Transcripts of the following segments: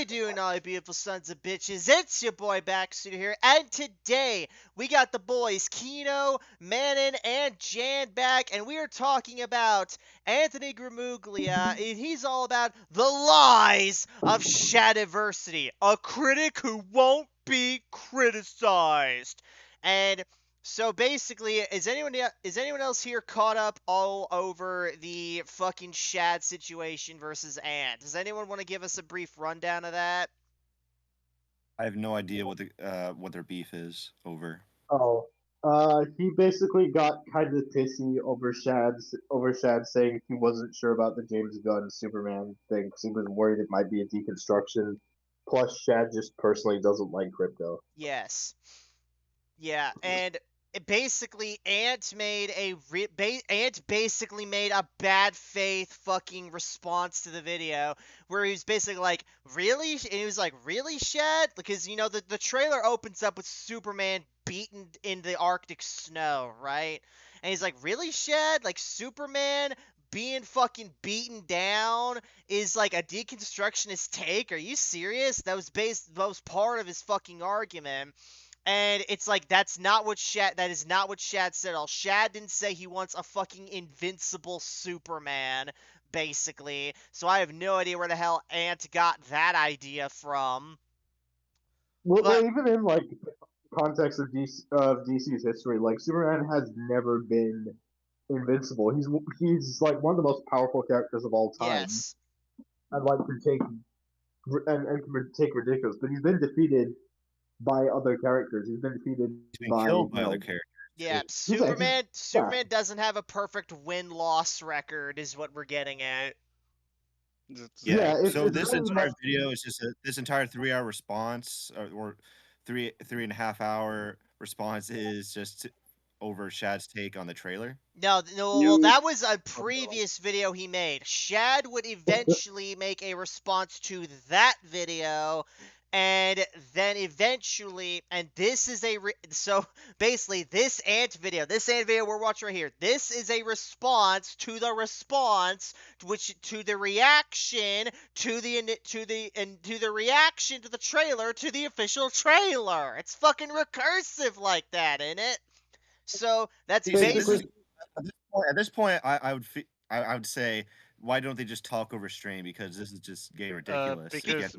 doing, all you beautiful sons of bitches? It's your boy Backseat here, and today we got the boys Kino, Manon, and Jan back, and we are talking about Anthony Gramuglia, and he's all about the lies of Shadiversity, a critic who won't be criticized. And so basically, is anyone else here caught up all over the fucking Shad situation versus Ant? Does anyone want to give us a brief rundown of that? I have no idea what their beef is over. Oh, he basically got kind of pissy over Shad saying he wasn't sure about the James Gunn Superman thing because he was worried it might be a deconstruction. Plus, Shad just personally doesn't like crypto. Yes. Yeah, and basically Ant basically made a bad faith fucking response to the video where he was basically like, really? And he was like, really, Shad? Because, you know, the trailer opens up with Superman beaten in the Arctic snow, right? And he's like, really, Shad? Like, Superman being fucking beaten down is like a deconstructionist take? Are you serious? That was part of his fucking argument. And it's like, that is not what Shad said at all. Shad didn't say he wants a fucking invincible Superman, basically. So I have no idea where the hell Ant got that idea from. Well, even in like context of DC's history, like Superman has never been invincible. He's like one of the most powerful characters of all time. Yes. And like can take ridiculous, but he's been defeated by other characters. He's been defeated killed by other characters. Yeah, Superman doesn't have a perfect win-loss record, is what we're getting at. Yeah. So this entire video is just this entire 3-hour response, or 3.5-hour response is just over Shad's take on the trailer. No, well, that was a previous video he made. Shad would eventually make a response to that video, and then eventually, and this is so basically this Ant video we're watching right here, this is a response to the reaction to the reaction to the trailer, to the official trailer. It's fucking recursive like that, isn't it? So that's basically. At this point, I would say, why don't they just talk over stream? Because this is just getting ridiculous. Because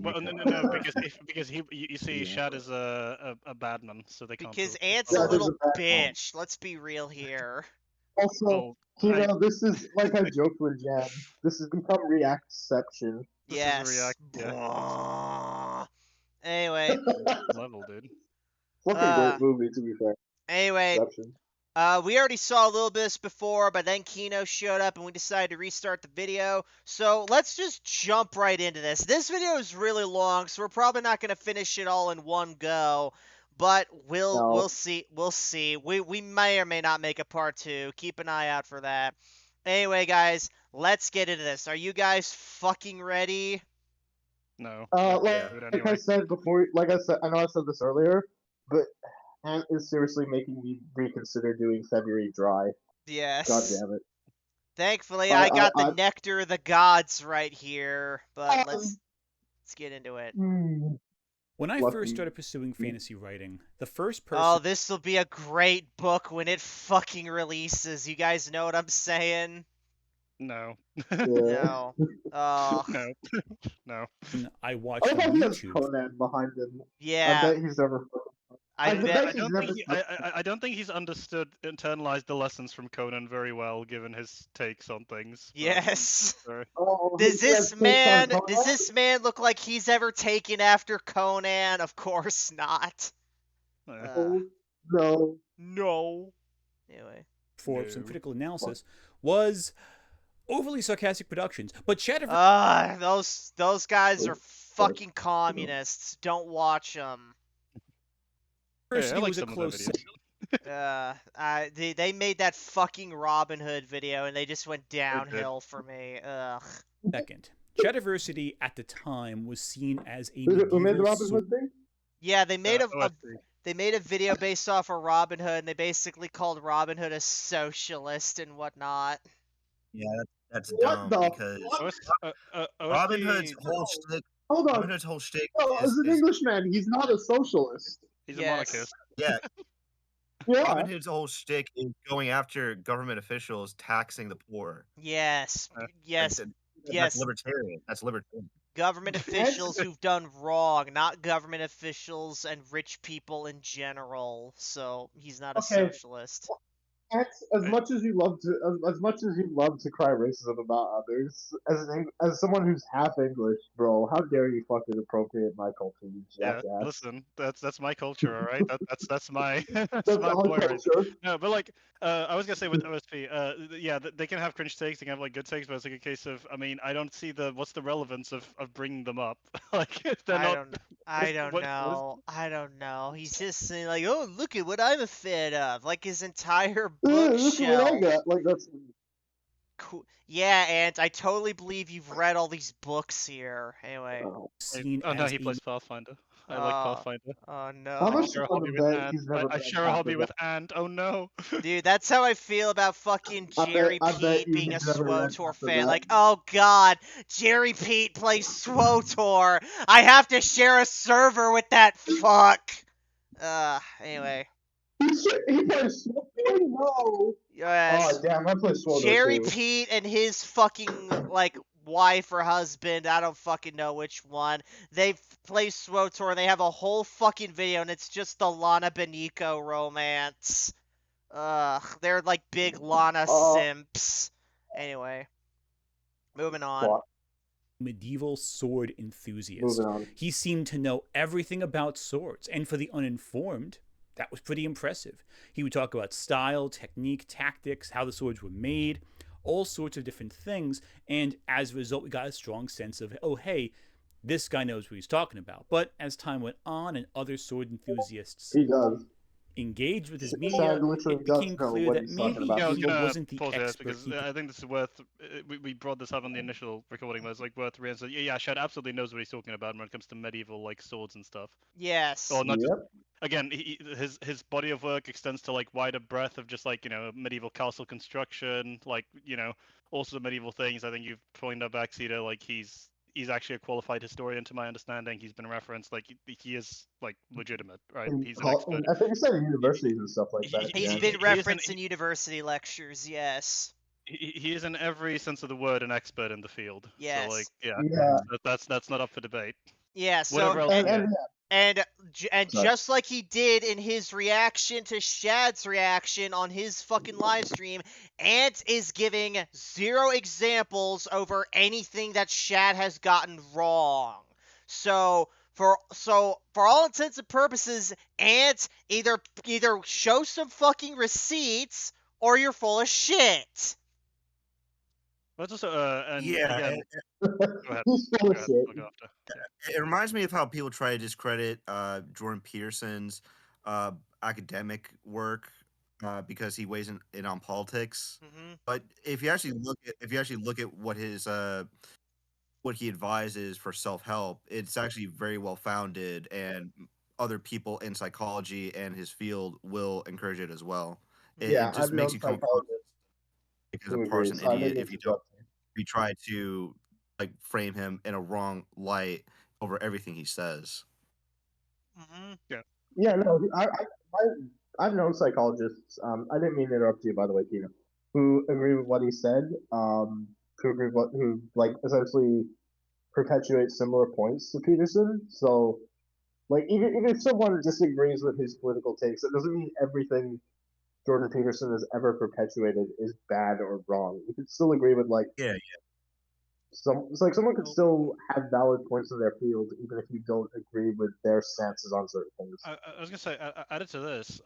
you see, Shad is a bad man, so they can't. Because Ant's a little bitch. Let's be real here. Also, this is like I joked with Jan. This has become Reactception. Yes. Anyway. Level, dude. What a great movie, to be fair. Anyway, we already saw a little bit of this before, but then Kino showed up and we decided to restart the video. So let's just jump right into this. This video is really long, so we're probably not going to finish it all in one go. But we'll see. We'll see. We may or may not make a part 2. Keep an eye out for that. Anyway, guys, let's get into this. Are you guys fucking ready? No. Like I said before, I know I said this earlier, but Ant is seriously making me reconsider doing February dry. Yes. God damn it. Thankfully, I got the nectar of the gods right here, but let's get into it. When I first started pursuing fantasy writing, the first person... Oh, this will be a great book when it fucking releases. You guys know what I'm saying? No. No. Oh. No. No. I watched on YouTube. He has Conan behind him. Yeah. I bet he's never... I don't think he's internalized the lessons from Conan very well, given his takes on things. Yes. Does this man look like he's ever taken after Conan? Of course not. No. Anyway. For some critical analysis was overly sarcastic productions, but those guys are fucking communists. Don't watch them. I like some of they made that fucking Robin Hood video and they just went downhill for me. Ugh. Second, Shadiversity at the time was seen as a Who made the Robin Hood thing? Yeah, they made a video based off of Robin Hood, and they basically called Robin Hood a socialist and whatnot. Yeah, that's dumb because Robin Hood's whole shtick Hold on. Robin Hood's whole shtick As an Englishman, he's not a socialist. He's a monarchist. Yeah. Yeah. Robin Hood's whole shtick is going after government officials taxing the poor. Yes. Yes. That's libertarian. That's libertarian. Government officials who've done wrong, not government officials and rich people in general. So he's not a socialist. As much as you love to cry racism about others, as someone who's half English, bro, how dare you fucking appropriate my culture, you jackass? Yeah, listen, that's my culture, all right. That's my that's my culture. No, but like, I was gonna say with OSP, yeah, they can have cringe takes, they can have like good takes, but it's like a case of, I mean, I don't see what's the relevance of bringing them up. Like, they're not. I don't know. He's just saying like, oh, look at what I'm a fan of. Like his entire bookshelf. Look at what I got. Like that's. Cool. Yeah, and I totally believe you've read all these books here. Anyway. Oh no, he plays Pathfinder. I like Pathfinder. Oh no. I share a hobby with Ant. I share a hobby with Ant. Oh no. Dude, that's how I feel about fucking Jerry Pete being a SWOTOR fan. Like, oh god, Jerry Pete plays SWOTOR. I have to share a server with that fuck. Anyway. He plays SWOTOR? No. Yes. Oh damn, I play SWOTOR Jerry too. Pete and his fucking like wife or husband, I don't fucking know which one. They play SWOTOR and they have a whole fucking video and it's just the Lana Beniko romance. They're like big Lana simps. Anyway, moving on. Medieval sword enthusiast. He seemed to know everything about swords, and for the uninformed, that was pretty impressive. He would talk about style, technique, tactics, how the swords were made, all sorts of different things, and as a result, we got a strong sense of, oh, hey, this guy knows what he's talking about. But as time went on and other sword enthusiasts engaged with his media, it became clear that maybe he wasn't the expert. Because I think this is worth, we brought this up on the initial recording, but it's like worth reason. Yeah, Shad absolutely knows what he's talking about when it comes to medieval like swords and stuff. Yes. Or not just, again, his body of work extends to like wider breadth of just like, you know, medieval castle construction, like, you know, also medieval things. I think you've pointed out Backseat, like he's actually a qualified historian to my understanding. He's been referenced, like he is like legitimate, right? He's an expert. I think he said in universities and stuff like that. He's been referenced in university lectures, yes. He is in every sense of the word an expert in the field. Yes. So like, that's not up for debate. Yeah. So and just like he did in his reaction to Shad's reaction on his fucking live stream, Ant is giving 0 examples over anything that Shad has gotten wrong. So for all intents and purposes, Ant, either show some fucking receipts or you're full of shit. Let's also again, go ahead. It reminds me of how people try to discredit Jordan Peterson's academic work because he weighs in on politics. But if you actually look at what his what he advises for self-help, it's actually very well founded, and other people in psychology and his field will encourage it as well. It just makes you come across because a person idiot if you try to like frame him in a wrong light over everything he says. Yeah, no, I've known psychologists. I didn't mean to interrupt you, by the way, Tina, who agree with what he said. Who like essentially perpetuate similar points to Peterson. So, like, even if someone disagrees with his political takes, it doesn't mean everything Jordan Peterson has ever perpetuated is bad or wrong. You could still agree with like it's like someone could still have valid points in their field even if you don't agree with their stances on certain things. I was gonna say, added to this,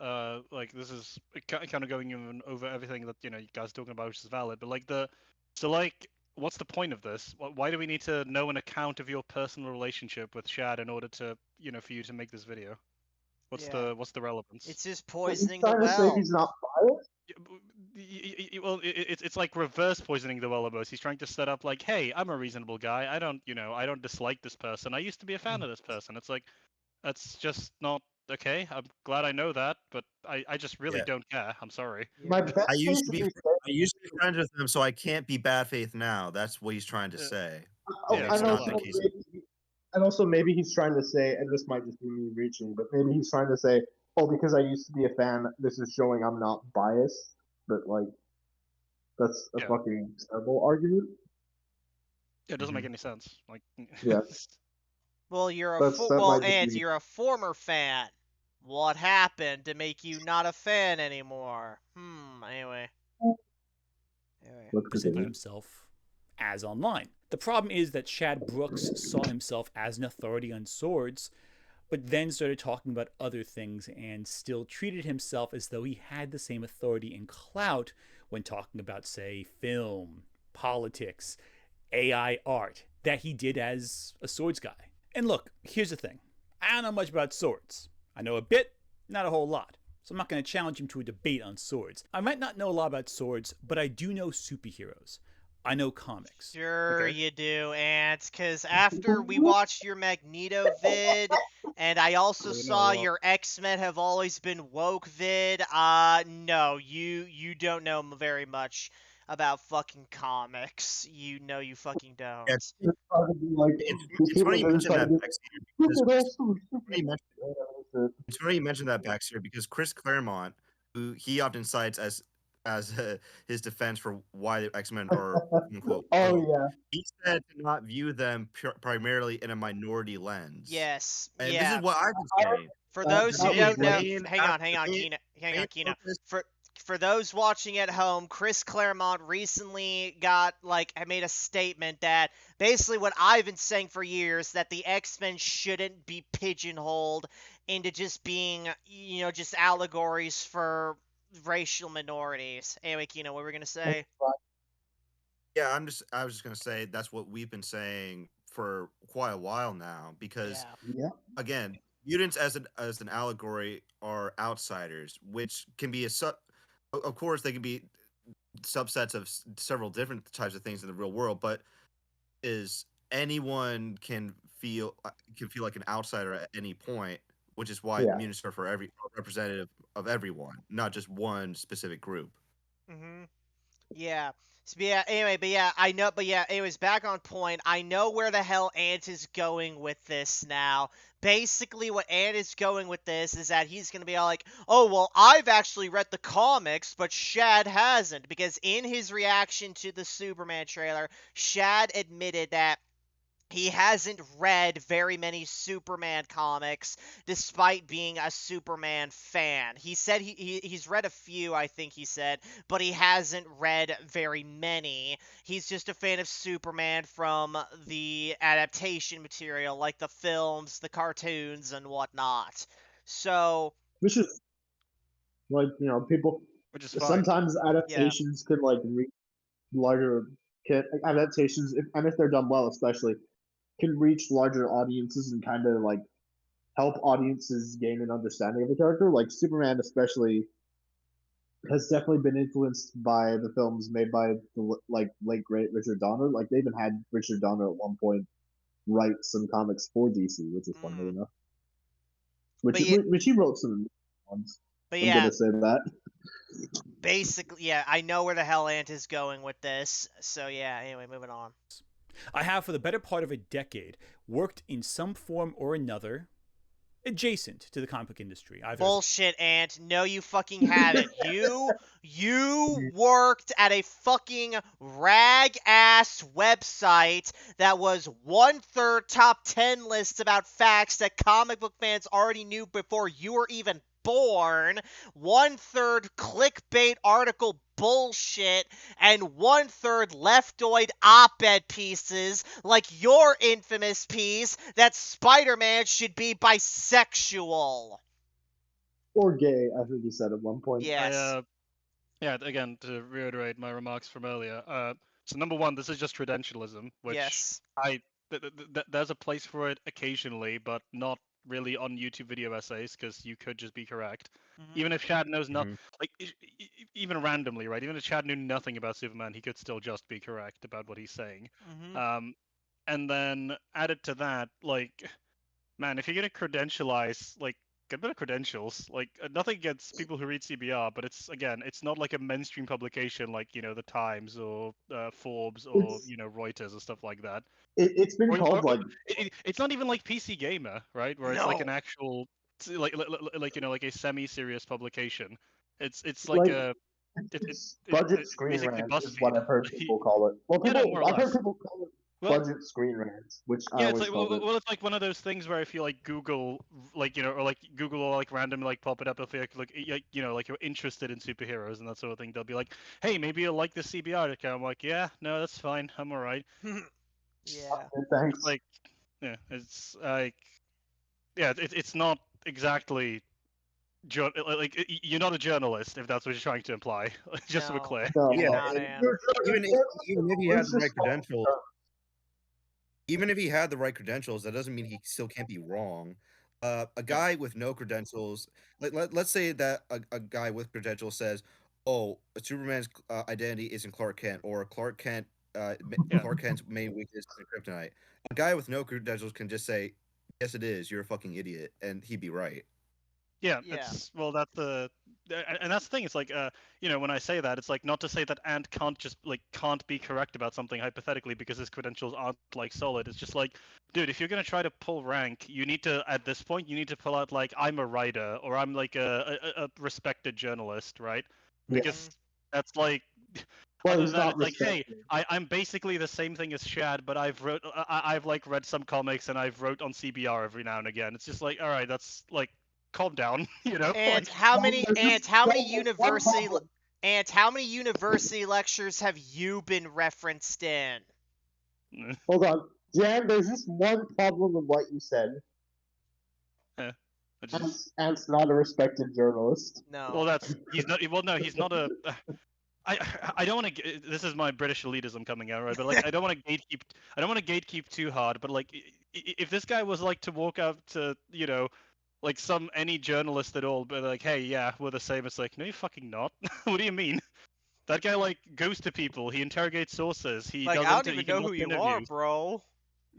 like this is kind of going even over everything that you guys are talking about, which is valid. But like what's the point of this? Why do we need to know an account of your personal relationship with Shad in order to for you to make this video? What's the relevance? It's just poisoning the well. Say he's not biased? Well, it's like reverse poisoning the well almost. He's trying to set up like, hey, I'm a reasonable guy. I don't dislike this person. I used to be a fan of this person. It's like, that's just not okay. I'm glad I know that, but I just really don't care. I'm sorry. I used to be friends with him, so I can't be bad faith now. That's what he's trying to say. I know And also, maybe he's trying to say, and this might just be me reaching, but maybe he's trying to say, oh, because I used to be a fan, this is showing I'm not biased. But, like, that's a fucking terrible argument. Yeah, it doesn't make any sense. Like, yeah. Well, you're a former fan. What happened to make you not a fan anymore? Anyway. Presented himself as online. The problem is that Shad Brooks saw himself as an authority on swords, but then started talking about other things and still treated himself as though he had the same authority and clout when talking about, say, film, politics, AI art, that he did as a swords guy. And look, here's the thing. I don't know much about swords. I know a bit, not a whole lot. So I'm not going to challenge him to a debate on swords. I might not know a lot about swords, but I do know superheroes. I know comics. Sure you do, Ant, because after we watched your Magneto vid, and I also saw your X-Men have always been woke vid, no, you don't know very much about fucking comics. You know you fucking don't. It's funny you mentioned that it's funny you mentioned that Backseat because Chris Claremont, who he often cites as his defense for why the X-Men are quote. He said to not view them primarily in a minority lens. Yes. And this is what I've been saying. For those who don't know, hang on, Kina. For those watching at home, Chris Claremont recently made a statement that basically what I've been saying for years, that the X-Men shouldn't be pigeonholed into just being, just allegories for racial minorities. Anyway, Kina, what were we gonna say? Yeah, I was just gonna say that's what we've been saying for quite a while now, because again, mutants as an allegory are outsiders, which can be of course they can be subsets of several different types of things in the real world, but anyone can feel like an outsider at any point, which is why mutants are representative of everyone, not just one specific group. Yeah. Anyways, back on point. I know where the hell Ant is going with this now. Basically, what Ant is going with this is that he's going to be all like, oh, well, I've actually read the comics, but Shad hasn't. Because in his reaction to the Superman trailer, Shad admitted that he hasn't read very many Superman comics, despite being a Superman fan. He said he's read a few, I think he said, but he hasn't read very many. He's just a fan of Superman from the adaptation material, like the films, the cartoons, and whatnot. So, which is like, people. Which is sometimes adaptations can like reach larger adaptations, if they're done well, especially, can reach larger audiences and kind of like help audiences gain an understanding of the character. Like Superman, especially, has definitely been influenced by the films made by the late great Richard Donner. Like they even had Richard Donner at one point write some comics for DC, which is funny enough. Which he wrote some ones. But I'm gonna say that. Basically, I know where the hell Ant is going with this. So anyway, moving on. I have, for the better part of a decade, worked in some form or another adjacent to the comic book industry. Bullshit, Ant. No, you fucking haven't. You worked at a fucking rag-ass website that was 1/3 top 10 lists about facts that comic book fans already knew before you were even born, 1/3 clickbait article bullshit, and 1/3 leftoid op-ed pieces like your infamous piece that Spider-Man should be bisexual. Or gay, I think you said at one point. Yes. Again, to reiterate my remarks from earlier. So number one, this is just credentialism, which there's a place for it occasionally, but not really on YouTube video essays, because you could just be correct. Even if Chad knows nothing, even randomly, right? Even if Chad knew nothing about Superman, he could still just be correct about what he's saying. And then added to that, man, if you're gonna credentialize get better credentials. Like nothing against people who read CBR, but it's not like a mainstream publication like the Times or Forbes or Reuters or stuff like that. It's been called like it's not even like PC Gamer, right? Where it's like an actual like like a semi-serious publication. It's like a budget screen basically rant BuzzFeed. is what I've heard people call it. Well, I've heard people call it budget screen rants, which I always call it. Well, it's like one of those things where I feel like Google, or like Google will like randomly like pop it up if like you're interested in superheroes and that sort of thing. They'll be like, hey, maybe you'll like the CBR account. I'm like, yeah, no, that's fine, I'm alright. Yeah. Thanks. Like, yeah, it's like, yeah, it's not exactly. Like you're not a journalist if that's what you're trying to imply. Just so we're clear. No, Yeah, even if he has the right credentials. Even if he had the right credentials, that doesn't mean he still can't be wrong. A guy with no credentials, let's say that a guy with credentials says, "Oh, Superman's identity isn't Clark Kent," or Clark Kent's main weakness is kryptonite. A guy with no credentials can just say, "Yes, it is. You're a fucking idiot," and he'd be right. Yeah, that's the and that's the thing. It's like when I say that, it's like not to say that Ant can't be correct about something hypothetically because his credentials aren't like solid. It's just like, dude, if you're gonna try to pull rank, you need to at this point you need to pull out like I'm a writer or I'm like a respected journalist, right? Because that's like. Other than that, it's like, hey, I'm basically the same thing as Shad, but I've like read some comics and I've wrote on CBR every now and again. It's just like, all right, that's like. Calm down, And how many university lectures have you been referenced in? Hold on, Jan. There's just one problem with what you said. Ant's not a respected journalist. No. Well, he's not. Well, no, he's not a. I don't want to. This is my British elitism coming out, right? But like, I don't want to gatekeep. I don't want to gatekeep too hard. But like, if this guy was like to walk up to like any journalist at all, but like, hey, yeah, we're the same. It's like, no, you're fucking not. What do you mean? That guy like goes to people. He interrogates sources. He like, I don't even know who you are, bro.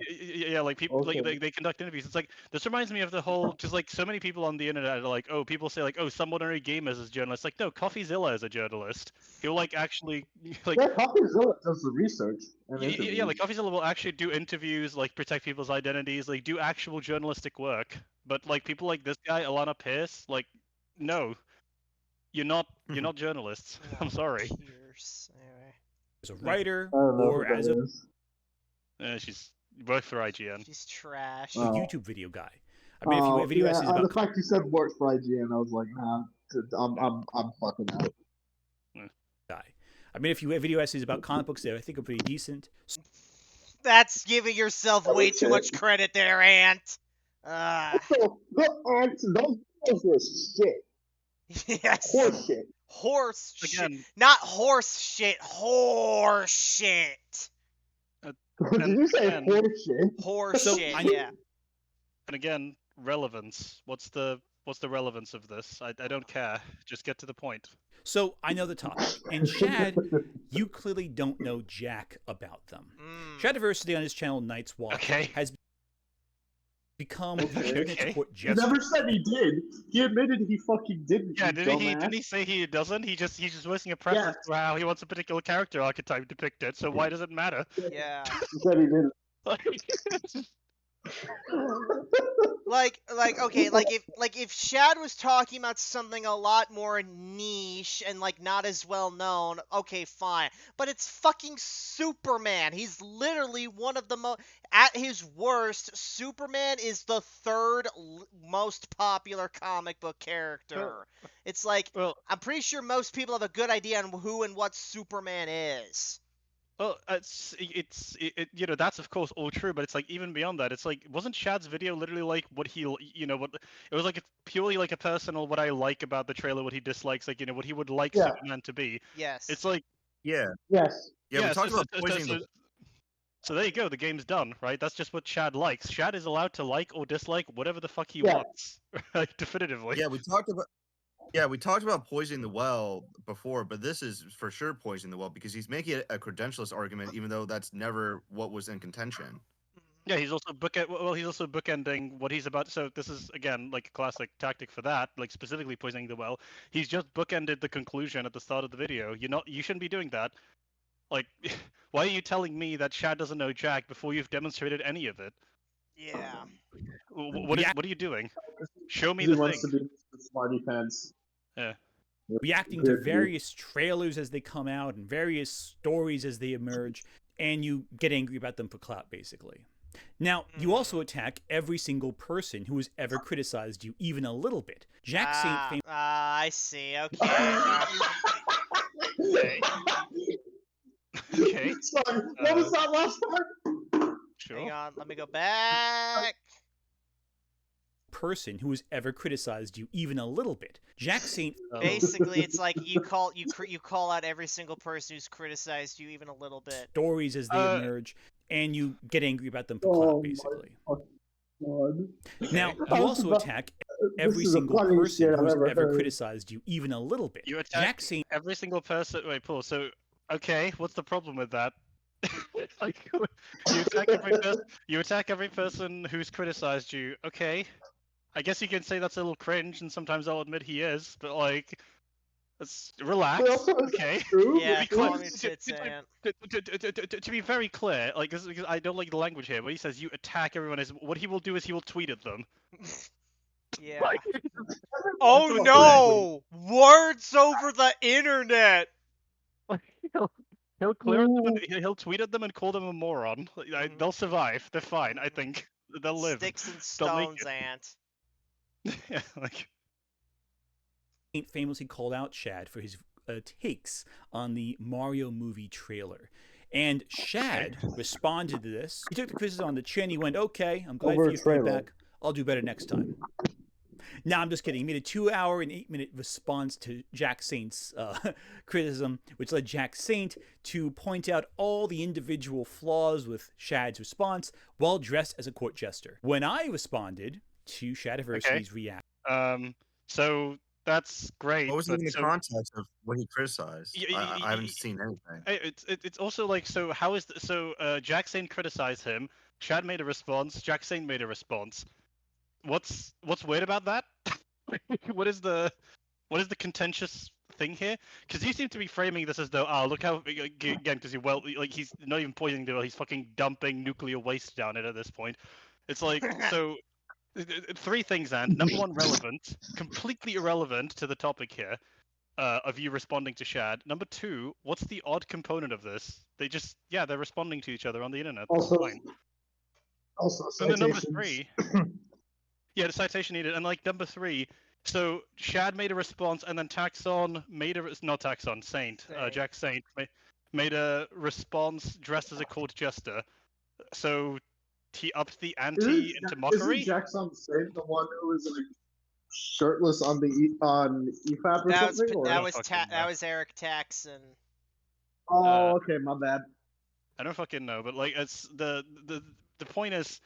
Yeah, like people like they conduct interviews. It's like this reminds me of the whole just like so many people on the internet are like, oh, people say like, oh, some ordinary gamers as journalists. Like, no, CoffeeZilla is a journalist. He'll like actually like CoffeeZilla does the research. Yeah, like CoffeeZilla will actually do interviews, like protect people's identities, like do actual journalistic work. But like people like this guy, Alana Pierce, like, no, you're not journalists. I'm sorry. Pierce. Anyway. As a writer or as a she's worked for IGN. She's trash. A YouTube video guy. I mean, if you have video essays about the fact you said works for IGN, I was like, nah, I'm fucking out. Guy. I mean, if you have video essays about comic books that I think are pretty decent. That's giving yourself way too much credit there, Ant. Those shit. Yes. Horse shit. Horse shit. Not horse shit. Horse shit. Did you say horse shit? Horse shit. Yeah. And again, relevance. What's the relevance of this? I don't care. Just get to the point. So I know the topic, and Shad, you clearly don't know jack about them. Shadiversity on his channel Night's Watch has become He never said he did. He admitted he fucking didn't. Yeah, didn't he say he doesn't? He's just voicing a preference for how he wants a particular character archetype depicted. So why does it matter? Yeah. He said he didn't. if Shad was talking about something a lot more niche and like not as well known, okay, fine. But it's fucking Superman. He's literally one of the most. At his worst, Superman is the third most popular comic book character. It's like I'm pretty sure most people have a good idea on who and what Superman is. Well, that's of course all true, but it's like even beyond that, it's like wasn't Shad's video literally like what he what it was like purely like a personal what I like about the trailer, what he dislikes, like what he would like Superman to be. Yes. It's like we talked about poisoning. So there you go, the game's done, right? That's just what Shad likes. Shad is allowed to like or dislike whatever the fuck he wants, right? Definitively. Yeah, we talked about poisoning the well before, but this is for sure poisoning the well because he's making it a credentialist argument, even though that's never what was in contention. Yeah, he's also he's also bookending what he's about. So this is again like a classic tactic for that, like specifically poisoning the well. He's just bookended the conclusion at the start of the video. You shouldn't be doing that. Like, why are you telling me that Shad doesn't know Jack before you've demonstrated any of it? Yeah. What are you doing? Show me He the wants thing. to be the smarty pants. Yeah. Reacting to various trailers as they come out and various stories as they emerge, and you get angry about them for clout, basically. Now, you also attack every single person who has ever criticized you, even a little bit. Jack Saint I see. Okay. Okay. Sorry, what was that last part? Sure. Hang on, let me go back. person who has ever criticized you, even a little bit. Jack Saint. Basically, it's like you call out every single person who's criticized you, even a little bit. Stories as they emerge, and you get angry about them for clout, basically. Now, you also attack every single person who's ever criticized you, even a little bit. You attack every single person. Wait, Paul. So, okay, what's the problem with that? Like, you attack every person who's criticized you. Okay, I guess you can say that's a little cringe, and sometimes I'll admit he is. But like, let's relax. Okay. Yeah, call me to be very clear, like this is because I don't like the language here. When he says you attack everyone, is what he will do is he will tweet at them. Yeah. Oh no! Words over the internet. He'll clear them and he'll tweet at them and call them a moron. They'll survive. They're fine. I think they'll live. Sticks and stones, Ant. Yeah, like. Famously called out Shad for his takes on the Mario movie trailer. And Shad responded to this. He took the criticism on the chin. He went, okay, I'm glad for your feedback. I'll do better next time. Now, I'm just kidding. He made a 2-hour and 8-minute response to Jack Saint's criticism, which led Jack Saint to point out all the individual flaws with Shad's response while dressed as a court jester. When I responded to Shadiversity's reaction. So that's great. What was in the context of what he criticized? I haven't seen anything. It's also like, so how is Jack Saint criticized him. Shad made a response. Jack Saint made a response. What's weird about that? What is the contentious thing here? Because you seem to be framing this as though, look how again, because he's not even poisoning the well, he's fucking dumping nuclear waste down it at this point. It's like, so three things, and number one, relevant, completely irrelevant to the topic here, of you responding to Shad. Number two, what's the odd component of this? They're responding to each other on the internet. That's fine. Also, and then number three. Yeah, the citation needed. And like number three, so Shad made a response, and then Jack Saint made a response dressed as a court jester. So he upped the ante into mockery. Isn't Jackson Saint the one who was like shirtless on EFAP or something? That was Eric Taxon. Oh, okay, my bad. I don't fucking know, but like it's the point is,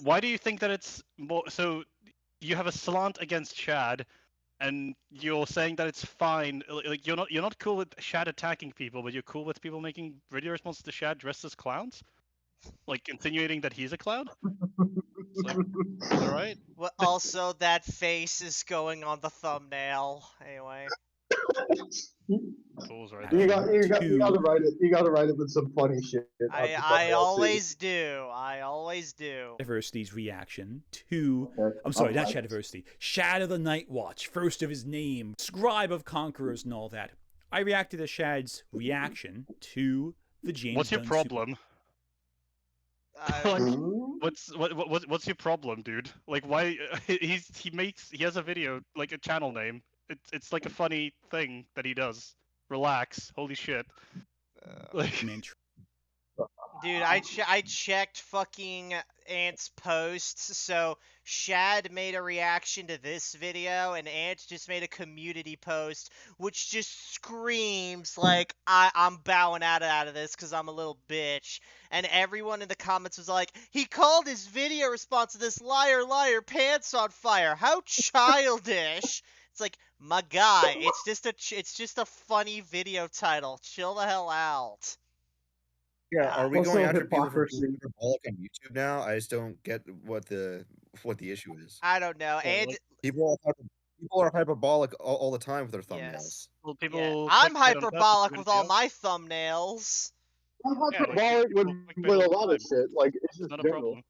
why do you think that it's more? So you have a slant against Shad, and you're saying that it's fine. Like you're not cool with Shad attacking people, but you're cool with people making video responses to Shad dressed as clowns, like insinuating that he's a clown. Like, all right. Well, also that face is going on the thumbnail. Anyway. Right. You gotta write it. You gotta write it with some funny shit. I always do. Shadiversity's reaction to I'm sorry, not Shadiversity. Shad of the Night Watch, first of his name, scribe of conquerors, and all that. I reacted to Shad's reaction to the James. What's your problem? What's your problem, dude? Like, why he has a video, like a channel name. It's like a funny thing that he does. Relax. Holy shit. Dude, I checked fucking Ant's posts. So Shad made a reaction to this video, and Ant just made a community post, which just screams like I'm bowing out of this because I'm a little bitch. And everyone in the comments was like, he called his video response to this liar, pants on fire. How childish. It's like, my guy, it's just a funny video title. Chill the hell out. Yeah, are we Also going after people for hypocrisy. being hyperbolic on YouTube now? I just don't get what the issue is. I don't know. Yeah, And like, People are hyperbolic all the time with their thumbnails. yes. well, Yeah. people I'm clickbait on purpose hyperbolic to with all video. my thumbnails. I'm Yeah, like, hyperbolic people with clickbait a all the lot of time. shit. Like, it's It's just not a general. problem.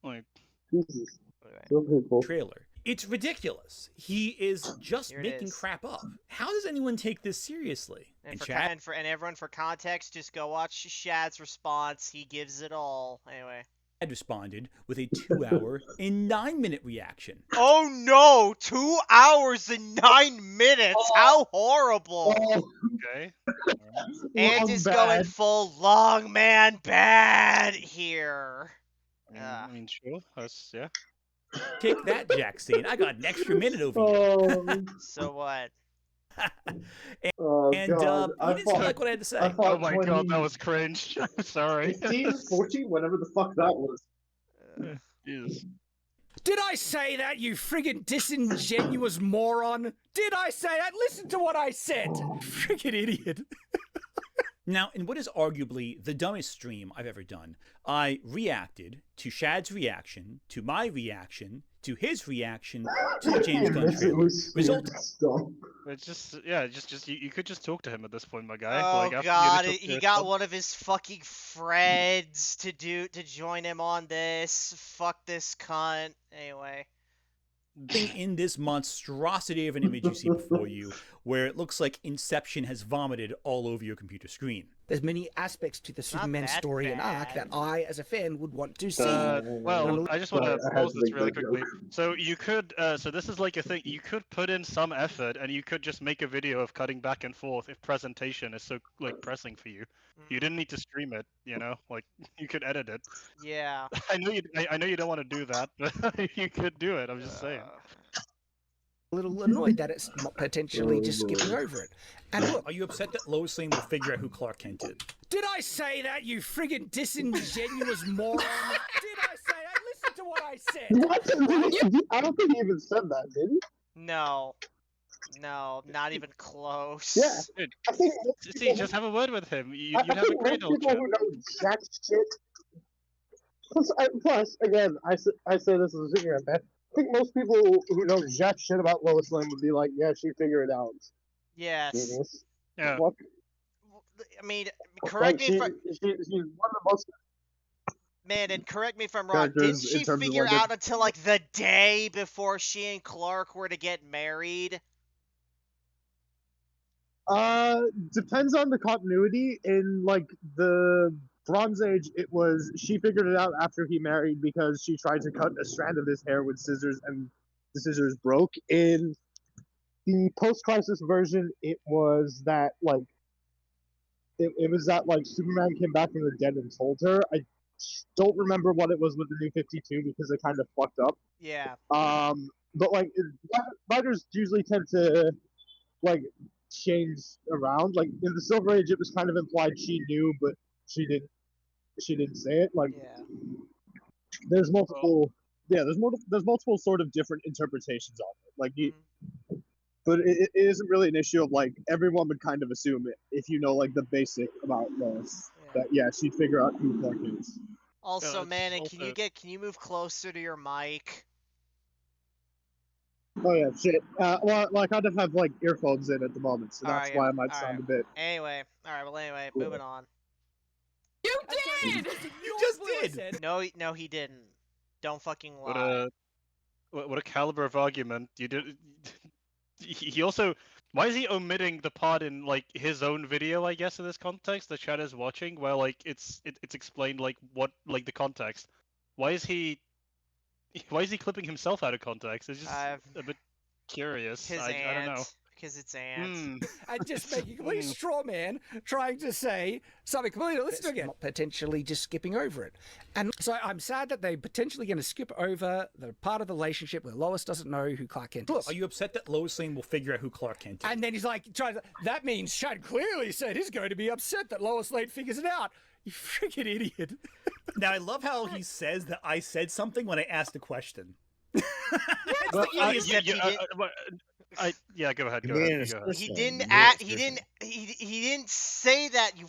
Like, Jesus. Anyway. Some people. Trailer. It's ridiculous. He is just Here it making is. crap up. How does anyone take this seriously? And Chad? and everyone, for context, just go watch Shad's response. He gives it all. Anyway. Chad responded with a 2-hour and 9-minute reaction. Oh no! 2 hours and 9 minutes. How horrible! okay. And Long is bad. going full long man bad here. I mean, sure. That's yeah. Take that, Jack Sane. I got an extra minute over you. So what? Oh, And God. you didn't seem like what I had to say. thought Oh my god, that was cringe. I'm sorry. 15, 14, whatever the fuck that was. Jesus. Did I say that, you friggin' disingenuous moron? Did I say that? Listen to what I said! Freaking idiot. Now, in what is arguably the dumbest stream I've ever done, I reacted to Shad's reaction, to my reaction, to his reaction, to the James Gunn trailer. Result. It's just you could just talk to him at this point, my guy. Oh like, after god, the initial he got one of his fucking friends to join him on this. Fuck this cunt. Anyway. In this monstrosity of an image you see before you, where it looks like Inception has vomited all over your computer screen. There's many aspects to the Superman that story and arc bad. that I, as a fan, would want to see. Well, I just want to I had pause to this make really that quickly. joke. So you could, so this is like a thing. You could put in some effort, and you could just make a video of cutting back and forth if presentation is so like pressing for you. You didn't need to stream it, you know. Like you could edit it. Yeah. I know you don't want to do that, but you could do it. I'm just saying. A little annoyed that it's not potentially just skipping over it. And look, Are you upset that Lois Lane will figure out who Clark Kent is? did I say that, you friggin' disingenuous moron? Did I say that? Listen to what I said! What? I don't think he even said that, did he? No. No, not even close. Yeah. Dude, I think see, just have a word with him. You'd I have a think great most old people chat. who know jack shit. Plus, again, I say this as a secret, man. I think most people who know jack shit about Lois Lane would be like, yeah, she figured it out. Yes. Genius. Yeah. What? I mean, correct Like, me if I, she's one of the most man, and correct me if I'm wrong. Didn't characters in she terms of, figure like, out until like the day before she and Clark were to get married? Depends on the continuity. In like the Bronze Age, it was she figured it out after he married because she tried to cut a strand of his hair with scissors and the scissors broke. In the post-crisis version, it was that like it was that like Superman came back from the dead and told her. I don't remember what it was with the New 52 because it kind of fucked up. Yeah. But like writers usually tend to like change around. Like in the Silver Age, it was kind of implied she knew, but she didn't say it. Like Yeah. there's multiple, there's multiple sort of different interpretations of it. Like you, but it isn't really an issue of like everyone would kind of assume it if you know like the basic about Lois that she'd figure out who Clark is. Also, it's man, and also- can you move closer to your mic? Oh yeah, shit. Well, I kind of have like earphones in at the moment, so that's Alright, why I might alright. sound a bit. Anyway, alright, moving on. You did! You just did! No, he didn't. Don't fucking What lie. a caliber of argument you did. He also, why is he omitting the part in like his own video? I guess in this context that Chad is watching, where like it's explained like what like the context. Why is he clipping himself out of context? It's just a bit curious. His I don't know. Because it's ant. And just making a complete straw man trying to say something completely listen again. Not potentially just skipping over it. And so I'm sad that they're potentially going to skip over the part of the relationship where Lois doesn't know who Clark Kent is. Are you upset that Lois Lane will figure out who Clark Kent is? And then he's like, that means Shad clearly said he's going to be upset that Lois Lane figures it out. You freaking idiot. Now, I love how he says that I said something when I asked a question. Well, Yeah, go ahead. he didn't. He didn't say that. You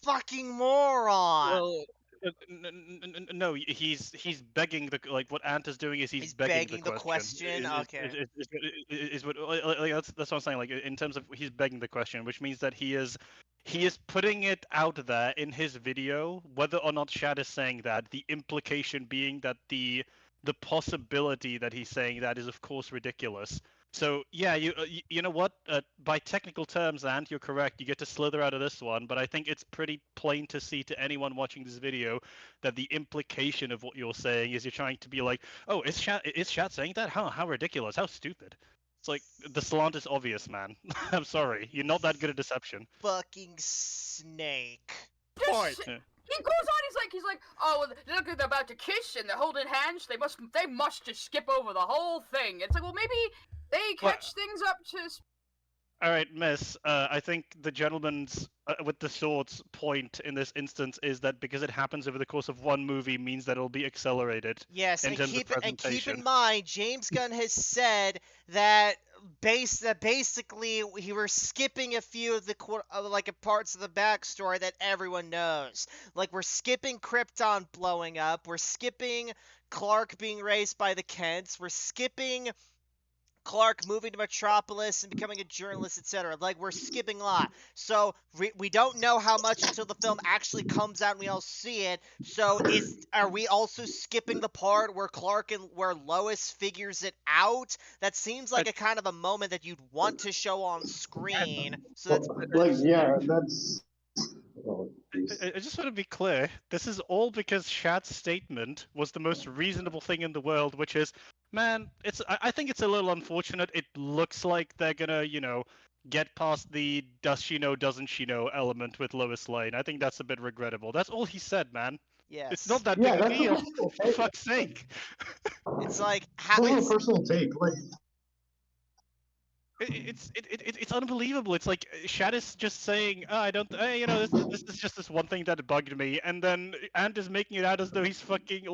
fucking moron. Well, no, he's begging the what Ant is doing is he's begging the question. Okay. Is what like, that's what I'm saying. Like in terms of he's begging the question, which means that he is putting it out there in his video, whether or not Shad is saying that. The implication being that the possibility that he's saying that is of course ridiculous. So yeah, you know what? By technical terms, Ant, you're correct. You get to slither out of this one, but I think it's pretty plain to see to anyone watching this video that the implication of what you're saying is you're trying to be like, oh, is Shad saying that? How ridiculous? How stupid? It's like the slant is obvious, man. I'm sorry, you're not that good at deception. Fucking snake. Point. He goes on. He's like, oh, look, they're about to kiss and they're holding hands. They must just skip over the whole thing. It's like, well, maybe they catch things up to. All right, Miss. I think the gentleman's with the swords point in this instance is that because it happens over the course of one movie means that it'll be accelerated. Yes, in terms of presentation. keep in mind, James Gunn has said that basically we were skipping a few of the parts of the backstory that everyone knows. Like we're skipping Krypton blowing up, we're skipping Clark being raised by the Kents, we're skipping Clark moving to Metropolis and becoming a journalist, etc. Like, we're skipping a lot. So, we don't know how much until the film actually comes out and we all see it. So, are we also skipping the part where where Lois figures it out? That seems like a kind of a moment that you'd want to show on screen. So that's... that's... Oh, I just want to be clear. This is all because Shad's statement was the most reasonable thing in the world, which is, man, I think it's a little unfortunate. It looks like they're gonna, get past the does she know, doesn't she know element with Lois Lane. I think that's a bit regrettable. That's all he said, man. Yes. It's not that big a deal. For fuck's sake. It's like... It's a personal take. Like... It's unbelievable. It's like Shad is just saying, "Oh, this is just this one thing that bugged me," and then Ant is making it out as though he's fucking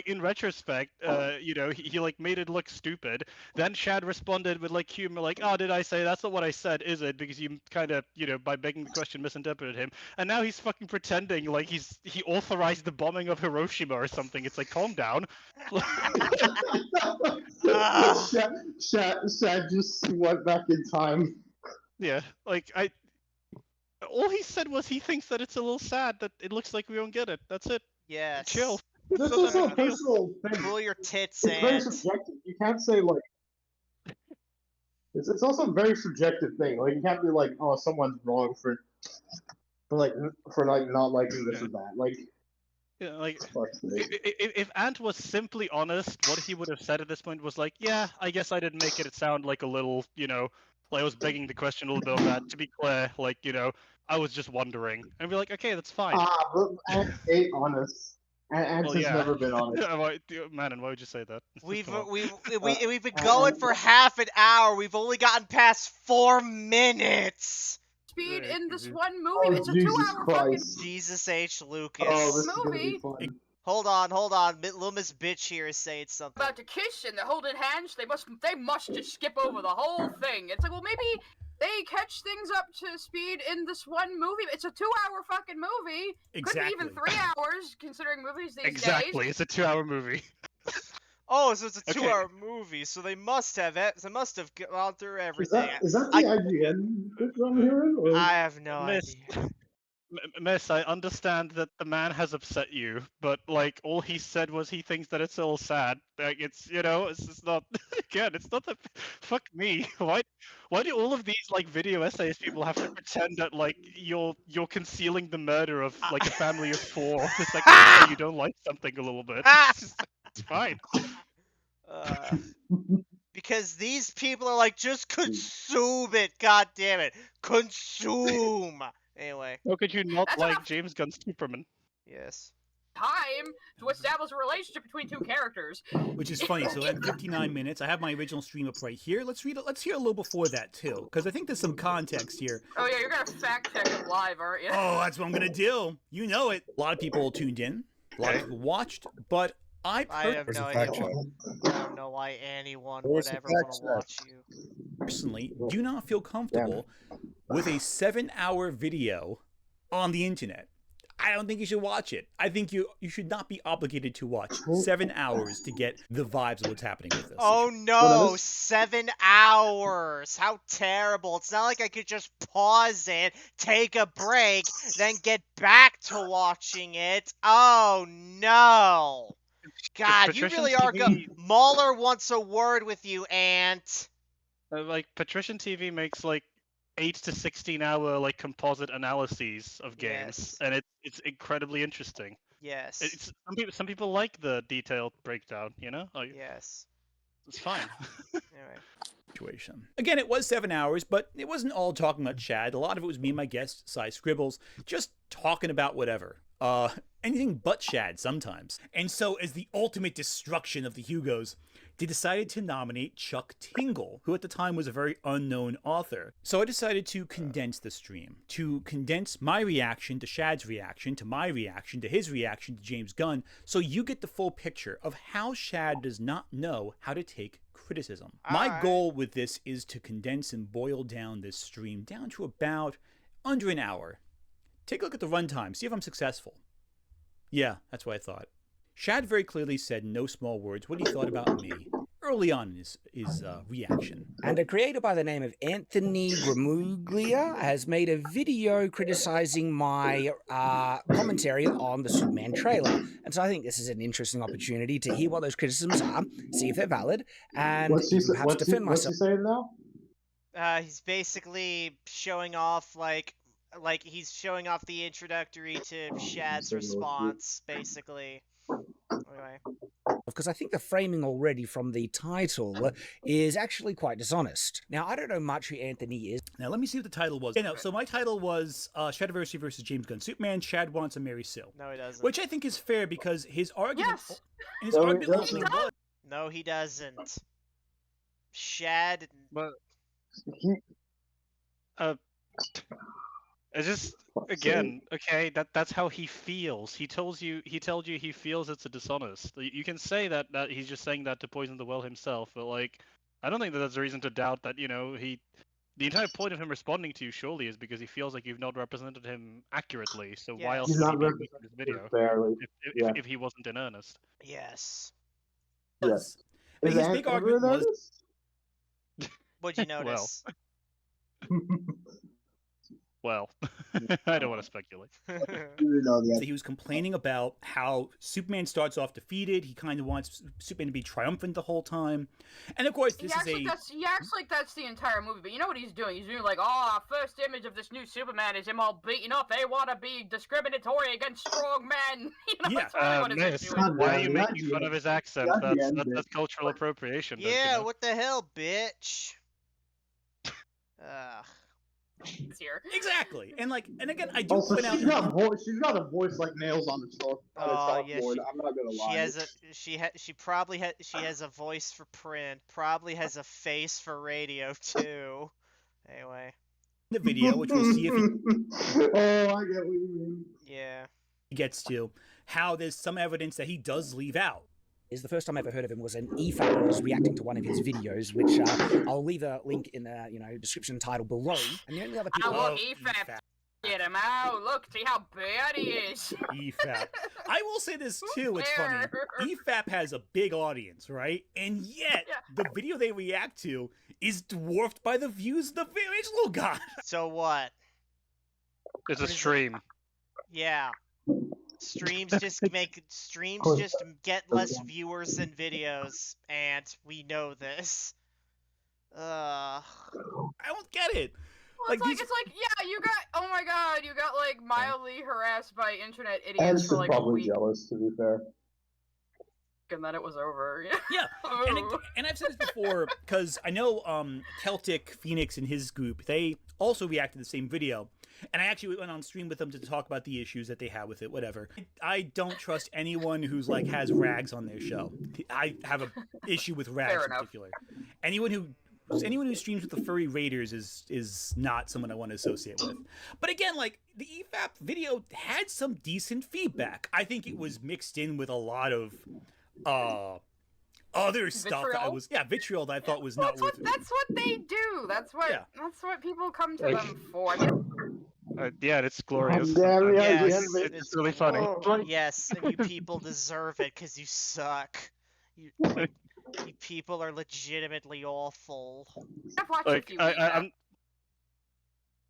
in retrospect, he like made it look stupid. Then Shad responded with like humor, like, "Oh, did I say that's not what I said, is it? Because you kind of, by begging the question, misinterpreted him." And now he's fucking pretending like he authorized the bombing of Hiroshima or something. It's like, calm down. Shad just went back in time. Yeah, all he said was he thinks that it's a little sad that it looks like we don't get it. That's it. Yes. Chill. This is also a personal thing. Pull your tits, It's very subjective. You can't say like... It's also a very subjective thing. Like, you can't be like, oh, someone's wrong for not liking this or that. Like... Yeah, like, if Ant was simply honest, what he would have said at this point was like, yeah, I guess I didn't make it sound like a little, like I was begging the question a little bit on that. To be clear, like, I was just wondering. And be like, okay, that's fine. But Ant ain't honest. Ant has never been honest. Man, and why would you say that? We've been going for half an hour. We've only gotten past 4 minutes. Speed in this one movie. It's a 2-hour fucking... Jesus H. Lucas. Oh, this movie. is gonna be fun. Hold on. Little Miss Bitch here is saying something. About to kiss and they're holding hands. They must just skip over the whole thing. It's like, well, maybe they catch things up to speed in this one movie. It's a 2-hour fucking movie. Exactly. Could be even 3 hours, considering movies these days. Exactly. It's a 2-hour movie. Oh, so it's a 2-hour movie, so they must have gone through everything. Is that the IGN that I'm hearing? Or... I have no idea. Miss, I understand that the man has upset you, but like all he said was he thinks that it's all sad. Like it's it's not again, it's not that fuck me. Why do all of these like video essays people have to pretend that like you're concealing the murder of like a family of 4 the second you don't like something a little bit? It's fine. Because these people are like, just consume it, god damn it. Consume! Anyway. How could you not like James Gunn's Superman? Yes. Time to establish a relationship between 2 characters. Which is funny. So at 59 minutes, I have my original stream up right here. Let's hear a little before that too, because I think there's some context here. Oh yeah, you're gonna fact check it live, aren't you? Oh, that's what I'm gonna do. You know it. A lot of people tuned in. A lot of people watched, but I have no idea. I don't know why anyone would ever want to watch you. Personally, do not feel comfortable with a 7-hour video on the internet. I don't think you should watch it. I think you should not be obligated to watch 7 hours to get the vibes of what's happening with this. Oh no, 7 hours! How terrible. It's not like I could just pause it, take a break, then get back to watching it. Oh no! God, you really are good. Mauler wants a word with you, Ant. Like, Patrician TV makes, like, 8 to 16 hour like composite analyses of games, and it's incredibly interesting. Yes. It's some people like the detailed breakdown, you know? Like, yes. It's fine. Anyway. Situation. Again, it was 7 hours, but it wasn't all talking about Shad. A lot of it was me and my guest, Cy Scribbles, just talking about whatever. Anything but Shad sometimes. And so, as the ultimate destruction of the Hugos, they decided to nominate Chuck Tingle, who at the time was a very unknown author. So I decided to condense the stream, to condense my reaction to Shad's reaction, to my reaction, to his reaction to James Gunn, so you get the full picture of how Shad does not know how to take criticism. My goal with this is to condense and boil down this stream down to about under an hour. Take a look at the runtime, see if I'm successful. Yeah, that's what I thought. Shad very clearly said no small words what he thought about me early on in his reaction. And a creator by the name of Anthony Gramuglia has made a video criticizing my commentary on the Superman trailer. And so I think this is an interesting opportunity to hear what those criticisms are, see if they're valid, and perhaps defend myself. What's he saying now? He's basically showing off, like he's showing off the introductory to Shad's response, basically. Anyway. Because I think the framing already from the title is actually quite dishonest. Now, I don't know much who Anthony is. Now, let me see what the title was. So my title was Shadiversity versus James Gunn Superman. Shad wants to marry Sue. No, he doesn't. Which I think is fair because his argument... Yes! His argument ultimately was... No, he doesn't. Shad... But... It's just, again, okay, that's how he feels. He told you he feels it's a dishonest. You can say that he's just saying that to poison the well himself, but like, I don't think that that's a reason to doubt that, you know, the entire point of him responding to you surely is because he feels like you've not represented him accurately. So why else would he be making this video if he wasn't in earnest? Yes. Yes. His big argument was... What'd you notice? Well, I don't want to speculate. He was complaining about how Superman starts off defeated. He kind of wants Superman to be triumphant the whole time. And of course, he acts like that's the entire movie. But you know what he's doing? He's doing like, our first image of this new Superman is him all beaten up. They want to be discriminatory against strong men. You know, that's really what he's doing. Why are you making fun of his accent? That's cultural appropriation. Yeah, what the hell, bitch? Here. Exactly, and again, I do point out she's got a voice like nails on the chalkboard. Yeah, I'm not gonna lie. She probably has a voice for print. Probably has a face for radio too. Anyway. The video, which we'll see if he... Oh, I get what you mean. Yeah. He gets to how there's some evidence that he does leave out. Is the first time I ever heard of him was an EFAP was reacting to one of his videos, which I'll leave a link in the description title below. And the only other people EFAP. Get him out! Look, see how bad he is. EFAP. I will say this too. It's funny. EFAP has a big audience, right? And yet the video they react to is dwarfed by the views of the very little guy. So what? It's a stream. Yeah. Streams just get less viewers than videos, and we know this. I don't get it. Well, it's like, yeah, you got like mildly harassed by internet idiots for like a week. Jealous, to be fair. And then it was over. Yeah, and I've said this before because I know Celtic Phoenix and his group, they also reacted to the same video. And I actually went on stream with them to talk about the issues that they had with it, whatever. I don't trust anyone who's has rags on their show. I have an issue with rags in particular. Anyone who streams with the furry raiders is not someone I want to associate with. But again, the EFAP video had some decent feedback. I think it was mixed in with a lot of other stuff vitriol that I thought was not worth it. That's what they do. That's what people come to them for. I Yeah, it's glorious. Yes, it's really funny. Yes, and you people deserve it because you suck. You people are legitimately awful. I've watched a Like, few. I'm.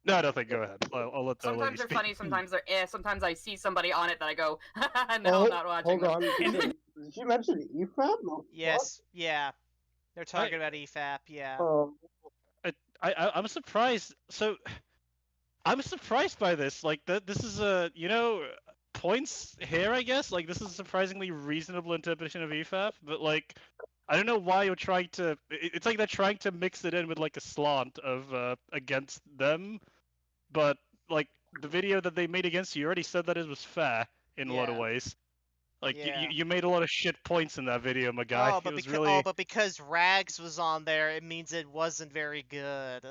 No, I don't think. Go ahead. I'll let the Sometimes lady they're speak. funny. Sometimes they're sometimes I see somebody on it that I go, no, I'm not watching. Hold on. Did you mention EFAP? No, Yes, yeah. They're talking about EFAP, yeah. I'm surprised. So, I'm surprised by this. Like, this is a, points here, I guess. Like, this is a surprisingly reasonable interpretation of EFAP, but, like, I don't know why you're trying to. It's like they're trying to mix it in with, like, a slant of against them, but, like, the video that they made against you already said that it was fair in a lot of ways. Like, you made a lot of shit points in that video, my guy. Oh, but because Rags was on there, it means it wasn't very good.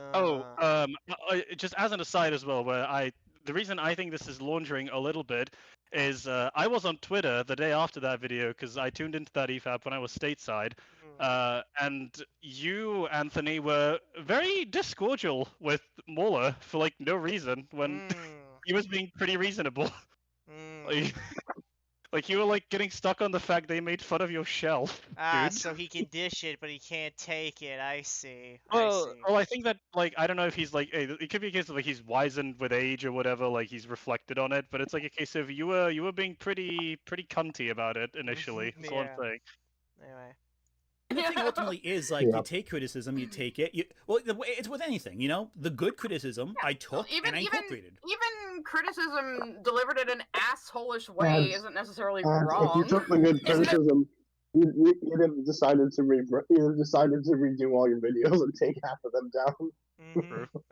Just as an aside as well, the reason I think this is laundering a little bit is I was on Twitter the day after that video because I tuned into that EFAP when I was stateside, and you, Anthony, were very discordial with Mauler for like no reason when he was being pretty reasonable. Like you were like getting stuck on the fact they made fun of your shell. Dude. So he can dish it, but he can't take it. I see. I think that like I don't know if he's like it could be a case of like he's wizened with age or whatever, like he's reflected on it. But it's like a case of you were being pretty cunty about it initially. That's one thing. Anyway. And the thing ultimately is, like, you take criticism, you take it. It's with anything, the good criticism I took and I incorporated. Even criticism delivered in an asshole-ish way isn't necessarily wrong. If you took the good criticism, you'd have decided to redo all your videos and take half of them down.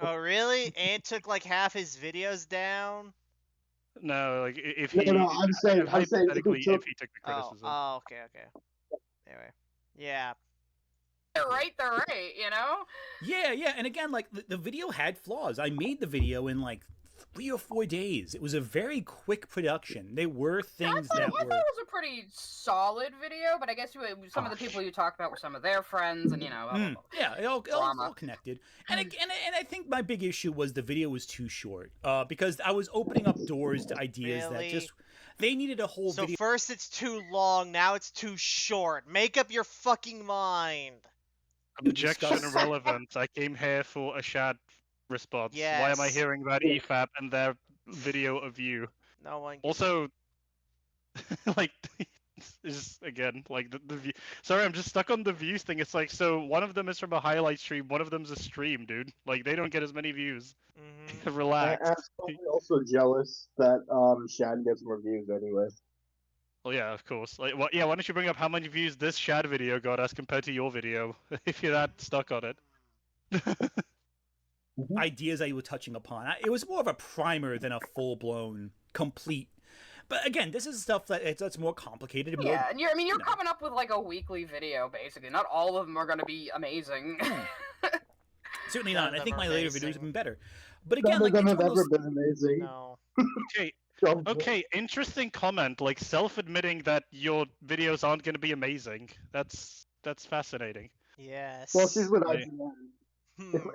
Oh, really? And took like half his videos down? No, like if he. No, I'm saying if he took the criticism. Oh, okay. Anyway. Yeah. They're right, Yeah, and again, like, the video had flaws. I made the video in, like, 3 or 4 days. It was a very quick production. There were things I thought it was a pretty solid video, but I guess some of the people you talked about were some of their friends, and, Yeah, it all connected. And I think my big issue was the video was too short, because I was opening up doors to ideas that just... They needed a whole video. So first it's too long, now it's too short. Make up your fucking mind. Objection irrelevant. I came here for a Shad response. Yes. Why am I hearing about EFAP and their video of you? No one. Also, like, just again, like the view. Sorry, I'm just stuck on the views thing. It's like, so one of them is from a highlight stream, one of them's a stream, dude. Like, they don't get as many views. Relax. I'm probably also jealous that Shad gets more views anyway. Well, yeah, of course. Like, why don't you bring up how many views this Shad video got as compared to your video, if you're that stuck on it? Ideas I was touching upon. It was more of a primer than a full-blown, complete. But again, this is stuff that's more complicated. And more, and you're coming up with like a weekly video, basically. Not all of them are going to be amazing. Certainly not. I think my later videos have been better. But again, none of them have ever been amazing. No. Okay, interesting comment. Like self-admitting that your videos aren't going to be amazing. That's fascinating. Yes. Well, she's with IGN.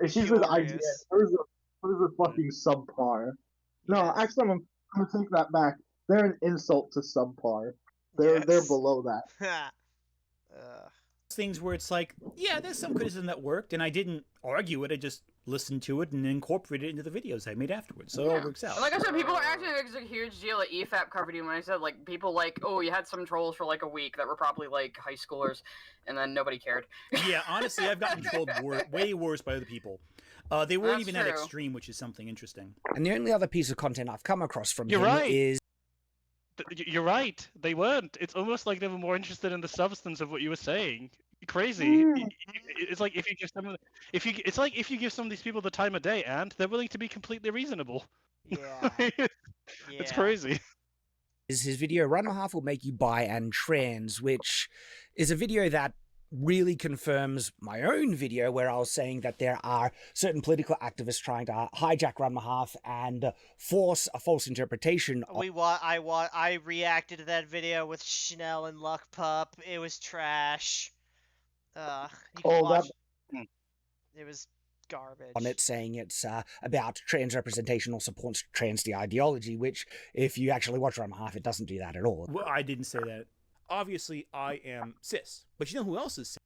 If she's with IGN, hers are fucking subpar. No, actually, I'm gonna take that back. They're an insult to subpar. They're below that. Things where it's like, yeah, there's some criticism that worked, and I didn't argue it. I just listened to it and incorporated it into the videos I made afterwards. So it all works out. Like I said, people are actually like, a huge deal at EFAP covered you when I said like people like, oh, you had some trolls for like a week that were probably like high schoolers, and then nobody cared. Yeah, honestly, I've gotten trolled way worse by other people. They weren't even that extreme, which is something interesting. And the only other piece of content I've come across from him is... You're right. They weren't. It's almost like they were more interested in the substance of what you were saying. Crazy. It's like if you give some of these people the time of day, and they're willing to be completely reasonable. Yeah. It's crazy. His video Run or Half Will Make You Bi and Trans, which is a video that really confirms my own video where I was saying that there are certain political activists trying to hijack Run or Half and force a false interpretation. I reacted to that video with Schnell and Luck Pup. It was trash. It was garbage. On it, saying it's about trans representation or supports trans ideology, which, if you actually watch Run Half, it doesn't do that at all. Well, I didn't say that. Obviously, I am cis. But you know who else is cis?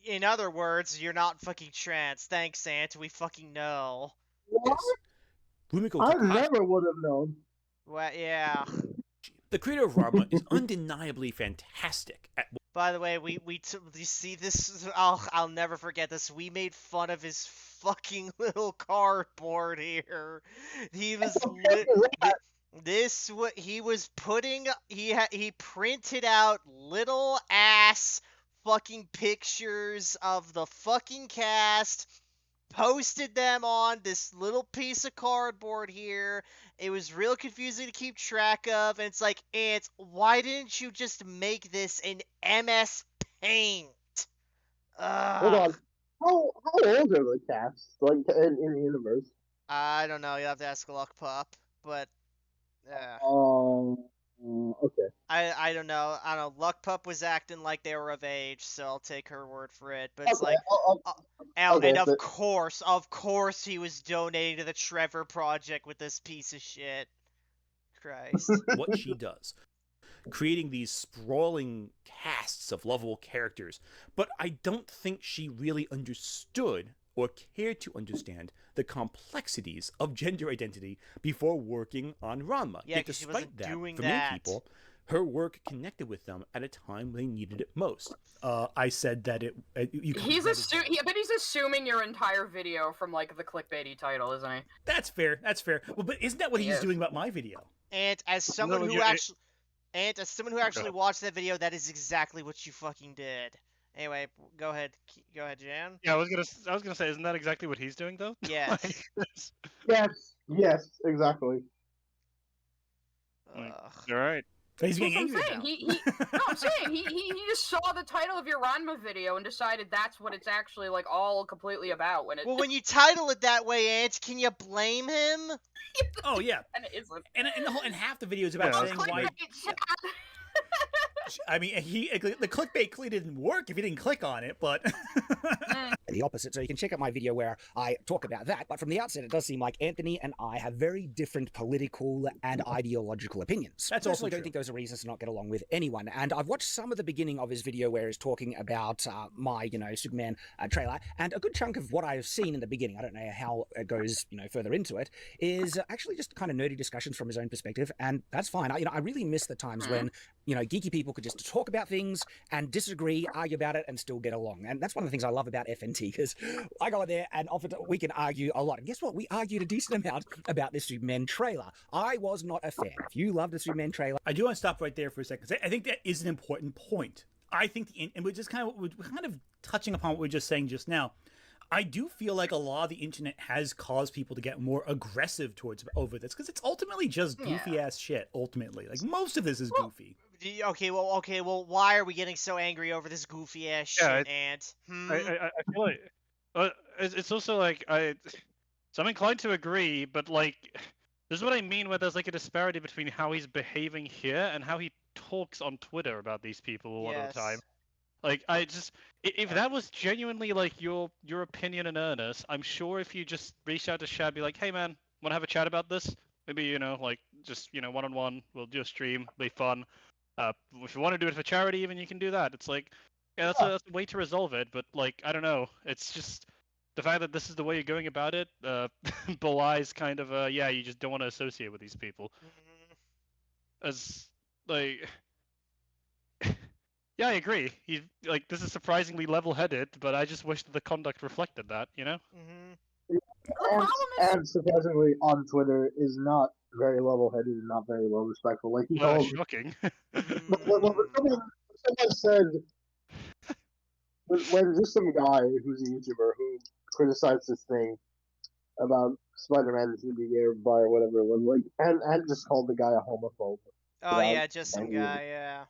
In other words, you're not fucking trans. Thanks, Ant. We fucking know. What? I never would have known. Well, yeah. The creator of Ranma is undeniably fantastic at. By the way, you see this? I'll never forget this. We made fun of his fucking little cardboard here. He was he was putting he printed out little ass fucking pictures of the fucking cast, posted them on this little piece of cardboard here. It was real confusing to keep track of, and it's like, Ant, why didn't you just make this in MS Paint? Hold on. How old are the cats, like, in the universe? I don't know. You have to ask Luck Pup, but okay. I don't know. I don't know. Luck Pup was acting like they were of age, so I'll take her word for it. But it's like, and of course, he was donating to the Trevor Project with this piece of shit. Christ. What she does, creating these sprawling casts of lovable characters, but I don't think she really understood or cared to understand the complexities of gender identity before working on Ranma. Yeah, Yet despite she wasn't that, for many people, her work connected with them at a time they needed it most. I said that it. I bet he's assuming your entire video from like the clickbaity title, isn't he? That's fair. That's fair. Well, but isn't that what he's doing about my video? And as someone who actually watched that video, that is exactly what you fucking did. Anyway, go ahead, Jan. Yeah, I was gonna say, isn't that exactly what he's doing though? Yes. Yes, exactly. All right. He's getting angry now. I'm saying he just saw the title of your Ranma video and decided that's what it's actually like all completely about. Well, when you title it that way, Ant, can you blame him? Oh yeah, and it isn't. And half the video is about saying why. I mean, the clickbait clearly didn't work if you didn't click on it, but the opposite. So you can check out my video where I talk about that. But from the outset, it does seem like Anthony and I have very different political and ideological opinions. That's also I don't think those are reasons to not get along with anyone. And I've watched some of the beginning of his video where he's talking about my, Superman trailer, and a good chunk of what I have seen in the beginning, I don't know how it goes, further into it, is actually just kind of nerdy discussions from his own perspective, and that's fine. I really miss the times when geeky people could just talk about things and disagree, argue about it, and still get along. And that's one of the things I love about FNT, because I go in there and often we can argue a lot. And guess what? We argued a decent amount about this Superman trailer. I was not a fan. If you loved the Superman trailer... I do want to stop right there for a second. I think that is an important point. I think, and we're kind of touching upon what we were just saying just now. I do feel like a lot of the internet has caused people to get more aggressive over this, because it's ultimately just goofy ass shit. Ultimately, like most of this is goofy. Okay, well, why are we getting so angry over this goofy ass shit? I feel like it's also like so I'm inclined to agree, but like this is what I mean, where there's like a disparity between how he's behaving here and how he talks on Twitter about these people a lot of the time. Like, if that was genuinely like your opinion in earnest, I'm sure if you just reach out to Shad, be like, hey man, want to have a chat about this? Maybe, like, just, one-on-one, we'll do a stream, be fun. If you want to do it for charity even, you can do that. It's like, that's a way to resolve it, but like, I don't know. It's just, the fact that this is the way you're going about it, belies kind of, you just don't want to associate with these people. As, like... Yeah, I agree. This is surprisingly level-headed, but I just wish that the conduct reflected that, And surprisingly, on Twitter is not very level-headed and not very well-respectful. Like he told, shocking. someone said, when just some guy who's a YouTuber who criticized this thing about Spider-Man should be gay or bi or whatever it was, like, and just called the guy a homophobe. Oh yeah, just some guy, yeah.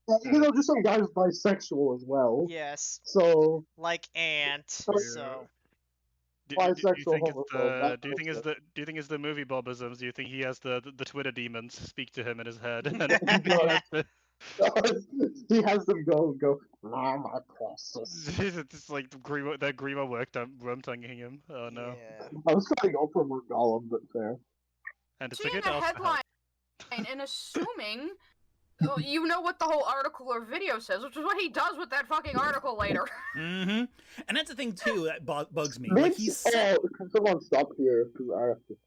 Just some guy's bisexual as well. Yes. So like Ant. So. Do you think it's the movie Bobisms? Do you think he has the Twitter demons speak to him in his head? He has them go, nah, my process. It's like that Grimo worm tonguing him. Oh no. Yeah. I was trying to go for more Gollum, but fair. And it's Seeing a good the also headline and assuming you know what the whole article or video says, which is what he does with that fucking article later. Mm-hmm. And that's the thing too that bugs me. Mitch, Like he's said, can someone stop here? Because I have to.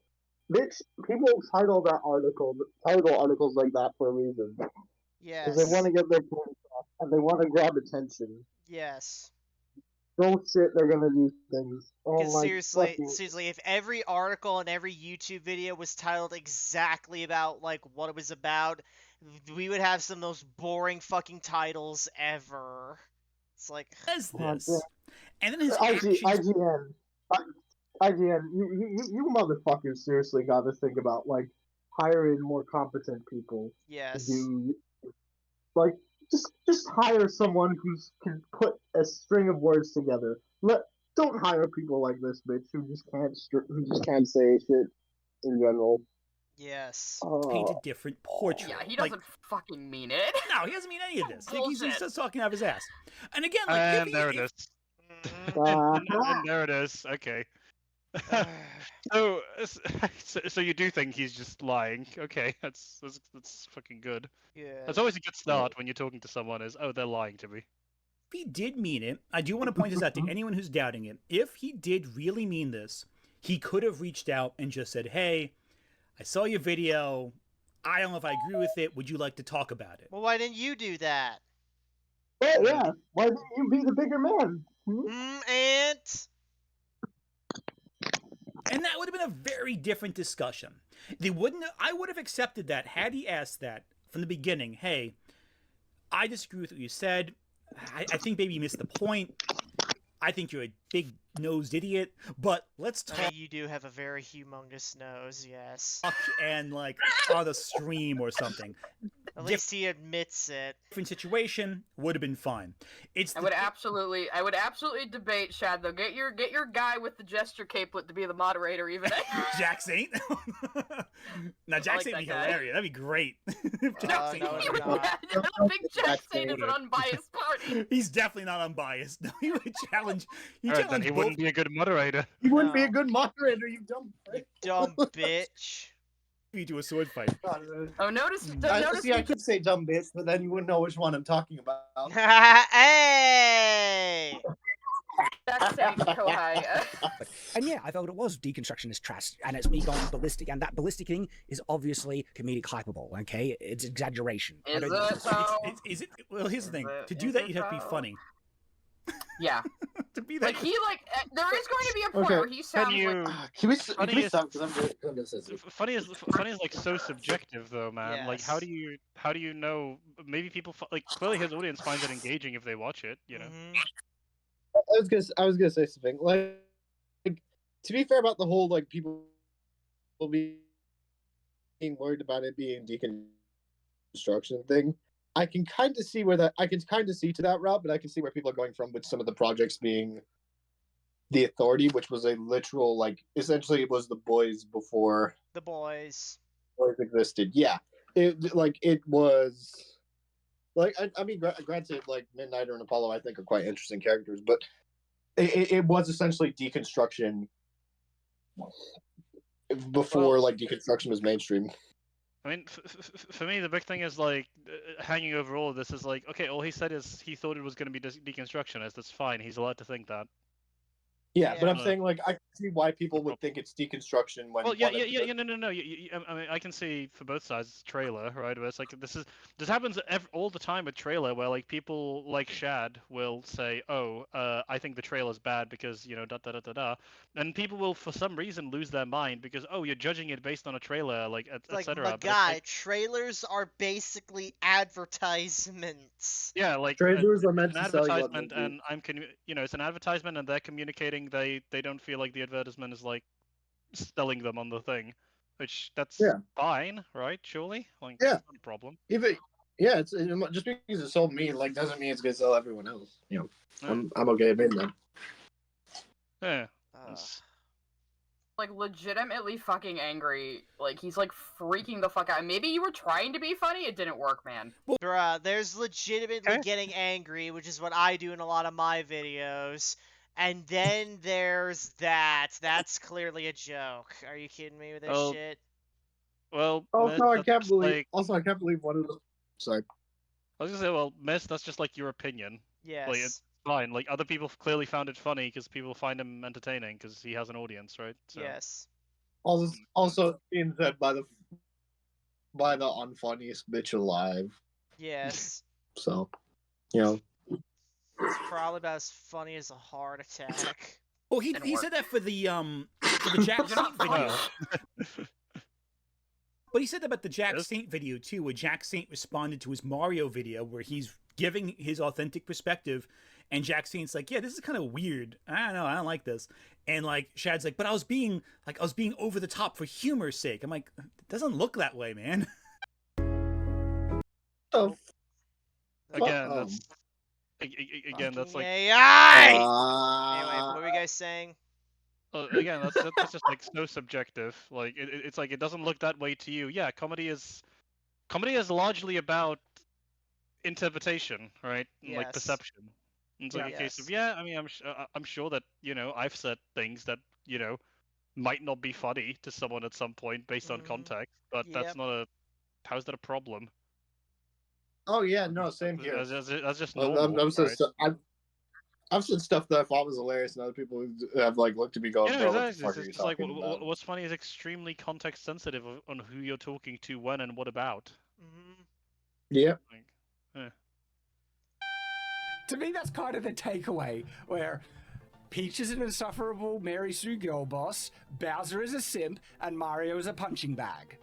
Mitch, people title articles like that for a reason. Yes. Because they want to get their point off and they want to grab attention. Yes. Bullshit, they're gonna do things. Because seriously, if every article and every YouTube video was titled exactly about like what it was about, we would have some of those boring fucking titles ever. It's like says this, and then his IGN, you motherfuckers seriously got to think about like hiring more competent people. Yes. Like just hire someone who can put a string of words together. Don't hire people like this bitch who just can't say shit in general. Yes. Paint a different portrait. Yeah, he doesn't fucking mean it. No, he doesn't mean any of this. He's just talking out of his ass. And again, and there it is. And there it is. Okay. So you do think he's just lying? Okay, that's fucking good. Yeah. That's always a good start when you're talking to someone. Is they're lying to me. If he did mean it, I do want to point this out to anyone who's doubting it. If he did really mean this, he could have reached out and just said, "Hey, I saw your video. I don't know if I agree with it. Would you like to talk about it?" Well, why didn't you do that? Oh, yeah. Why didn't you be the bigger man? And that would have been a very different discussion. I would have accepted that had he asked that from the beginning. Hey, I disagree with what you said. I think maybe you missed the point. I think you're a big-nosed idiot, but let's talk. I mean, you do have a very humongous nose, yes. And, like, on the stream or something. At least he admits it. Different situation would have been fine. I would absolutely debate Shad though. Get your guy with the gesture capelet to be the moderator, even. Jack Saint. Now Jack Saint would be hilarious. That'd be great. I don't think Jack Saint is an unbiased party. He's definitely not unbiased. No, he would challenge. Then he wouldn't be a good moderator. He wouldn't be a good moderator. You dumb. Dumb bitch. You do a sword fight. Oh, notice. I could say dumb bitch, but then you wouldn't know which one I'm talking about. Hey! That's Kohai. And yeah, I felt it was deconstructionist trash, and it's me going ballistic, and that ballistic thing is obviously comedic hyperbole. Okay, it's exaggeration. Is it? Well, here's the thing. To do that, you'd have to be funny. Yeah. To be that. Like there is going to be a point where he sounds like. Can we stop? Because I'm gonna say something. Funny is like so subjective though, man. Yes. Like how do you know? Maybe people like clearly his audience finds it engaging if they watch it. You know. Mm-hmm. I was gonna say something. Like to be fair about the whole like people being worried about it being deconstruction thing. I can kind of see to that route, but I can see where people are going from with some of the projects being The Authority, which was a literal, like, essentially it was The Boys before The Boys existed. Yeah, it was like I mean, granted, like Midnighter and Apollo, I think are quite interesting characters, but it was essentially deconstruction before like deconstruction was mainstream. I mean, for me, the big thing is like hanging over all of this is like, okay, all he said is he thought it was going to be deconstructionist. That's fine. He's allowed to think that. Yeah, but I'm saying like I can see why people would think it's deconstruction when. Well, no. I mean, I can see for both sides. It's trailer, right? Where it's like this happens all the time with trailer, where like people like Shad will say, "Oh, I think the trailer's bad because da da da da da," and people will for some reason lose their mind because you're judging it based on a trailer, like etc. Like, guy, trailers are basically advertisements. Yeah, like trailers are meant an to sell you advertisement, and it's an advertisement, and they're communicating. They don't feel like the advertisement is like selling them on the thing, which that's fine, right? Surely, like that's not a problem. It's just because it sold me, like doesn't mean it's gonna sell everyone else. I'm okay admitting that. Yeah. like legitimately fucking angry. Like he's like freaking the fuck out. Maybe you were trying to be funny, it didn't work, man. Bruh, there's legitimately getting angry, which is what I do in a lot of my videos. And then there's that. That's clearly a joke. Are you kidding me with this shit? Well, also I can't believe. like... Also, I can't believe one of the. Sorry. I was gonna say, well, Miss, that's just like your opinion. Yes. Like, it's fine. Like, other people clearly found it funny because people find him entertaining because he has an audience, right? So... Yes. Also being said by the unfunniest bitch alive. Yes. So, you know. It's probably about as funny as a heart attack. Well, he said that for the Jack Saint video. But he said that about the Jack Saint video too, where Jack Saint responded to his Mario video where he's giving his authentic perspective, and Jack Saint's like, "Yeah, this is kind of weird. I don't know, I don't like this." And like Shad's like, "But I was being over the top for humor's sake." I'm like, "It doesn't look that way, man." Oh. Again, that's like... AI! Anyway, what were you guys saying? Again, that's just like so subjective. Like it's like it doesn't look that way to you. Yeah, comedy is largely about interpretation, right? And, like perception. And it's like a case of I mean, I'm sure that I've said things that might not be funny to someone at some point based on context, but that's not a... How's that a problem? Oh yeah, no, same here. That's just normal. I've said stuff that I thought was hilarious, and other people have like looked at me going, "Bro, what the fuck are you talking about?" What's funny is extremely context sensitive on who you're talking to, when, and what about. Yeah. To me, that's kind of the takeaway, where Peach is an insufferable Mary Sue girl boss, Bowser is a simp, and Mario is a punching bag.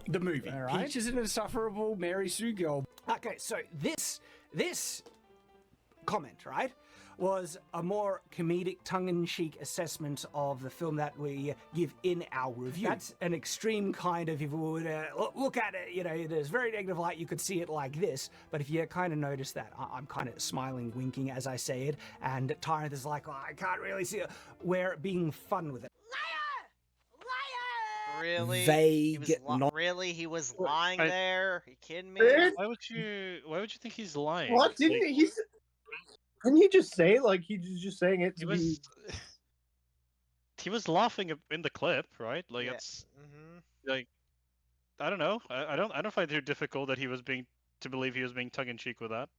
The movie. All right? Peach is an insufferable Mary Sue girl. Okay, so this comment, right, was a more comedic, tongue-in-cheek assessment of the film that we give in our review. That's an extreme kind of, if you would look at it, there's very negative light, you could see it like this, but if you kind of notice that, I'm kind of smiling, winking as I say it, and Tyrant is like, I can't really see it. We're being fun with it. Really? Vague. He was lying there? Are you kidding me? Why would you think he's lying? What? Didn't he just say like he's just saying it to be? He was laughing in the clip, right? Like it's like, I don't know. I don't find it too difficult that to believe he was being tongue in cheek with that.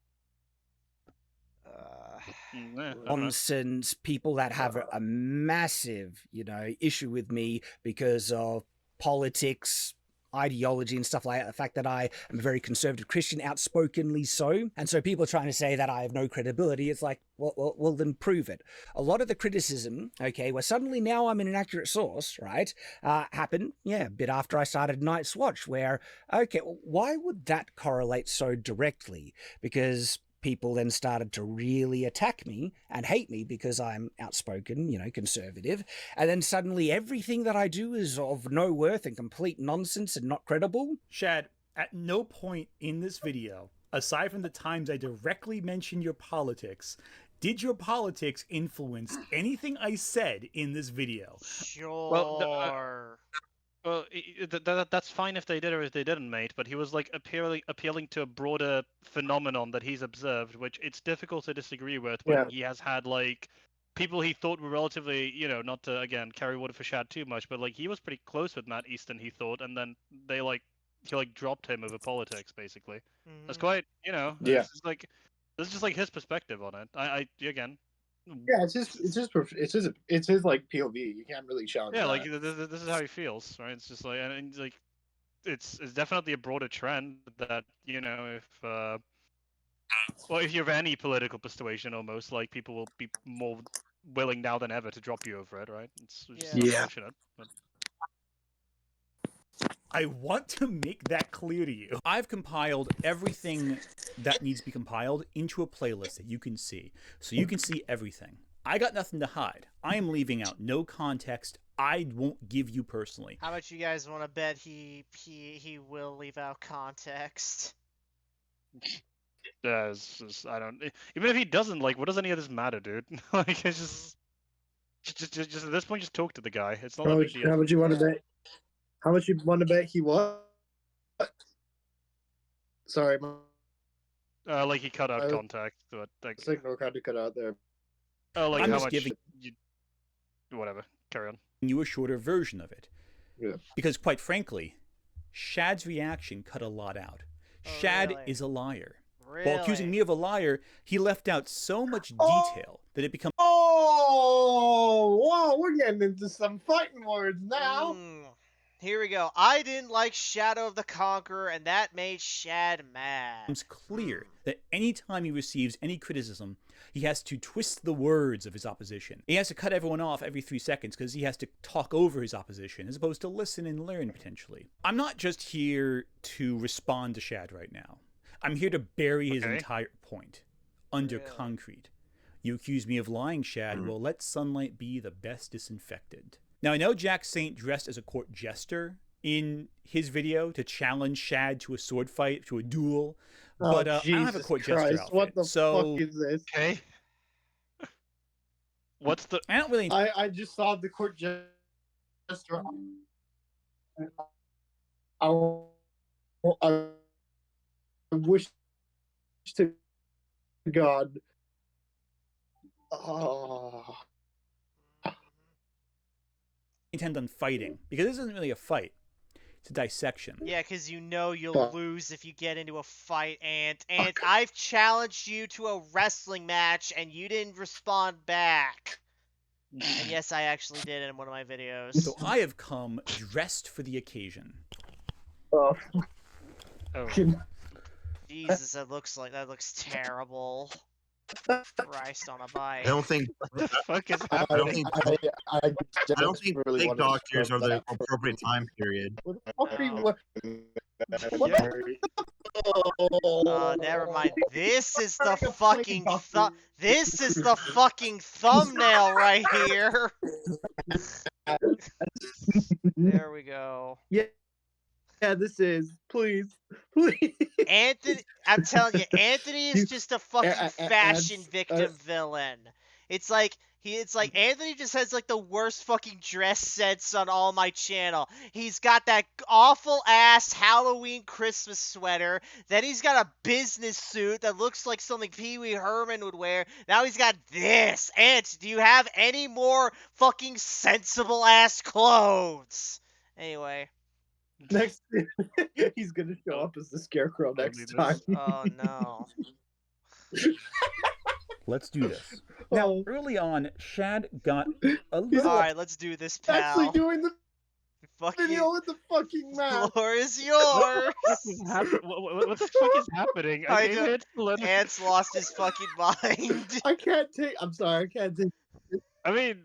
Nonsense people that have a massive, issue with me because of politics, ideology and stuff like that. The fact that I am a very conservative Christian, outspokenly so. And so people are trying to say that I have no credibility. It's like, well, then prove it. A lot of the criticism, where suddenly now I'm an inaccurate source, right, happened, a bit after I started Night's Watch, where, why would that correlate so directly? Because people then started to really attack me and hate me because I'm outspoken, conservative. And then suddenly everything that I do is of no worth and complete nonsense and not credible. Shad, at no point in this video, aside from the times I directly mentioned your politics, did your politics influence anything I said in this video? Sure. Well, that's fine if they did or if they didn't, mate. But he was like appealing to a broader phenomenon that he's observed, which it's difficult to disagree with when he has had like people he thought were relatively, not to again carry water for Shad too much, but like he was pretty close with Matt Easton, he thought, and then he dropped him over politics basically. That's quite, This is just like his perspective on it. I again. Yeah, it's his like POV. You can't really challenge. Yeah, that. like this is how he feels, right? It's just like, and like, it's definitely a broader trend that if you're of any political persuasion, almost like people will be more willing now than ever to drop you over it, right? It's just unfortunate. But... I want to make that clear to you. I've compiled everything that needs to be compiled into a playlist that you can see. So you can see everything. I got nothing to hide. I am leaving out no context I won't give you personally. How much you guys want to bet he will leave out context? Yeah, it's just, I don't... Even if he doesn't, like, what does any of this matter, dude? Like, it's just... Just at this point, just talk to the guy. It's not a big deal. How much you want to bet? How much you want to bet he what? Sorry, like he cut out contact, but like signal kind of cut out there. Oh, like I'm how just much? giving Whatever. Carry on. you a shorter version of it. Yeah. Because quite frankly, Shad's reaction cut a lot out. Oh, Shad really? is a liar. Really? While accusing me of a liar, he left out so much detail that it becomes. Oh, whoa, we're getting into some fighting words now. Here we go. I didn't like Shadow of the Conqueror, and that made Shad mad. It's clear that any time he receives any criticism, he has to twist the words of his opposition. He has to cut everyone off every 3 seconds because he has to talk over his opposition as opposed to listen and learn, potentially. I'm not just here to respond to Shad right now. I'm here to bury his entire point under concrete. You accuse me of lying, Shad. Well, let sunlight be the best disinfectant. Now, I know Jack Saint dressed as a court jester in his video to challenge Shad to a sword fight, to a duel, but I don't have a court jester outfit. What the fuck is this? Okay. What's the... I don't really... I just saw the court jester. I wish to God. Oh. intend on fighting, because this isn't really a fight. It's a dissection. Yeah, because you know you'll lose if you get into a fight, Ant. Ant, I've challenged you to a wrestling match, and you didn't respond back. And yes, I actually did in one of my videos. So I have come dressed for the occasion. Oh. Jesus, that looks terrible. Christ on a bike. I don't think. What the fuck is happening? I don't think fake doctors are the appropriate time period. Never mind. This is the fucking thumbnail right here. There we go. Yeah, this is. Please. Anthony, I'm telling you, Anthony is just a fucking fashion victim villain. It's like Anthony just has like the worst fucking dress sense on all my channel. He's got that awful ass Halloween Christmas sweater. Then he's got a business suit that looks like something Pee Wee Herman would wear. Now he's got this. Ant, do you have any more fucking sensible ass clothes? Anyway. Next, he's gonna show up as the Scarecrow next time. Oh no. Let's do this. Now, early on, Shad got a little... Alright, let's do this, pal. Actually doing the video with the fucking map. Floor is yours. What the fuck is happening? Ant's lost his fucking mind. I can't take... I'm sorry, I can't take... I mean...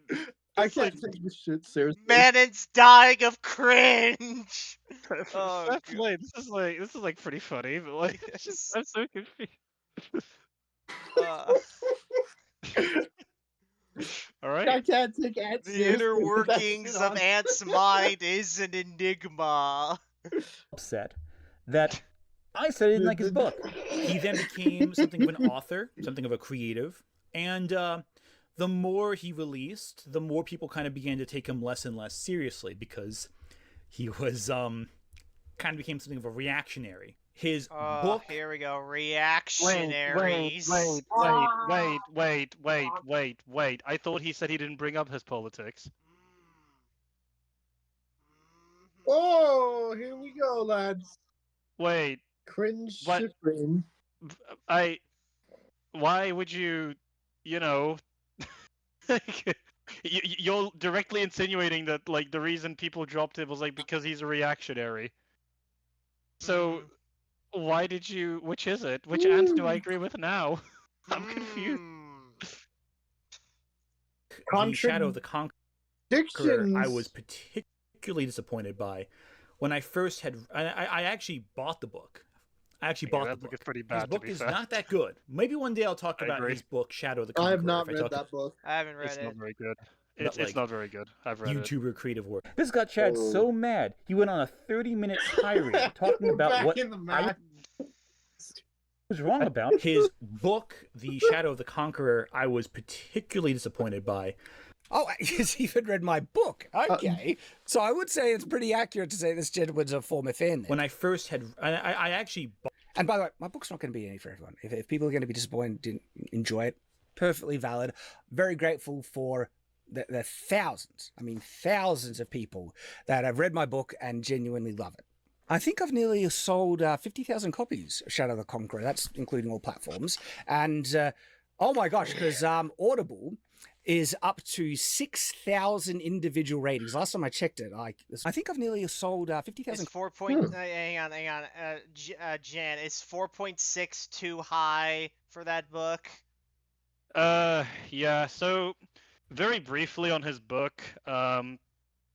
I can't take this shit seriously. Manon's dying of cringe. Oh, this is like pretty funny, but like I'm so confused. All right. I can't take Ant The inner workings of Ant's mind is an enigma. Upset that I said I didn't like his book. He then became something of an author, something of a creative, and the more he released, the more people kind of began to take him less and less seriously because he was kind of became something of a reactionary. His book. Here we go. Reactionaries. Wait. I thought he said he didn't bring up his politics. Oh, here we go, lads. Wait. Cringe what? Supreme. Why would you know... You're directly insinuating that like the reason people dropped him was like because he's a reactionary. So why did you? Which is it? Which Ant do I agree with now? I'm confused. The Shadow of the Conqueror, I was particularly disappointed by when I first had. I actually bought the book. I actually bought the book. It's pretty bad, his book is not that good. Maybe one day I'll talk about his book, Shadow of the Conqueror. I have not read that book. I haven't read it. It's not very good. It's not very good. I've read YouTuber creative work. This got Chad so mad. He went on a 30-minute tirade talking about what I was wrong about. His book, The Shadow of the Conqueror, I was particularly disappointed by Oh, he's even read my book. Okay. So I would say it's pretty accurate to say this gentleman's a former fan then. When I first had, I actually... And by the way, my book's not going to be any for everyone. If people are going to be disappointed, didn't enjoy it, perfectly valid. Very grateful for the thousands, thousands of people that have read my book and genuinely love it. I think I've nearly sold 50,000 copies of Shadow the Conqueror. That's including all platforms. And, oh my gosh, because Audible is up to 6,000 individual ratings. Last time I checked it, I think I've nearly sold 50,000. It's 4. Hang on. Jan, is 4.6 too high for that book? Yeah. So, very briefly on his book,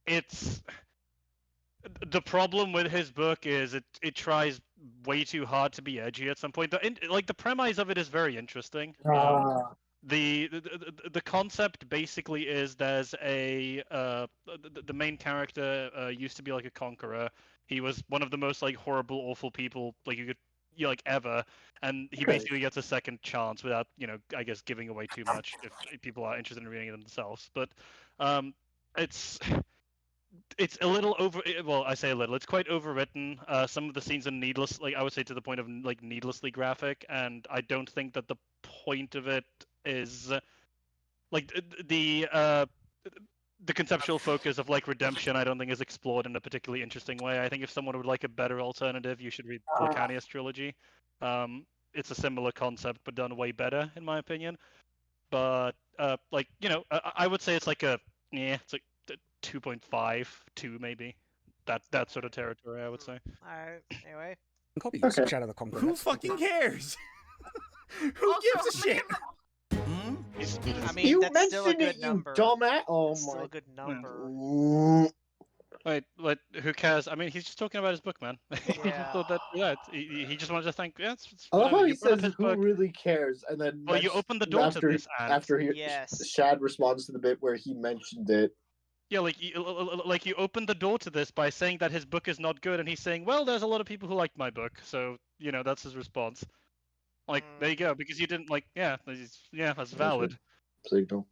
it's the problem with his book is it tries way too hard to be edgy at some point. The premise of it is very interesting. The concept basically is there's the main character used to be like a conqueror. He was one of the most like horrible, awful people ever, and he basically gets a second chance without I guess giving away too much if people are interested in reading it themselves. But it's a little I say a little. It's quite overwritten. Some of the scenes are needless, I would say to the point of needlessly graphic, and I don't think that the point of it is the conceptual focus of redemption. I don't think is explored in a particularly interesting way. I think if someone would like a better alternative, you should read the Lucanius trilogy. It's a similar concept but done way better in my opinion. But I would say it's it's 2.5, 2 maybe. That sort of territory, I would say. Alright, anyway. Copies of Shadow the Conqueror. Who fucking cares? Who gives a shit? You that's still a mentioned good it, number. you dumbass. Oh It's still my. a good number. Wait, who cares? He's just talking about his book, man. He just Yeah. thought he just wanted to thank. Yeah, I love how he you brought up says his who book. really cares, and then Well, you opened the door to this, Ant. after Yes. Shad responds to the bit where he mentioned it. Yeah, you opened the door to this by saying that his book is not good, and he's saying, well, there's a lot of people who liked my book, so that's his response. There you go, because you didn't that's valid. Signal.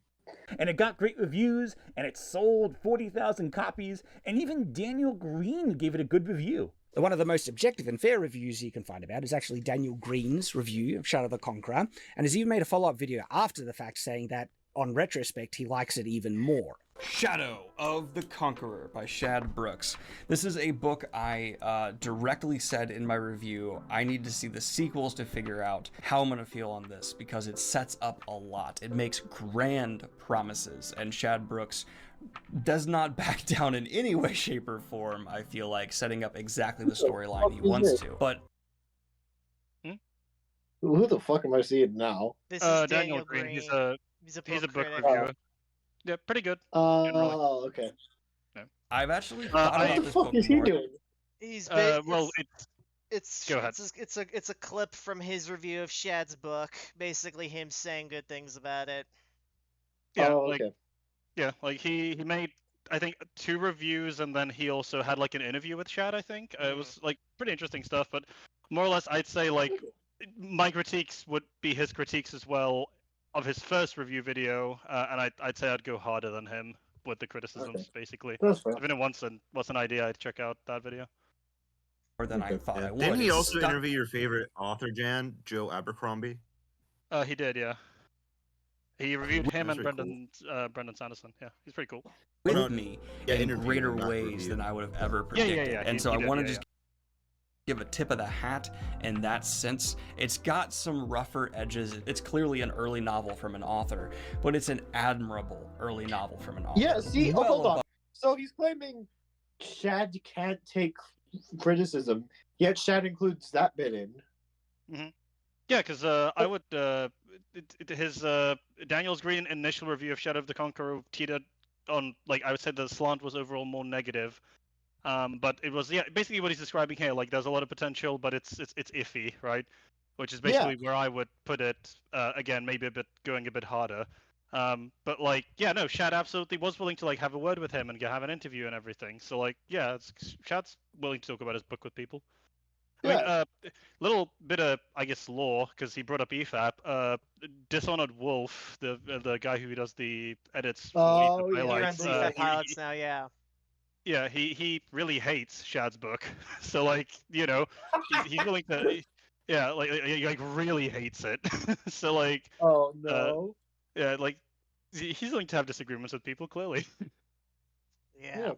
And it got great reviews, and it sold 40,000 copies, and even Daniel Green gave it a good review. One of the most objective and fair reviews you can find about is actually Daniel Green's review of Shadow the Conqueror, and has even made a follow-up video after the fact saying that, on retrospect, he likes it even more. Shadow of the Conqueror by Shad Brooks. This is a book I directly said in my review, I need to see the sequels to figure out how I'm going to feel on this, because it sets up a lot. It makes grand promises, and Shad Brooks does not back down in any way, shape, or form, I feel like, setting up exactly the storyline he wants to. But who the fuck am I seeing now? This is Daniel Green. He's a book critic. reviewer. Yeah, pretty good. Oh, okay. Yeah. I've actually thought about What the this fuck book is he more. doing? He's Go ahead. It's a clip from his review of Shad's book, basically him saying good things about it. Yeah, okay. Yeah, he made I think 2 reviews, and then he also had an interview with Shad. I think it was pretty interesting stuff. But more or less, I'd say my critiques would be his critiques as well of his first review video, and I'd say I'd go harder than him with the criticisms, basically. That's fair. Even if it was an idea, I'd check out that video. More than I thought I would. Didn't he It's also stuck- interview your favorite author, Jan, Joe Abercrombie? He did, yeah. He reviewed him That's and really Brendan Sanderson. Yeah, he's pretty cool. with No, me yeah, in interview, greater not ways review. than I would have ever Yeah, predicted. yeah. And so He I did, want to yeah, just give a tip of the hat in that sense. It's got some rougher edges. It's clearly an early novel from an author, but it's an admirable early novel from an author. Yeah, see, Well hold on. above- So he's claiming Shad can't take criticism, yet Shad includes that bit in. Yeah, because I would his Daniel's Green initial review of Shadow of the Conqueror teetered on I would say the slant was overall more negative, but it was basically what he's describing here. There's a lot of potential, but it's iffy, right? Which is basically where I would put it. Again, maybe going a bit harder. But no, Shad absolutely was willing to have a word with him and have an interview and everything. So Shad's willing to talk about his book with people. I mean, little bit of, I guess, lore, because he brought up EFAP. Dishonored Wolf, the guy who does the edits for EFAP He highlights. runs EFAP highlights now, yeah. Yeah, he really hates Shad's book. So, like, you know, he's willing to... Yeah, like really hates it. So, like... Oh, no. Yeah, like, he's willing to have disagreements with people, clearly. Yeah.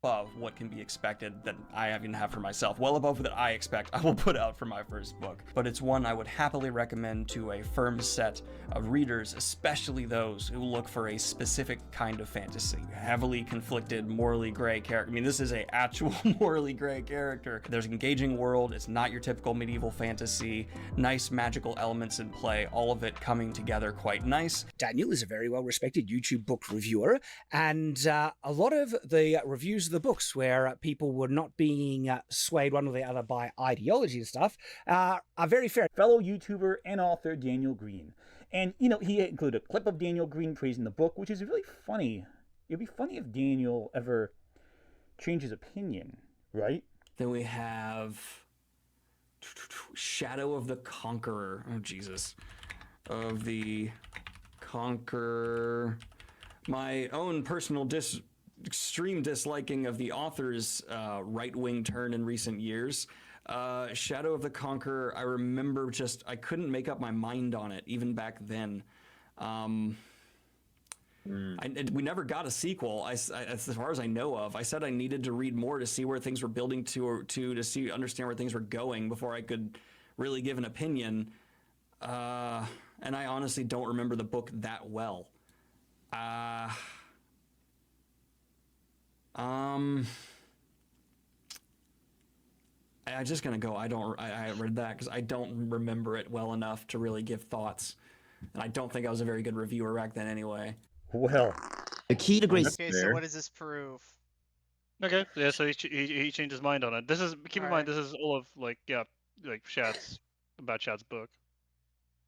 Above what can be expected that I even have for myself, well above that I expect I will put out for my first book. But it's one I would happily recommend to a firm set of readers, especially those who look for a specific kind of fantasy. Heavily conflicted, morally gray character. I mean, this is a actual morally gray character. There's an engaging world. It's not your typical medieval fantasy. Nice magical elements in play. All of it coming together quite nice. Daniel is a very well-respected YouTube book reviewer, and a lot of the reviews of the books where people were not being swayed one or the other by ideology and stuff are very fair. Fellow YouTuber and author Daniel Green. And, you know, he included a clip of Daniel Green praising the book, which is really funny. It'd be funny if Daniel ever changed his opinion, right? Then we have Shadow of the Conqueror. Oh, Jesus. Of the Conqueror. My own personal extreme disliking of the author's right-wing turn in recent years. Shadow of the Conqueror, I remember I couldn't make up my mind on it, even back then. We never got a sequel, as far as I know of. I said I needed to read more to see where things were building to understand where things were going before I could really give an opinion. And I honestly don't remember the book that well. I'm just gonna go. I read that because I don't remember it well enough to really give thoughts, and I don't think I was a very good reviewer back then anyway. Well, the key to great. Okay, so what does this prove? Okay, yeah, so he changed his mind on it. This is keep in mind this is all of like Shad's book.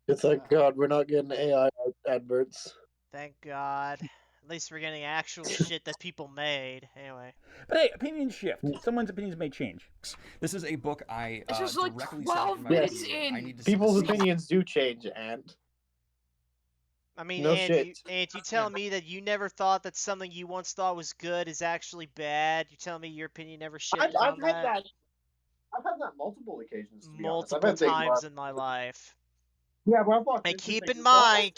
It's like God, we're not getting AI adverts. Thank God. At least we're getting actual shit that people made. Anyway. But hey, opinions shift. Someone's opinions may change. This is a book I This is like directly 12 minutes in. People's opinions do change, and I mean, no and you tell me that you never thought that something you once thought was good is actually bad. You tell me your opinion never shifted on that. I've had that multiple occasions. Multiple times in my life. Yeah, but I've watched. And keep in mind,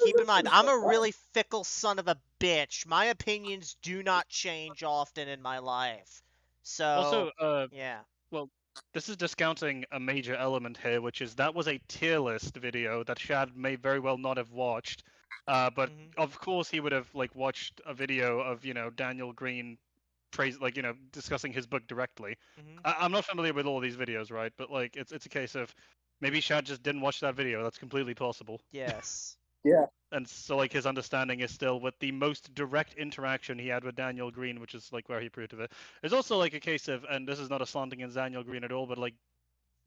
I'm a really fickle son of a bitch. My opinions do not change often in my life. So also, yeah. Well, this is discounting a major element here, which is that was a tier list video that Shad may very well not have watched. But of course he would have like watched a video of Daniel Green discussing his book directly. I'm not familiar with all these videos, right? But like it's a case of maybe Shad just didn't watch that video. That's completely possible. Yes. Yeah. And so like his understanding is still with the most direct interaction he had with Daniel Green, which is like where he proved of it. There's also like a case of, and this is not a slanting against Daniel Green at all, but like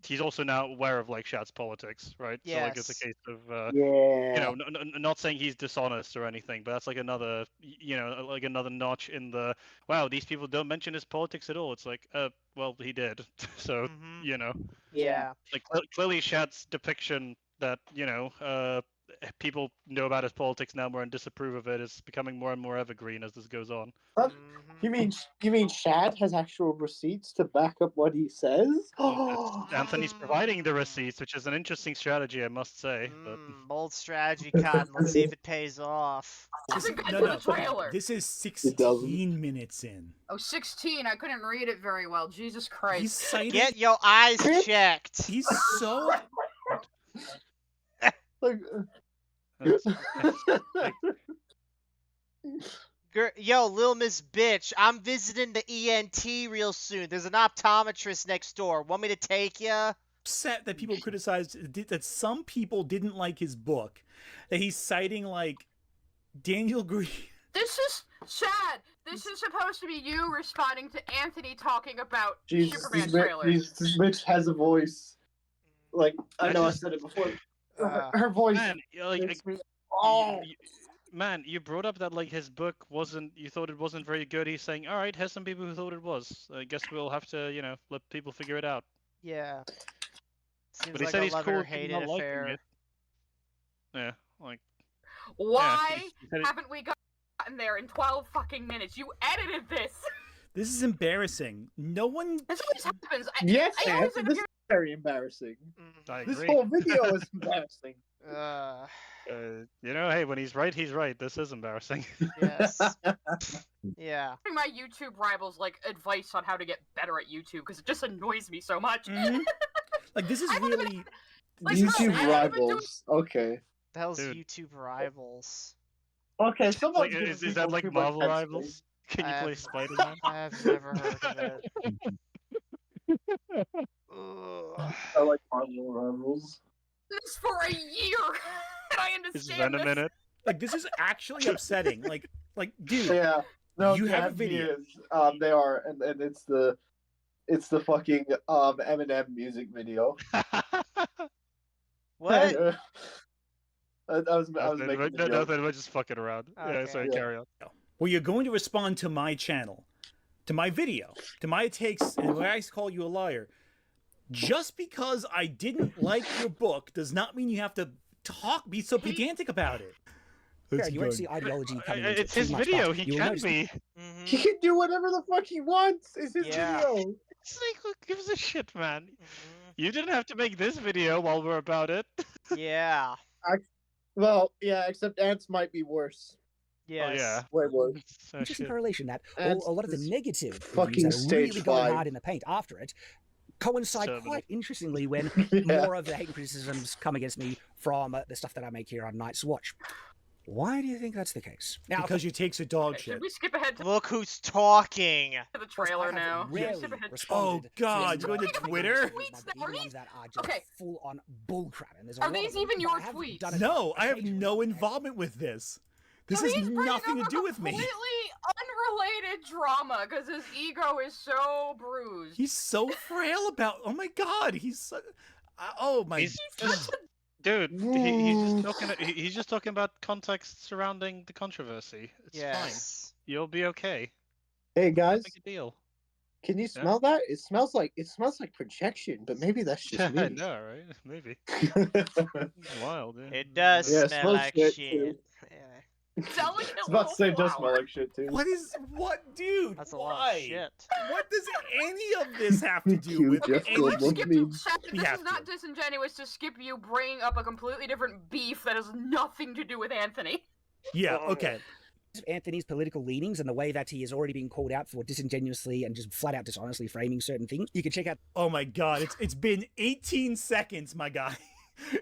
he's also now aware of like Shad's politics, right? Yes. So like it's a case of yeah. Not saying he's dishonest or anything, but that's like another like another notch in the wow, these people don't mention his politics at all. It's like well he did. So Yeah. like clearly Shad's depiction that people know about his politics now more and disapprove of it is becoming more and more evergreen as this goes on. You mean Shad has actual receipts to back up what he says? Anthony's providing the receipts, which is an interesting strategy, I must say. Bold strategy, Cotton. Let's see if it pays off. Trailer. This is 16 minutes in. Oh, 16. I couldn't read it very well. Jesus Christ. He's citing... Get your eyes checked. He's so... Yo, Lil Miss Bitch, I'm visiting the ENT real soon. There's an optometrist next door. Want me to take ya? Upset that people criticized that some people didn't like his book. That he's citing like Daniel Green. This is Shad. This is supposed to be you responding to Anthony talking about Superman trailers. Bitch has a voice. Like I know I said it before. Her voice. Man, you brought up that like his book you thought it wasn't very good. He's saying, all right, here's some people who thought it was. I guess we'll have to, let people figure it out. Yeah. Seems But he like said a he's cool with love-hated not liking affair. it. Yeah, like. Why he said haven't we gotten there in 12 fucking minutes? You edited this. This is embarrassing. No one. This always happens. Yes, I always end up this is very embarrassing. I This agree. whole video is embarrassing. You know, hey, when he's right, he's right. This is embarrassing. Yes. Yeah. giving my YouTube rivals like advice on how to get better at YouTube because it just annoys me so much. Like this is really Like, YouTube bro, rivals. Okay. The hell's Dude. YouTube rivals? Okay, someone Like, is that like Marvel rivals? Can you play Spider-Man? I've never heard of it. I like Marvel rivals. This for a year, and I Is understand Venom this. in it? like this is actually upsetting. Like dude, Yeah. No, you have a he video. is. They are, and it's the fucking Eminem music video. What? I was making a joke. Nothing. We're just fucking around. Yeah, Okay. sorry, Yeah. carry on. Well, you're going to respond to my channel, to my video, to my takes, and where I call you a liar. Just because I didn't like your book does not mean you have to be so pedantic about it. Yeah, you won't see ideology coming into it It's too his much, video. but He you'll can notice- be. He can do whatever the fuck he wants. It's his Yeah. video. It's like, who gives a shit, man? You didn't have to make this video while we're about it. Yeah. Well, yeah, except ants might be worse. Yes. Oh yeah. Way worse. Interesting correlation that Ants a lot of the is negative fucking reviews that are really stage going 5. hard in the paint after it coincide Terminal. quite interestingly when Yeah. more of the hate and criticisms come against me from the stuff that I make here on Night's Watch. Why do you think that's the case? Now, Because your takes are dog Should shit. we skip ahead to Look who's talking. the of course, I trailer have now? Should we rarely skip ahead? Oh responded God, to you're going to Twitter? Tweets but now. Are even these- ones that are just okay. full on bullcrap. And there's a Are lot these of them, even but your I have tweets? done it No, I have occasionally. no involvement with this. This So has he's bringing nothing up to a do with me. completely unrelated drama because his ego is so bruised. He's so frail about. Oh my God, he's. Oh my. He's God. just, dude. He's just talking about context surrounding the controversy. It's fine. Yes. You'll be okay. Hey guys, Make a deal. can you smell that? It smells like projection, but maybe that's Yeah, just me. I know, right? Maybe. Wild. Yeah. It does Yeah, it smell smells like shit, shit. too. Yeah. Delicate I was about to say it does smell flower. like shit too. What, dude? That's a Why? lot of shit. What does any of this have to do You with just any? Goldblum. Skip mean- this have is not to. disingenuous to skip you bringing up a completely different beef that has nothing to do with Anthony. Yeah. Okay. Anthony's political leanings and the way that he has already been called out for disingenuously and just flat out dishonestly framing certain things. You can check out. Oh my God, it's been 18 seconds, my guy.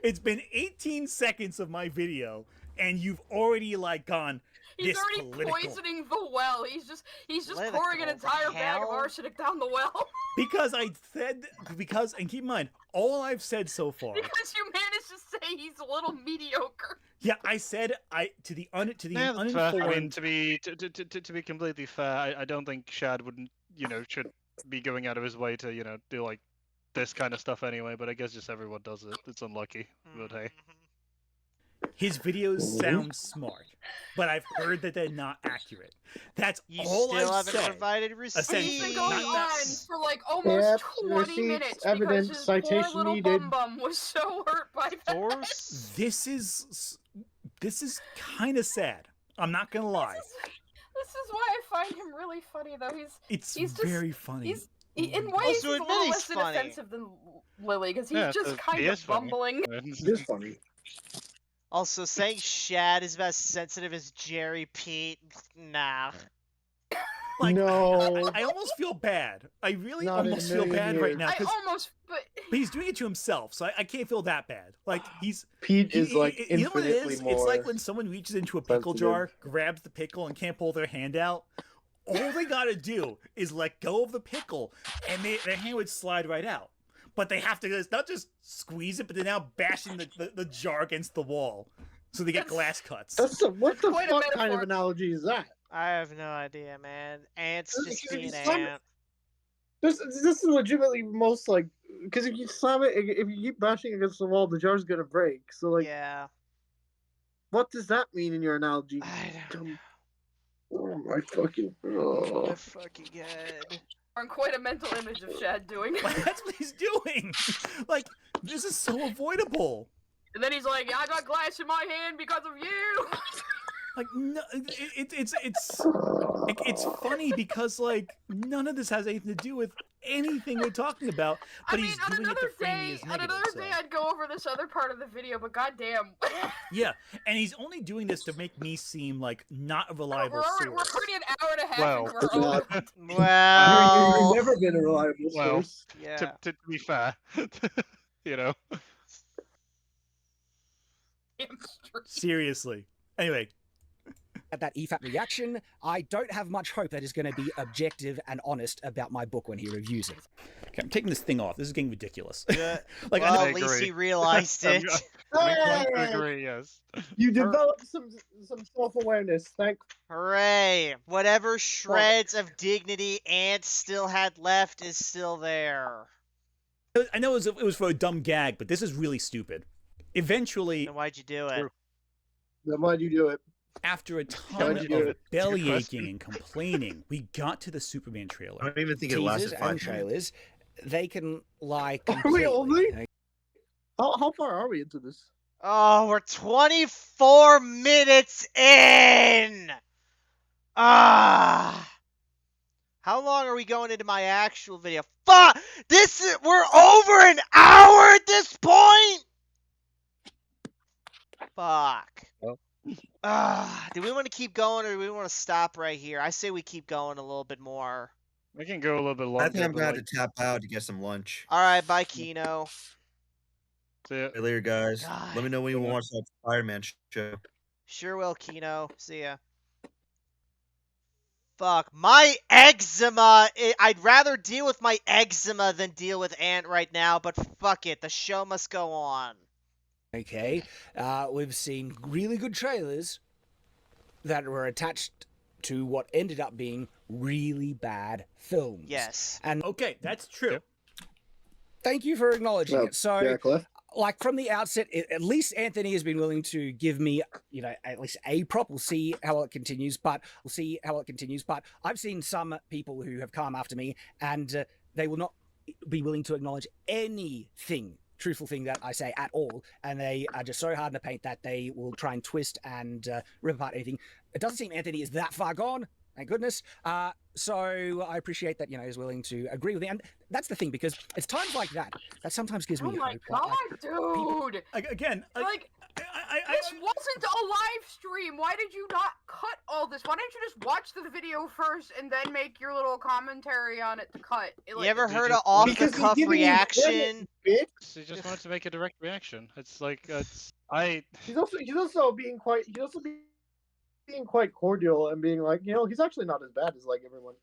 It's been 18 seconds of my video, and you've already like gone. He's This already political. poisoning the well. He's just Political, pouring an the entire bag of hell? arsenic down the well And keep in mind, all I've said so far. because you managed to say he's a little mediocre. Yeah, I said to the Yeah, that's fair. uninformed. I mean, to be completely fair, I don't think Shad wouldn't, should be going out of his way to, do like this kind of stuff anyway. But I guess just everyone does it. It's unlucky, but hey. His videos sound smart, but I've heard that they're not accurate. That's You all still I've haven't said. provided He's Essentially, been receipts. going not- on for like almost Yep, 20 receipts, minutes evidence, because his citation poor little needed. bum bum was so hurt by that. Source? This is kind of sad. I'm not gonna lie. This is why I find him really funny, though. It's he's just- very funny. In ways, Also he's a admit little he's less funny. inoffensive than Lily, because he's Yeah, just he kind is of funny. bumbling. It is funny. Also, saying Shad is about as sensitive as Jerry Pete, nah. Like, No. I almost feel bad. I really Not in a almost feel million bad right years. now I because almost, but he's doing it to himself, so I can't feel that bad. Like Pete is like you know what it infinitely is? more. It's like when someone reaches into a pickle sensitive. jar, grabs the pickle, and can't pull their hand out. All they gotta do is let go of the pickle, and their hand would slide right out. But they have to not just squeeze it, but they're now bashing the jar against the wall, so they get glass cuts. What the quite a fuck kind of metaphor. analogy is that? I have no idea, man. Ants This just is being some- ant. This is legitimately most like because if you slam it, if you keep bashing against the wall, the jar's gonna break. So like, Yeah. what does that mean in your analogy? I don't know. Oh my fucking! Oh Oh. fucking god. On quite a mental image of Shad doing. Like, that's what he's doing. Like, this is so avoidable. And then he's like, I got glass in my hand because of you. Like, no, it's funny because like none of this has anything to do with anything we're talking about. But he's doing it to frame me as negative. On another day, I'd go over this other part of the video, but goddamn. Yeah, and he's only doing this to make me seem like not a reliable source. We're already an hour and a half Well, into our Well, you've never been a reliable source. yeah. To be fair, you know. Seriously. Anyway. At that EFAP reaction, I don't have much hope that he's going to be objective and honest about my book when he reviews it. Okay, I'm taking this thing off. This is getting ridiculous. Like, well, at least he realized it. I agree, yes. You developed some self-awareness. Hooray! Whatever shreds of dignity Ant still had left is still there. I know it was for a dumb gag, but this is really stupid. Eventually... Then why'd you do it? Then why'd you do it? After a ton of belly aching and complaining, we got to the Superman trailer. I don't even think it lasted 5 minutes. Trailers, they can lie completely. Are we only? How far are we into this? Oh, we're 24 minutes in! Ah! How long are we going into my actual video? Fuck! We're over an hour at this point? Fuck. Well. Do we want to keep going or do we want to stop right here? I say we keep going a little bit more. We can go a little bit longer. I think I'm going to have to tap out to get some lunch. Alright, bye, Kino. See ya. Hey, later, guys. God. Let me know when you want to watch that Spider-Man show. Sure will, Kino. See ya. Fuck. My eczema! I'd rather deal with my eczema than deal with Ant right now, but fuck it. The show must go on. Okay, we've seen really good trailers that were attached to what ended up being really bad films. Yes. And okay, that's true. Thank you for acknowledging it. So, yeah, Cliff. Like from the outset, at least Anthony has been willing to give me, at least a prop. We'll see how well it continues, but I've seen some people who have come after me, and they will not be willing to acknowledge anything. Truthful thing that I say at all, and they are just so hard in the paint that they will try and twist and rip apart anything. It doesn't seem Anthony is that far gone, thank goodness. So I appreciate that he's willing to agree with me, and that's the thing, because it's times like that sometimes gives me hope. Oh my god, dude! Again, this wasn't a live stream. Why did you not cut all this? Why didn't you just watch the video first and then make your little commentary on it to cut? You ever heard of off-the-cuff reaction? He just wanted to make a direct reaction. It's like He's also being quite cordial and being like, he's actually not as bad as like everyone.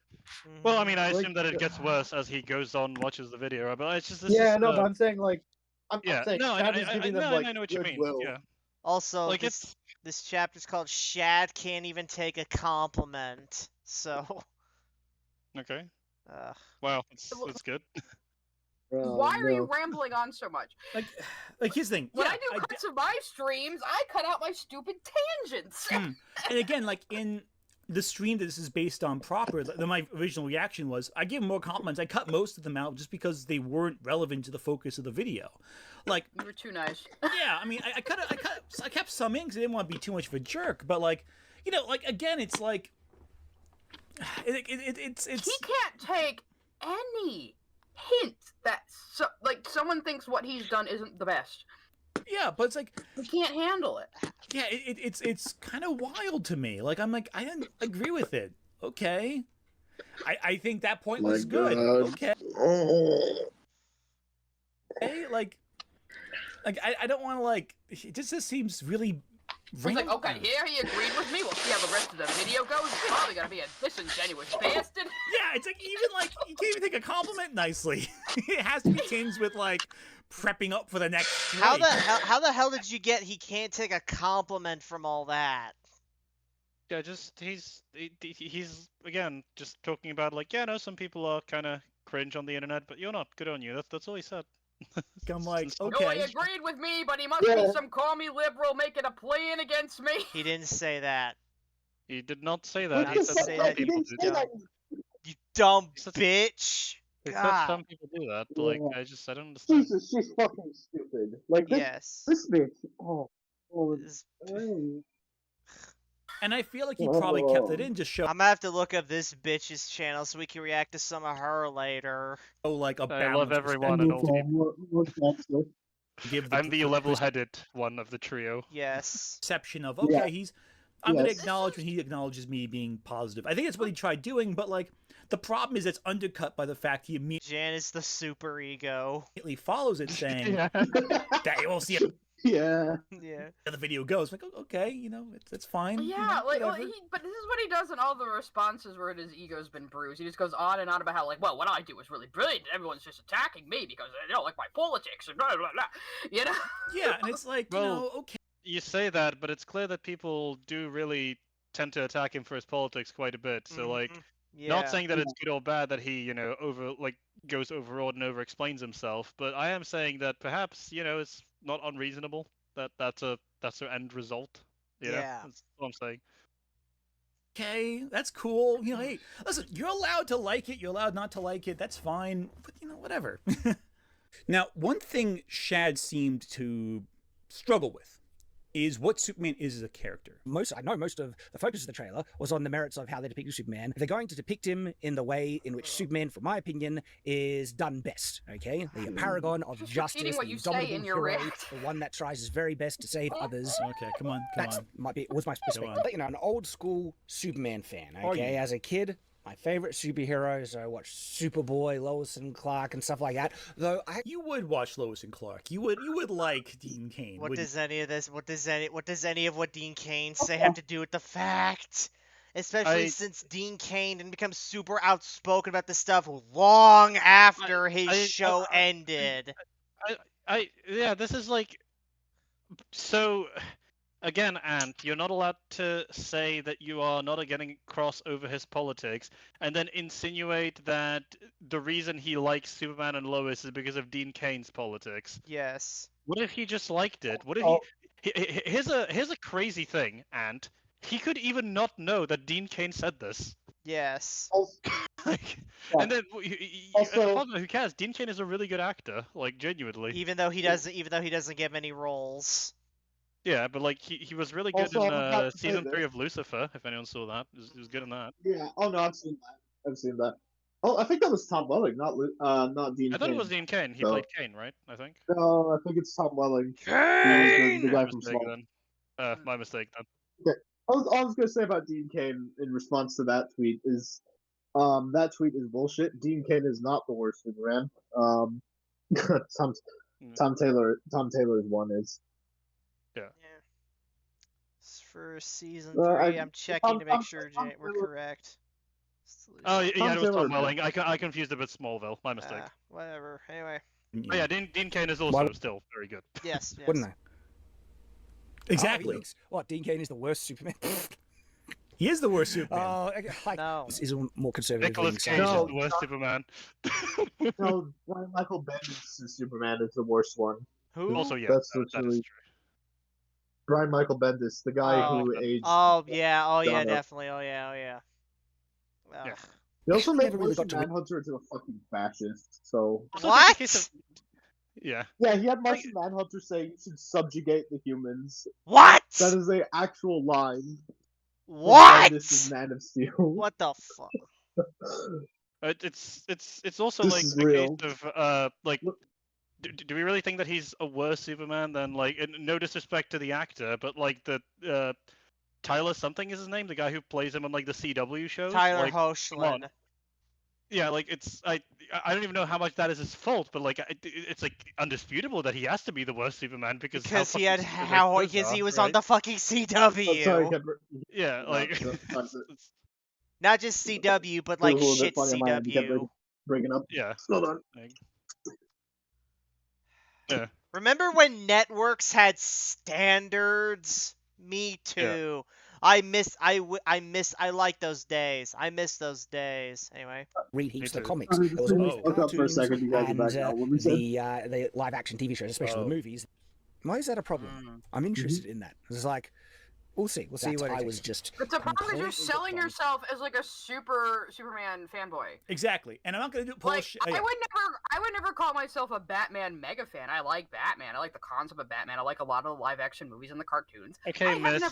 Well, I mean, I assume that it gets worse as he goes on and watches the video, but it's just this. But I'm saying like, I'm saying Shad is giving them like I know what you mean. goodwill. Yeah. Also, like this chapter's called Shad Can't Even Take a Compliment. So. Okay. Wow, it's good. Why are you rambling on so much? Like his thing. When I do cuts of my streams, I cut out my stupid tangents. And again, like in the stream that this is based on proper, my original reaction was I give more compliments. I cut most of them out just because they weren't relevant to the focus of the video. Like you were too nice. Yeah, I mean, I kept some in because I didn't want to be too much of a jerk. But like, like again, it's like it's he can't take any hint that someone thinks what he's done isn't the best. Yeah, but it's like he can't handle it. Yeah, it's kind of wild to me. Like I'm like I didn't agree with it. Okay, I think that point was good. Okay. Hey, like I don't want to like. It just seems really. He's like, okay, here he agreed with me. We'll see how the rest of the video goes. It's probably gonna be a disingenuous bastard. Yeah, it's like even like you can't even take a compliment nicely. It has to be tinged with like prepping up for the next strike. How the hell did you get he can't take a compliment from all that? Yeah, just he's again just talking about like, yeah, no, some people are kind of cringe on the internet, but you're not. Good on you. That's all he said. I'm like, okay. No, he agreed with me, but he must be some call-me liberal making a plan against me. He didn't say that. He did not say that. He said that. You dumb bitch. They said God. some people do that, but like I don't understand. Jesus, she's fucking stupid. Like this bitch. Oh, and I feel like he probably kept it in to show. I'm gonna have to look up this bitch's channel so we can react to some of her later. Oh, like a I love everyone and all. I'm the level-headed one of the trio. Yes. Perception of he's. I'm gonna acknowledge when he acknowledges me being positive. I think that's what he tried doing, but like the problem is it's undercut by the fact he immediately. Jan is the super ego. Follows it saying that we'll see. Yeah. The video goes like, okay, it's fine. Yeah, but this is what he does in all the responses where his ego's been bruised. He just goes on and on about how, like, well, what I do is really brilliant. Everyone's just attacking me because they don't like my politics and blah blah blah. Yeah, and it's like, okay. You say that, but it's clear that people do really tend to attack him for his politics quite a bit. So like, not saying that it's good or bad that he goes overawed and over explains himself, but I am saying that perhaps it's not unreasonable that's an end result. That's what I'm saying. Okay, that's cool. Hey, listen, you're allowed to like it. You're allowed not to like it. That's fine. But whatever. Now, one thing Shad seemed to struggle with is what Superman is as a character. Most of the focus of the trailer was on the merits of how they depict Superman. They're going to depict him in the way in which Superman, from my opinion, is done best. Okay, the paragon of justice, the indomitable hero, the one that tries his very best to save others. Okay, come on. Was my perspective. But, an old school Superman fan. Okay, as a kid, my favorite superheroes. I watched Superboy, Lois and Clark, and stuff like that. Though you would watch Lois and Clark. You would like Dean Cain. What does any of what Dean Cain say have to do with the fact? Especially since Dean Cain didn't become super outspoken about this stuff long after his show ended. This is like so. Again, Ant, you're not allowed to say that you are not getting cross over his politics, and then insinuate that the reason he likes Superman and Lois is because of Dean Cain's politics. Yes. What if he just liked it? What if he? Here's a crazy thing, Ant. He could even not know that Dean Cain said this. Yes. And then who cares? Dean Cain is a really good actor, like genuinely. Even though he doesn't get many roles. Yeah, but like he was really good in season 3 of Lucifer. If anyone saw that, he was good in that. Yeah. Oh no, I've seen that. Oh, I think that was Tom Welling, not Dean. I thought it was Dean Cain. He played Cain, right? I think. No, I think it's Tom Welling. The guy from Small. My mistake then. Okay. All I was gonna say about Dean Cain in response to that tweet is, that tweet is bullshit. Dean Cain is not the worst Superman. Tom Taylor's one is. Yeah. For season 3, I'm checking to make sure we're correct. Oh yeah, it was Tom Welling. I confused it with Smallville. My mistake. Whatever. Anyway. Oh, yeah, Dean Cain is also still very good. Yes. Wouldn't I? Exactly. What? Dean Cain is the worst Superman. He is the worst Superman. No. This is more conservative. Nicolas Cage is the worst Superman. No, Michael Bendis' Superman is the worst one. Who? Also, yeah, that is true. Brian Michael Bendis, the guy who aged. Oh yeah, definitely. Oh yeah. Yeah. He also made Martian Manhunter into a fucking fascist. So what? Yeah. Yeah, he had Martian Manhunter say you should subjugate the humans. What? That is an actual line. What? This is Man of Steel. What the fuck? It's also This like is a real. case of like. Do we really think that he's a worse Superman than like? No disrespect to the actor, but like the Tyler something is his name, the guy who plays him on like the CW shows. Tyler like, Hoechlin. Yeah, like I don't even know how much that is his fault, but like it's like undisputable that he has to be the worst Superman because he was on the fucking CW. Sorry, yeah, like not just CW, but like shit CW. Bringing up. Yeah. Hold on. Yeah. Remember when networks had standards? Me too. Yeah. I like those days. I miss those days. Anyway. Read heaps of the comics. There was always cartoons and the live action TV shows, especially the movies. Why is that a problem? I'm interested in that. It's like, We'll see. We'll see what I was just. But the problem is you're selling yourself as like a Superman fanboy. Exactly, and I'm not going to do bullshit. Like, I would never call myself a Batman mega fan. I like Batman. I like the concept of Batman. I like a lot of the live action movies and the cartoons. Okay, Miss,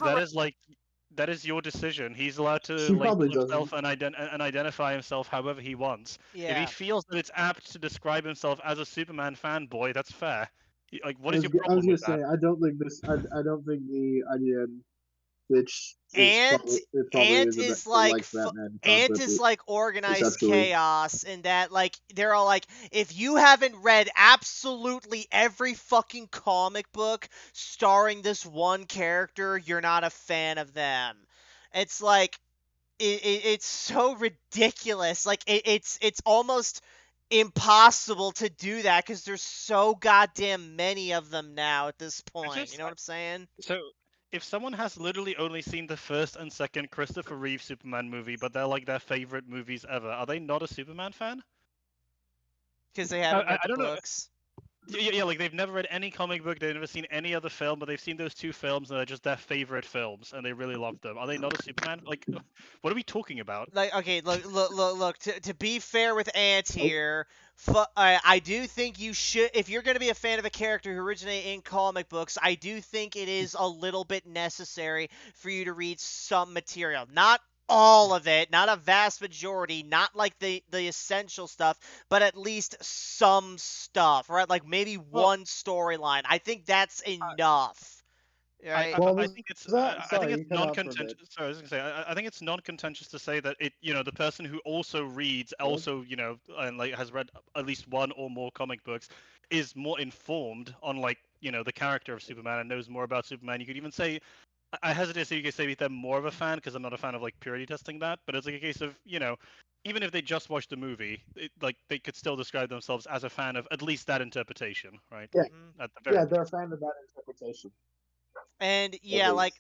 that is your decision. He's allowed to label himself and identify himself however he wants. Yeah. If he feels that it's apt to describe himself as a Superman fanboy, that's fair. Like, what is your problem with that? I was gonna say, I don't think the idea, which Ant is like organized chaos in that, like, they're all like, if you haven't read absolutely every fucking comic book starring this one character, you're not a fan of them. It's like, it's so ridiculous. Like, it's almost impossible to do that because there's so goddamn many of them now at this point. You know what I'm saying? So, if someone has literally only seen the first and second Christopher Reeve Superman movie, but they're like their favorite movies ever, are they not a Superman fan? Because they haven't read the books. Yeah, like they've never read any comic book, they've never seen any other film, but they've seen those two films and they're just their favorite films, and they really love them. Are they not a Superman? Like, what are we talking about? Like, okay, look. To be fair with Ant here, I do think you should, if you're going to be a fan of a character who originated in comic books, I do think it is a little bit necessary for you to read some material. Not all of it, not a vast majority, not like the essential stuff, but at least some stuff, right? Like maybe one storyline. I think that's enough. Right? I think it's non-contentious. Sorry, I was gonna say I think it's non-contentious to say that the person who also reads, and like has read at least one or more comic books, is more informed on the character of Superman and knows more about Superman. You could even say, I hesitate to say you could say they're more of a fan because I'm not a fan of like purity testing that, but it's like a case of even if they just watched the movie, they could still describe themselves as a fan of at least that interpretation, right? Yeah, at the very they're a fan of that interpretation. And yeah, like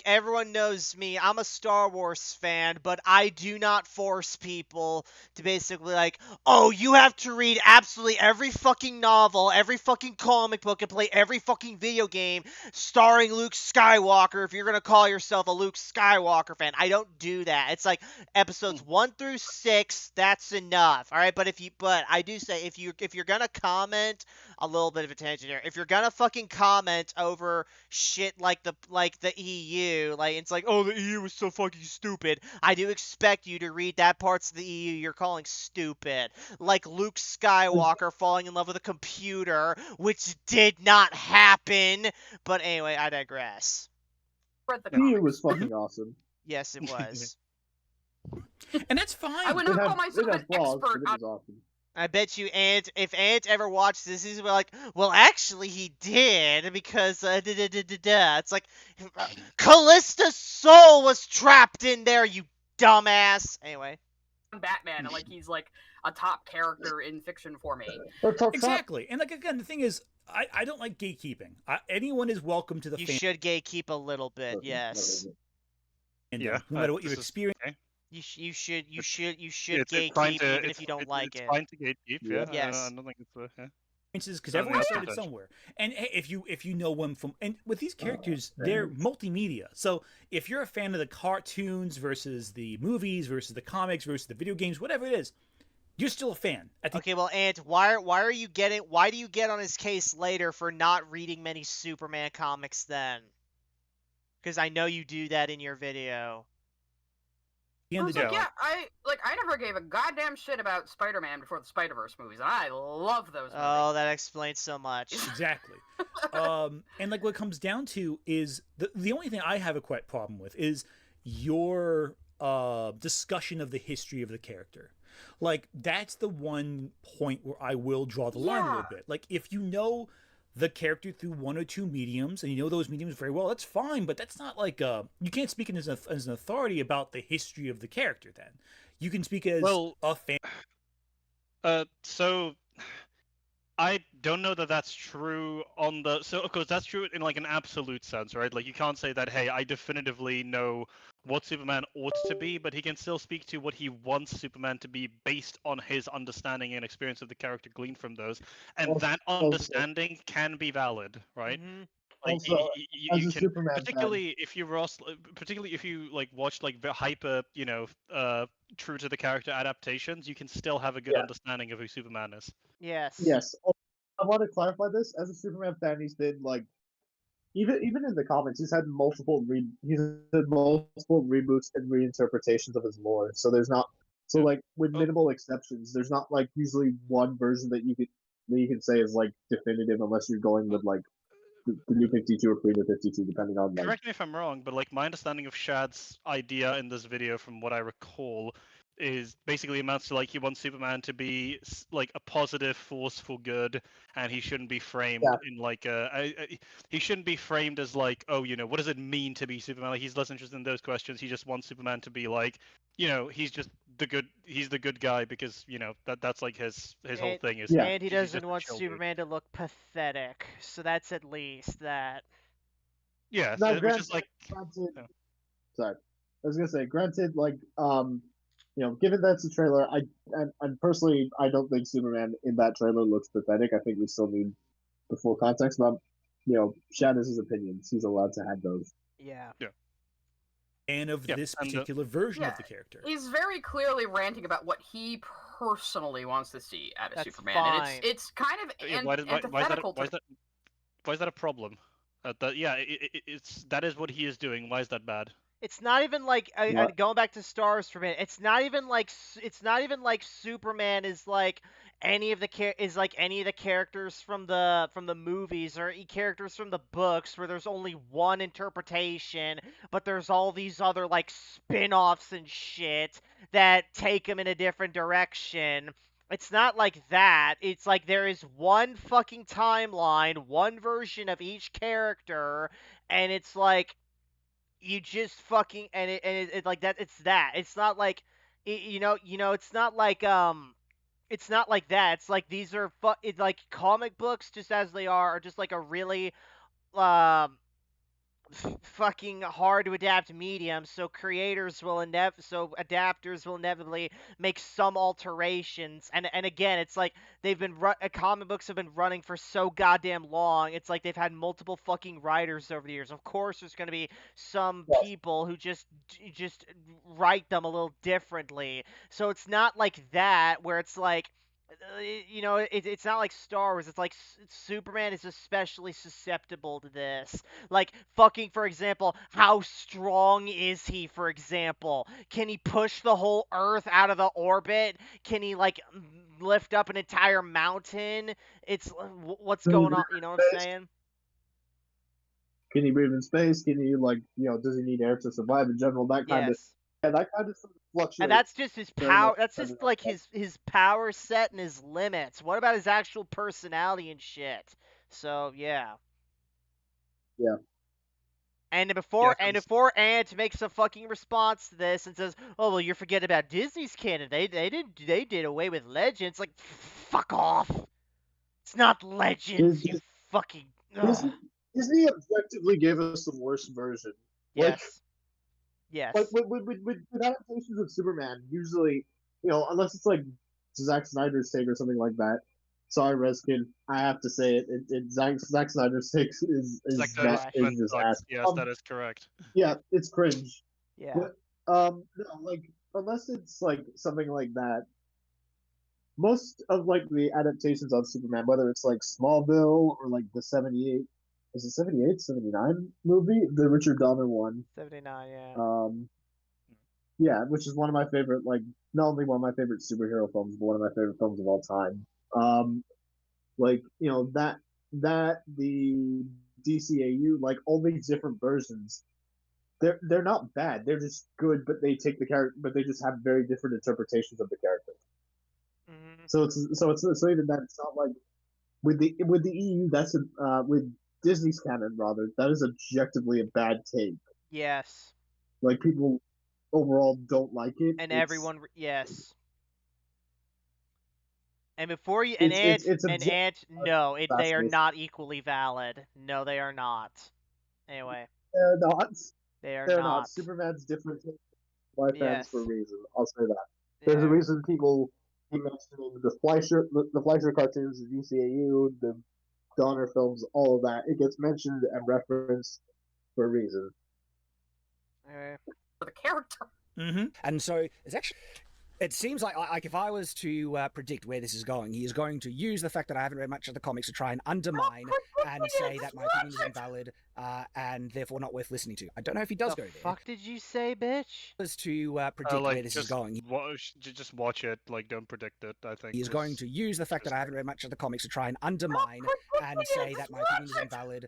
everyone knows me, I'm a Star Wars fan, but I do not force people to basically like, oh, you have to read absolutely every fucking novel, every fucking comic book, and play every fucking video game starring Luke Skywalker if you're gonna call yourself a Luke Skywalker fan. I don't do that. It's like episodes 1 through 6, that's enough. All right, but I do say if you're gonna comment, a little bit of attention here. If you're gonna fucking comment over shit like the EU, like it's like, oh, the EU is so fucking stupid, I do expect you to read that parts of the EU you're calling stupid, like Luke Skywalker falling in love with a computer, which did not happen. But anyway, I digress. The EU was fucking awesome. Yes, it was. And that's fine. I would not call myself an expert on awesome. I bet you if Ant ever watched this, he's like, well, actually, he did, because, It's like, Callista's soul was trapped in there, you dumbass. Anyway. Batman, and, like, he's, like, a top character in fiction for me. Exactly. And, like, again, the thing is, I don't like gatekeeping. Anyone is welcome to the You should gatekeep a little bit, yes. And, no matter what you experience... Okay. You should gatekeep even if you don't like it. It's fine to gatekeep, yeah. Yes. I don't think it's because everyone started somewhere. And if you know one from, and with these characters, they're multimedia. So if you're a fan of the cartoons versus the movies versus the comics versus the video games, whatever it is, you're still a fan. Okay, well, Ant, why do you get on his case later for not reading many Superman comics then? Because I know you do that in your video. I never gave a goddamn shit about Spider-Man before the Spider-Verse movies, and I love those movies. Oh, that explains so much. Exactly. And like what it comes down to is the only thing I have a quite problem with is your discussion of the history of the character. Like that's the one point where I will draw the line a little bit. Like if you know the character through one or two mediums, and you know those mediums very well, that's fine, but that's not like you can't speak as an authority about the history of the character then. You can speak as a fan. So I don't know that that's true of course that's true in like an absolute sense, right? Like you can't say that, hey, I definitively know what Superman ought to be, but he can still speak to what he wants Superman to be based on his understanding and experience of the character gleaned from those. And that understanding can be valid, right? Mm-hmm. Like also, as a can, Superman particularly if you like watch like the hyper, true to the character adaptations, you can still have a good understanding of who Superman is. Yes. Yes. I want to clarify this. As a Superman fan, he's been like, even in the comics, he's had multiple reboots and reinterpretations of his lore. So there's not like with minimal exceptions, there's not like usually one version that you can say is like definitive unless you're going with like the new 52 or pre-new 52, depending on like. Correct me if I'm wrong, but like my understanding of Shad's idea in this video, from what I recall, is basically amounts to like he wants Superman to be like a positive force for good, and he shouldn't be framed in like he shouldn't be framed as like, oh, what does it mean to be Superman? Like he's less interested in those questions. He just wants Superman to be like, he's just he's the good guy because that's like his whole thing is. And he doesn't want Superman to look pathetic, so that's at least that. Yeah, now, which is like. Sorry, I was gonna say, granted, like given that's a trailer, and personally, I don't think Superman in that trailer looks pathetic. I think we still need the full context. But Shad has his opinions. He's allowed to have those. Yeah. Yeah. And of this particular version of the character, he's very clearly ranting about what he personally wants to see out of Superman, fine. and it's kind of antithetical. Why is that a problem? That is what he is doing. Why is that bad? It's not even like going back to Star Wars for a minute. It's not even like Superman is like any of the characters from the movies or characters from the books where there's only one interpretation, but there's all these other like spin-offs and shit that take him in a different direction. It's not like that. It's like there is one fucking timeline, one version of each character, and it's like you just fucking it like that. It's that. It's not like it's not like it's not like that. It's like these are it's like comic books just as they are just like a really fucking hard to adapt medium, so adapters will inevitably make some alterations, and again, it's like they've been comic books have been running for so goddamn long. It's like they've had multiple fucking writers over the years. Of course, there's gonna be some people who just write them a little differently. So it's not like that where it's like. It's not like Star Wars. It's like Superman is especially susceptible to this. Like, fucking, for example, how strong is he, for example? Can he push the whole Earth out of the orbit? Can he, like, lift up an entire mountain? It's, what's going on, you know what I'm saying? Can he breathe in space? Can he, like, does he need air to survive in general? That kind of... Yeah, that kind of fluctuates. And that's just his power. That's just like his power set and his limits. What about his actual personality and shit? So yeah. Yeah. And before Ant makes a fucking response to this and says, "Oh well, you're forgetting about Disney's canon. They did away with Legends." Like, fuck off. It's not Legends. You fucking. Disney objectively gave us the worst version. Yes. Yes. Like with adaptations of Superman, usually, unless it's like Zack Snyder's take or something like that. Sorry, Reskin, I have to say it. Zack Snyder's take is just ass. Yes, that is correct. Yeah, it's cringe. Yeah. But, no, like unless it's like something like that, most of like the adaptations of Superman, whether it's like Smallville or like the 78. Is it 78, 79 movie? The Richard Donner one. 79, yeah. Yeah, which is one of my favorite, like, not only one of my favorite superhero films, but one of my favorite films of all time. Like, the DCAU, like, all these different versions, they're not bad. They're just good, but they take the character, but they just have very different interpretations of the character. Mm-hmm. So even that, it's not like with the EU, that's with Disney's canon, rather, that is objectively a bad take. Yes. Like, people overall don't like it. And everyone, yes. And before you, no, they are not equally valid. No, they are not. Anyway. They're not. They're not. Superman's different by fans for a reason. I'll say that. There's a reason people keep mentioning the Fleischer cartoons, the DCAU, the Donner films, all of that. It gets mentioned and referenced for a reason. For the character. Mm-hmm. And so it's actually, it seems like if I was to predict where this is going, he is going to use the fact that I haven't read much of the comics to try and undermine and say that my opinion is invalid and therefore not worth listening to. I don't know if he does go there. The fuck did you say, bitch? Was to predict where this is going. Just watch it. Like, don't predict it. I think he is going to use the fact that I haven't read much of the comics to try and undermine and say that my opinion is invalid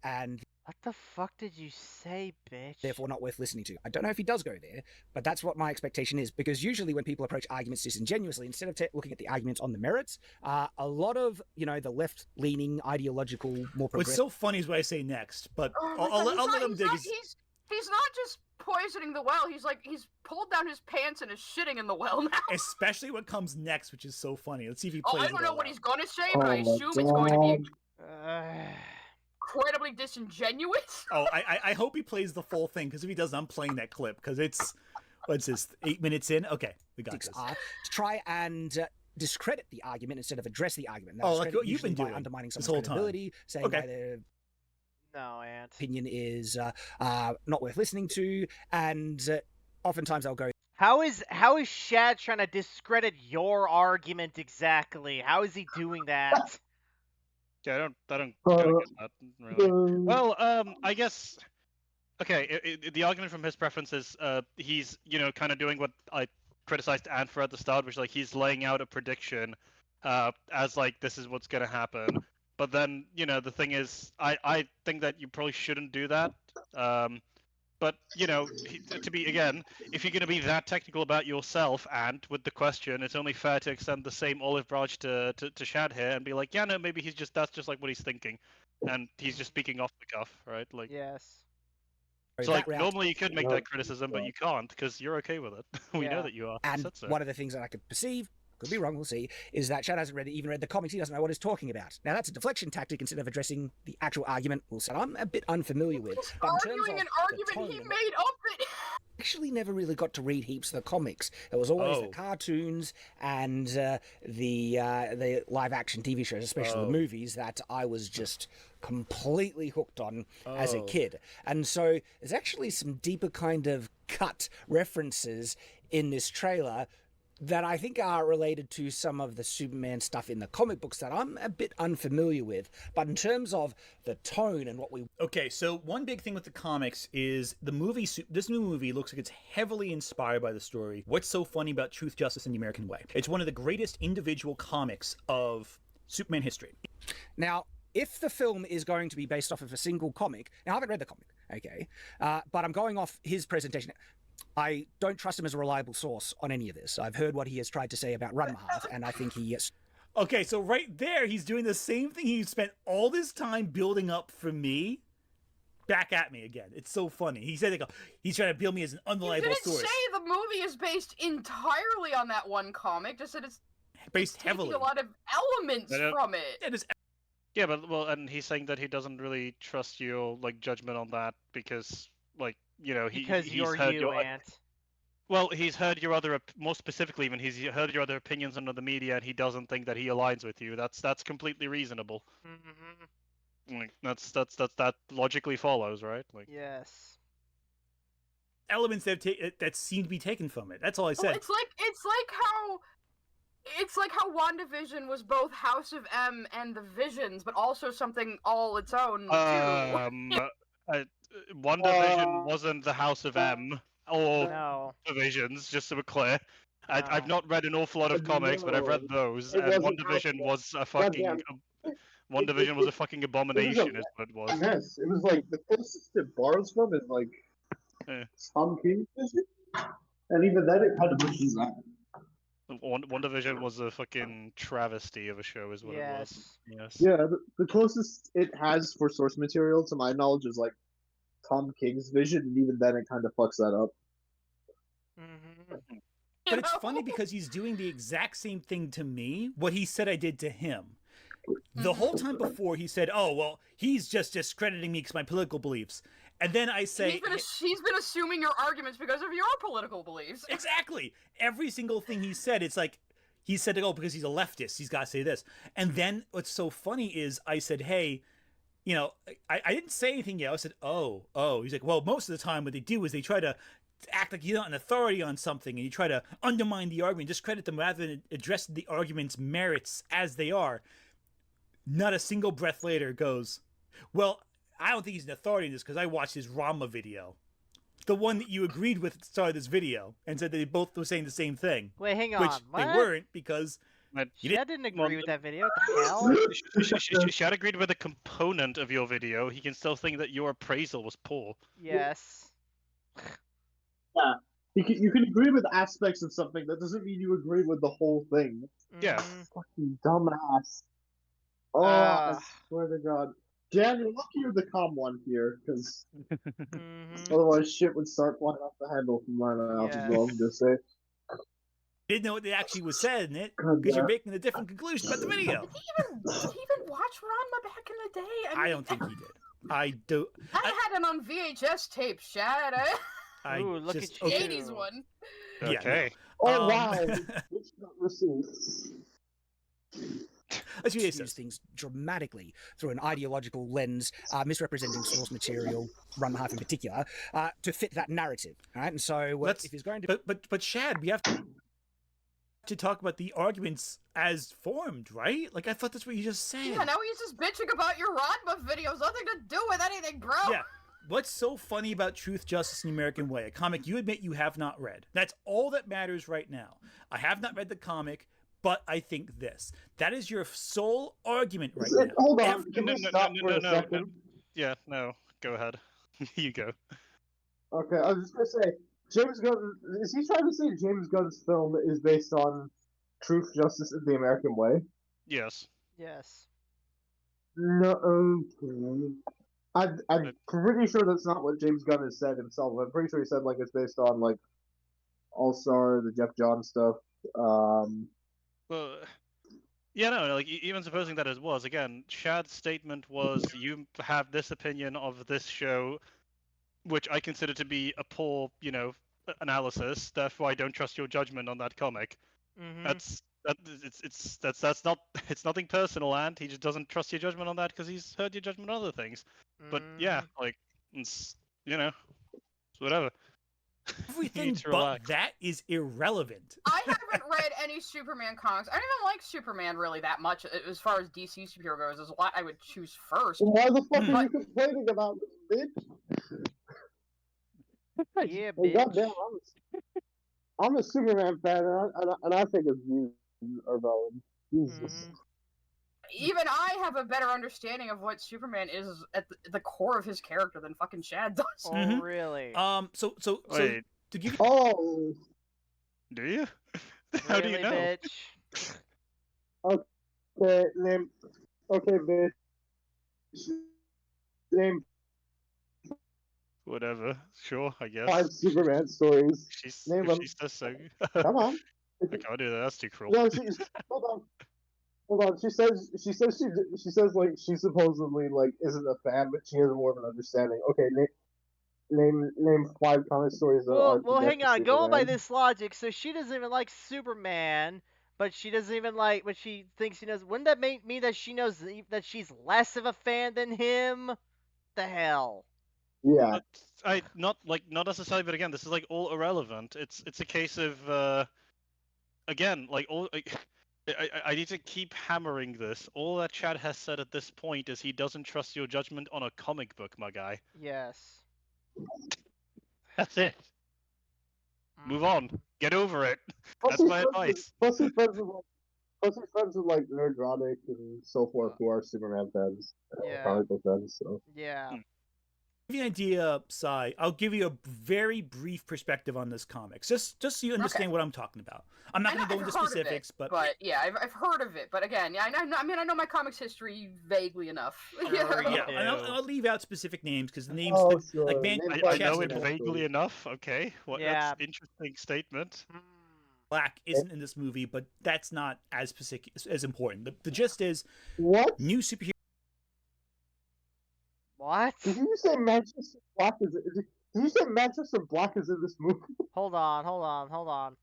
and. What the fuck did you say, bitch? Therefore not worth listening to. I don't know if he does go there, but that's what my expectation is, because usually when people approach arguments disingenuously, instead of looking at the arguments on the merits, a lot of, the left-leaning, ideological, more progressive... What's so funny is what I say next, but I'll let him dig. He's not just poisoning the well, he's pulled down his pants and is shitting in the well now. Especially what comes next, which is so funny. Let's see if he plays I don't know what out. he's gonna say, but I assume it's going to be... incredibly disingenuous. I hope he plays the full thing, because if he doesn't, I'm playing that clip, because it's, what's this, 8 minutes in? Okay, we got this. To try and discredit the argument instead of address the argument. Now, like what you've been doing undermining this someone's whole credibility, saying their opinion is not worth listening to, and oftentimes I'll go, How is Shad trying to discredit your argument exactly? How is he doing that? Yeah, I don't get that, really. Well, I guess... Okay, the argument from his preference is he's, kind of doing what I criticized Ant for at the start, which, like, he's laying out a prediction as, like, this is what's going to happen. But then, the thing is, I think that you probably shouldn't do that. But, to be, again, if you're going to be that technical about yourself, and with the question, it's only fair to extend the same olive branch to Shad here and be like, yeah, no, maybe that's just like what he's thinking. And he's just speaking off the cuff, right? Like, yes. So, like, normally you could make that criticism, but you can't, because you're okay with it. We know that you are. And one of the things that I could perceive, could be wrong, we'll see, is that Shad hasn't even read the comics. He doesn't know what he's talking about. Now, that's a deflection tactic instead of addressing the actual argument. We'll say I'm a bit unfamiliar with. But arguing an argument he made up it. Actually never really got to read heaps of the comics. It was always the cartoons and the live-action TV shows, especially the movies, that I was just completely hooked on as a kid. And so there's actually some deeper kind of cut references in this trailer that I think are related to some of the Superman stuff in the comic books that I'm a bit unfamiliar with. But in terms of the tone and what we... Okay, so one big thing with the comics is the movie, this new movie looks like it's heavily inspired by the story What's So Funny About Truth, Justice, and the American Way. It's one of the greatest individual comics of Superman history. Now, if the film is going to be based off of a single comic... Now, I haven't read the comic, okay? But I'm going off his presentation... I don't trust him as a reliable source on any of this. I've heard what he has tried to say about Runmahath, and I think he is... Okay, so right there, he's doing the same thing he spent all this time building up for me, back at me again. It's so funny. He said, he's trying to build me as an unreliable source. He didn't say the movie is based entirely on that one comic, just that it's based heavily. A lot of elements from it. Yeah, but, and he's saying that he doesn't really trust your, like, judgment on that because, like, he's heard your Ant. Well, he's heard your other, more specifically, even he's heard your other opinions under the media, and he doesn't think that he aligns with you. That's completely reasonable. Mm-hmm. Like, that logically follows, right? Like, yes. Elements that seem to be taken from it. That's all I said. Well, it's like how WandaVision was both House of M and the Visions, but also something all its own too. WandaVision wasn't the House of M or the Visions, just so we're clear. I've not read an awful lot of comics, but I've read those, and WandaVision was a fucking abomination, is what it was. Yes, it was like the closest it borrows from is like Tom King's Vision, and even then it kind of pushes that. WandaVision was a fucking travesty of a show, is what it was. Yes. Yeah, the closest it has for source material, to my knowledge, is like Tom King's Vision, and even then it kind of fucks that up. Mm-hmm. But it's funny because he's doing the exact same thing to me, what he said I did to him. The whole time before, he said, oh, well, he's just discrediting me because my political beliefs. And then I say... He's been assuming your arguments because of your political beliefs. Exactly! Every single thing he said, it's like, he said, oh, because he's a leftist, he's got to say this. And then what's so funny is I said, hey, you know, I didn't say anything yet. I said, oh. He's like, well, most of the time what they do is they try to act like you're not an authority on something, and you try to undermine the argument, discredit them rather than address the argument's merits as they are. Not a single breath later goes, well, I don't think he's an authority in this because I watched his Rama video. The one that you agreed with at the start of this video and said that they both were saying the same thing. Wait, hang on. Which what? they weren't because... Shad didn't agree with that video. What the hell? Shad agreed with a component of your video. He can still think that your appraisal was poor. Yes. Yeah. You can agree with aspects of something. That doesn't mean you agree with the whole thing. Yeah. Fucking dumbass. Oh, I swear to God. Jan, you're lucky you're the calm one here, because otherwise shit would start flying off the handle from my mouth as well, I'm just saying. Didn't know what they actually was said in it, because you're making a different conclusion about the video. Did he even watch Ranma back in the day? I don't think he did. I do. I had it on VHS tape, Shad. Ooh, look just, at you. The 80s one. Okay. Yeah. Oh, wow. Use things dramatically through an ideological lens, misrepresenting source material, Run Half in particular, to fit that narrative. Right, and so if he's going to, but Shad, we have to talk about the arguments as formed, right? Like I thought that's what you just said. Yeah, now he's just bitching about your Ranma videos. Nothing to do with anything, bro. Yeah. What's so funny about Truth, Justice, and the American Way? A comic you admit you have not read. That's all that matters right now. I have not read the comic. But I think this. That is your sole argument right now. Hold on. Can we stop for a second? No. Yeah, no. Go ahead. You go. Okay, I was just going to say, James Gunn, is he trying to say James Gunn's film is based on Truth, Justice, and the American Way? Yes. Yes. No, I'm pretty sure that's not what James Gunn has said himself. I'm pretty sure he said, like, it's based on, like, All-Star, the Jeff Johns stuff. Well, yeah, no, like, even supposing that it was, again, Shad's statement was, you have this opinion of this show, which I consider to be a poor, analysis, therefore I don't trust your judgment on that comic. It's nothing personal, and he just doesn't trust your judgment on that because he's heard your judgment on other things. But, yeah, like, it's whatever. Everything but that is irrelevant. I haven't read any Superman comics. I don't even like Superman really that much as far as DC superhero goes. Is what I would choose first. Why the fuck are you complaining about this, bitch? Yeah, Well, bitch. goddamn, I'm a Superman fan, and I think his views are valid. Jesus. Even I have a better understanding of what Superman is at the core of his character than fucking Shad does. Oh, really? So Wait. to give you... Oh. Do you? How do you know? Bitch? Okay, name. Okay, bitch. Name Whatever. Sure, I guess. 5 Superman stories. She says so. Come on. I can't do that. That's too cruel. No, hold on. She says like she supposedly like isn't a fan, but she has more of an understanding. Okay, name 5 comic stories. Well, hang on. Going by this logic, so she doesn't even like Superman, but she doesn't even like. But she thinks she knows. Wouldn't that mean that she knows that she's less of a fan than him? The hell. Yeah. Not necessarily, but again, this is like all irrelevant. It's a case of again, like all. I need to keep hammering this. All that Chad has said at this point is he doesn't trust your judgment on a comic book, my guy. Yes. That's it. Move on. Get over it. Plus That's my advice. Plus he's friends with like Nerdrotic and so forth who are Superman fans, comic book fans. So. Yeah. Give you an idea, Sai. I'll give you a very brief perspective on this comics, just so you understand what I'm talking about. I'm not going to go into specifics, but yeah, I've heard of it. But again, yeah, I know my comics history vaguely enough. Yeah, and I'll leave out specific names because the names, sure. like I know it vaguely enough. Okay, that's an interesting statement. Black isn't in this movie, but that's not as specific as important. The gist is what new superhero. What? Did you say Manchester Black Did you say Manchester Black is in this movie? Hold on.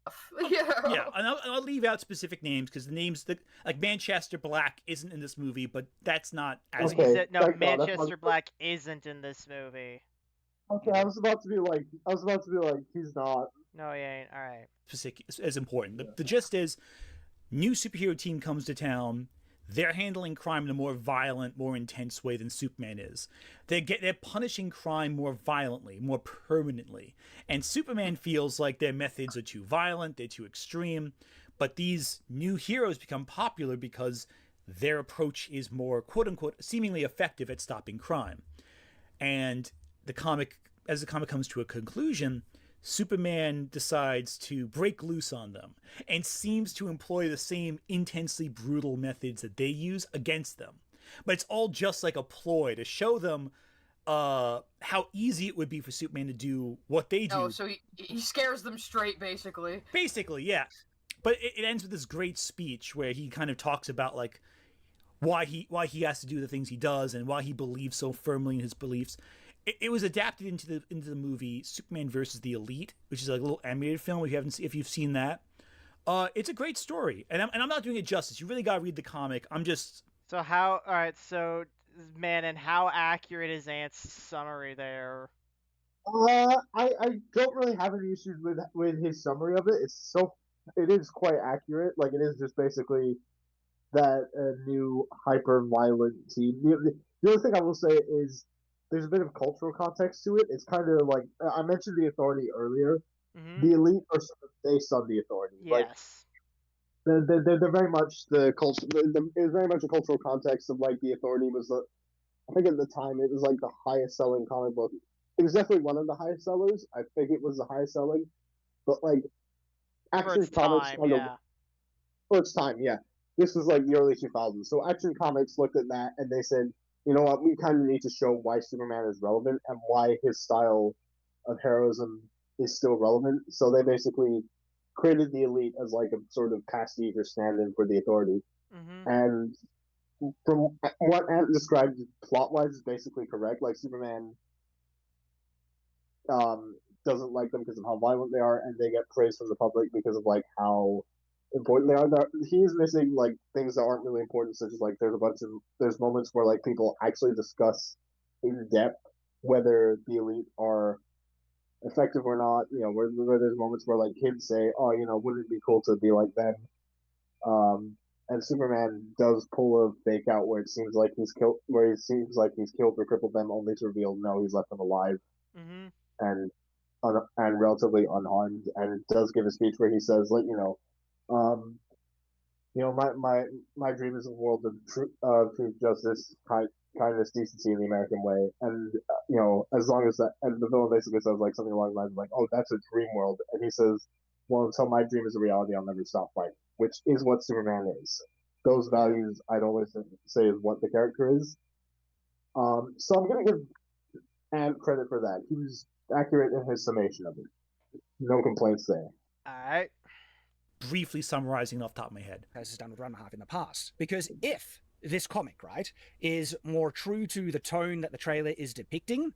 Yeah. And I'll leave out specific names because the names like Manchester Black isn't in this movie, but that's not as Okay. No, Manchester Black isn't in this movie. Okay, I was about to be like, he's not. No, he ain't. All right. specific as important. The gist is, new superhero team comes to town. They're handling crime in a more violent, more intense way than Superman is. They're punishing crime more violently, more permanently. And Superman feels like their methods are too violent, they're too extreme. But these new heroes become popular because their approach is more, quote unquote, seemingly effective at stopping crime. And as the comic comes to a conclusion, Superman decides to break loose on them and seems to employ the same intensely brutal methods that they use against them. But it's all just like a ploy to show them how easy it would be for Superman to do what they do. Oh, so he scares them straight, basically. Basically, yeah. But it ends with this great speech where he kind of talks about like why he has to do the things he does and why he believes so firmly in his beliefs. It was adapted into the movie Superman versus the Elite, which is like a little animated film. If you've seen that, it's a great story, and I'm not doing it justice. You really gotta read the comic. So and how accurate is Ant's summary there? I don't really have any issues with his summary of it. It is quite accurate. Like, it is just basically that new hyper violent team. The other thing I will say is, there's a bit of cultural context to it. It's kind of like, I mentioned the Authority earlier. Mm-hmm. The Elite are sort of based on the Authority. Yes. Like, they're very much the culture. It's very much a cultural context of like the Authority was I think at the time it was like the highest selling comic book. It was definitely one of the highest sellers. I think it was the highest selling, but like Action Comics for its time, yeah. This was like the early 2000s. So Action Comics looked at that and they said, you know what, we kind of need to show why Superman is relevant and why his style of heroism is still relevant. So they basically created the Elite as like a sort of pastiche or stand-in for the Authority. Mm-hmm. And from what Ant described plot-wise is basically correct. Like, Superman doesn't like them because of how violent they are, and they get praise from the public because of like how important they are. He's missing like things that aren't really important, such as like there's moments where like people actually discuss in depth whether the Elite are effective or not. You know, where there's moments where like kids say, "Oh, you know, wouldn't it be cool to be like them?" And Superman does pull a fake out where he seems like he's killed or crippled them, only to reveal no, he's left them alive. Mm-hmm. And relatively unharmed, and does give a speech where he says, like, my dream is a world of truth, justice, kindness, decency in the American way, and as long as that, and the villain basically says like something along the lines of like, oh, that's a dream world, and he says, well, until my dream is a reality, I'll never stop fighting, which is what Superman is. Those values, I'd always say, is what the character is. So I'm gonna give Ant credit for that. He was accurate in his summation of it. No complaints there. Alright. Briefly summarizing off the top of my head. As is done with Run Half in the past. Because if this comic, right, is more true to the tone that the trailer is depicting,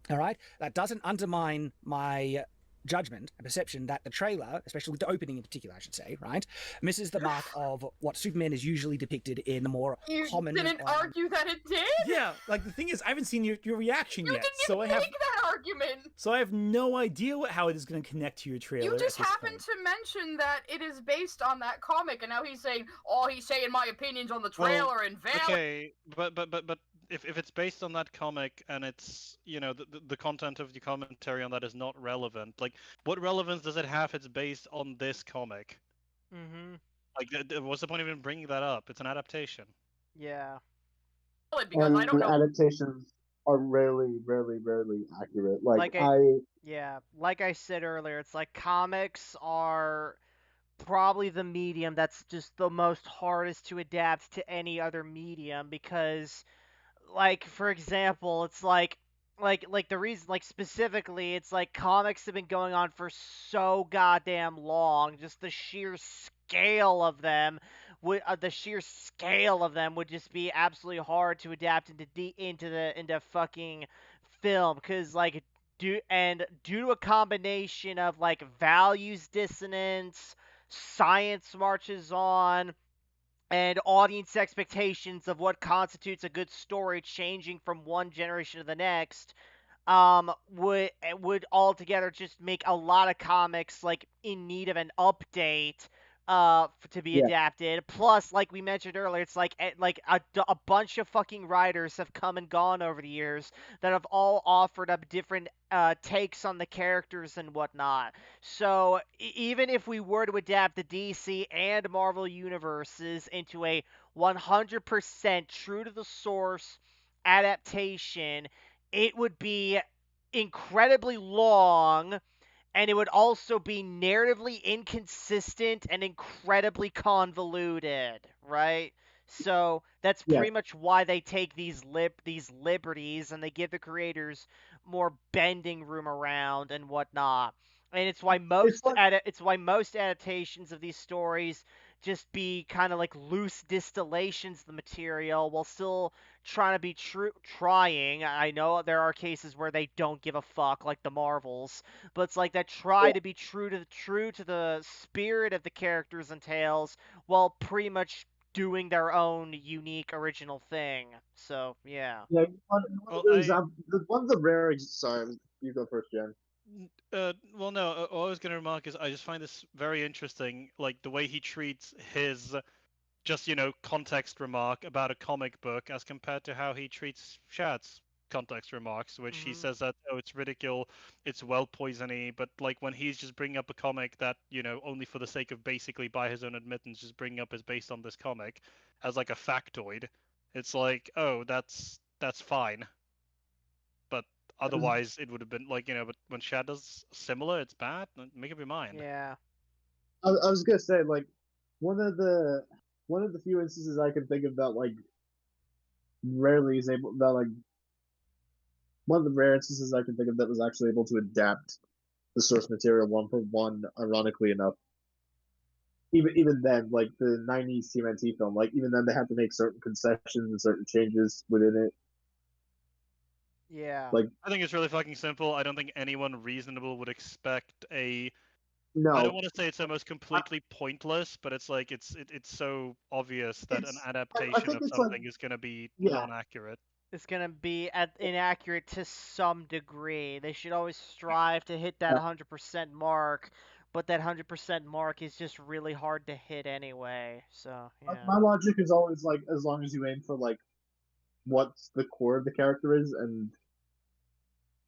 all right, that doesn't undermine my judgment and perception that the trailer, especially the opening in particular, I should say, right, misses the mark of what Superman is usually depicted in the more common. You didn't argue that it did? Yeah, like the thing is, I haven't seen your reaction you yet, didn't so even make that argument. So I have no idea how it is going to connect to your trailer. You just happened to mention that it is based on that comic, and now he's saying, he's saying my opinions on the trailer and valid. Okay, but if it's based on that comic and it's, the content of the commentary on that is not relevant, like, what relevance does it have if it's based on this comic? Mm-hmm. Like, what's the point of even bringing that up? It's an adaptation. Yeah. Because I don't know. Adaptations are rarely accurate. Like I said earlier, it's like comics are probably the medium that's just the most hardest to adapt to any other medium because, like, for example, it's like the reason, like, specifically, it's like comics have been going on for so goddamn long. Just the sheer scale of them would just be absolutely hard to adapt into fucking film. Because, like, due to a combination of like values dissonance, science marches on, and audience expectations of what constitutes a good story changing from one generation to the next, would altogether just make a lot of comics like in need of an update to be adapted. Plus, like we mentioned earlier, it's like a bunch of fucking writers have come and gone over the years that have all offered up different takes on the characters and whatnot. So even if we were to adapt the DC and Marvel universes into a 100% true to the source adaptation, it would be incredibly long, and it would also be narratively inconsistent and incredibly convoluted, right? So that's pretty much why they take these liberties, and they give the creators more bending room around and whatnot. And it's why most adaptations of these stories just be kind of like loose distillations of the material while still trying to be trying. I know there are cases where they don't give a fuck, like the Marvels, but it's like that try to be true to the spirit of the characters and tales while pretty much doing their own unique original thing. So yeah. Yeah, one of the rare. Sorry, you go first, Jen. Well, no. All I was going to remark is I just find this very interesting, like the way he treats his just context remark about a comic book as compared to how he treats Shad's context remarks, which he says that it's ridicule, it's well poisony, but like when he's just bringing up a comic that only for the sake of basically by his own admittance just bringing up is based on this comic as like a factoid, it's like, oh, that's fine. But otherwise it would have been like, but when Shad does similar, it's bad. Make up your mind. Yeah. I was gonna say, like, one of the few instances I can think of that like rarely is able that like one of the rare instances I can think of that was actually able to adapt the source material one for one, ironically enough. Even then, like the '90s TMNT film, like even then they had to make certain concessions and certain changes within it. Yeah. Like, I think it's really fucking simple. I don't think anyone reasonable would expect a. No. I don't want to say it's almost completely pointless, but it's like it's so obvious that an adaptation of something is going to be non-accurate. It's going to be inaccurate to some degree. They should always strive to hit that 100% mark, but that 100% mark is just really hard to hit anyway. So yeah. My logic is always like, as long as you aim for like what the core of the character is and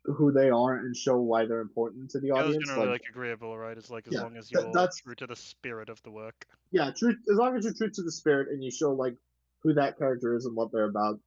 who they are and show why they're important to the audience. That's generally like agreeable, right? It's like as long as you're true to the spirit of the work. Yeah, true. As long as you're true to the spirit and you show like who that character is and what they're about,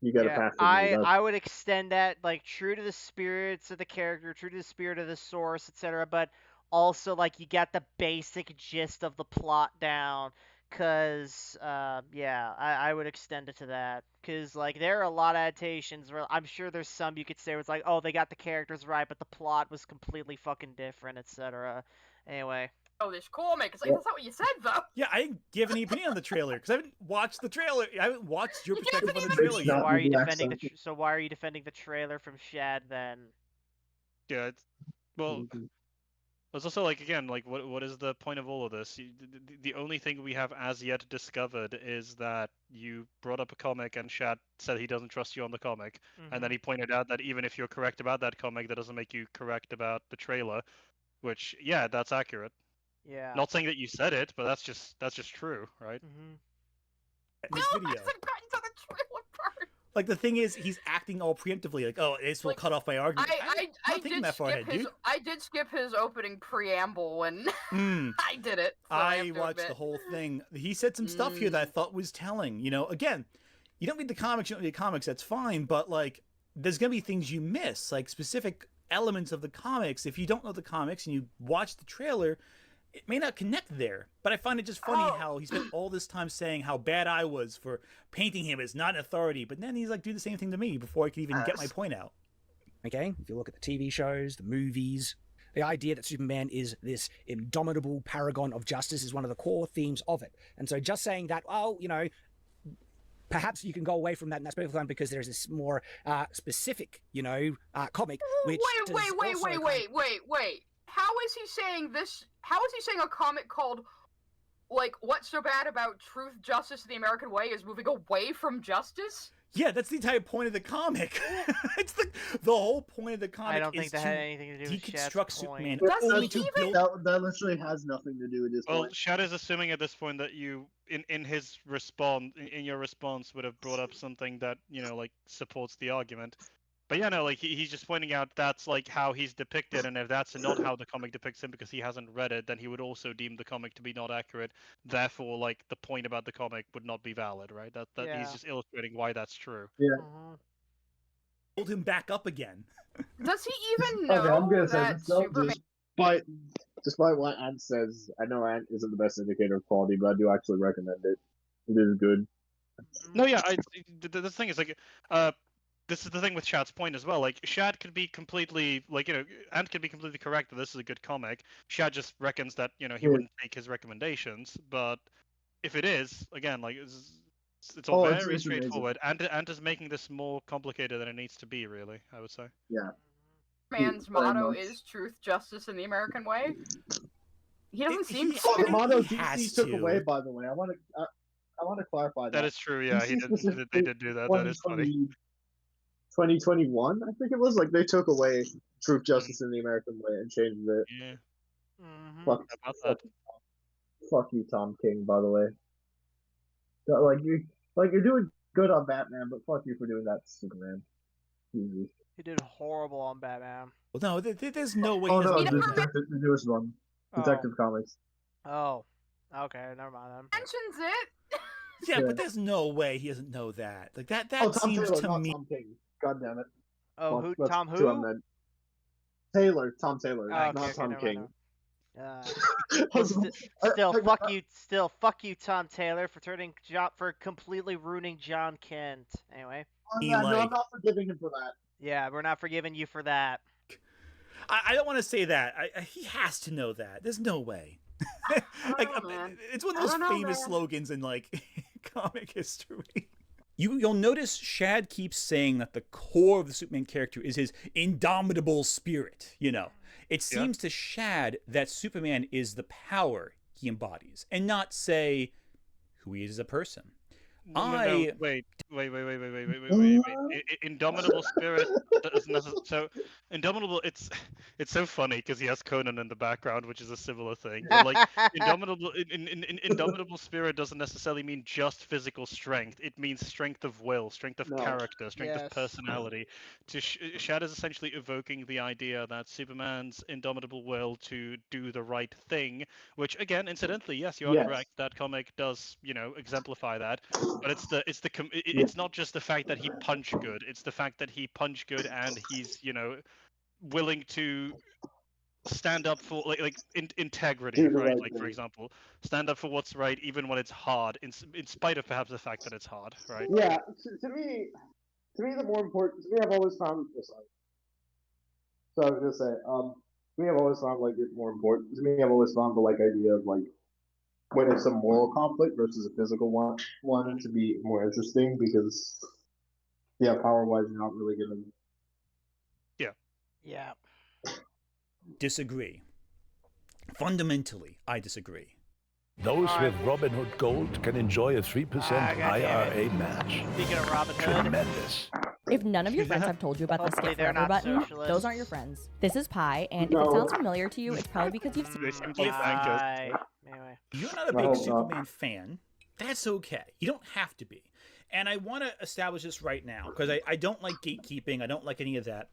you got to pass. I would extend that like true to the spirits of the character, true to the spirit of the source, etc. But also like you got the basic gist of the plot down. Cause, I would extend it to that. Cause, like, there are a lot of adaptations where I'm sure there's some you could say was like, oh, they got the characters right, but the plot was completely fucking different, etc. Anyway. Oh, this comic. It's like, that's not what you said, though. Yeah, I didn't give any opinion on the trailer because I haven't watched the trailer. I haven't watched your perspective on the trailer yet. So why are you defending why are you defending the trailer from Shad then? Yeah, it's also like, again, like what is the point of all of this? The only thing we have as yet discovered is that you brought up a comic and Shad said he doesn't trust you on the comic, and then he pointed out that even if you're correct about that comic, that doesn't make you correct about the trailer, which that's accurate. Yeah. Not saying that you said it, but that's just true, right? This video. Like, the thing is, he's acting all preemptively, like, oh, this will cut off my argument. I did skip his opening preamble when I did it. So I watched the whole thing. He said some stuff here that I thought was telling. Again, you don't read the comics, that's fine, but, like, there's going to be things you miss, like specific elements of the comics. If you don't know the comics and you watch the trailer, it may not connect there, but I find it just funny how he spent all this time saying how bad I was for painting him as not an authority, but then he's like, do the same thing to me before I could even get my point out. Okay, if you look at the TV shows, the movies, the idea that Superman is this indomitable paragon of justice is one of the core themes of it. And so just saying that, perhaps you can go away from that in that specific one because there's this more specific, comic. Which Wait. How is he saying this? How is he saying a comic called, like, What's So Bad About Truth, Justice, and the American Way is moving away from justice? Yeah, that's the entire point of the comic. It's the whole point of the comic. I don't think that had anything to do with deconstruct Superman. That literally has nothing to do with this Well, point. Shad is assuming at this point that you, in his response, in your response, would have brought up something that like supports the argument. But yeah, no, like he's just pointing out that's like how he's depicted, and if that's not how the comic depicts him because he hasn't read it, then he would also deem the comic to be not accurate. Therefore, like the point about the comic would not be valid, right? That he's just illustrating why that's true. Yeah. Hold him back up again. Does he even know that Superman? Despite what Ant says, I know Ant isn't the best indicator of quality, but I do actually recommend it. It is good. No, yeah, the thing is like, this is the thing with Shad's point as well. Like, Shad could be completely, like, Ant could be completely correct that this is a good comic. Shad just reckons that, he wouldn't take his recommendations. But if it is, again, like, it's all very straightforward. Ant is making this more complicated than it needs to be, really, I would say. Yeah. Man's motto is truth, justice, and the American way. He doesn't seem to. Oh, the motto DC took away, by the way. I want to clarify that. That is true, yeah. They did do that. That is funny. 2021, I think it was. Like, they took away truth, justice, and the American way and changed it. Yeah. Fuck you, Tom King, by the way. You're doing good on Batman, but fuck you for doing that to Superman. Easy. He did horrible on Batman. Well, no, there's no way. Oh no, the newest one, Detective Comics. Oh, okay, never mind then. Mentions it. Yeah, but there's no way he doesn't know that. Like that seems Taylor, to me. Tom King. God damn it. Oh, Well, Tom who? Tom Taylor, not Tom King. Still fuck you, Tom Taylor, for completely ruining John Kent. Anyway. No, I'm not forgiving him for that. Yeah, we're not forgiving you for that. I don't want to say that. He has to know that. There's no way. It's one of those famous slogans in like comic history. You'll notice Shad keeps saying that the core of the Superman character is his indomitable spirit. It seems to Shad that Superman is the power he embodies, and not say who he is as a person. No, wait. Indomitable spirit doesn't necessarily. So, indomitable. It's so funny because he has Conan in the background, which is a similar thing. But like, indomitable spirit doesn't necessarily mean just physical strength. It means strength of will, strength of character, strength of personality. Shad is essentially evoking the idea that Superman's indomitable will to do the right thing, which again, incidentally, yes, you are correct. That comic does, exemplify that. But it's not just the fact that he punch good. It's the fact that he punch good and he's willing to stand up for like integrity, right? Like for example, stand up for what's right even when it's hard, in spite of perhaps the fact that it's hard, right? Yeah, to me, the more important. To me, I've always found this. So I was gonna say, to me, I've always found it more important. To me, I've always found the idea of when it's a moral conflict versus a physical one to be more interesting because, power-wise, you're not really gonna. Yeah. Disagree. Fundamentally, I disagree. Those with Robinhood Gold can enjoy a 3% IRA match. Speaking of Robinhood. Tremendous. If none of your friends have told you about the Skip Forever button, those aren't your friends. This is Pi, and if it sounds familiar to you, it's probably because you've seen Anyway. You're not a big Superman fan. That's okay. You don't have to be. And I want to establish this right now, because I don't like gatekeeping. I don't like any of that.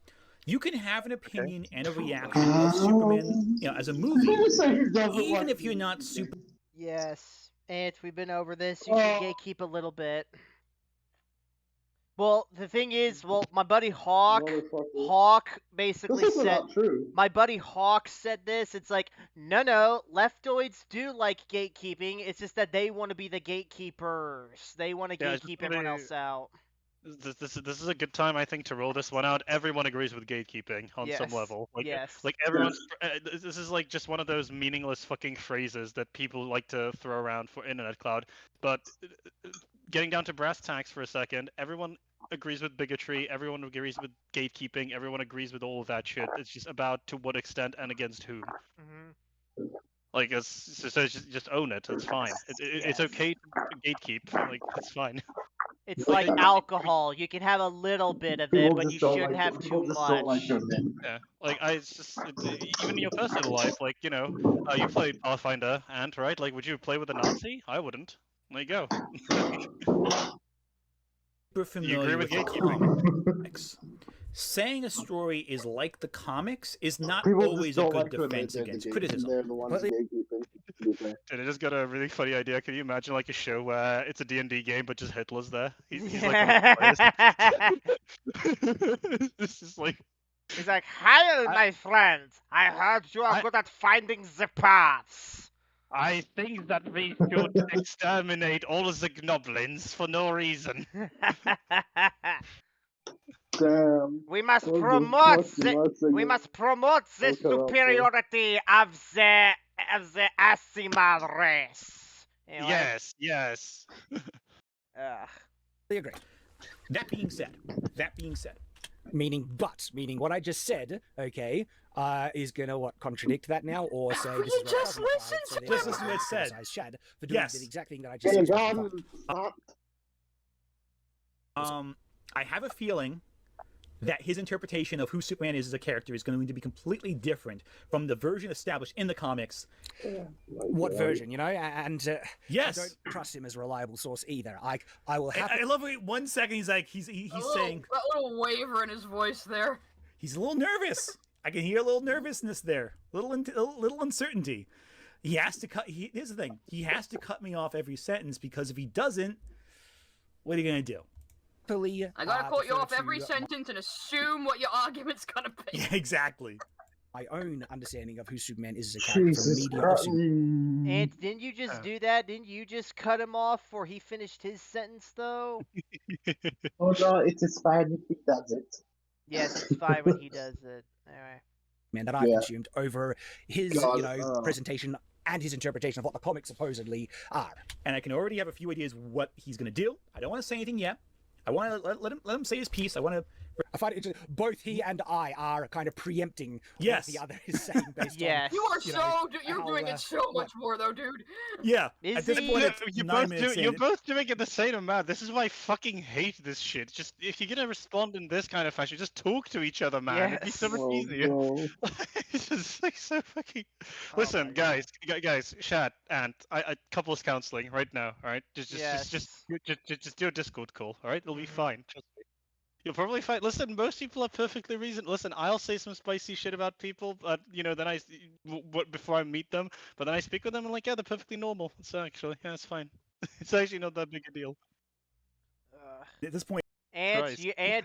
You can have an opinion and a reaction of Superman, as a movie, even if you're not super. Yes, and we've been over this. You can gatekeep a little bit. Well, the thing is, my buddy Hawk basically said, my buddy Hawk said this, it's like, no, leftoids do like gatekeeping, it's just that they want to be the gatekeepers. They want to gatekeep everyone else out. This is a good time, I think, to roll this one out. Everyone agrees with gatekeeping on some level. Like everyone's. This is like just one of those meaningless fucking phrases that people like to throw around for internet cloud. But getting down to brass tacks for a second, everyone agrees with bigotry, everyone agrees with gatekeeping, everyone agrees with all of that shit. It's just about to what extent and against whom. Like, so just own it. It's fine. It's okay to gatekeep. Like, it's fine. It's like alcohol. You can have a little bit of it, but you shouldn't have too much. Yeah, like it's just even in your personal life, like you played Pathfinder, Ant, right? Like, would you play with a Nazi? I wouldn't. There you go. Super familiar with the comics. Saying a story is like the comics is not always a good defense against criticism. They're the ones gatekeeping. Dude, I just got a really funny idea. Can you imagine like a show where it's a D&D game but just Hitler's there? He's like one of the players. This is like. He's like, "Hi, my friend. I heard you are good at finding the parts. I think that we should exterminate all the goblins for no reason." Damn. We must promote the superiority of the Asimal race. Anyway. Yes. They agree. That being said, meaning what I just said, okay, is gonna contradict that now, or say this is what just listen to him. This is what it said. Shad for doing the exact thing that I just said. I have a feeling that his interpretation of who Superman is as a character is going to be completely different from the version established in the comics. What version, And yes, I don't trust him as a reliable source either. I will have. I love it. 1 second, he's like, he's saying that little waver in his voice there. He's a little nervous. I can hear a little nervousness there, little uncertainty. He has to cut. Here's the thing: he has to cut me off every sentence, because if he doesn't, what are you gonna do? I gotta cut you off every sentence and assume what your argument's gonna be. Yeah, exactly. My own understanding of who Superman is as a character from the media of Superman. And didn't you just do that? Didn't you just cut him off before he finished his sentence, though? Oh no, it's fine if he does it. Yes, it's fine when he does it. Anyway. Man, that I've consumed over his, presentation and his interpretation of what the comics supposedly are. And I can already have a few ideas what he's gonna do. I don't want to say anything yet. I want to let him say his piece. I find it interesting. Both he and I are kind of preempting what the other is saying based on. You are you're doing it so much more though, dude. Yeah. At this point, you're both doing it the same amount. This is why I fucking hate this shit. Just if you're gonna respond in this kind of fashion, just talk to each other, man. It'd be so much easier. It's just like so fucking. Listen, guys, Shad, Ant, couples counseling right now. All right, just do a Discord call. All right, it'll be fine. Trust me. You'll probably find. Listen, most people are perfectly reasonable. Listen, I'll say some spicy shit about people, but then before I meet them. But then I speak with them and they're perfectly normal. So actually, it's fine. It's actually not that big a deal. At this point, and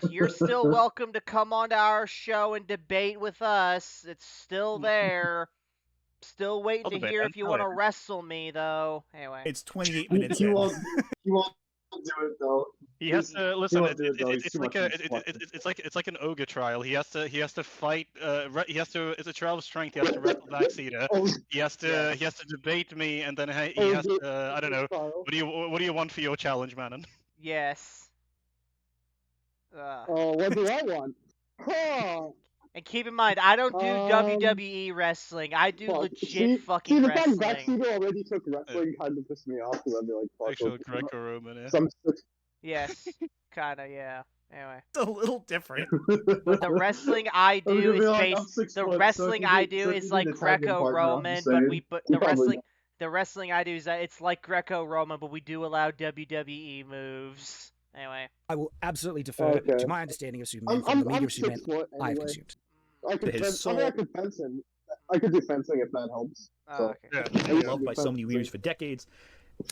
you're still welcome to come onto our show and debate with us. It's still there. Still waiting to hear if you want to wrestle me, though. Anyway, it's 28 minutes. You won't do it though. He has to listen. It's like an ogre trial. He has to fight. It's a trial of strength. He has to wrestle Backseat. He has to debate me, and then he has to. I don't know. What do you want for your challenge, Manon? Yes. What do I want? And keep in mind, I don't do WWE wrestling. I do legit fucking wrestling. The fact Backseat already took wrestling kind of pissed me off, because I'd be like, fuck. Actual Greco-Roman, Yes, kinda, yeah. Anyway. It's a little different. But the wrestling I do is based. The wrestling I do is like Greco-Roman, but the wrestling I do is it's like Greco-Roman, but we do allow WWE moves. Anyway. I will absolutely defer to my understanding of Superman from the media of Superman I've consumed. I could fencing. I could do fencing if that helps. Loved by so many leaders for decades.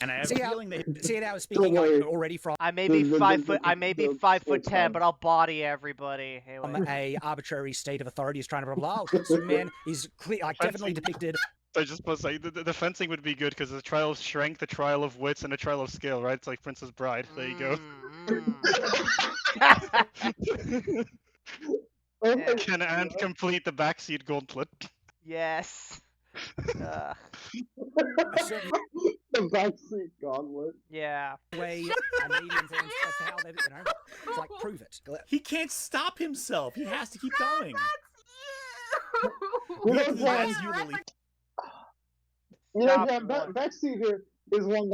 And I have a feeling that. See, I was speaking already from. I may be 5 foot. I may be 5'10", but I'll body everybody. Anyway. A arbitrary state of authority is trying to blah. Superman is definitely depicted. I just was like, the fencing would be good because the trial of strength, the trial of wits, and a trial of skill, right? It's like Princess Bride. There you go. Can Ant complete the Backseat gauntlet? Yes. The Backseat gauntlet. Yeah. Way and mediums and as to how they, it's like prove it. He can't stop himself. He has to keep going. You know, That's you, Lily. You know, Backseat here is one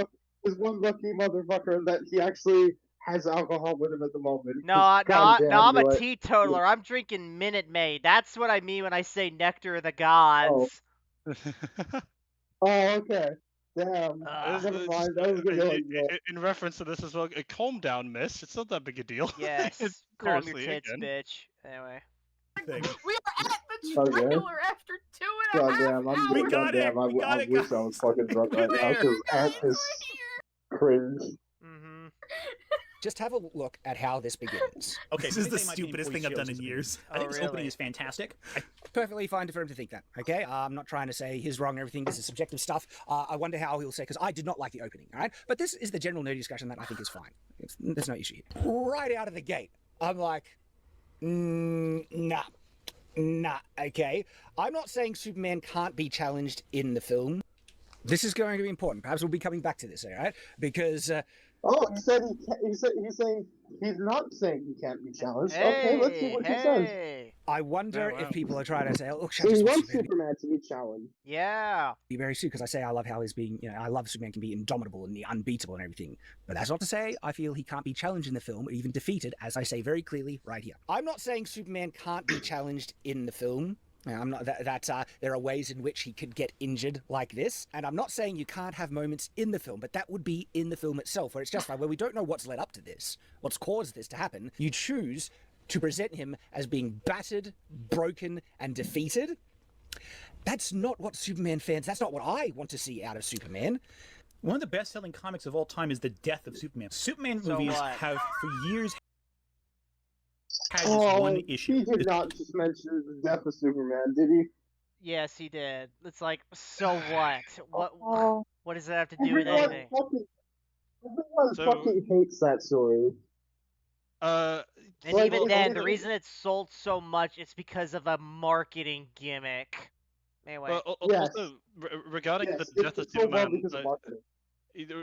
lucky motherfucker that he actually has alcohol with him at the moment. No, I'm a teetotaler. I'm drinking Minute Maid. That's what I mean when I say nectar of the gods. Oh, okay. Damn. Never mind. That was gonna be like, in reference to this as well, calm down, miss. It's not that big a deal. Yes. Calm your tits, bitch. Anyway. We are at the trailer after 2.5 hours. We got it. I wish I was fucking drunk right now because at this cringe. Just have a look at how this begins. Okay, this is the stupidest thing I've done in years. I think this opening is fantastic. Perfectly fine for him to think that, okay? I'm not trying to say he's wrong and everything. This is subjective stuff. I wonder how he'll say, because I did not like the opening, all right? But this is the general nerdy discussion that I think is fine. There's no issue here. Right out of the gate, I'm like, nah, okay? I'm not saying Superman can't be challenged in the film. This is going to be important. Perhaps we'll be coming back to this, all right? Because... he said he's saying he's not saying he can't be challenged. Okay, let's see what he says. I wonder if people are trying to say, "Oh, look, he wants Superman to be challenged." Yeah. Be very soon because I say I love how he's being. I love Superman can be indomitable and unbeatable and everything. But that's not to say I feel he can't be challenged in the film or even defeated, as I say very clearly right here. I'm not saying Superman can't be challenged in the film. I'm not there are ways in which he could get injured like this, and I'm not saying you can't have moments in the film, but that would be in the film itself, where it's justified, where we don't know what's led up to this, what's caused this to happen. You choose to present him as being battered, broken, and defeated. That's not what Superman fans. That's not what I want to see out of Superman. One of the best-selling comics of all time is The Death of Superman. Superman movies have for years. One issue. He did not just mention the death of Superman, did he? Yes, he did. It's like, so what? What does that have to do with anything? Everyone fucking hates that story. And even then, the reason it sold so much is because of a marketing gimmick. Anyway. Also, regarding the death of Superman.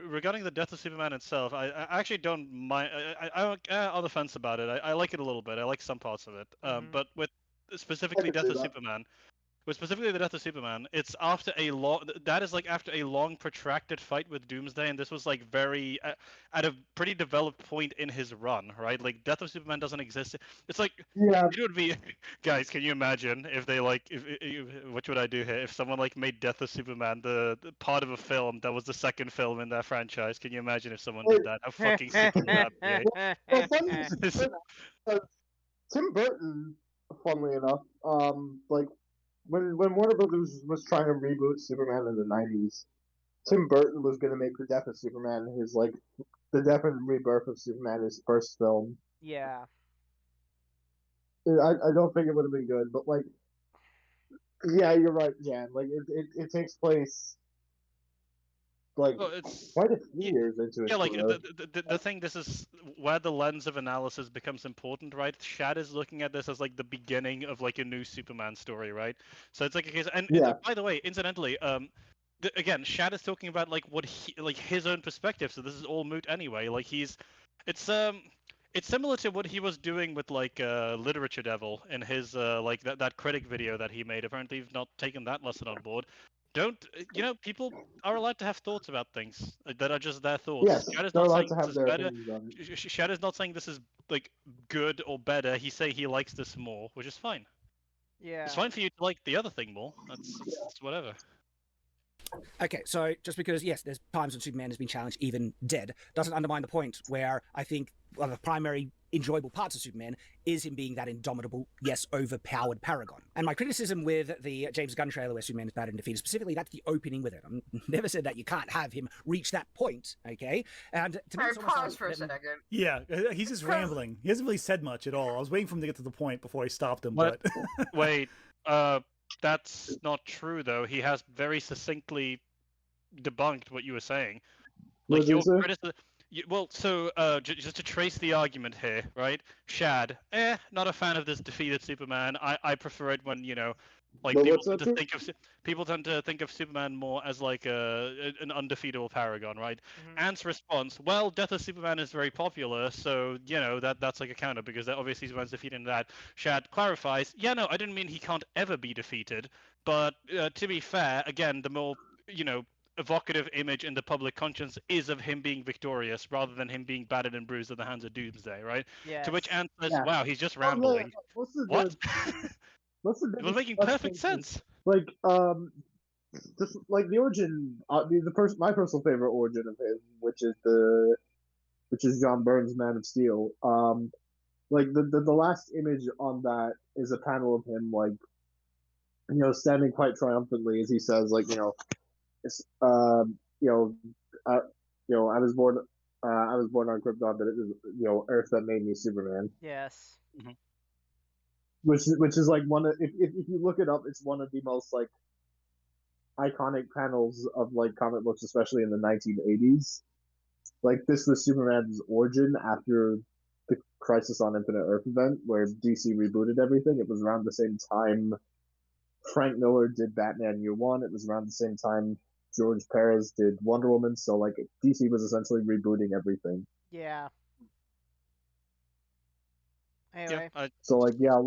Regarding the death of Superman itself, I actually don't mind. I'm on the fence about it. I like it a little bit. I like some parts of it. But with specifically Death of Superman, it's after a long. That is like after a long, protracted fight with Doomsday, and this was like very at a pretty developed point in his run, right? Like Death of Superman doesn't exist. It's like it would be, guys. Can you imagine if they like if what would I do here if someone like made Death of Superman the part of a film that was the second film in that franchise? Can you imagine if someone did that? How fucking sick would that be? Tim Burton, funnily enough, like. When Warner Brothers was trying to reboot Superman in the 90s, Tim Burton was going to make The Death of Superman the death and rebirth of Superman his first film. Yeah. I don't think it would have been good, but like, yeah, you're right, Jan. Like it takes place like quite a few years into it. Yeah, like the thing, this is where the lens of analysis becomes important, right? Shad is looking at this as like the beginning of like a new Superman story, right? So it's like a case, and by the way, incidentally, again, Shad is talking about like what his own perspective. So this is all moot anyway. Like it's similar to what he was doing with like Literature Devil in his like that critic video that he made. Apparently, you've not taken that lesson on board. People are allowed to have thoughts about things that are just their thoughts. Yes, they're allowed to have their opinions on it. Shad is not saying this is like good or better. He's saying he likes this more, which is fine. Yeah. It's fine for you to like the other thing more. That's whatever. Okay, so just because, yes, there's times when Superman has been challenged, even dead, doesn't undermine the point where I think one of the primary enjoyable parts of Superman is him being that indomitable, yes, overpowered paragon. And my criticism with the James Gunn trailer where Superman is battered and defeated, specifically, that's the opening with it. I've never said that you can't have him reach that point, okay? And to me, pause for a second. Yeah, he's just rambling. He hasn't really said much at all. I was waiting for him to get to the point before I stopped him, but... Wait, that's not true, though. He has very succinctly debunked what you were saying. Like your criticism... just to trace the argument here, right? Shad, not a fan of this defeated Superman. I prefer it when, Like people tend to think of Superman more as like an undefeatable paragon, right? Ant's response, well, Death of Superman is very popular, so that's like a counter because obviously Superman's defeated in that. Shad clarifies, yeah, no, I didn't mean he can't ever be defeated, but to be fair, again, the more evocative image in the public conscience is of him being victorious rather than him being battered and bruised at the hands of Doomsday, right? Yes. To which Ant says, wow, he's just rambling. What? It was making perfect sense. Like, just like the origin, my personal favorite origin of him, which is John Byrne's Man of Steel. Like the last image on that is a panel of him, like, standing quite triumphantly as he says, like, I was born on Krypton, but it was, Earth that made me Superman. Yes. Which is like one of, if you look it up, it's one of the most like iconic panels of like comic books, especially in the 1980s. Like, this was Superman's origin after the Crisis on Infinite Earth event, where DC rebooted everything. It was around the same time Frank Miller did Batman Year One. It was around the same time George Perez did Wonder Woman. So like, DC was essentially rebooting everything. Yeah. Anyway. So like, yeah,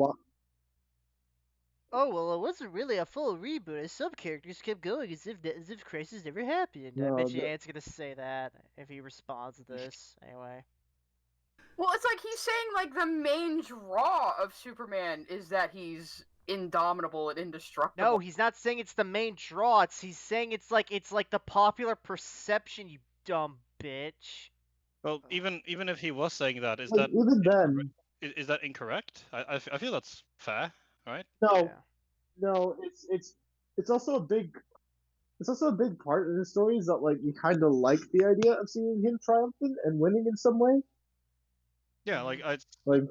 oh, well, it wasn't really a full reboot, as some characters kept going as if Crisis never happened. I bet you Ant's gonna say that if he responds to this. Anyway. Well, it's like he's saying, like, the main draw of Superman is that he's indomitable and indestructible. No, he's not saying it's the main draw. He's saying it's like the popular perception, you dumb bitch. Well, even if he was saying that, is that incorrect? I feel that's fair, right? No, it's also a big part of the story is that, like, you kind of like the idea of seeing him triumphant and winning in some way. Yeah, well,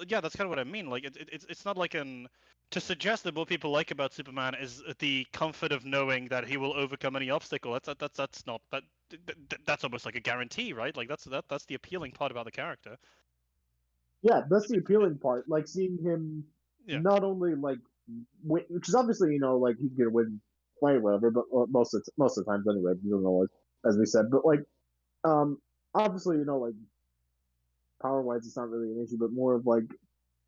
yeah, that's kind of what I mean. Like, it's not like to suggest that what people like about Superman is the comfort of knowing that he will overcome any obstacle. That's almost like a guarantee, right? Like, that's the appealing part about the character. Yeah, that's the appealing part. Like, seeing him not only like win, which is obviously like he's gonna win fight or whatever, but most of the times anyway, you don't know, as we said. But like, obviously like power wise, it's not really an issue, but more of like,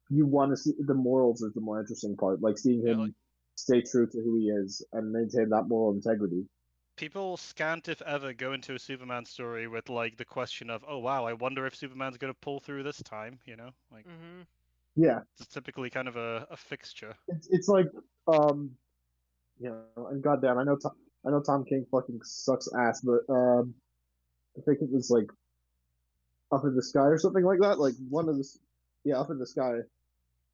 you want to see the morals is the more interesting part. Like, seeing him stay true to who he is and maintain that moral integrity. People scant if ever go into a Superman story with like the question of, oh wow, I wonder if Superman's gonna pull through this time, like. Yeah, it's typically kind of a fixture. It's like and goddamn, I know Tom King fucking sucks ass, but I think it was like Up in the Sky or something like that. Like, one of the Up in the Sky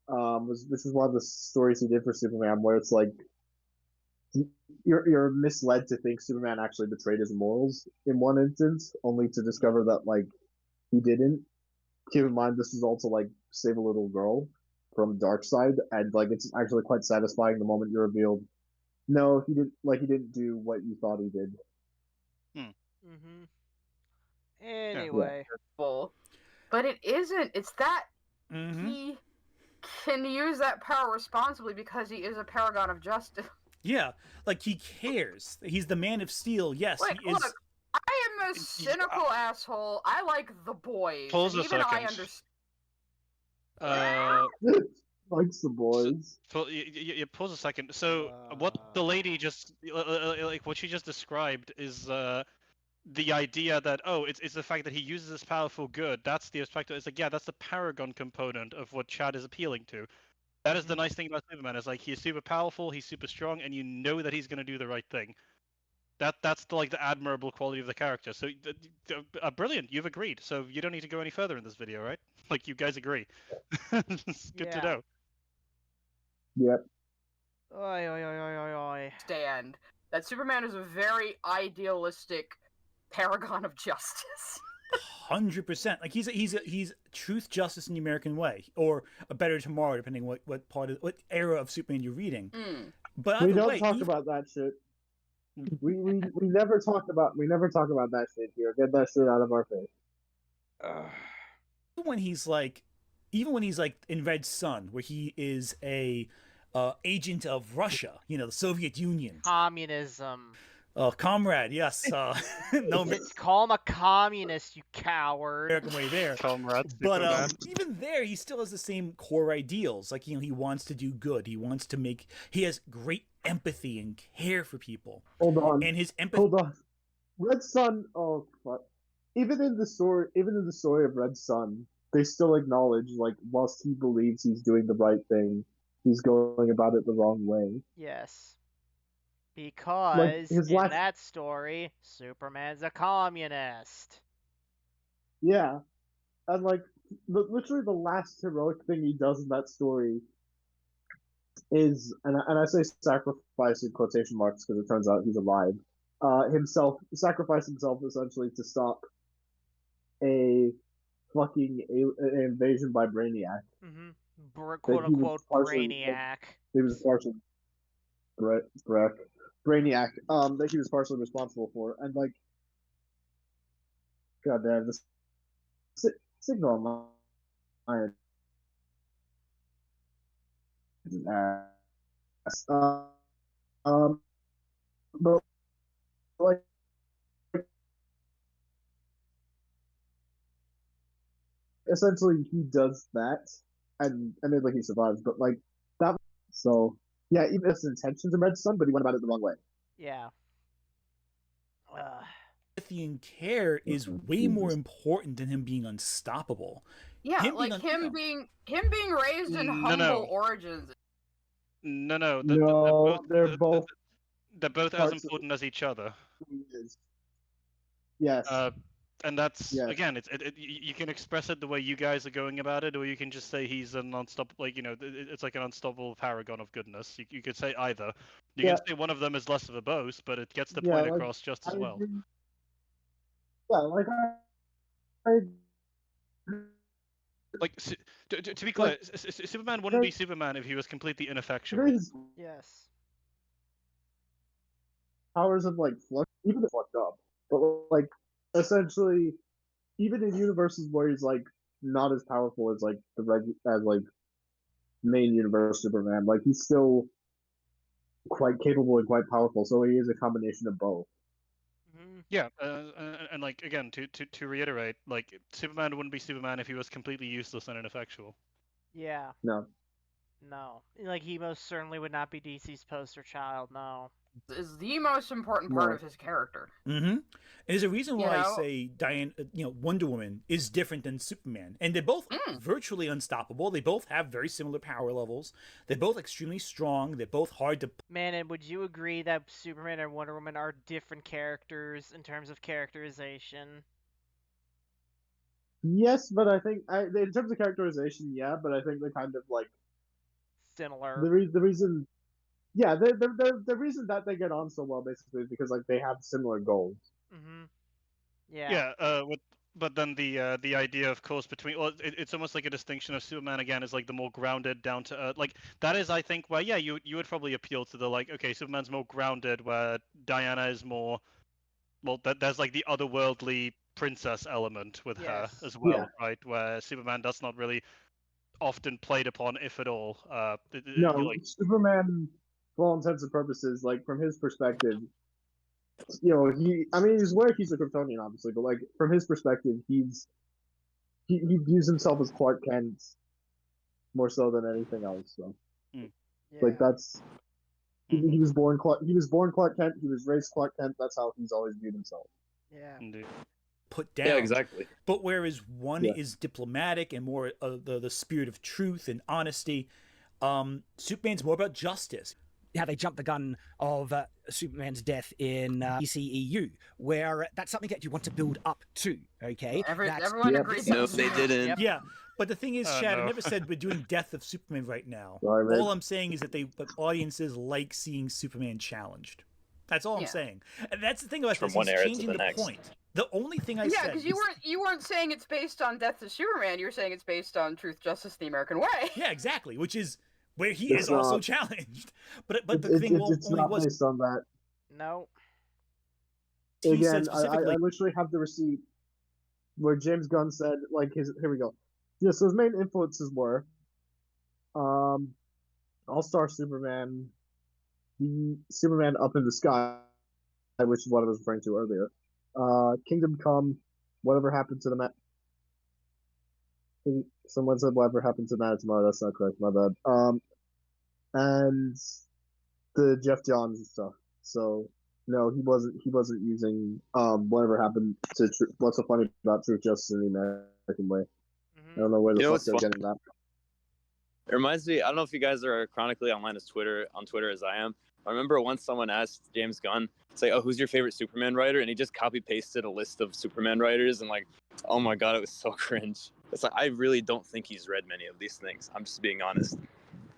which is one of the stories he did for Superman, where it's like you're misled to think Superman actually betrayed his morals in one instance, only to discover that like he didn't. Keep in mind, this was also like save a little girl from Darkseid, and like it's actually quite satisfying the moment you're revealed, no, he didn't do what you thought he did. Anyway, but it isn't. It's that he can use that power responsibly because he is a paragon of justice. Yeah, like, he cares. He's the Man of Steel. Yes, like, he is. Look, I am a cynical asshole. I like the boys. Pause a even second. I understand. Likes the boys. You pause a second. So what the lady just like what she just described is the idea that it's the fact that he uses his power for good. That's the aspect. It's like, yeah, that's the paragon component of what Chad is appealing to. That is the nice thing about Superman. Is like, he's super powerful, he's super strong, and you know that he's going to do the right thing. That's the admirable quality of the character. So brilliant, you've agreed. So you don't need to go any further in this video, right? Like, you guys agree. It's good to know. Yep. Stand that Superman is a very idealistic paragon of justice. 100%. Like, he's truth, justice, and the American way, or a better tomorrow, depending what era of Superman you're reading. But we don't talk about that shit. We never talk about that shit here. Get that shit out of our face. Even when he's like in Red Sun, where he is a agent of Russia, the Soviet Union. Communism. Comrade, yes. No, call him a communist, you coward. American way there. Comrade, but even there, he still has the same core ideals. Like, he wants to do good. He has great empathy and care for people. Hold on. And his empathy. Hold on. Red Sun. Oh, fuck. Even in the story of Red Sun, they still acknowledge, like, whilst he believes he's doing the right thing, he's going about it the wrong way. Yes. Because in that story, Superman's a communist. Yeah. And, like, literally the last heroic thing he does in that story is, and I say sacrifice in quotation marks because it turns out he's alive, sacrifice himself essentially to stop a fucking invasion by Brainiac. Mm-hmm. Quote unquote Brainiac. He was partially Brainiac, that he was partially responsible for, and like, goddamn, this signal on my ass. But like, essentially, he does that, and like he survives. But like that, so. Yeah, even his intentions in Red Sun, but he went about it the wrong way. Yeah. Empathy and care is way more important than him being unstoppable. Yeah, him being raised in humble origins. No. They're both as important as each other. Yes. And that's again, you can express it the way you guys are going about it, or you can just say he's an unstoppable, it's like an unstoppable paragon of goodness. You could say either. You can say one of them is less of a boast, but it gets the point across just as well. Yeah, like to be clear, Superman wouldn't be Superman if he was completely ineffectual. Yes. Powers of like flux, even if fucked up, but like. Essentially, even in universes where he's like not as powerful as like main universe Superman, like he's still quite capable and quite powerful. So he is a combination of both. Yeah, and like again, to reiterate, like Superman wouldn't be Superman if he was completely useless and ineffectual. Yeah. No. Like he most certainly would not be DC's poster child. No. Is the most important part of his character. Mm-hmm. And there's a reason why I say Wonder Woman is different than Superman, and they're both virtually unstoppable. They both have very similar power levels. They're both extremely strong. They're both hard to. Man, and would you agree that Superman and Wonder Woman are different characters in terms of characterization? Yes, but I think in terms of characterization, yeah, but I think they're kind of like similar. The reason. Yeah, the reason that they get on so well basically is because like they have similar goals. Mm-hmm. Yeah. Yeah. But then the idea, of course, it's almost like a distinction of Superman again is like the more grounded, down to earth. Like that is, I think, where you would probably appeal to the like, okay, Superman's more grounded, where Diana is more. Well, there's like the otherworldly princess element with her as well, right? Where Superman does not really often played upon, if at all. Superman. For all intents and purposes, like from his perspective, he's aware he's a Kryptonian, obviously, but like from his perspective, he views himself as Clark Kent more so than anything else. So, like that's he was born Clark. He was born Clark Kent. He was raised Clark Kent. That's how he's always viewed himself. Yeah. Indeed. Put down. Yeah, exactly. But whereas one is diplomatic and more the spirit of truth and honesty, Superman's more about justice. How they jumped the gun of Superman's death in ECEU, where that's something that you want to build up to, okay? Everyone agrees. No, they didn't. Yep. Yeah, but the thing is, Shad, I never said we're doing Death of Superman right now. Sorry, all I'm saying is that audiences like seeing Superman challenged. That's all I'm saying. And that's the thing about From this. one He's era to changing the the next. point. The only thing I said. Yeah, because you weren't saying it's based on Death of Superman. You were saying it's based on Truth, Justice, the American Way. Yeah, exactly. Which is where he is also challenged. But the thing it's only not was based on that. No. Again, I literally have the receipt where James Gunn said, like, here we go. Yeah, so his main influences were All-Star Superman, the Superman Up in the Sky, which is what I was referring to earlier. Kingdom Come, whatever happened to the man. Someone said whatever happened to Man of Tomorrow. That's not correct. My bad. And the Jeff Johns stuff. So no, he wasn't using whatever happened to What's So Funny About Truth, Justice, in the American Way. I don't know where the fuck they're getting that. It reminds me. I don't know if you guys are chronically online on Twitter as I am. I remember once someone asked James Gunn, say, "Oh, who's your favorite Superman writer?" And he just copy pasted a list of Superman writers, and like, oh my god, it was so cringe. It's like I really don't think he's read many of these things. I'm just being honest.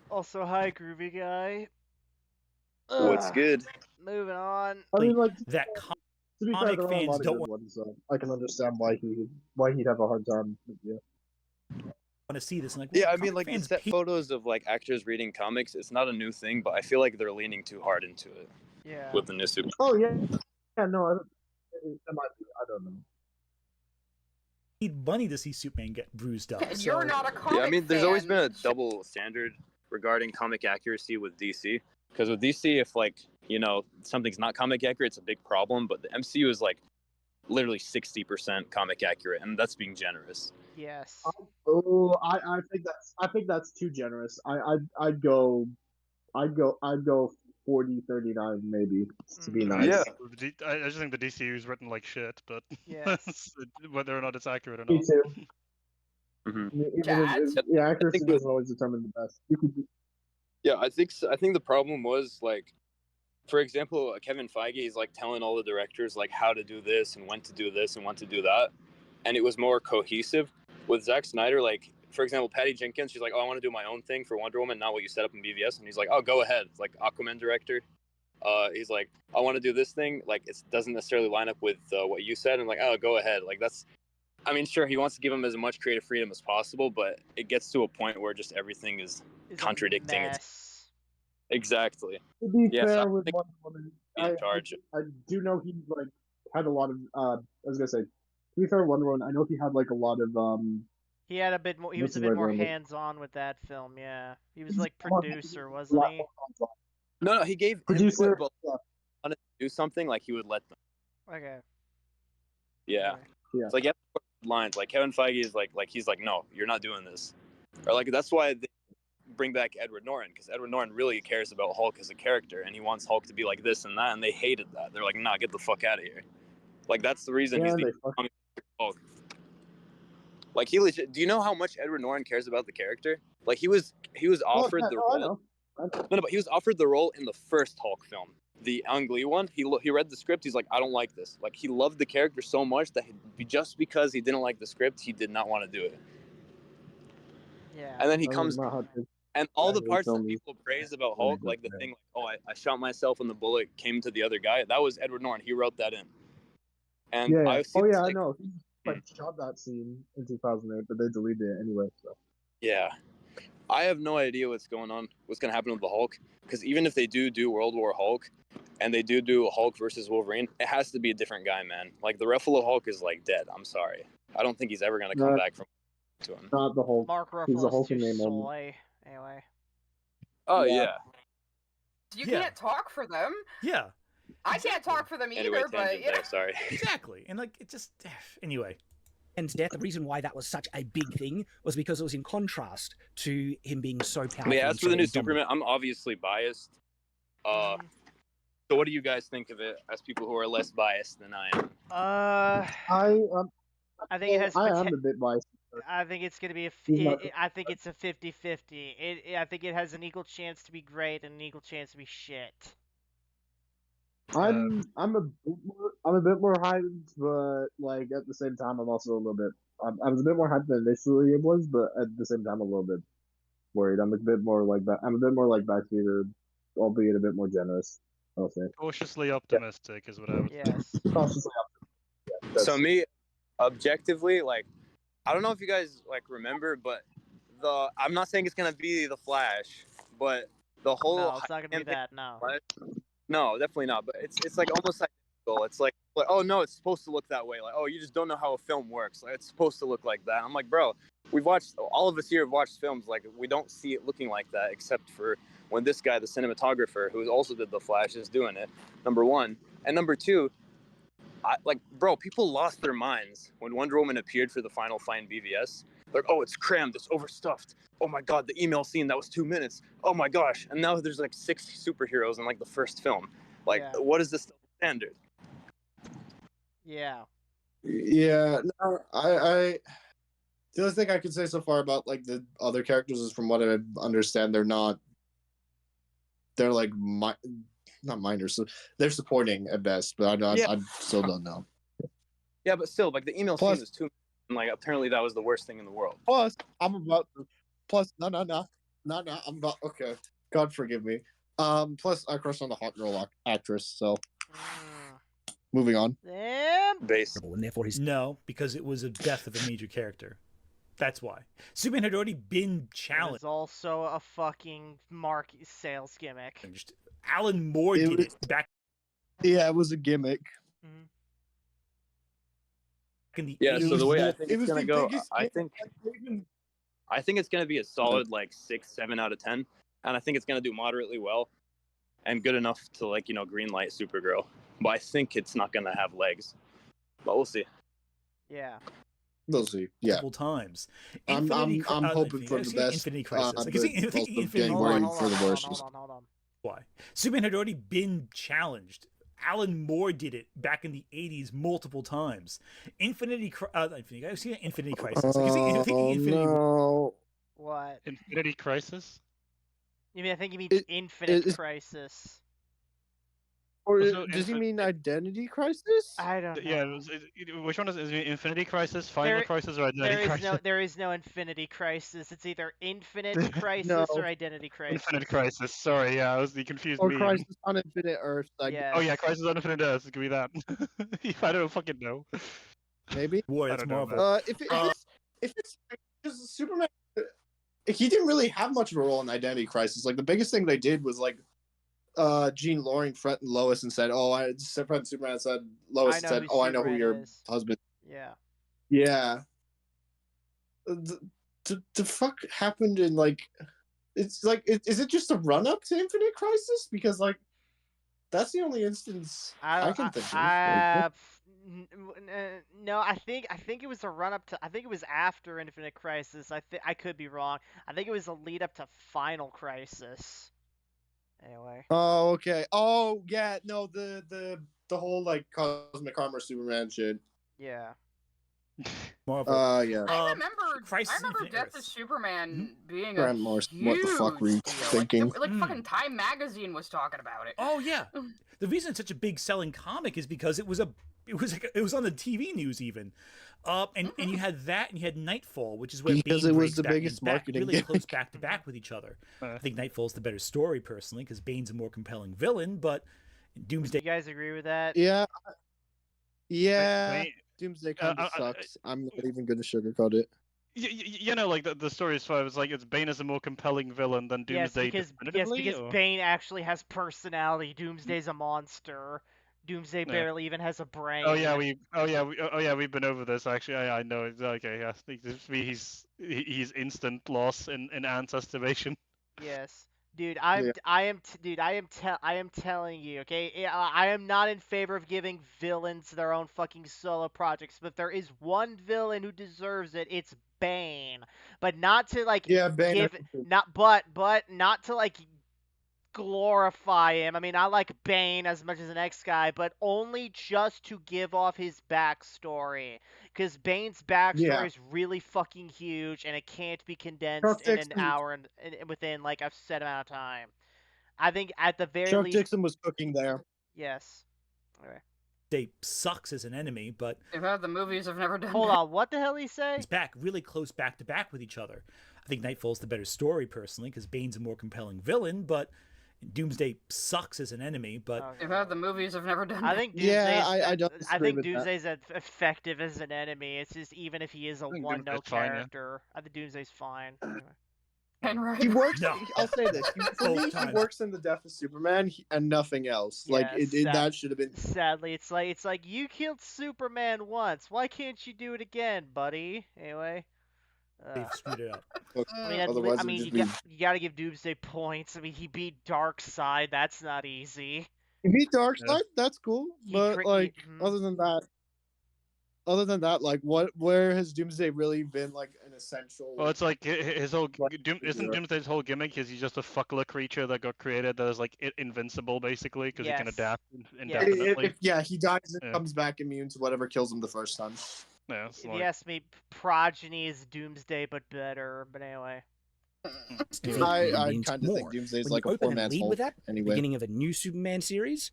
Also, hi, Groovy Guy. What's good? Moving on. I mean, like that to be fair, there are a lot of good ones, so I can understand why he'd have a hard time. Yeah. Want to see this? And like, yeah, I mean, like the set photos of like actors reading comics. It's not a new thing, but I feel like they're leaning too hard into it. Yeah. With the new Superman. Oh yeah, no, that might be. I don't know. Need money to see Superman get bruised up. And you're not a comic Yeah, I mean, there's fan. always been a double standard regarding comic accuracy with DC. Because with DC, if like something's not comic accurate, it's a big problem. But the MCU is like literally 60% comic accurate, and that's being generous. Yes. I think that's too generous. I'd go 40, 39 maybe to be nice. Yeah. I just think the DCU is written like shit, but yes. whether or not it's accurate or not. Me too. Mm-hmm. Accuracy doesn't always determine the best. Yeah, I think the problem was like, for example, Kevin Feige is like telling all the directors like how to do this and when to do this and when to do that, and it was more cohesive. With Zack Snyder, like for example, Patty Jenkins, she's like, "Oh, I want to do my own thing for Wonder Woman, not what you set up in BVS," and he's like, "Oh, go ahead." It's like Aquaman director. He's like, "I want to do this thing, like it doesn't necessarily line up with what you said," and like, "Oh, go ahead." Like that's, I mean, sure, he wants to give him as much creative freedom as possible, but it gets to a point where just everything is contradicting. Exactly. To be yeah, fair so with Wonder Woman, I do know he like had a lot of. I was gonna say, to be fair, Wonder Woman, I know he had like a lot of. He had a bit more. He was a bit more hands-on with that film. Yeah, he was like producer, wasn't he? No, he gave producer. Input, but wanted to do something like he would let them. Okay. Yeah. It's like lines like Kevin Feige is like he's like, no, you're not doing this, or like that's why they bring back Edward Norton, because Edward Norton really cares about Hulk as a character and he wants Hulk to be like this and that, and they hated that. They're like, nah, get the fuck out of here. Like that's the reason he's the Hulk. Like he legit. Do you know how much Edward Norton cares about the character? Like he was offered the role. No, but he was offered the role in the first Hulk film, the Ang Lee one. He read the script. He's like, I don't like this. Like he loved the character so much that just because he didn't like the script, he did not want to do it. Yeah. And then he comes, and all the parts that people praise about Hulk, like the thing, like, oh, I shot myself and the bullet came to the other guy. That was Edward Norton. He wrote that in. And I know. He like shot that scene in 2008, but they deleted it anyway. So. Yeah. I have no idea what's going to happen with the Hulk, because even if they do World War Hulk, and they do Hulk versus Wolverine, it has to be a different guy, man. Like the Ruffalo Hulk is like dead. I'm sorry, I don't think he's ever gonna come back from to him. Not the Hulk. Mark Ruffalo's too soy. Anyway. Oh yeah. You can't talk for them. Yeah. I can't talk for them either, anyway, but yeah. Sorry. Exactly, and like it just anyway. And death, the reason why that was such a big thing was because it was in contrast to him being so powerful. Yeah, as for the new Superman, I'm obviously biased. So what do you guys think of it as people who are less biased than I am? I think it has. I am a bit biased. I think it's going to be I think it's a 50-50. I think it has an equal chance to be great and an equal chance to be shit. I'm a bit more hyped, but like at the same time, I'm also a little bit. I was a bit more hyped than initially it was, but at the same time, a little bit worried. I'm a bit more like that. I'm a bit more like Backseat, albeit a bit more generous. I'll say. Cautiously optimistic is what I would. Yes. Cautiously optimistic. Yeah, so me, objectively, like, I don't know if you guys like remember, but I'm not saying it's gonna be the Flash, but the whole. No, it's not gonna be that. No. No, definitely not. But it's like almost identical. It's like, oh no, it's supposed to look that way. Like, oh, you just don't know how a film works. Like, it's supposed to look like that. I'm like, bro, all of us here have watched films. Like, we don't see it looking like that, except for when this guy, the cinematographer, who also did The Flash, is doing it, number one. And number two, bro, people lost their minds when Wonder Woman appeared for the final fight in BVS. Like, oh, it's crammed, it's overstuffed. Oh my god, the email scene, that was 2 minutes. Oh my gosh. And now there's like 6 superheroes in like the first film. Like, what is this standard? Yeah. Yeah, no, I the only thing I can say so far about like the other characters is, from what I understand, they're like not minors, so they're supporting at best, but I still don't know. Yeah, but still, like, the email scene was 2 minutes, and like apparently that was the worst thing in the world. Plus, I'm about okay. God forgive me. Plus I crush on the hot girl actress, so moving on. Base. And therefore he's no, because it was a death of a major character. That's why. Superman had already been challenged. It was also a fucking sales gimmick. Alan Moore did it back. Yeah, it was a gimmick. So the way I think it's gonna go, I think it's gonna be a solid like 6, 7 out of 10, and I think it's gonna do moderately well, and good enough to, like, you know, greenlight Supergirl. But I think it's not gonna have legs. But we'll see. Yeah. We'll see. Yeah. Multiple times. I'm hoping for the best. Infinity Crisis. But Infinity getting worried for the worst. Hold on. Why? Superman had already been challenged. Alan Moore did it back in the 80s multiple times. Infinity Crisis. No. What? Infinity Crisis? You mean, I think you mean Infinite Crisis. Or does he mean Identity Crisis? I don't know. Yeah, which one is it? Infinity Crisis, Final Crisis, or Identity Crisis? There is no Infinity Crisis. It's either Infinite Crisis or Identity Crisis. Infinite Crisis. Sorry, yeah, you confused or me. Or Crisis on Infinite Earth. Yes. Oh yeah, Crisis on Infinite Earth. It could be that. I don't fucking know. Maybe. War, it's Marvel. If it's because Superman, he didn't really have much of a role in Identity Crisis. Like, the biggest thing they did was like, Jean Loring threatened Lois and said, Superman said, Lois said, "Oh, I know who your husband." Yeah. Yeah. The fuck happened in, like, it's like, is it just a run up to Infinite Crisis? Because, like, that's the only instance I can think of. No, I think it was a run up to. I think it was after Infinite Crisis. I could be wrong. I think it was a lead up to Final Crisis. Anyway. Oh, okay. Oh, yeah. No, the whole, like, Cosmic Armor Superman shit. Yeah. Marvel. Yeah. I remember Death of Superman being a Morse, what the fuck were you thinking? Like fucking Time Magazine was talking about it. Oh yeah. The reason it's such a big selling comic is because it was on the TV news even. And you had that, and you had Nightfall, which is where because Bane it was breaks the back biggest marketing really gimmick. close back to back with each other. I think Nightfall's the better story personally because Bane's a more compelling villain, but Doomsday. You guys agree with that? Yeah. Doomsday kind of sucks. I'm not even going to sugarcoat it. You know, like the story is fine. It's like Bane is a more compelling villain than Doomsday. Because Bane actually has personality. Doomsday's a monster. Doomsday barely even has a brain. Oh yeah, we've been over this actually. I know. Okay, yeah. He's instant loss in Ant's estimation. Yes. Dude, I am telling you, okay? I am not in favor of giving villains their own fucking solo projects, but there is one villain who deserves it. It's Bane, but not to like Bane, not to like glorify him. I mean, I like Bane as much as an X guy, but only just to give off his backstory. Because Bane's backstory is really fucking huge, and it can't be condensed in an hour and within like a set amount of time. I think at the very least, Dixon was cooking there. Yes. All right. They sucks as an enemy, but the movies have never done. Hold on, what the hell did he say? He's back really close back to back with each other. I think Nightfall's the better story personally because Bane's a more compelling villain, but Doomsday sucks as an enemy, but the movies have never done. I think Doomsday's, I think Doomsday's effective as an enemy. It's just even if he is a one-note character, I think Doomsday's fine. He works. No. I'll say this: he works in the Death of Superman and nothing else. Like that should have been. Sadly, it's like you killed Superman once. Why can't you do it again, buddy? Anyway. They've screwed it up. Otherwise, you gotta give Doomsday points. I mean, he beat Darkseid. That's not easy. He beat Darkseid. That's cool. But like, other than that, like, where has Doomsday really been like an essential? Well, it's like his whole isn't Doomsday's whole gimmick is he's just a fuckler creature that got created that is like invincible basically because he can adapt indefinitely. If he dies and comes back immune to whatever kills him the first time. Yeah, if you ask me, Progeny is Doomsday but better. But anyway. I kind of think Doomsday is like a poor man's Hulk. With that, anyway, beginning of a new Superman series.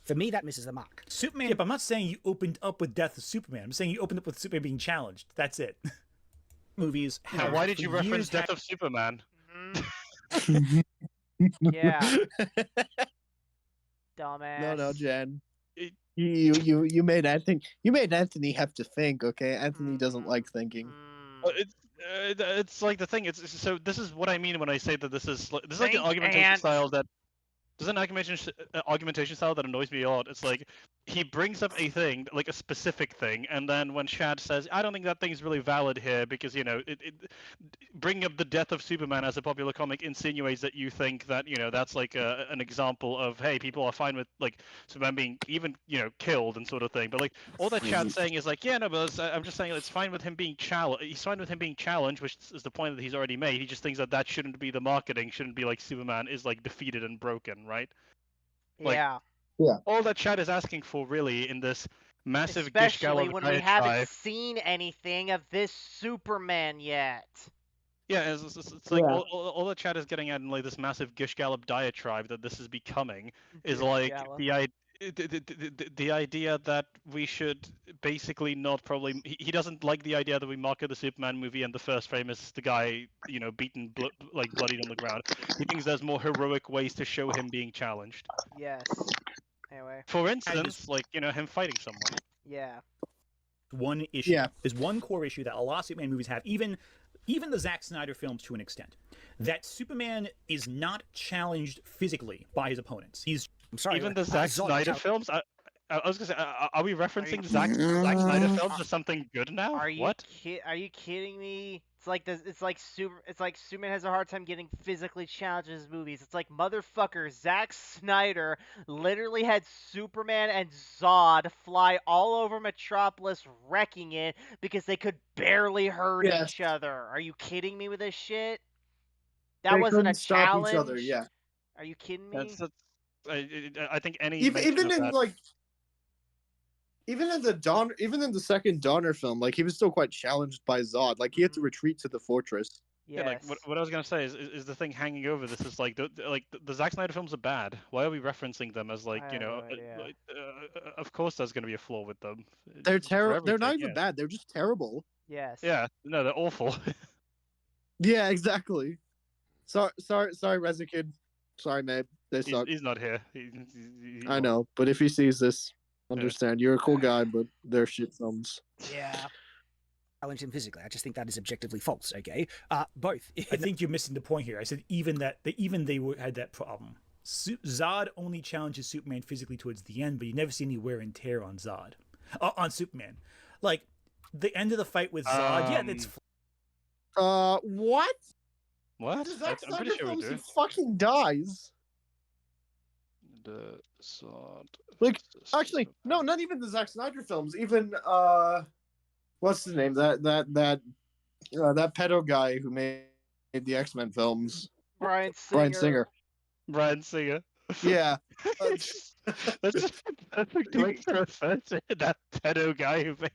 For me, that misses the mark. Superman. Yeah, but I'm not saying you opened up with Death of Superman. I'm saying you opened up with Superman being challenged. That's it. Movies. Why did you reference Death of Superman? Yeah. Dumbass. No, Jen. You made Anthony have to think. Okay, Anthony doesn't like thinking. It's like the thing. So this is what I mean when I say that this is like an argumentation style that. There's an argumentation style that annoys me a lot. It's like he brings up a thing, like a specific thing, and then when Shad says, "I don't think that thing's really valid here," because bringing up the Death of Superman as a popular comic insinuates that you think that that's like an example of hey, people are fine with like Superman being even killed and sort of thing. But like all that Shad's saying is like, yeah, no, but I'm just saying it's fine with him being challenged. He's fine with him being challenged, which is the point that he's already made. He just thinks that shouldn't be the marketing. Shouldn't be like Superman is like defeated and broken. Right? Like, yeah. All that Chad is asking for, really, in this massive especially when we haven't seen anything of this Superman yet. Yeah, it's like all that Chad is getting at in like this massive Gish Gallop diatribe that this is becoming is like the idea that we should basically not probably. He doesn't like the idea that we market the Superman movie and the first frame is the guy beaten bloodied on the ground. He thinks there's more heroic ways to show him being challenged. Yes. Anyway. For instance, like him fighting someone. Yeah. One issue. Yeah. There's one core issue that a lot of Superman movies have, even the Zack Snyder films to an extent, that Superman is not challenged physically by his opponents. I'm sorry. Even the Zack Snyder films. I was gonna say, are we referencing Zack Snyder films as something good now? Are you kidding me? It's like Superman has a hard time getting physically challenged in his movies. It's like motherfucker, Zack Snyder literally had Superman and Zod fly all over Metropolis, wrecking it because they could barely hurt each other. Are you kidding me with this shit? That wasn't a challenge. Each other, yeah. Are you kidding me? I think any even in the second Donner film, like he was still quite challenged by Zod. Like he had to retreat to the fortress. Yes. Yeah, like what I was gonna say is the thing hanging over this is like the Zack Snyder films are bad. Why are we referencing them as like of course there's gonna be a flaw with them. They're terrible. They're not even bad. They're just terrible. Yes. Yeah. No, they're awful. Yeah, exactly. Sorry, Rezakid. Sorry, man. He's not here. I know, but if he sees this, understand. You're a cool guy, but they're shit films. Yeah. Challenge him physically. I just think that is objectively false. Okay, both. I think you're missing the point here. I said even they had that problem. Zod only challenges Superman physically towards the end, but you never see any wear and tear on Zod, on Superman. Like the end of the fight with Zod. Yeah, that's. What? What? Zack Snyder films, he fucking dies. The Zod. Like, actually, no, not even the Zack Snyder films. Even what's his name? That pedo guy who made the X-Men films. Bryan Singer. Yeah. That's just a perfect way to refer to that pedo guy who made.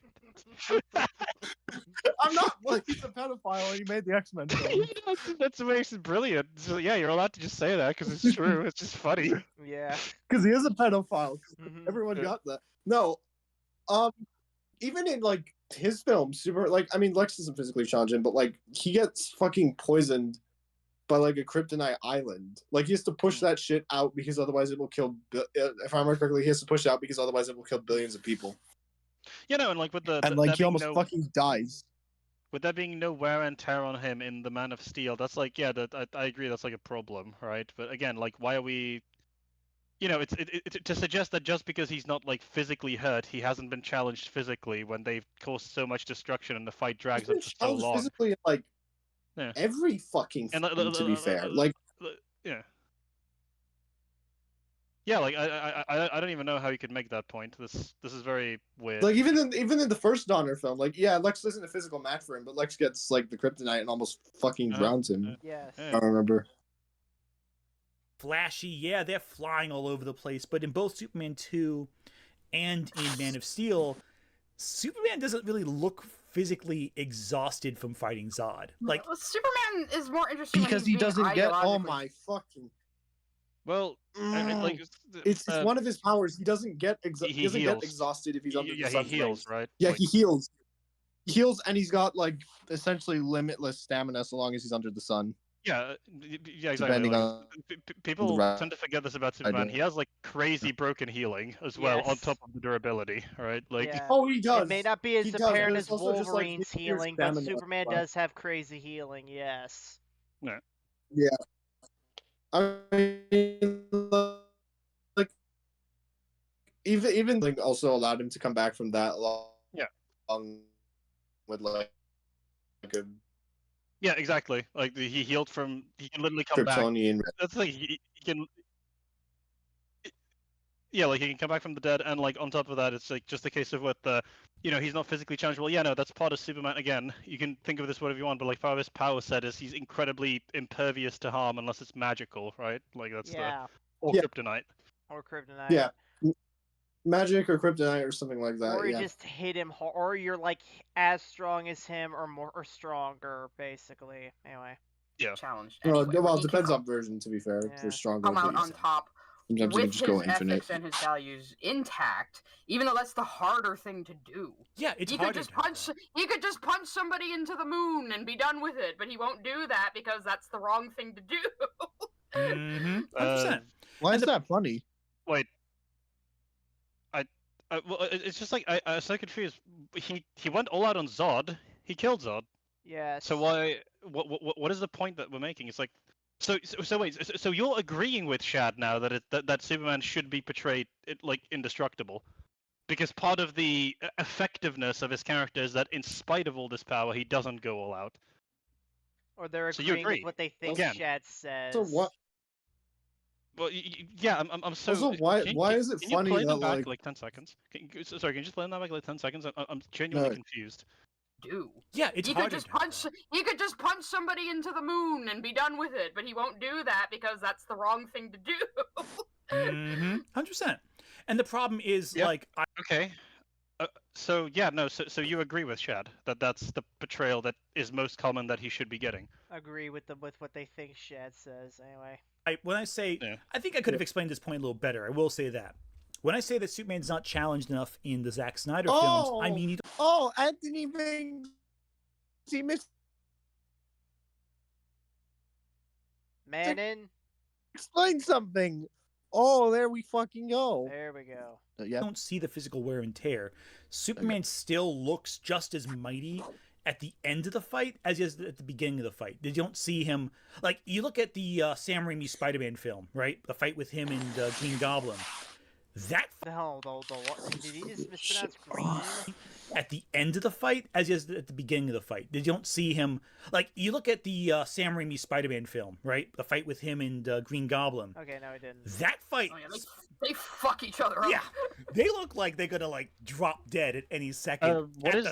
I'm not like he's a pedophile and he made the X-Men film. That's what makes it brilliant. So, yeah, you're allowed to just say that because it's true. It's just funny. Yeah. Because he is a pedophile. Everyone got that. No. Even in like his films, Lex doesn't physically challenge him, but like he gets fucking poisoned by like a kryptonite island. Like he has to push that shit out because otherwise it will kill. If I remember correctly, he has to push it out because otherwise it will kill billions of people. You know, and like with he almost fucking dies. With there being no wear and tear on him in the Man of Steel, that's like I agree that's like a problem, right? But again, like why are we? It's to suggest that just because he's not like physically hurt, he hasn't been challenged physically when they've caused so much destruction and the fight drags on for so long. Physically, like every fucking thing, to be fair. Like, yeah, like I don't even know how you could make that point. This is very weird. Like even in the first Donner film, like Lex isn't a physical match for him, but Lex gets like the kryptonite and almost fucking drowns him. Yes. I remember. Flashy, yeah, they're flying all over the place, but in both Superman 2 and in Man of Steel, Superman doesn't really look physically exhausted from fighting Zod. Like, Superman is more interesting because he doesn't get. Oh my fucking. Well, like it's one of his powers. He doesn't get exhausted if he's under the sun's he heals, rays. right? Yeah, like... he heals. He heals, and he's got like essentially limitless stamina so long as he's under the sun. Yeah, exactly. Like, people tend to forget this about Superman. He has like crazy broken healing as well, on top of the durability, right? Like, oh, he does. It may not be as apparent as Wolverine's healing, but Superman does have crazy healing. Yes. Yeah. Yeah. I mean, like, even like also allowed him to come back from that long. Yeah. With like a. Yeah, exactly. Like he healed from. He can literally come Kryptonian. back. That's like he can. Yeah, like he can come back from the dead, and like on top of that, it's like just a case of what the, he's not physically challenged. Well, yeah, no, that's part of Superman. Again, you can think of this whatever you want, but like part of his power set is he's incredibly impervious to harm unless it's magical, right? Like that's or kryptonite. Or kryptonite. Yeah, magic or kryptonite or something like that. Or you just hit him, or you're like as strong as him or more or stronger, basically. Anyway. Yeah. Challenged. Anyway, well, it depends on version. To be fair, for stronger. Come out on top. Sometimes with just go his infinite. ethics and his values intact, even though that's the harder thing to do. Yeah, it's harder. He could just punch somebody into the moon and be done with it, but he won't do that because that's the wrong thing to do. 100%. Why is that funny? Wait. Well, it's just like I was so confused. He went all out on Zod. He killed Zod. Yes. So why? What is the point that we're making? It's like. So wait. So you're agreeing with Shad now that Superman should be portrayed like indestructible, because part of the effectiveness of his character is that in spite of all this power, he doesn't go all out. Or they're agreeing with what they think Shad says. So what? Well, yeah, I'm so. Also, why is it funny that that like 10 seconds? Sorry, can you just play that back like 10 seconds? I'm genuinely confused. Yeah, it's he could just punch somebody into the moon and be done with it, but he won't do that because that's the wrong thing to do. 100%. And the problem is like okay. So you agree with Shad that that's the portrayal that is most common that he should be getting. Agree with what they think Shad says. Anyway. When I say, I think I could have explained this point a little better. I will say that. When I say that Superman's not challenged enough in the Zack Snyder films, I mean... Anthony Banks, he missed... Manon? Explain something! Oh, there we fucking go. There we go. You don't see the physical wear and tear. Superman still looks just as mighty at the end of the fight as he is at the beginning of the fight. You don't see him... Like, you look at the Sam Raimi Spider-Man film, right? The fight with him and Green Goblin. That did he just mispronounce green? At the end of the fight as he is at the beginning of the fight. You don't see him... Like, you look at the Sam Raimi Spider-Man film, right? The fight with him and Green Goblin. Okay, no, I didn't. That fight... Oh, yeah, they fuck each other up. Yeah, they look like they're gonna, like, drop dead at any second. What is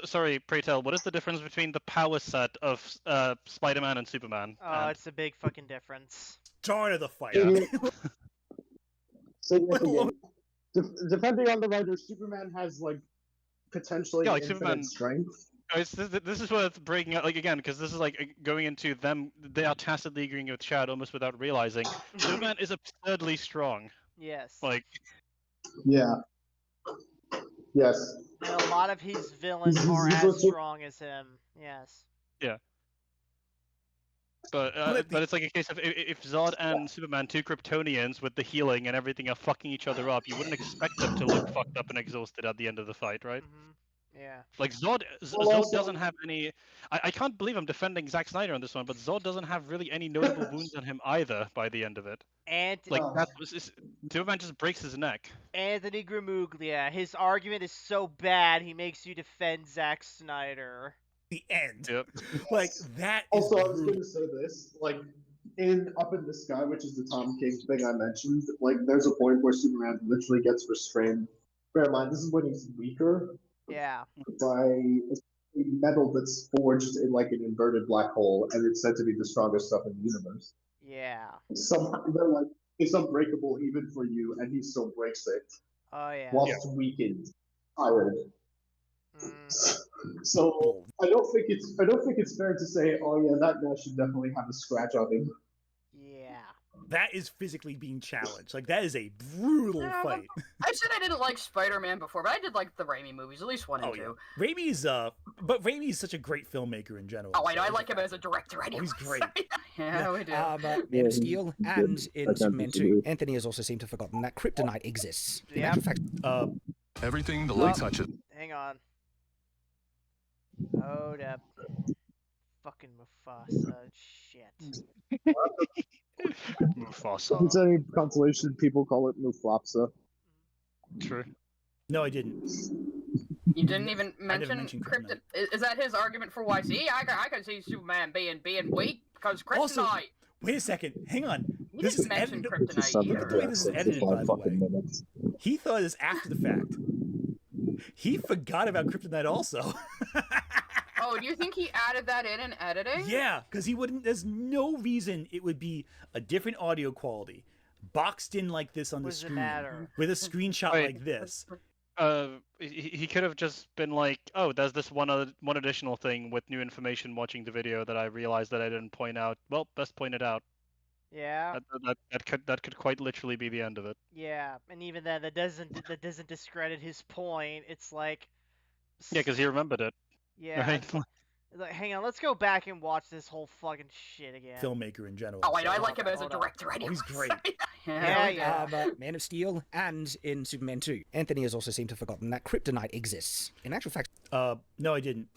sorry, pray tell, what is the difference between the power set of Spider-Man and Superman? It's a big fucking difference. Start of the fight. Significant. Depending on the writer, Superman has like potentially like infinite Superman strength. This is what's breaking out, like, again, because this is like going into them. They are tacitly agreeing with Shad almost without realizing. Superman is absurdly strong. Yes. Like. Yeah. Yes. And a lot of his villains are as strong as him. Yes. Yeah. But it's like a case of if Zod and Superman, two Kryptonians with the healing and everything, are fucking each other up, you wouldn't expect them to look fucked up and exhausted at the end of the fight, right? Mm-hmm. Yeah. Like Zod doesn't have any. I can't believe I'm defending Zack Snyder on this one, but Zod doesn't have really any notable wounds on him either by the end of it. And like Superman just breaks his neck. Anthony Gramuglia, his argument is so bad he makes you defend Zack Snyder. The end. Yep. Like that. Also, I was going to say this, like in Up in the Sky, which is the Tom King thing I mentioned. Like, there's a point where Superman literally gets restrained. Bear in mind, this is when he's weaker. Yeah. By a metal that's forged in like an inverted black hole, and it's said to be the strongest stuff in the universe. Yeah. Somehow they're like, it's unbreakable even for you, and he still breaks it. Oh yeah. Whilst weakened, tired. So I don't think it's fair to say, oh yeah, that guy should definitely have a scratch on him. Yeah. That is physically being challenged. Like, that is a brutal fight. I said I didn't like Spider-Man before, but I did like the Raimi movies, at least 1 and 2. Yeah. But Raimi's such a great filmmaker in general. Oh, I know. I like him as a director anyway. Oh, he's great. Yeah, we do. Man of Steel and in Superman 2. Anthony has also seemed to have forgotten that kryptonite exists. In actual fact, everything the light touches. Hang on. Hold up. Fucking Mufasa. Shit. Mufasa. If it's any consolation, people call it Mufasa. True. No, I didn't. You didn't even mention kryptonite. Is that his argument for why? See, I can see Superman being weak because kryptonite. Also, wait a second. Hang on. You didn't mention kryptonite Look at the way this is edited, by the way. He thought this after the fact. He forgot about kryptonite also. Oh, do you think he added that in editing? Yeah, because he wouldn't. There's no reason it would be a different audio quality, boxed in like this on the screen, with a screenshot like this. He could have just been like, "Oh, there's this one additional thing with new information watching the video that I realized that I didn't point out. Well, best point it out." Yeah. That could quite literally be the end of it. Yeah, and even then, that doesn't discredit his point. It's like. Yeah, because he remembered it. Yeah. Right? Like, hang on, let's go back and watch this whole fucking shit again. Filmmaker in general. Oh, I like him as a director anyway. Oh, he's great. Yeah. Man of Steel and in Superman 2. Anthony has also seemed to have forgotten that kryptonite exists. In actual fact, no, I didn't.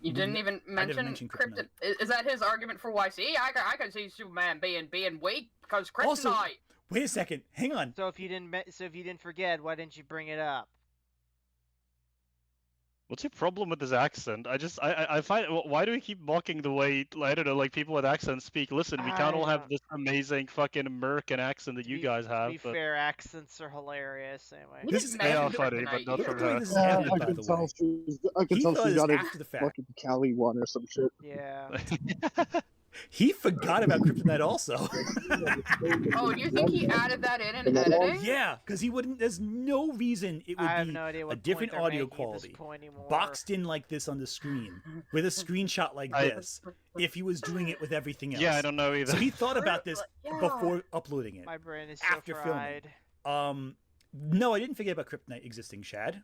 You didn't even mention kryptonite. Is that his argument for why? See, I can see Superman being weak because kryptonite. Also, wait a second. Hang on. So if you didn't forget, why didn't you bring it up? What's your problem with his accent? I find, why do we keep mocking the way, I don't know, like people with accents speak? Listen, we can't all have this amazing fucking American accent that you guys have. To be fair, accents are hilarious anyway. They are funny, but not from her. I can tell she got a fucking Cali one or some shit. Yeah. He forgot about kryptonite also. Oh, do you think he added that in editing? Yeah, because he wouldn't. There's no reason it would be a different audio quality, boxed in like this on the screen, with a screenshot like this. If he was doing it with everything else. Yeah, I don't know either. So he thought about this before uploading it. My brain is after so fried. Filming. No, I didn't forget about kryptonite existing, Shad.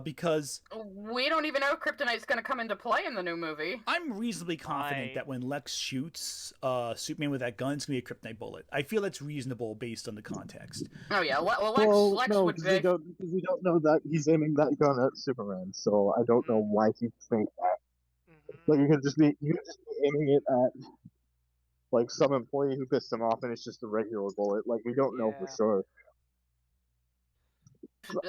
Because we don't even know if kryptonite's going to come into play in the new movie. I'm reasonably confident that when Lex shoots Superman with that gun, it's going to be a kryptonite bullet. I feel that's reasonable based on the context. Oh yeah, Lex would be. Because we don't know that he's aiming that gun at Superman, so I don't know why he think that. Like you could just be aiming it at like some employee who pissed him off, and it's just a regular bullet. Like we don't know for sure.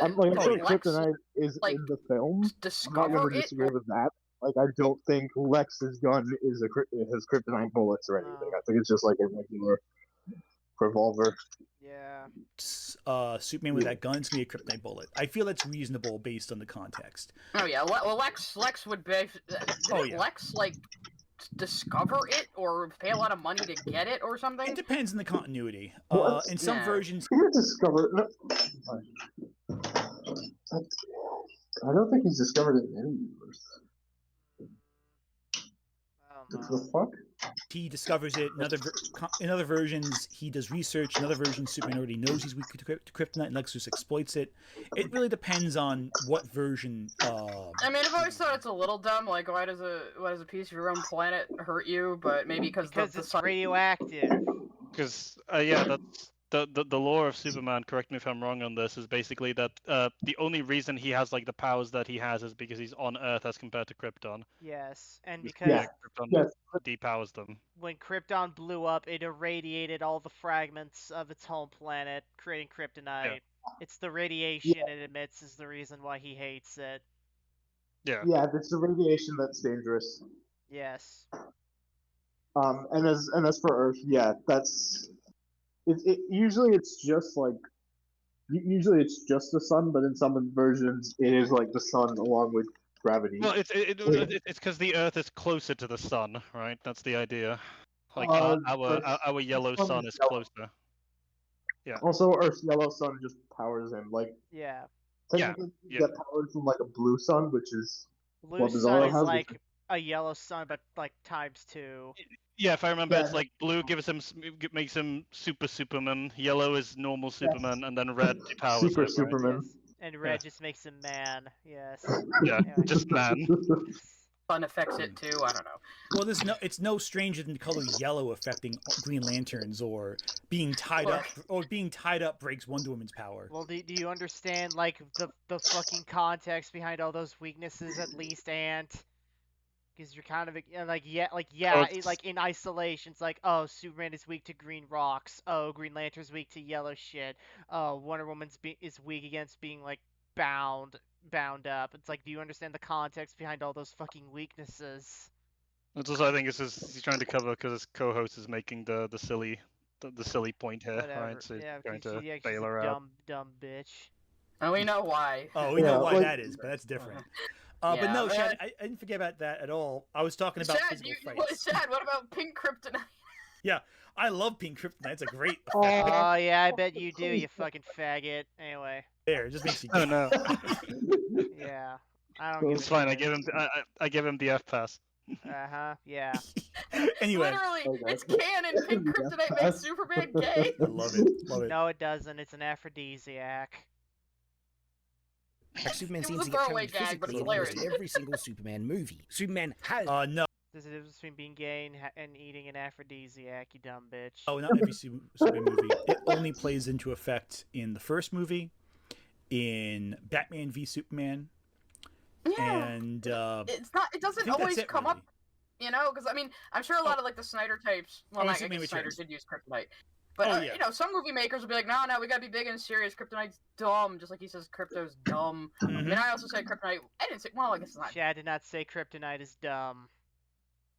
I'm sure kryptonite is in the film. I'm not going to disagree with that. Like, I don't think Lex's gun has kryptonite bullets or anything. I think it's just like a regular revolver. Yeah. Superman with that gun, it's going to be a kryptonite bullet. I feel that's reasonable based on the context. Oh yeah, Lex would be. Lex like discover it or pay a lot of money to get it or something? It depends on the continuity. In some versions, he discovered. I don't think he's discovered it in any universe. The fuck? He discovers it. In other versions, he does research. In other versions, Superman already knows he's weak to kryptonite, and Lex just exploits it. It really depends on what version. I mean, I've always thought it's a little dumb. Like, why does a piece of your own planet hurt you? But maybe because it's radioactive. Because yeah, that's the lore of Superman. Correct me if I'm wrong on this. Is basically that the only reason he has like the powers that he has is because he's on Earth as compared to Krypton. Yes, and because Krypton depowers them. When Krypton blew up, it irradiated all the fragments of its home planet, creating kryptonite. Yeah. It's the radiation it emits is the reason why he hates it. Yeah. Yeah, it's the radiation that's dangerous. Yes. And as for Earth, yeah, that's usually it's just like usually it's just the sun, but in some versions it is like the sun along with gravity. Well, it's because the Earth is closer to the sun, right? That's the idea. Like our yellow sun is closer. Yeah. Also, Earth's yellow sun just powers him. Like yeah. Technically, you get powered from like a blue sun, which is blue what sun Bizarro is has. like a yellow sun, but like times 2. Yeah, if I remember, it's like blue makes him Superman. Yellow is normal Superman, and then red powers Super him, right? Superman. Yes. And red just makes him man. Yes. Yeah, just man. Sun affects it too. I don't know. Well, it's no stranger than the color yellow affecting Green Lanterns, or being tied up breaks Wonder Woman's power. Well, do you understand like the fucking context behind all those weaknesses at least, Ant? Because you're kind of like in isolation, it's like, oh, Superman is weak to green rocks. Oh, Green Lantern's weak to yellow shit. Oh, Wonder Woman's is weak against being like bound up. It's like, do you understand the context behind all those fucking weaknesses? That's also, I think, he's trying to cover because his co-host is making the silly point here, Whatever. right? So he's trying to she's bail a her out. dumb bitch. And we know why. Oh, we know why that is, but that's different. But no, Shad, I didn't forget about that at all. I was talking about physical fights. Shad, what about pink kryptonite? Yeah, I love pink kryptonite. It's a great effect. Oh, yeah, I bet you do, you fucking faggot. Anyway. There, it just makes you... Oh, no. Yeah. I don't give It's fine, I give him the F pass. Uh-huh, yeah. Anyway. Literally, it's canon. Pink kryptonite makes Superman gay. I love it. No, it doesn't. It's an aphrodisiac. Superman seems to get shown physically in almost every single Superman movie. Superman has... no. There's a difference between being gay and eating an aphrodisiac, you dumb bitch. Oh, not every Superman movie. It only plays into effect in the first movie, in Batman v Superman, and it's not. It doesn't always come up, you know. Because I mean, I'm sure a lot of like the Snyder types. Well, I guess Snyder did use kryptonite, but you know, some movie makers will be like, no, we gotta be big and serious. Kryptonite's dumb, just like he says, crypto's dumb. I mean, I also said kryptonite. I didn't say. Well, I guess it's not. Chad did not say kryptonite is dumb.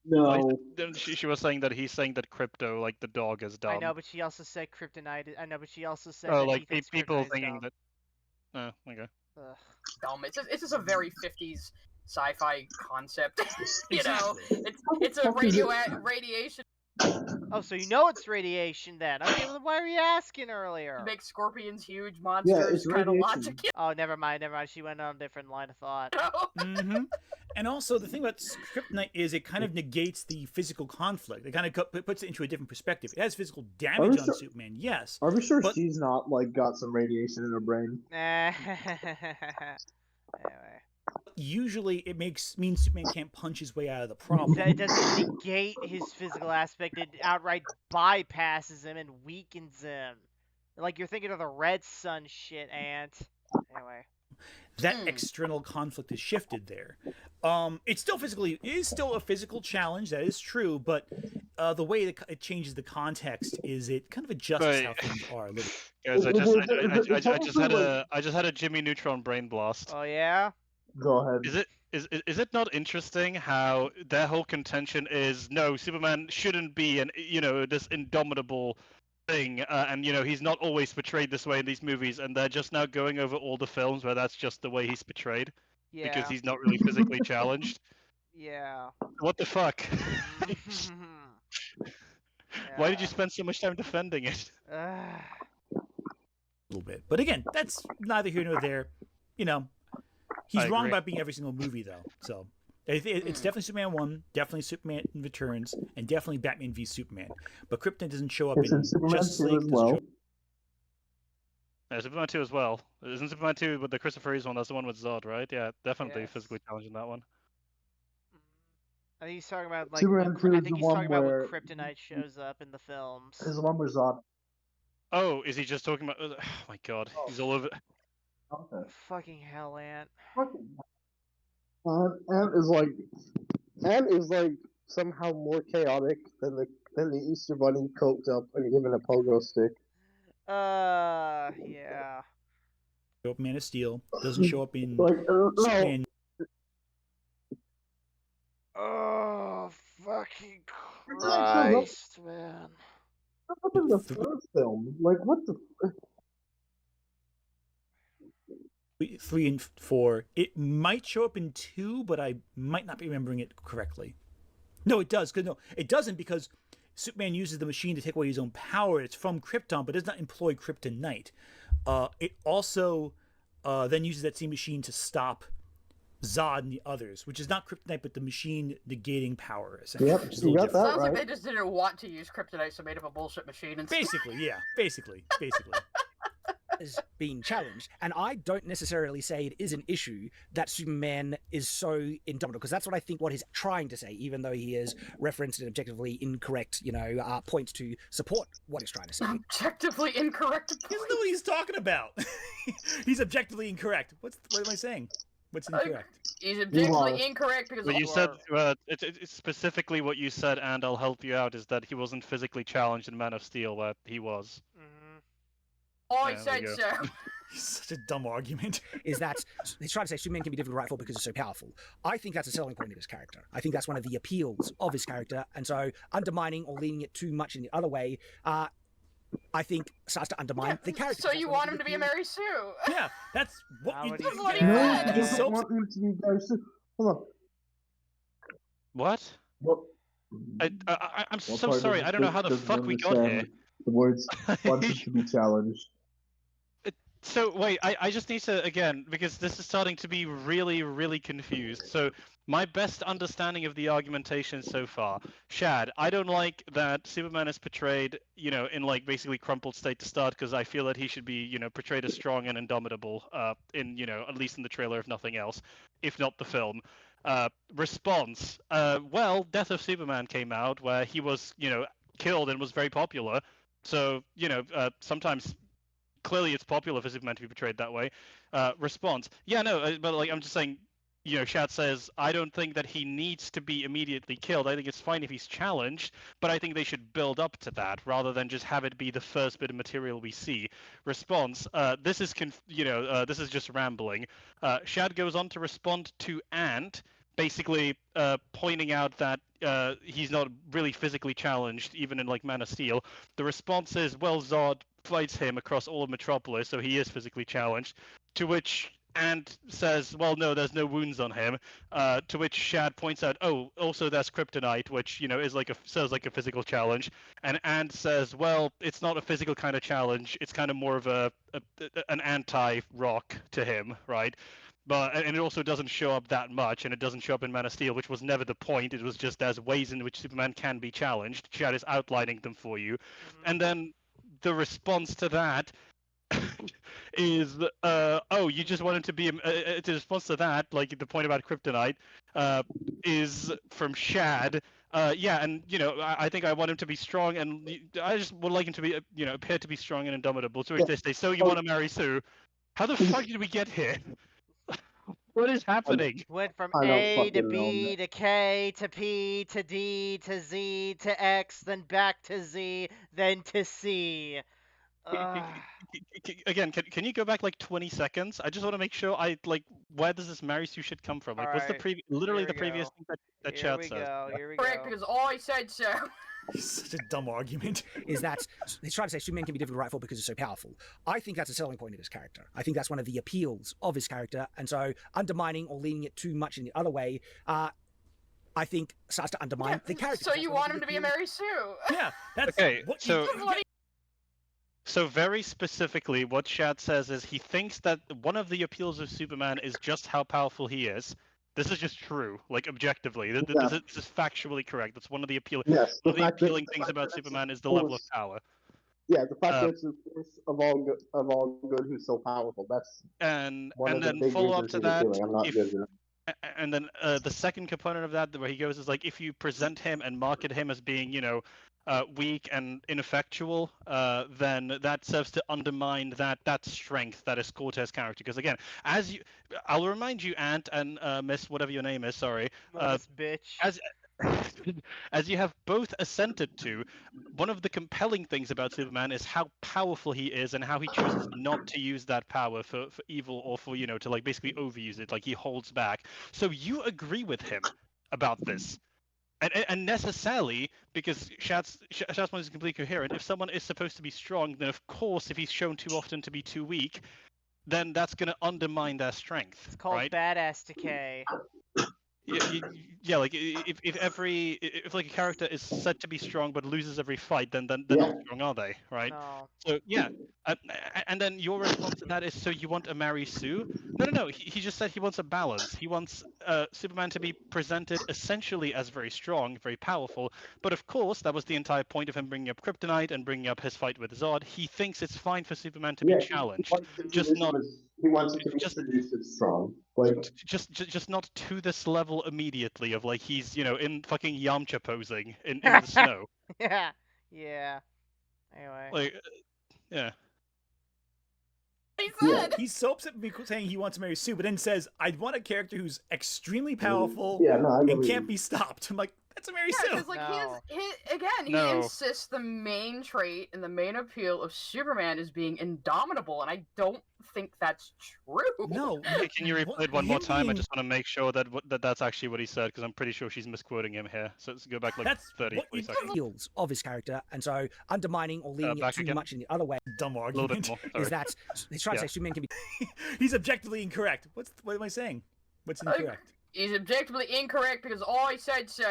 No. She was saying that he's saying that crypto, like the dog, is dumb. I know, but she also said kryptonite. I know, but she also said. Oh, that like he people thinking that. Oh, okay. Dumb. It's just a very 50s sci-fi concept. You know, it's a radiation. Oh, so you know it's radiation then? Okay, well, why were you asking earlier? Make scorpions huge monsters, kind of logic. Oh, never mind. She went on a different line of thought. And also, the thing about kryptonite is it kind of negates the physical conflict. It kind of puts it into a different perspective. It has physical damage on Superman, yes. Are we sure she's not like got some radiation in her brain? Anyway. Usually, it means Superman can't punch his way out of the problem. It doesn't negate his physical aspect. It outright bypasses him and weakens him. Like you're thinking of the Red Sun shit, Ant. Anyway. That external conflict is shifted there. It is still a physical challenge. That is true, but the way that it changes the context is it kind of adjusts how things are. Guys, I just had a Jimmy Neutron brain blast. Oh yeah. Go ahead. Is it not interesting how their whole contention is no, Superman shouldn't be this indomitable thing, and he's not always portrayed this way in these movies, and they're just now going over all the films where that's just the way he's portrayed, because he's not really physically challenged. Yeah. What the fuck? Why did you spend so much time defending it? A little bit, but again, that's neither here nor there. He's wrong about being every single movie, though. So it's definitely Superman 1, definitely Superman Returns, and definitely Batman v Superman. But Krypton doesn't show up in Justice League. Yeah, Superman 2 as well. Isn't Superman 2 with the Christopher Reeves one? That's the one with Zod, right? Yeah, definitely physically challenging that one. I think he's talking about like. Superman 2 I think he's talking about when Kryptonite shows up in the films. Is the one where Zod. Oh, is he just talking about? Oh my God, he's all over. Okay. Fucking hell, Ant. Ant is like somehow more chaotic than the Easter Bunny coked up and given a pogo stick. Yeah. Show up Man of Steel doesn't show up in Superman. Oh, fucking Christ, man. What happened in the first film? Like, what the... 3 and 4. It might show up in 2, but I might not be remembering it correctly. No, it does. No, it doesn't, because Superman uses the machine to take away his own power. It's from Krypton, but does not employ kryptonite. It also then uses that same machine to stop Zod and the others, which is not kryptonite, but the machine negating power. Yep, you got that Sounds right. like they just didn't want to use kryptonite, so made up a bullshit machine. And basically, yeah, basically. Is being challenged, and I don't necessarily say it is an issue that Superman is so indomitable, because that's what I think what he's trying to say, even though he has referenced an objectively incorrect, points to support what he's trying to say. Objectively incorrect. He doesn't know what he's talking about. He's objectively incorrect. What am I saying? What's incorrect? He's objectively incorrect because you said it's specifically what you said, and I'll help you out. Is that he wasn't physically challenged in Man of Steel, where he was. I said so. Such a dumb argument. Is that he's trying to say Superman can be difficult to write for because he's so powerful. I think that's a selling point of his character. I think that's one of the appeals of his character, and so undermining or leaning it too much in the other way, I think starts to undermine the character. So you want him to be a Mary Sue? Yeah, that's what you do. No, I don't want him to be Mary Sue. Hold on. What? I'm so sorry. I don't know how the fuck we got here. The words wanted to be challenged. So wait, I just need to, again, because this is starting to be really, really confused. So my best understanding of the argumentation so far, Shad, I don't like that Superman is portrayed, in like basically crumpled state to start, because I feel that he should be, portrayed as strong and indomitable, in, at least in the trailer, if nothing else, if not the film. Response, well, Death of Superman came out where he was, killed and was very popular. So, sometimes clearly it's popular for Superman to be portrayed that way. Response, yeah, no, but like I'm just saying, Shad says, I don't think that he needs to be immediately killed. I think it's fine if he's challenged, but I think they should build up to that rather than just have it be the first bit of material we see. Response, this is this is just rambling. Shad goes on to respond to Ant, basically pointing out that he's not really physically challenged, even in like Man of Steel. The response is, well, Zod fights him across all of Metropolis, so he is physically challenged. To which Ant says, well, no, there's no wounds on him. To which Shad points out, oh, also there's kryptonite, which is like sounds like a physical challenge. And Ant says, well, it's not a physical kind of challenge. It's kind of more of an anti-rock to him, right? And it also doesn't show up that much, and it doesn't show up in Man of Steel, which was never the point. It was just there's ways in which Superman can be challenged. Shad is outlining them for you. And then the response to that is, oh, you just want him to be, the response to that, like the point about kryptonite, is from Shad. Yeah, and, I think I want him to be strong, and I just would like him to be, appear to be strong and indomitable. So if they say, so you want to marry Sue? How the fuck did we get here? What is happening? Went from A to B to K to P to D to Z to X, then back to Z, then to C. Again, can you go back like 20 seconds? I just want to make sure where does this Mary Sue shit come from? Like, what's the previous thing that Chad said? Here we Correct, go. because I said so. Such a dumb argument. Is that he's trying to say Superman can be difficult to write for because he's so powerful. I think that's a selling point of his character. I think that's one of the appeals of his character, and so undermining or leaning it too much in the other way, I think starts to undermine the character. So you want him to be a Mary Sue? Yeah, that's okay. So very specifically, what Shad says is he thinks that one of the appeals of Superman is just how powerful he is. This is just true, like objectively. This is factually correct. That's one of the appealing. Yes, the appealing things about Superman is the level of power. Yeah, the fact that it's the force of all good who's so powerful. That's and one then follow up to that. And then the second component of that, where he goes, is like if you present him and market him as being, weak and ineffectual, then that serves to undermine that strength that is core to his character. Because again, I'll remind you, Ant and Miss whatever your name is, sorry, Miss bitch. As you have both assented to, one of the compelling things about Superman is how powerful he is and how he chooses not to use that power for evil or for, to like basically overuse it, like he holds back. So you agree with him. about this. And necessarily, because Shad's point is completely coherent, if someone is supposed to be strong, then of course, if he's shown too often to be too weak, then that's going to undermine their strength. It's called right? badass decay. Yeah, like if like a character is said to be strong but loses every fight, then they're not strong, are they? Right? No. So yeah, and then your response to that is, so you want a Mary Sue? No. He just said he wants a balance. He wants Superman to be presented essentially as very strong, very powerful. But of course, that was the entire point of him bringing up Kryptonite and bringing up his fight with Zod. He thinks it's fine for Superman to be challenged, just not. He wants it to be introduced as strong. Like just not to this level immediately of like he's in fucking Yamcha posing in the snow. Yeah. Anyway. Like, yeah. He's so upset with me saying he wants to marry Sue, but then says, "I'd want a character who's extremely powerful and can't be stopped." I'm like, that's a Mary Sue. Because like he insists the main trait and the main appeal of Superman is being indomitable, and I don't think that's true. No. Can you replay it one more time? I just want to make sure that that's actually what he said, because I'm pretty sure she's misquoting him here. So let's go back like 30, 40 seconds. Appeals of his character, and so undermining or leaning it too much in the other way. Dumb argument. Is that he's trying to say Superman can be. He's objectively incorrect. What am I saying? What's incorrect? He's objectively incorrect because I said so.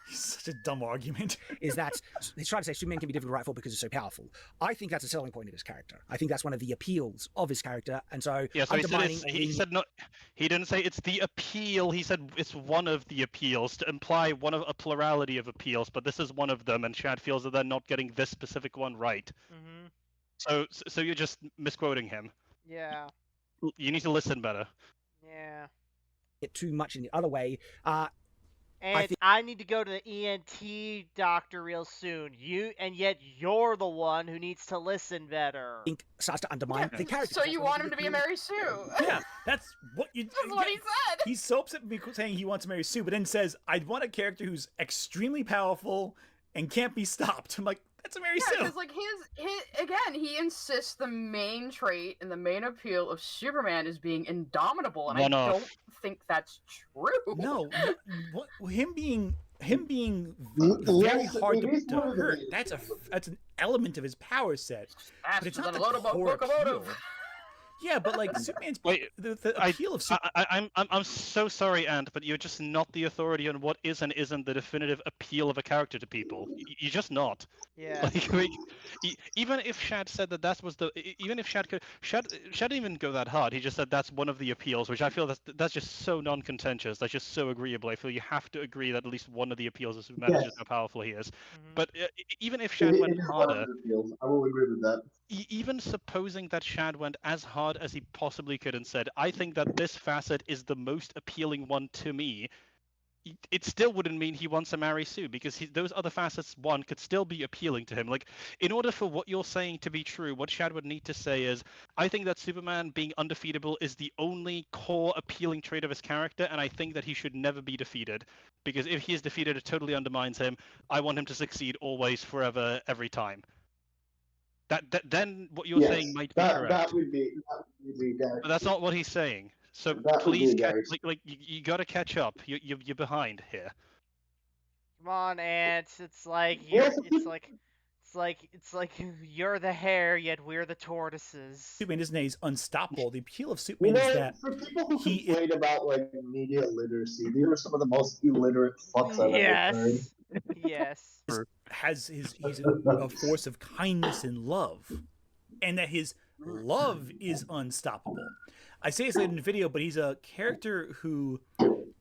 Such a dumb argument. Is that he's trying to say Superman can be difficult to write for because he's so powerful. I think that's a selling point of his character. I think that's one of the appeals of his character, and so undermining. He said not. He didn't say it's the appeal. He said it's one of the appeals, to imply one of a plurality of appeals. But this is one of them, and Shad feels that they're not getting this specific one right. Mm-hmm. So you're just misquoting him. Yeah. You need to listen better. Yeah. It too much in the other way. And I need to go to the ENT doctor real soon. Yet you're the one who needs to listen better. I think starts to undermine the character. So you want him to be a Mary Sue? Yeah, that's what you. That's what he said. He's so upset with me saying he wants to marry Sue, but then says, "I'd want a character who's extremely powerful and can't be stopped." I'm like, that's a Mary Sue. Because like he insists the main trait and the main appeal of Superman is being indomitable, and I don't think that's true. No, him being very hard to hurt. That's an element of his power set, but it's not the core appeal. Yeah, but like Superman's the appeal of Superman. I'm so sorry, Ant, but you're just not the authority on what is and isn't the definitive appeal of a character to people. You're just not. Yeah. Like, even if Shad said that was the, even if Shad didn't even go that hard. He just said that's one of the appeals, which I feel that's just so non-contentious. That's just so agreeable. I feel you have to agree that at least one of the appeals of Superman is just how powerful he is. But even if Shad went harder, I will agree with that. Even supposing that Shad went as hard as he possibly could and said, I think that this facet is the most appealing one to me, it still wouldn't mean he wants to marry Sue, because those other facets, one, could still be appealing to him. Like, in order for what you're saying to be true, what Shad would need to say is, I think that Superman being undefeatable is the only core appealing trait of his character, and I think that he should never be defeated. Because if he is defeated, it totally undermines him. I want him to succeed always, forever, every time. Then what you're saying might be correct. That would be but that's not what he's saying. So please, you got to catch up. You're behind here. Come on, Ant. It's like you're the hare, yet we're the tortoises. Superman isn't he's unstoppable. The appeal of Superman is that for people who complain about like media literacy, these are some of the most illiterate fucks I've ever heard. Yes. He's a force of kindness and love, and that his love is unstoppable. I say this later in the video, but he's a character who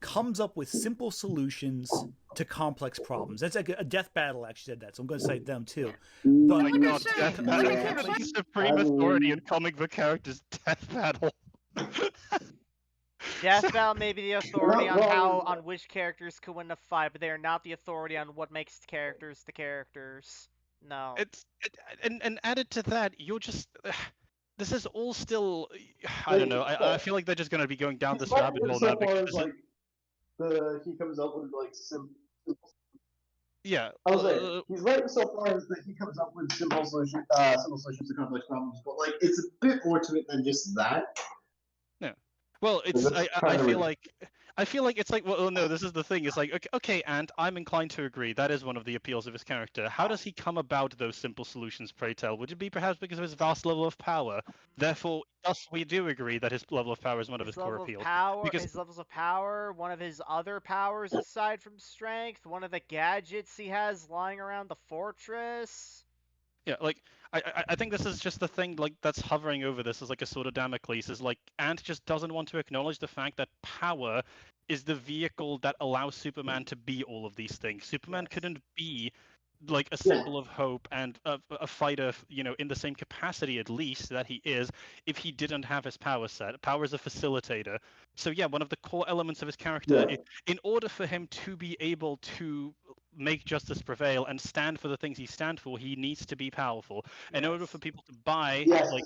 comes up with simple solutions to complex problems. That's like a Death Battle actually said that, so I'm going to cite them too. But, oh my God, Death Battle, the supreme authority in comic book characters, Death Battle. Death Battle may be the authority on which characters could win a fight, but they are not the authority on what makes characters the characters. No. And added to that, you're just. This is all still. I don't know. I feel like they're just going to be going down this rabbit hole now. He comes up with like simple. Yeah. I was like, he's right so far as that he comes up with simple solutions to complex problems, but like it's a bit more to it than just that. Yeah. Well, it's I feel like I feel like it's like, well, no, this is the thing. It's like, okay, Ant, I'm inclined to agree. That is one of the appeals of his character. How does he come about those simple solutions, pray tell? Would it be perhaps because of his vast level of power? Therefore, thus we do agree that his level of power is one of his core appeals. His levels of power, one of his other powers aside from strength, one of the gadgets he has lying around the fortress. Yeah, like I think this is just the thing like that's hovering over this as like a sort of Damocles is like Ant just doesn't want to acknowledge the fact that power is the vehicle that allows Superman to be all of these things. Superman couldn't be like a symbol of hope and a fighter, you know, in the same capacity at least that he is, if he didn't have his power set. Power is a facilitator. So yeah, one of the core elements of his character, in order for him to be able to make justice prevail and stand for the things he stands for, he needs to be powerful. In order for people to buy, like,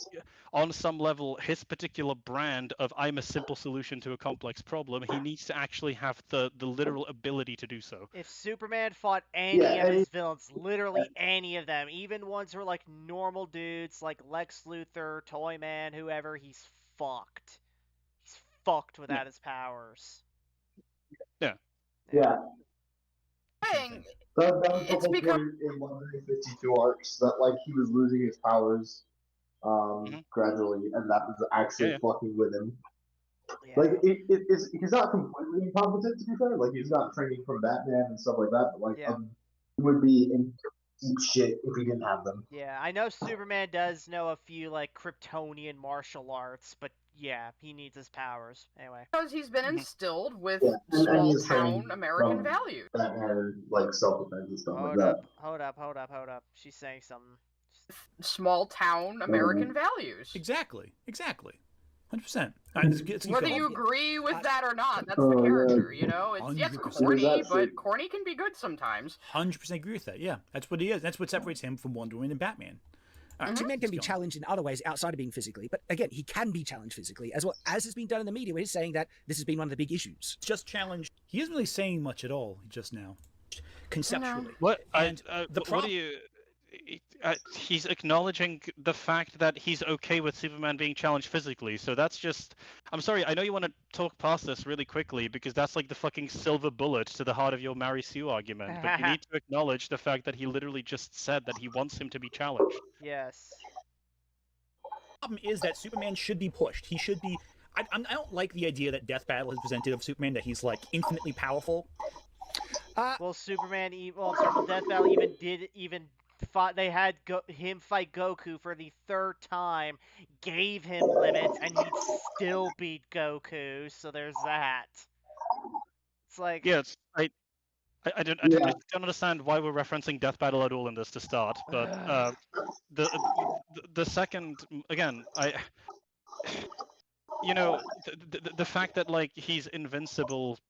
on some level, his particular brand of I'm a simple solution to a complex problem, he needs to actually have the literal ability to do so. If Superman fought any of his villains, literally any of them, even ones who are like normal dudes like Lex Luthor, Toyman, whoever, he's fucked. He's fucked without his powers. Yeah. That was the whole point in one of the 52 arcs, that like he was losing his powers gradually, and that was actually fucking with him. Like he's not completely incompetent, to be fair. Like he's not training from Batman and stuff like that. But like he would be in deep shit if he didn't have them. Yeah, I know Superman does know a few like Kryptonian martial arts, but yeah, he needs his powers anyway. Because he's been instilled with small town American values. Batman, like self-defense and stuff like that. that. Hold up. She's saying something. Small town American values. Exactly. 100%. Whether you agree with that or not, that's the character, you know? It's corny, but corny can be good sometimes. 100% agree with that, yeah. That's what he is. That's what separates him from Wonder Woman and Batman. Superman can be challenged in other ways outside of being physically, but again, he can be challenged physically, as well as has been done in the media, where he's saying that this has been one of the big issues. Just challenged. He isn't really saying much at all just now, conceptually. What do you... he's acknowledging the fact that he's okay with Superman being challenged physically, so that's just... I'm sorry, I know you want to talk past this really quickly, because that's like the fucking silver bullet to the heart of your Mary Sue argument, but you need to acknowledge the fact that he literally just said that he wants him to be challenged. Yes. The problem is that Superman should be pushed. He should be... I don't like the idea that Death Battle has presented of Superman, that he's like infinitely powerful. Well, Death Battle they had him fight Goku for the third time, gave him limits, and he'd still beat Goku, so there's that. It's like... Yeah, I don't understand why we're referencing Death Battle at all in this to start, but the second, again, you know, the fact that, like, he's invincible,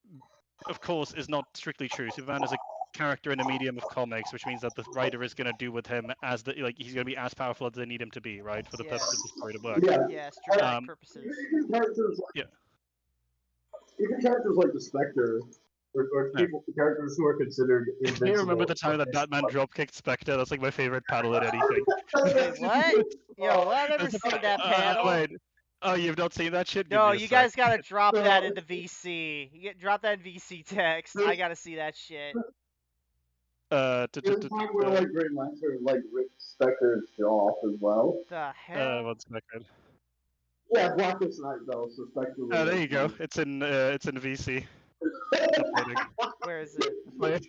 of course, is not strictly true. Superman is a character in a medium of comics, which means that the writer is going to do with him as he's going to be as powerful as they need him to be, right, for the purpose of the story to work. Yes, dramatic purposes. Even characters like the Spectre, or characters who are considered invincible. Can you remember the time that Batman dropkicked Spectre? That's like my favorite panel in anything. Wait, what? Yo, I've never seen that panel. Wait. Oh, you've not seen that shit? No, you guys gotta drop that in the VC. Drop that in VC text. I gotta see that shit. There's a time where like Green Lantern like ripped Spectre's jaw off as well. The hell? One second. Yeah, Blackest Night though, so Spectre. Oh, there you go. It's in VC. Where is it? It's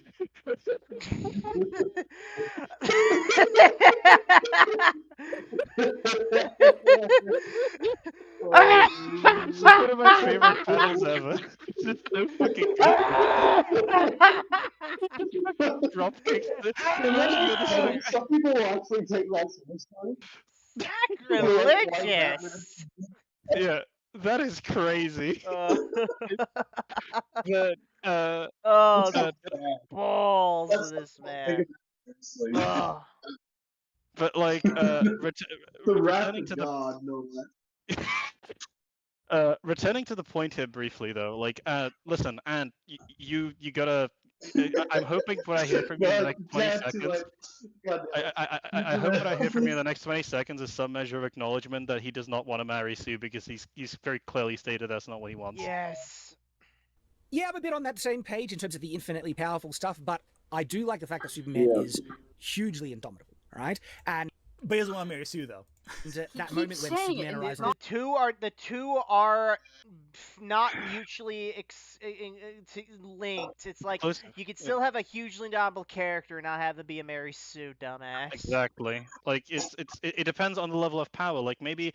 one of my favorite panels ever. It's so fucking good. Drop kicks. Some people will actually take that seriously. Sacrilegious. Yeah, that is crazy. The balls of this man. But like, returning to God, no less. Returning to the point here briefly, though, like, listen, and you gotta. I'm hoping what I hear from you in the next 20 seconds. I hope what I hear from you in the next 20 seconds is some measure of acknowledgement that he does not want to marry Sue because he's very clearly stated that's not what he wants. Yes. Yeah, I'm a bit on that same page in terms of the infinitely powerful stuff, but I do like the fact that Superman is hugely indomitable, right? But he doesn't want to marry Sue, though. That moment when Superman arrives. The two are not mutually linked. It's like you could still have a hugely indomitable character and not have them be a Mary Sue, dumbass. Exactly. Like it depends on the level of power. Like maybe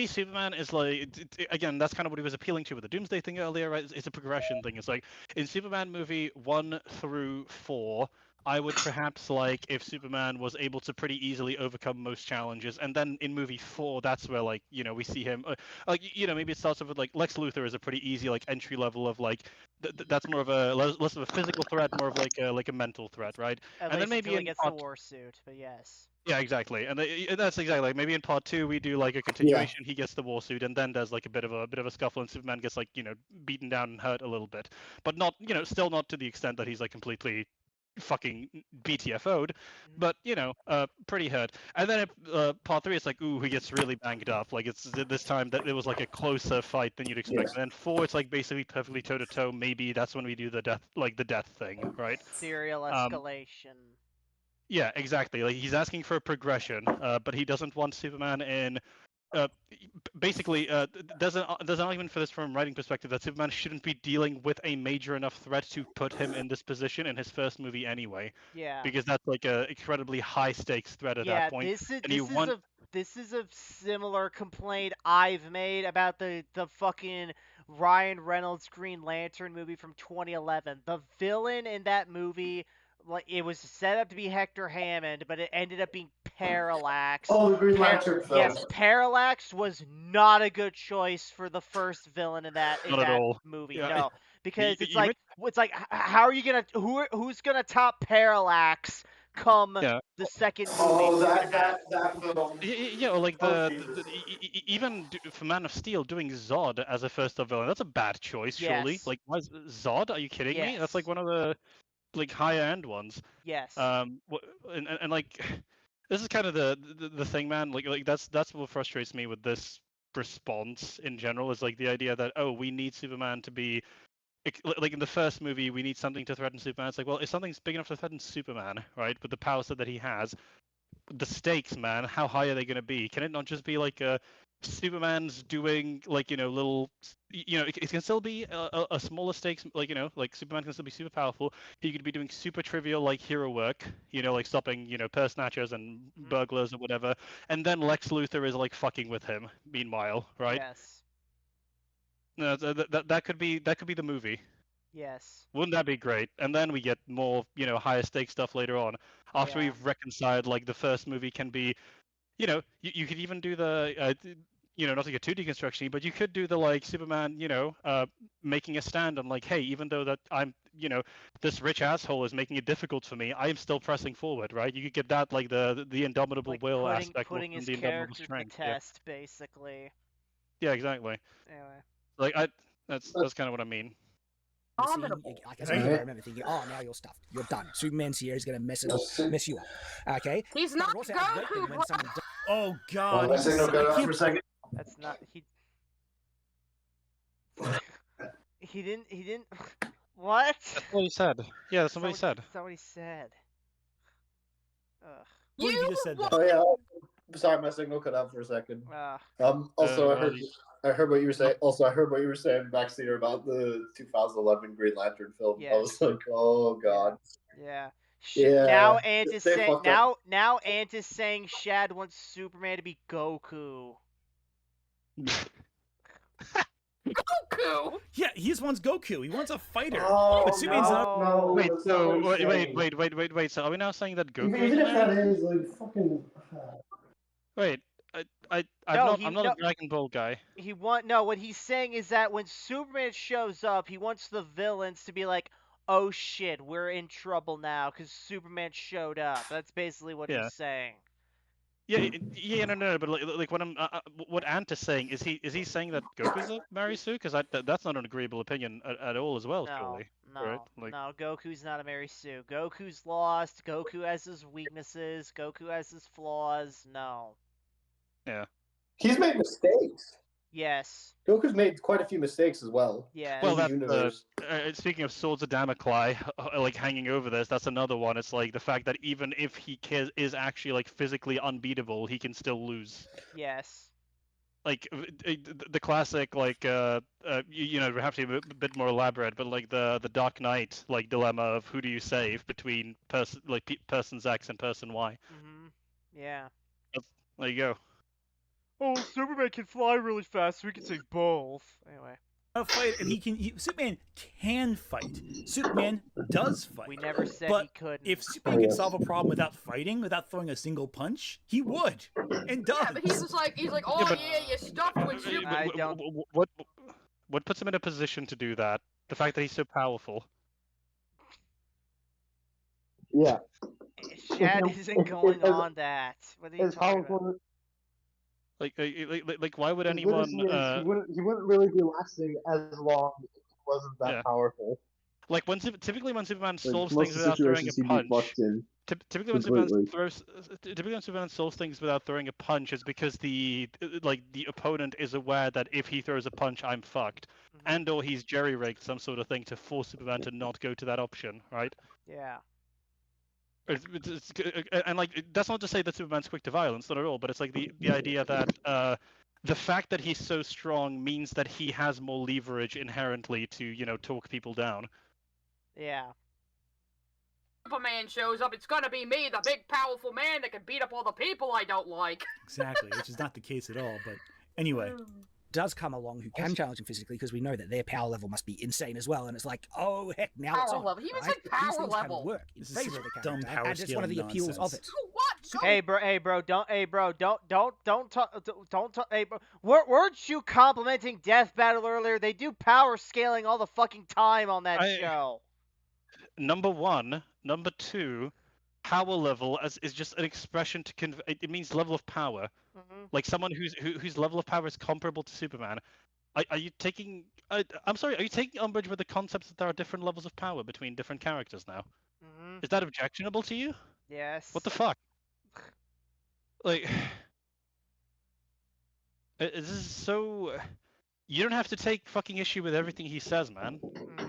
Superman is like again, that's kind of what he was appealing to with the Doomsday thing earlier, right? It's a progression thing. It's like in Superman movie 1 through 4, I would perhaps like if Superman was able to pretty easily overcome most challenges, and then in movie 4, that's where like we see him like maybe it starts off with like Lex Luthor is a pretty easy like entry level of like that's more of a less of a physical threat, more of like a mental threat, right? And then maybe he gets the war suit, but yes. Yeah, exactly, and that's exactly like maybe in part 2 we do like a continuation. Yeah. He gets the war suit, and then there's like a bit of a scuffle, and Superman gets like beaten down and hurt a little bit, but not still not to the extent that he's like completely fucking BTFO'd, but pretty hurt. And then part 3, it's like, ooh, he gets really banged up. Like it's this time that it was like a closer fight than you'd expect. Yeah. And then 4, it's like basically perfectly toe to toe. Maybe that's when we do the death thing, right? Serial escalation. Yeah, exactly. Like he's asking for a progression, but he doesn't want Superman in. Basically, there's an argument for this from a writing perspective that Superman shouldn't be dealing with a major enough threat to put him in this position in his first movie anyway. Yeah. Because that's like a incredibly high stakes threat at that point. This is a similar complaint I've made about the fucking Ryan Reynolds Green Lantern movie from 2011. The villain in that movie, like, it was set up to be Hector Hammond, but it ended up being Parallax. Oh, the Green Lantern film. Yes, Parallax was not a good choice for the first villain in that movie. Yeah. No, because it's like how are you gonna who's gonna top Parallax come the second movie? Oh, that film. Like even for Man of Steel doing Zod as a first villain, that's a bad choice, surely. Yes. Like, why is Zod? Are you kidding me? That's like one of the like higher end ones. Yes. And like this is kind of the thing, man. Like that's what frustrates me with this response in general, is like the idea that we need Superman to be like in the first movie we need something to threaten Superman. It's like, well, if something's big enough to threaten Superman, right, with the power set that he has, the stakes, man, how high are they going to be? Can it not just be like Superman's doing like little, it can still be a smaller stakes, like like Superman can still be super powerful. He could be doing super trivial like hero work, like stopping purse snatchers and burglars or whatever, and then Lex Luthor is like fucking with him meanwhile, right? Yes. No, that could be the movie. Yes. Wouldn't that be great? And then we get more, higher stakes stuff later on. After we've reconciled, like the first movie can be, you could even do the, not like a 2D construction, but you could do the like Superman, making a stand on like, hey, even though that I'm, this rich asshole is making it difficult for me, I am still pressing forward, right? You could get that like the indomitable like will aspect, putting his the indomitable strength. To the test, basically. Yeah, exactly. Anyway. Like that's kind of what I mean. I remember thinking, now you're stuffed. You're done. Superman's here. He's gonna mess you up. Okay. He's not Goku. Oh God. Well, signal got off for a second. That's not he didn't. What? That's what he said. Yeah, that's what he said. That's not what he said. Ugh. What if you just said that? Oh yeah. Sorry, my signal cut out for a second. Also, I heard what you were saying. Also, I heard what you were saying, Backseat, about the 2011 Green Lantern film. Yes. I was like, oh God. Yeah. Yeah. Now Ant is saying now Ant is saying Shad wants Superman to be Goku. Goku. Yeah, he just wants Goku. He wants a fighter. Oh, but Superman's not. No, wait. So wait. So are we now saying that Goku? Even if that is like fucking. Wait. I'm not a Dragon Ball guy. What he's saying is that when Superman shows up, he wants the villains to be like, oh shit, we're in trouble now because Superman showed up. That's basically what he's saying. Yeah, no, but like what Ant is saying, is he saying that Goku's a Mary Sue? Because that's not an agreeable opinion at all as well, surely. No, right? No, Goku's not a Mary Sue. Goku's lost. Goku has his weaknesses. Goku has his flaws. No. Yeah. He's made mistakes. Yes. Goku's made quite a few mistakes as well. Yeah. Well, that's speaking of swords of Damocles, like hanging over this. That's another one. It's like the fact that even if he is actually like physically unbeatable, he can still lose. Yes. Like the classic, like you know, we have to be a bit more elaborate, but like the Dark Knight like dilemma of who do you save between persons X and person Y. Yeah. There you go. Oh, Superman can fly really fast, so we can save both. Anyway. Fight, and Superman can fight. Superman does fight. We never said but he couldn't. If Superman could solve a problem without fighting, without throwing a single punch, he would, and does. Yeah, but he's like, oh yeah, you stuffed with Superman. I don't. What puts him in a position to do that? The fact that he's so powerful. Yeah. Shad isn't going on that. What are you talking about? Like, why would anyone? He wouldn't really be lasting as long if he wasn't that powerful. Like typically when Superman solves things without throwing a punch. Typically when Superman solves things without throwing a punch, is because the opponent is aware that if he throws a punch, I'm fucked, and/or he's jerry-rigged some sort of thing to force Superman to not go to that option, right? Yeah. And like that's not to say that Superman's quick to violence, not at all. But it's like the idea that the fact that he's so strong means that he has more leverage inherently to talk people down. Yeah. Superman shows up, it's gonna be me, the big powerful man that can beat up all the people I don't like. Exactly, which is not the case at all. But anyway. Does come along who can challenge him physically, because we know that their power level must be insane as well, and it's like, oh heck, now power it's on. level. He was right? like power These things level. Can work in This favor is of the dumb character, power and it's one of the appeals of it. What? Hey bro, don't talk. Hey bro, weren't you complimenting Death Battle earlier? They do power scaling all the fucking time on that show. Number one, number two. Power level is just an expression to it means level of power. Like someone whose level of power is comparable to Superman. Are you taking? I'm sorry. Are you taking umbrage with the concept that there are different levels of power between different characters now? Is that objectionable to you? Yes. What the fuck? Like, this is so. You don't have to take fucking issue with everything he says, man.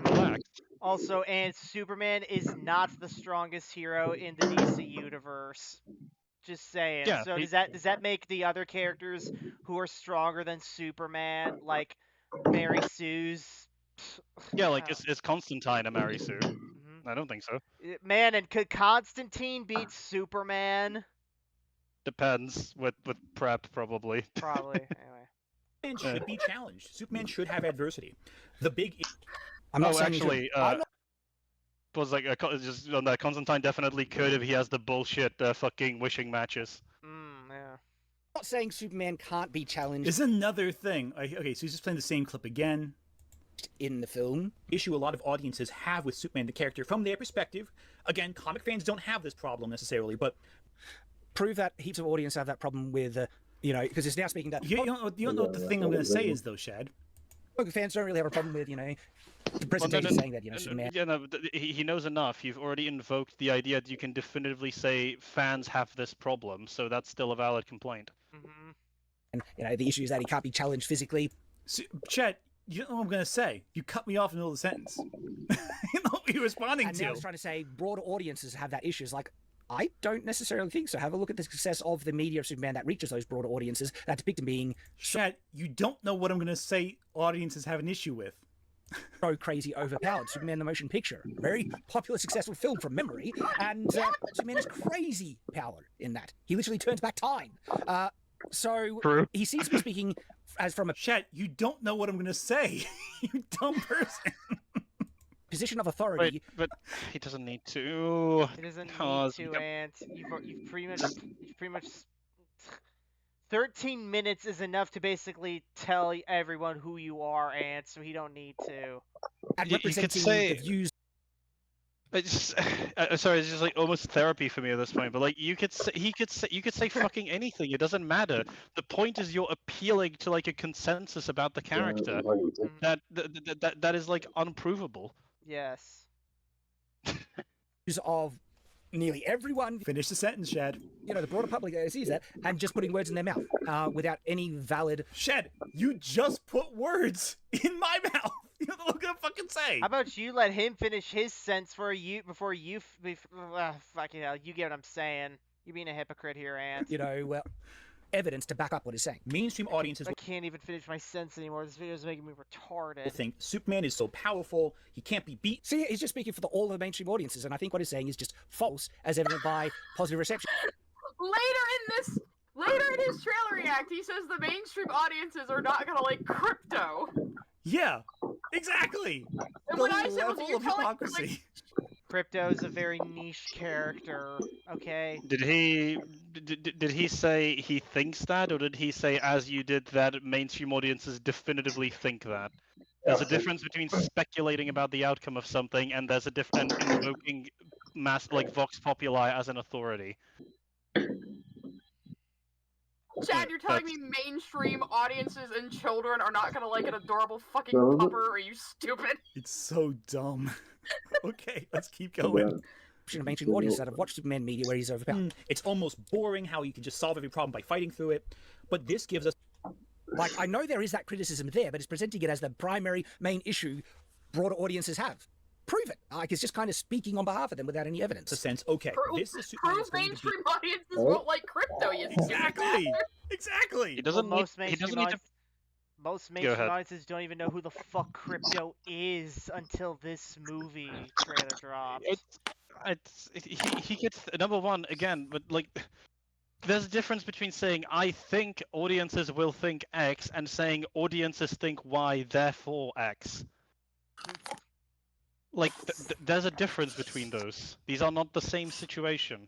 Relax. Also, and Superman is not the strongest hero in the DC universe. Just saying. Yeah, So does that make the other characters who are stronger than Superman, like Mary Sue's? Yeah, like is Constantine a Mary Sue? I don't think so. Man, and could Constantine beat Superman? Depends with prep, probably. Probably. Anyway. Superman should be challenged. Superman should have adversity. The big. I'm not saying actually. Was like just on that. Constantine definitely could if he has the bullshit fucking wishing matches. Yeah. I'm not saying Superman can't be challenged. Is another thing. Okay, so he's just playing the same clip again. In the film, issue a lot of audiences have with Superman the character from their perspective. Again, comic fans don't have this problem necessarily, but prove that heaps of audience have that problem with because it's now speaking that you don't know what the thing I'm going to say is though, Shad. Comic fans don't really have a problem with the presentation saying that Superman. Yeah, no, he knows enough. You've already invoked the idea that you can definitively say fans have this problem, so that's still a valid complaint. And the issue is that he can't be challenged physically. So, Chad, you know what I'm going to say. You cut me off in the middle of the sentence. You know what you're responding and to. Now I was trying to say broader audiences have that issue. It's like, I don't necessarily think so. Have a look at the success of the media of Superman that reaches those broader audiences that depict him being... Chad, you don't know what I'm going to say audiences have an issue with. So crazy overpowered. Superman the Motion Picture. Very popular, successful film from memory. And Superman is crazy powered in that. He literally turns back time. So True. He seems to be speaking as from a... Chad, you don't know what I'm going to say. You dumb person. Position of authority. But he doesn't need to. He doesn't need to, and you've pretty much 13 minutes is enough to basically tell everyone who you are, and so he don't need to. And representing the views. Sorry, it's just like almost therapy for me at this point. But like, you could say fucking anything. It doesn't matter. The point is you're appealing to like a consensus about the character that is like unprovable. Yes. Of nearly everyone. Finish the sentence, Shad. You know, the broader public sees that and just putting words in their mouth without any valid. Shad, you just put words in my mouth. You know what I'm gonna fucking say? How about you let him finish his sentence before you fucking hell, you get what I'm saying. You're being a hypocrite here, Ant. You know, well, evidence to back up what he's saying. Mainstream audiences. I can't even finish my sentence anymore. This video is making me retarded. I think Superman is so powerful, he can't be beat. See, he's just speaking for all the mainstream audiences, and I think what he's saying is just false, as evident by positive reception. Later in his trailer react, he says the mainstream audiences are not gonna like crypto. Yeah, exactly. And the when I said, level of hypocrisy. Crypto is a very niche character, okay? Did he say he thinks that, or did he say, as you did, that mainstream audiences definitively think that? There's a difference between speculating about the outcome of something and there's a difference in invoking vox populi as an authority. Chad, you're telling me mainstream audiences and children are not gonna like an adorable fucking pupper? Are you stupid? It's so dumb. Okay, let's keep going. Mainstream audiences that have watched Superman media where he's overpowered. It's almost boring how you can just solve every problem by fighting through it, but this gives us... Like, I know there is that criticism there, but it's presenting it as the primary main issue broader audiences have. Prove it. Like, it's just kind of speaking on behalf of them without any evidence. A sense, okay, this is Superman. Prove mainstream audiences won't like crypto, you Exactly. Exactly. He doesn't Most mainstream audiences don't even know who the fuck crypto is until this movie trailer drops. He gets number one again, but like, there's a difference between saying I think audiences will think X and saying audiences think Y, therefore X. Like, there's a difference between those. These are not the same situation.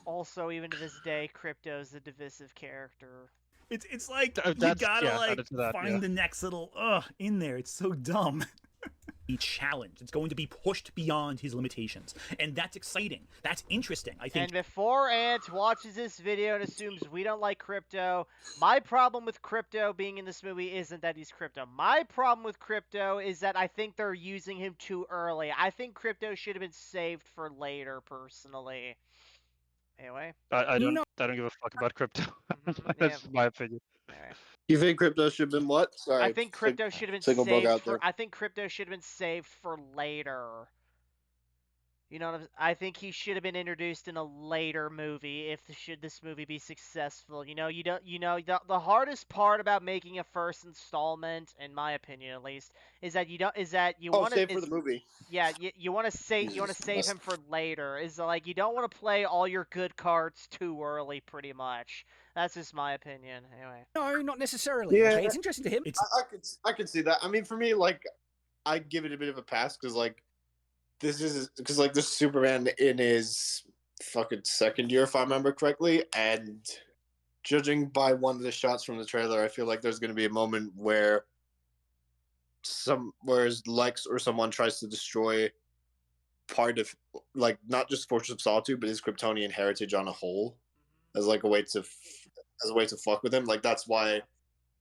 Also, even to this day, Crypto's a divisive character. It's like you gotta find the next little in there. It's so dumb. Be challenged. It's going to be pushed beyond his limitations, and that's exciting. That's interesting. I think. And before Ant watches this video and assumes we don't like Crypto, my problem with Crypto being in this movie isn't that he's Crypto. My problem with Crypto is that I think they're using him too early. I think Crypto should have been saved for later, personally. Anyway, I don't give a fuck about Crypto. That's my opinion. Anyway. You think Crypto should have been what? Sorry, I think Crypto should have been saved for. I think Crypto should have been saved for later. You know what I think he should have been introduced in a later movie if this movie be successful. The hardest part about making a first installment, in my opinion at least, is that you want to save for the movie. Yeah, you want to save him for later. Is like you don't want to play all your good cards too early, pretty much. That's just my opinion. Anyway. No, not necessarily. Yeah, okay, it's interesting to him. I could see that. I mean, for me, like, I give it a bit of a pass because, like, this is Superman in his fucking second year, if I remember correctly, and judging by one of the shots from the trailer, I feel like there's going to be a moment where Lex or someone tries to destroy part of, like, not just Fortress of Solitude, but his Kryptonian heritage on a whole, as like a way to fuck with him. Like, that's why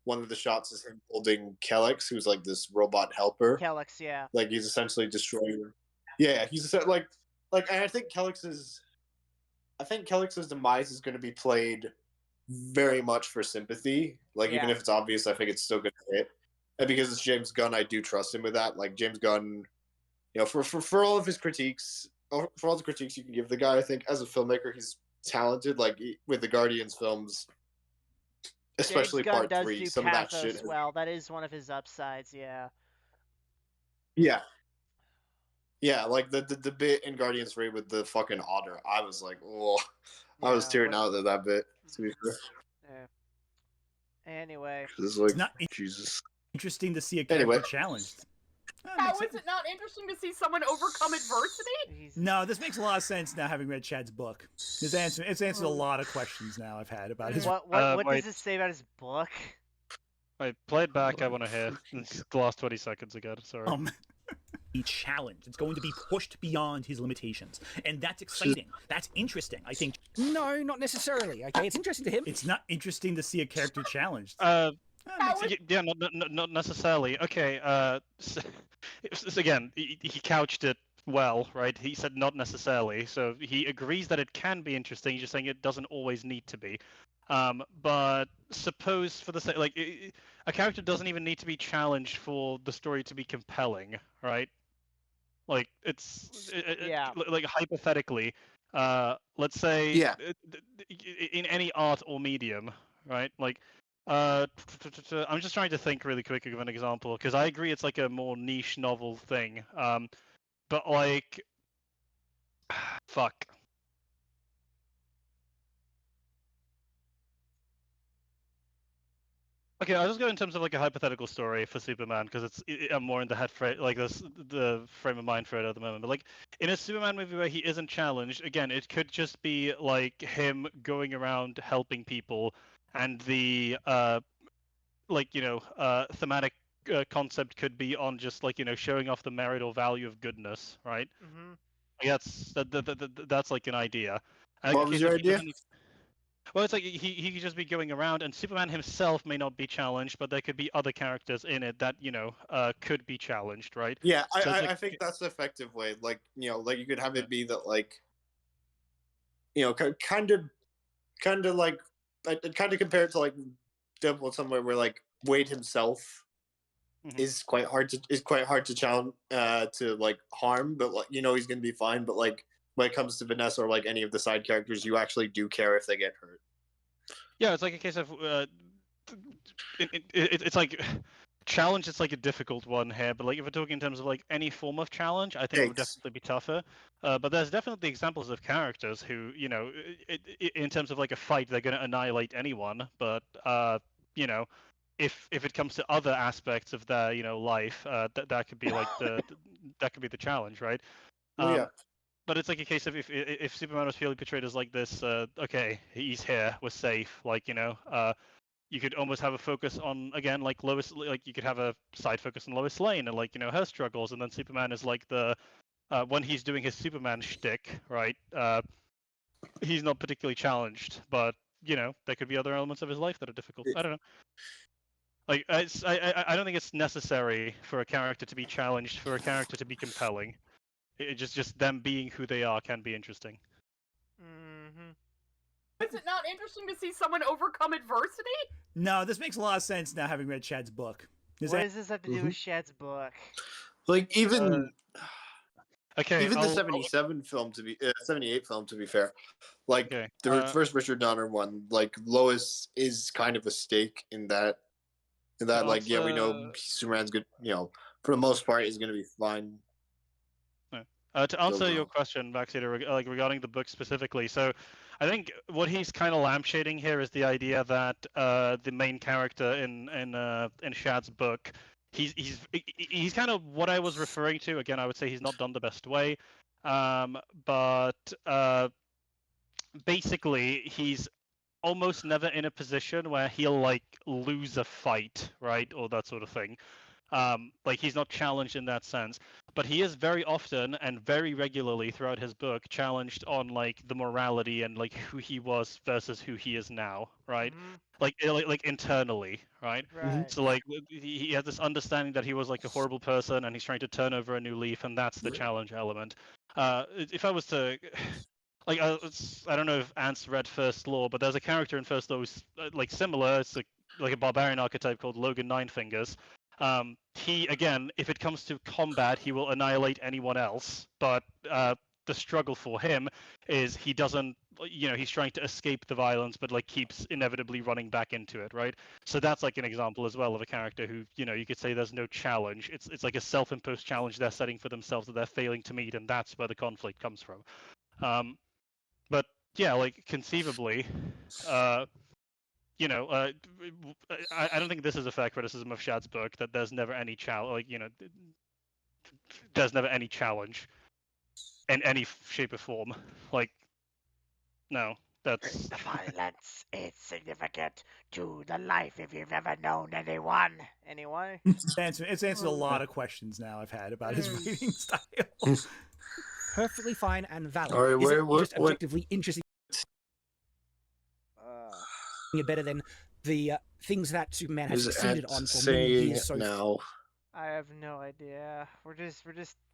one of the shots is him holding Kellex, who's like this robot helper. Kellex, yeah. Like, he's essentially destroying. Yeah, he's like, and I think Kellex's demise is going to be played very much for sympathy. Like, even if it's obvious, I think it's still going to hit. And because it's James Gunn, I do trust him with that. Like, James Gunn, you know, for all of his critiques, for all the critiques you can give the guy, I think as a filmmaker, he's talented. Like, with the Guardians films, especially James Gunn part 3, some of that shit. Well, that is one of his upsides. Yeah. Yeah. Yeah, like the bit in Guardians 3 with the fucking otter, I was like, oh, I was tearing out at that bit. To be fair. Yeah. Anyway, it's like, Jesus. Interesting to see a character challenged. How is it not interesting to see someone overcome adversity? No, this makes a lot of sense now, having read Chad's book. It's answered a lot of questions now I've had about his. What does it say about his book? I played back. I want to hear the last 20 seconds again. Sorry. Be challenged. It's going to be pushed beyond his limitations, and that's exciting. That's interesting. I think. No, not necessarily. Okay, it's interesting to him. It's not interesting to see a character challenged. Yeah, not necessarily. Okay. So again, he couched it well, right? He said not necessarily, so he agrees that it can be interesting. He's just saying it doesn't always need to be. But suppose for the sake, like, a character doesn't even need to be challenged for the story to be compelling, right? Like, it's like hypothetically, let's say in any art or medium, right? Like, I'm just trying to think really quick of an example because I agree it's like a more niche novel thing. But like, fuck. Okay, I'll just go in terms of like a hypothetical story for Superman because I'm more in the the frame of mind for it at the moment. But like in a Superman movie where he isn't challenged, again, it could just be like him going around helping people, and the thematic concept could be on just like showing off the merit or value of goodness, right? Like, that's like an idea. What was your idea? Well, it's like he could just be going around, and Superman himself may not be challenged, but there could be other characters in it that could be challenged, right? Yeah, So I think that's the effective way. Like like you could have it be that like kind of like kind of compared to like Deadpool somewhere where like Wade himself is quite hard to challenge to like harm, but like he's gonna be fine. But like when it comes to Vanessa or like any of the side characters, you actually do care if they get hurt. Yeah, it's like a case of it's like challenge. It's like a difficult one here, but like if we're talking in terms of like any form of challenge, I think it would definitely be tougher. But there's definitely examples of characters who, in terms of like a fight, they're going to annihilate anyone. But if it comes to other aspects of their life, that could be like that could be the challenge, right? Yeah. But it's like a case of if Superman was purely portrayed as like this, okay, he's here, we're safe, like you could almost have a focus on again like Lois, like you could have a side focus on Lois Lane and like her struggles, and then Superman is like the when he's doing his Superman shtick, right? He's not particularly challenged, but there could be other elements of his life that are difficult. I don't know. Like I don't think it's necessary for a character to be challenged for a character to be compelling. It just them being who they are can be interesting. Is it not interesting to see someone overcome adversity? No, this makes a lot of sense now, having read Shad's book. What does this have to do with Shad's book? Like even even the 78 film to be fair, like the first Richard Donner one, like Lois is kind of a stake in that like we know Superman's good, for the most part is going to be fine. To answer your question, Backseat, like regarding the book specifically, so I think what he's kind of lampshading here is the idea that the main character in Shad's book, he's kind of what I was referring to. Again, I would say he's not done the best way, but basically he's almost never in a position where he'll like lose a fight, right, or that sort of thing. Like he's not challenged in that sense, but he is very often and very regularly throughout his book challenged on like the morality and like who he was versus who he is now, right? Like internally, right? So like he has this understanding that he was like a horrible person and he's trying to turn over a new leaf, and that's the challenge element. If I was to like I don't know if Ant's read First Law, but there's a character in First Law who's like similar. It's like a barbarian archetype called Logan Ninefingers. He again, if it comes to combat, he will annihilate anyone else. But the struggle for him is he doesn't, he's trying to escape the violence, but like keeps inevitably running back into it, right? So that's like an example as well of a character who, you could say there's no challenge. It's like a self-imposed challenge they're setting for themselves that they're failing to meet, and that's where the conflict comes from. But yeah, like conceivably, I don't think this is a fair criticism of Shad's book, that there's never any challenge. Like, there's never any challenge in any shape or form. Like, no, that's the violence is significant to the life if you've ever known anyone. Anyone? It's answered a lot of questions now I've had about his writing style. Perfectly fine and valid. All right, is it just objectively interesting? Better than the things that Superman has succeeded on for many years. So now. I have no idea. We're just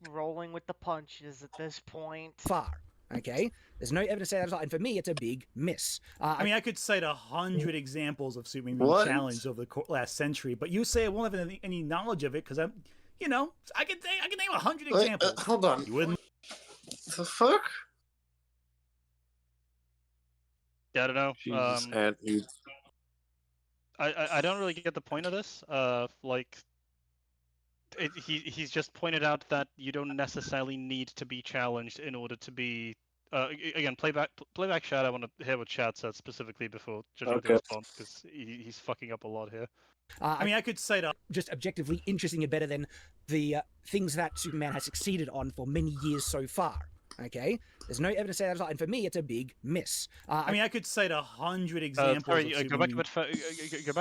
rolling with the punches at this point. Far. Okay, there's no evidence to say that, and for me, it's a big miss. I mean, I could cite 100 examples of Superman being challenged over the last century, but you say I won't have any knowledge of it because I'm, you know, I can name 100 examples. Hold on. You wouldn't. The fuck? Yeah, I don't know. Jesus, I don't really get the point of this. He's just pointed out that you don't necessarily need to be challenged in order to be. Again, playback Shad. I want to hear what Shad said specifically before judging the response because he's fucking up a lot here. I mean, I could cite just objectively interesting and better than the things that Superman has succeeded on for many years so far. Okay, there's no evidence to say that, and for me, it's a big miss. I mean, I could cite 100 examples. Sorry, go back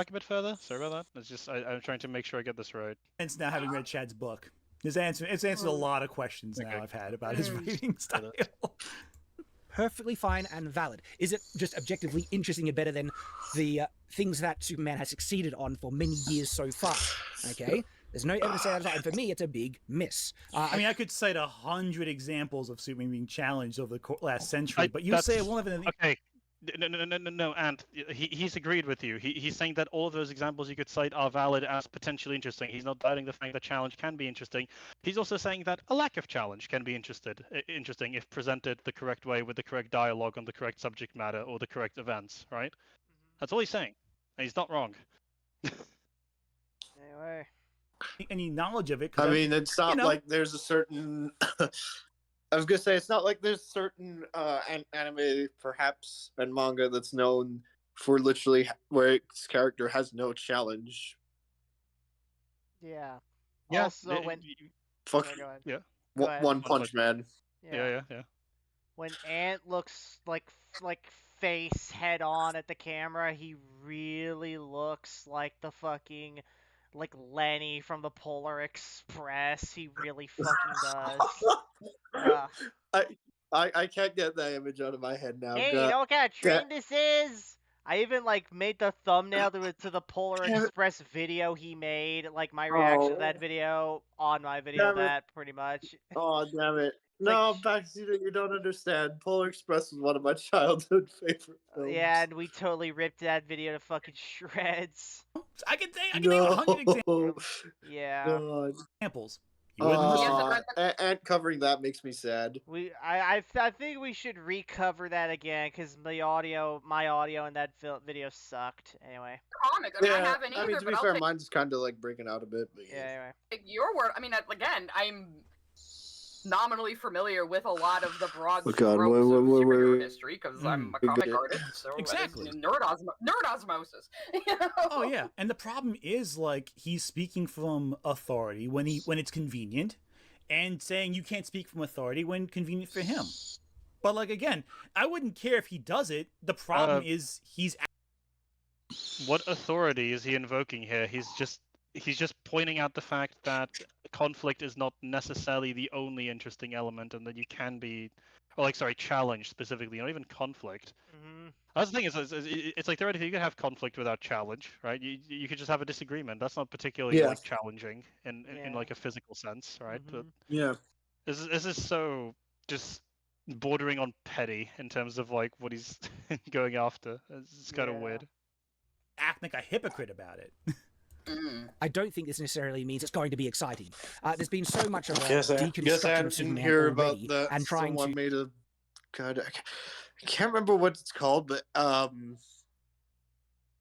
a bit further. Sorry about that. It's just I'm trying to make sure I get this right. It's now having read Shad's book. It's answered a lot of questions now I've had about his writing style. Perfectly fine and valid. Is it just objectively interesting and better than the things that Superman has succeeded on for many years so far? Okay. There's no evidence to say that, and for me, it's a big miss. I mean, I could cite 100 examples of Superman being challenged over the last century, but you say it won't have any. Okay, no, and he's agreed with you. He's saying that all of those examples you could cite are valid as potentially interesting. He's not doubting the fact that challenge can be interesting. He's also saying that a lack of challenge can be interesting if presented the correct way with the correct dialogue on the correct subject matter or the correct events. Right? That's all he's saying, and he's not wrong. Anyway. Any knowledge of it? I mean, it's not like there's a certain. I was gonna say it's not like there's certain anime, perhaps, and manga that's known for literally where its character has no challenge. Yeah. Yeah. Also, when fuck. Yeah. One Punch Man. Yeah. When Ant looks like face head on at the camera, he really looks like the fucking. Like Lenny from the Polar Express, he really fucking does. I can't get that image out of my head now. Hey, you know what kind of train this is? I even made the thumbnail to the Polar Express video he made, like my reaction to that video on my video. Pretty much. Oh damn it! No, Backseat, you don't understand. Polar Express was one of my childhood favorite films. Yeah, and we totally ripped that video to fucking shreds. I can name 100 examples. Yeah. Examples. And covering that makes me sad. I think we should recover that again because my audio in that video sucked. Anyway. Comic. I mean, I haven't either. To be fair, mine's kind of like breaking out a bit. But anyway. Your word. I mean, again, I'm nominally familiar with a lot of the broad strokes of superhero history because I'm a comic artist. So exactly. Nerd osmosis. You know? Oh yeah, and the problem is he's speaking from authority when it's convenient, and saying you can't speak from authority when convenient for him. But again, I wouldn't care if he does it. The problem is he's. What authority is he invoking here? He's just pointing out the fact that conflict is not necessarily the only interesting element, and that you can be, challenge specifically, not even conflict. Mm-hmm. That's the thing it's like theoretically you can have conflict without challenge, right? You could just have a disagreement. That's not particularly challenging in a physical sense, right? Mm-hmm. But yeah, this is so just bordering on petty in terms of what he's going after. It's kind of weird. Act like a hypocrite about it. I don't think this necessarily means it's going to be exciting. There's been so much of a I deconstruction of Superman hear already, about that. And trying someone to made a God, I can't remember what it's called, but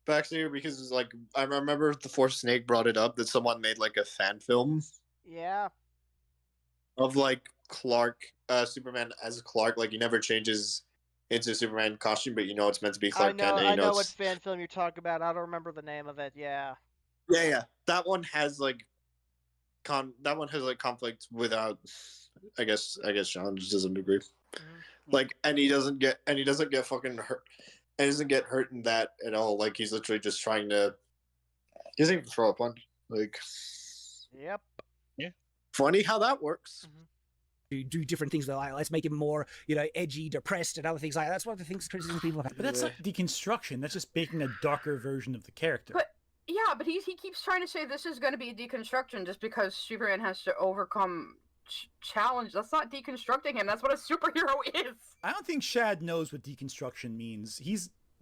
Backseat, because it's I remember before Snake brought it up that someone made a fan film. Yeah. Of Clark, Superman as Clark, he never changes into Superman costume, but it's meant to be Clark Kent. I know what fan film you're talking about. I don't remember the name of it. Yeah. Yeah. That one has conflict without. I guess John just doesn't agree. Mm-hmm. And he doesn't get fucking hurt. And he doesn't get hurt in that at all. He's literally just trying to. He doesn't even throw a punch. Yep. Yeah. Funny how that works. Mm-hmm. Do different things let's make him more edgy, depressed, and other things like that. That's one of the things criticism people have. But that's not deconstruction. That's just making a darker version of the character. But Yeah, but he keeps trying to say this is going to be a deconstruction just because Superman has to overcome challenge. That's not deconstructing him. That's what a superhero is. I don't think Shad knows what deconstruction means.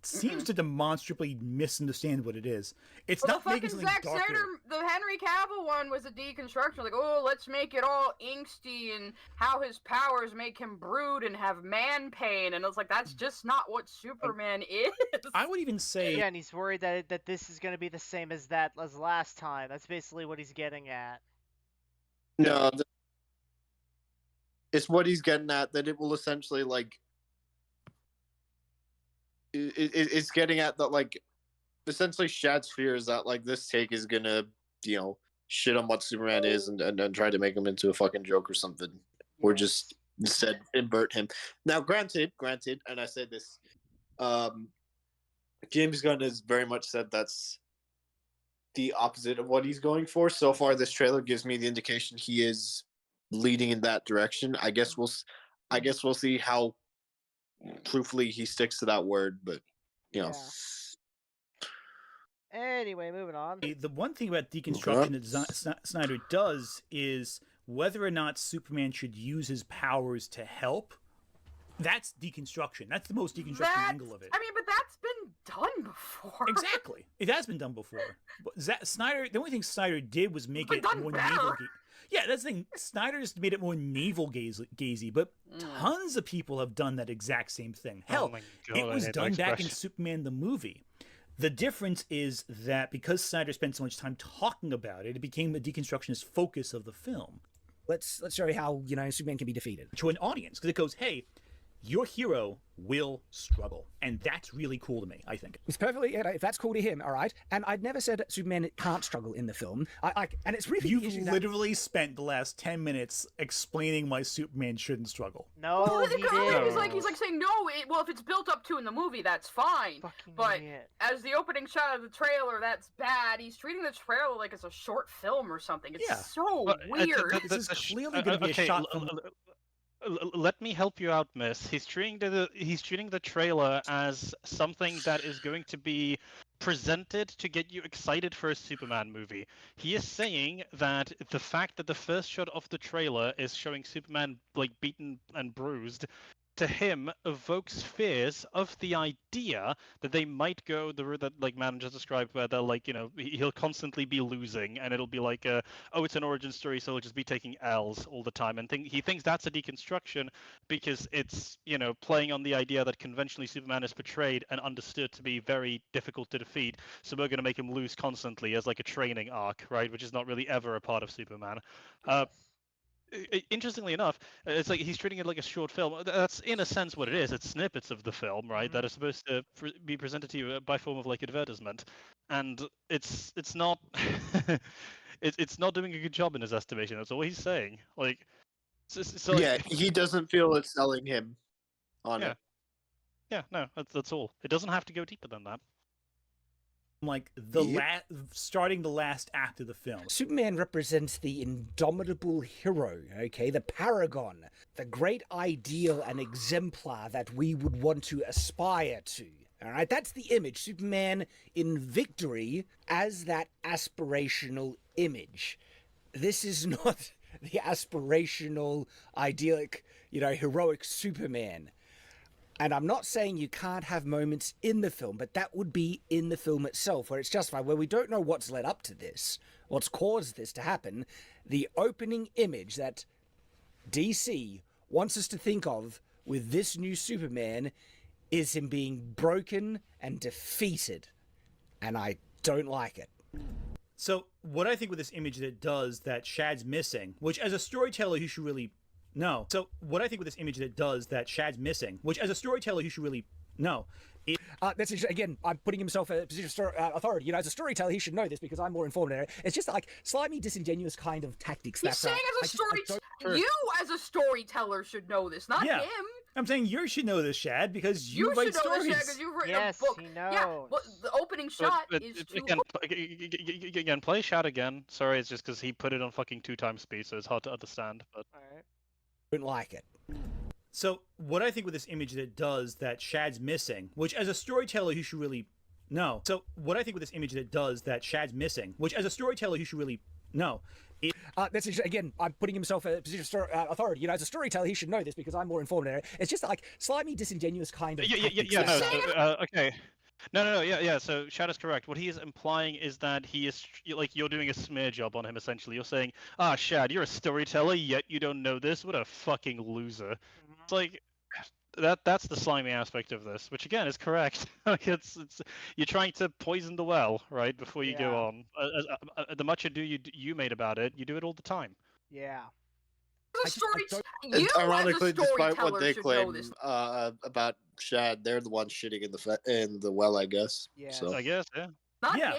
Seems to demonstrably misunderstand what it is. It's not making something Zack darker. Snyder, the Henry Cavill one was a deconstruction. Like, oh, let's make it all angsty and how his powers make him brood and have man pain. And I was like, that's just not what Superman is. I would even say, yeah, and he's worried that this is going to be the same as last time. That's basically what he's getting at. No, it's what he's getting at, that it will essentially like. It's getting at that, like, essentially Shad's fear is that, like, this take is gonna, shit on what Superman is and try to make him into a fucking joke or something, or just instead invert him. Now, granted, and I said this, James Gunn has very much said that's the opposite of what he's going for. So far, this trailer gives me the indication he is leading in that direction. I guess we'll see how truthfully he sticks to that word, but Yeah. Anyway, moving on. The one thing about deconstruction that Snyder does is whether or not Superman should use his powers to help. That's deconstruction. That's the most deconstruction angle of it. I mean, but that's been done before. Exactly. It has been done before. But Snyder, the only thing Snyder did was make it more navel gazing. Yeah, that's the thing. Snyder's made it more navel gazy, but tons of people have done that exact same thing. Hell, it was done back in Superman the movie. The difference is that because Snyder spent so much time talking about it, it became the deconstructionist focus of the film. Let's show you how, Superman can be defeated. To an audience, because it goes, hey, your hero will struggle. And that's really cool to me, I think. It's perfectly, if that's cool to him, all right. And I'd never said Superman can't struggle in the film. And it's really... You've literally spent the last 10 minutes explaining why Superman shouldn't struggle. No, he did. He's like saying, no, well, if it's built up to in the movie, that's fine. But as the opening shot of the trailer, that's bad. He's treating the trailer like it's a short film or something. It's so weird. This is clearly going to be a shot from... Let me help you out, miss. He's treating the trailer as something that is going to be presented to get you excited for a Superman movie. He is saying that the fact that the first shot of the trailer is showing Superman like beaten and bruised, to him evokes fears of the idea that they might go the route that like Madam just described, where they'll he'll constantly be losing, and it'll be like it's an origin story, so he'll just be taking L's all the time, and he thinks that's a deconstruction because it's playing on the idea that conventionally Superman is portrayed and understood to be very difficult to defeat, so we're going to make him lose constantly as like a training arc, right, which is not really ever a part of Superman. Interestingly enough, it's like he's treating it like a short film. That's in a sense what it is. It's snippets of the film, right, that are supposed to be presented to you by form of like advertisement, and it's not it's not doing a good job in his estimation. That's all he's saying. Like, so yeah, he doesn't feel it's selling him on it. Yeah, no, that's all. It doesn't have to go deeper than that. Like starting the last act of the film. Superman represents the indomitable hero, okay? The paragon, the great ideal and exemplar that we would want to aspire to. All right, that's the image. Superman in victory as that aspirational image. This is not the aspirational, idyllic, heroic Superman. And I'm not saying you can't have moments in the film, but that would be in the film itself, where it's justified, where we don't know what's led up to this, what's caused this to happen. The opening image that DC wants us to think of with this new Superman is him being broken and defeated. And I don't like it. So what I think with this image that it does that Shad's missing, which as a storyteller you should really... No. So what I think with this image that it does that Shad's missing, which as a storyteller you should really know. That's again, I'm putting himself in a position of authority. As a storyteller, he should know this because I'm more informed in it. It's just like slightly disingenuous kind of tactics. He's saying you as a storyteller should know this, not him. I'm saying you should know this, Shad, because you write stories. You should know this, Shad, because you've written a book. He knows. Yeah, well, the opening shot is too... Again, play Shad again. Sorry, it's just because he put it on fucking 2x speed, so it's hard to understand. But Alright. Don't like it. So what I think with this image that it does that Shad's missing, which as a storyteller you should really No. So what I think with this image that it does that Shad's missing, which as a storyteller you should really know. That's again, I'm putting himself in a position of authority. You know, as a storyteller, he should know this because I'm more informed in it. It's just like slightly disingenuous kind of. Okay. No, yeah. So Shad is correct. What he is implying is that he is like you're doing a smear job on him. Essentially, you're saying, Shad, you're a storyteller, yet you don't know this. What a fucking loser. It's like that's the slimy aspect of this, which again is correct. Like it's you're trying to poison the well, right, before you go on. The much ado you made about it, you do it all the time. Yeah. Ironically, despite what they claim about Shad, they're the ones shitting in the well, I guess. Yeah. So. I guess, yeah. Not him.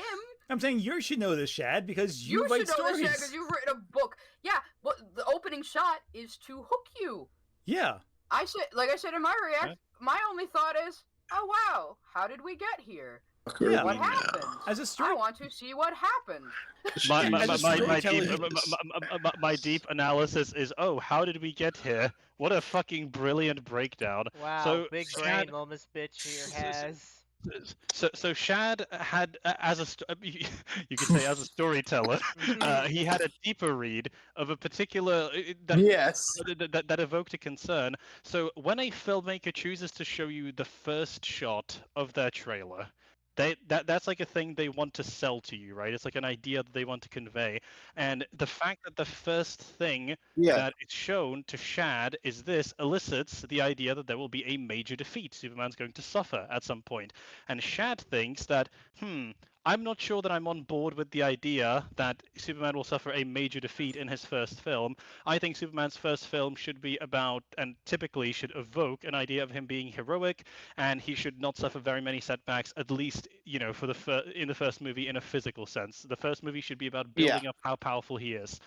I'm saying you should know this, Shad, because you write should know stories. this, Shad, because you've written a book. Yeah, but the opening shot is to hook you. Yeah. I said in my react, my only thought is, oh wow, how did we get here? Yeah. What happened? As a story, I want to see what happened. My deep analysis is, how did we get here? What a fucking brilliant breakdown. Wow, so big brain this bitch here has. So Shad had, you could say as a storyteller, he had a deeper read of a particular that evoked a concern. So when a filmmaker chooses to show you the first shot of their trailer, that's like a thing they want to sell to you, right? It's like an idea that they want to convey. And the fact that the first thing that it's shown to Shad is this elicits the idea that there will be a major defeat. Superman's going to suffer at some point. And Shad thinks that, I'm not sure that I'm on board with the idea that Superman will suffer a major defeat in his first film. I think Superman's first film should be about, and typically should evoke, an idea of him being heroic, and he should not suffer very many setbacks, at least, for in the first movie in a physical sense. The first movie should be about building up how powerful he is.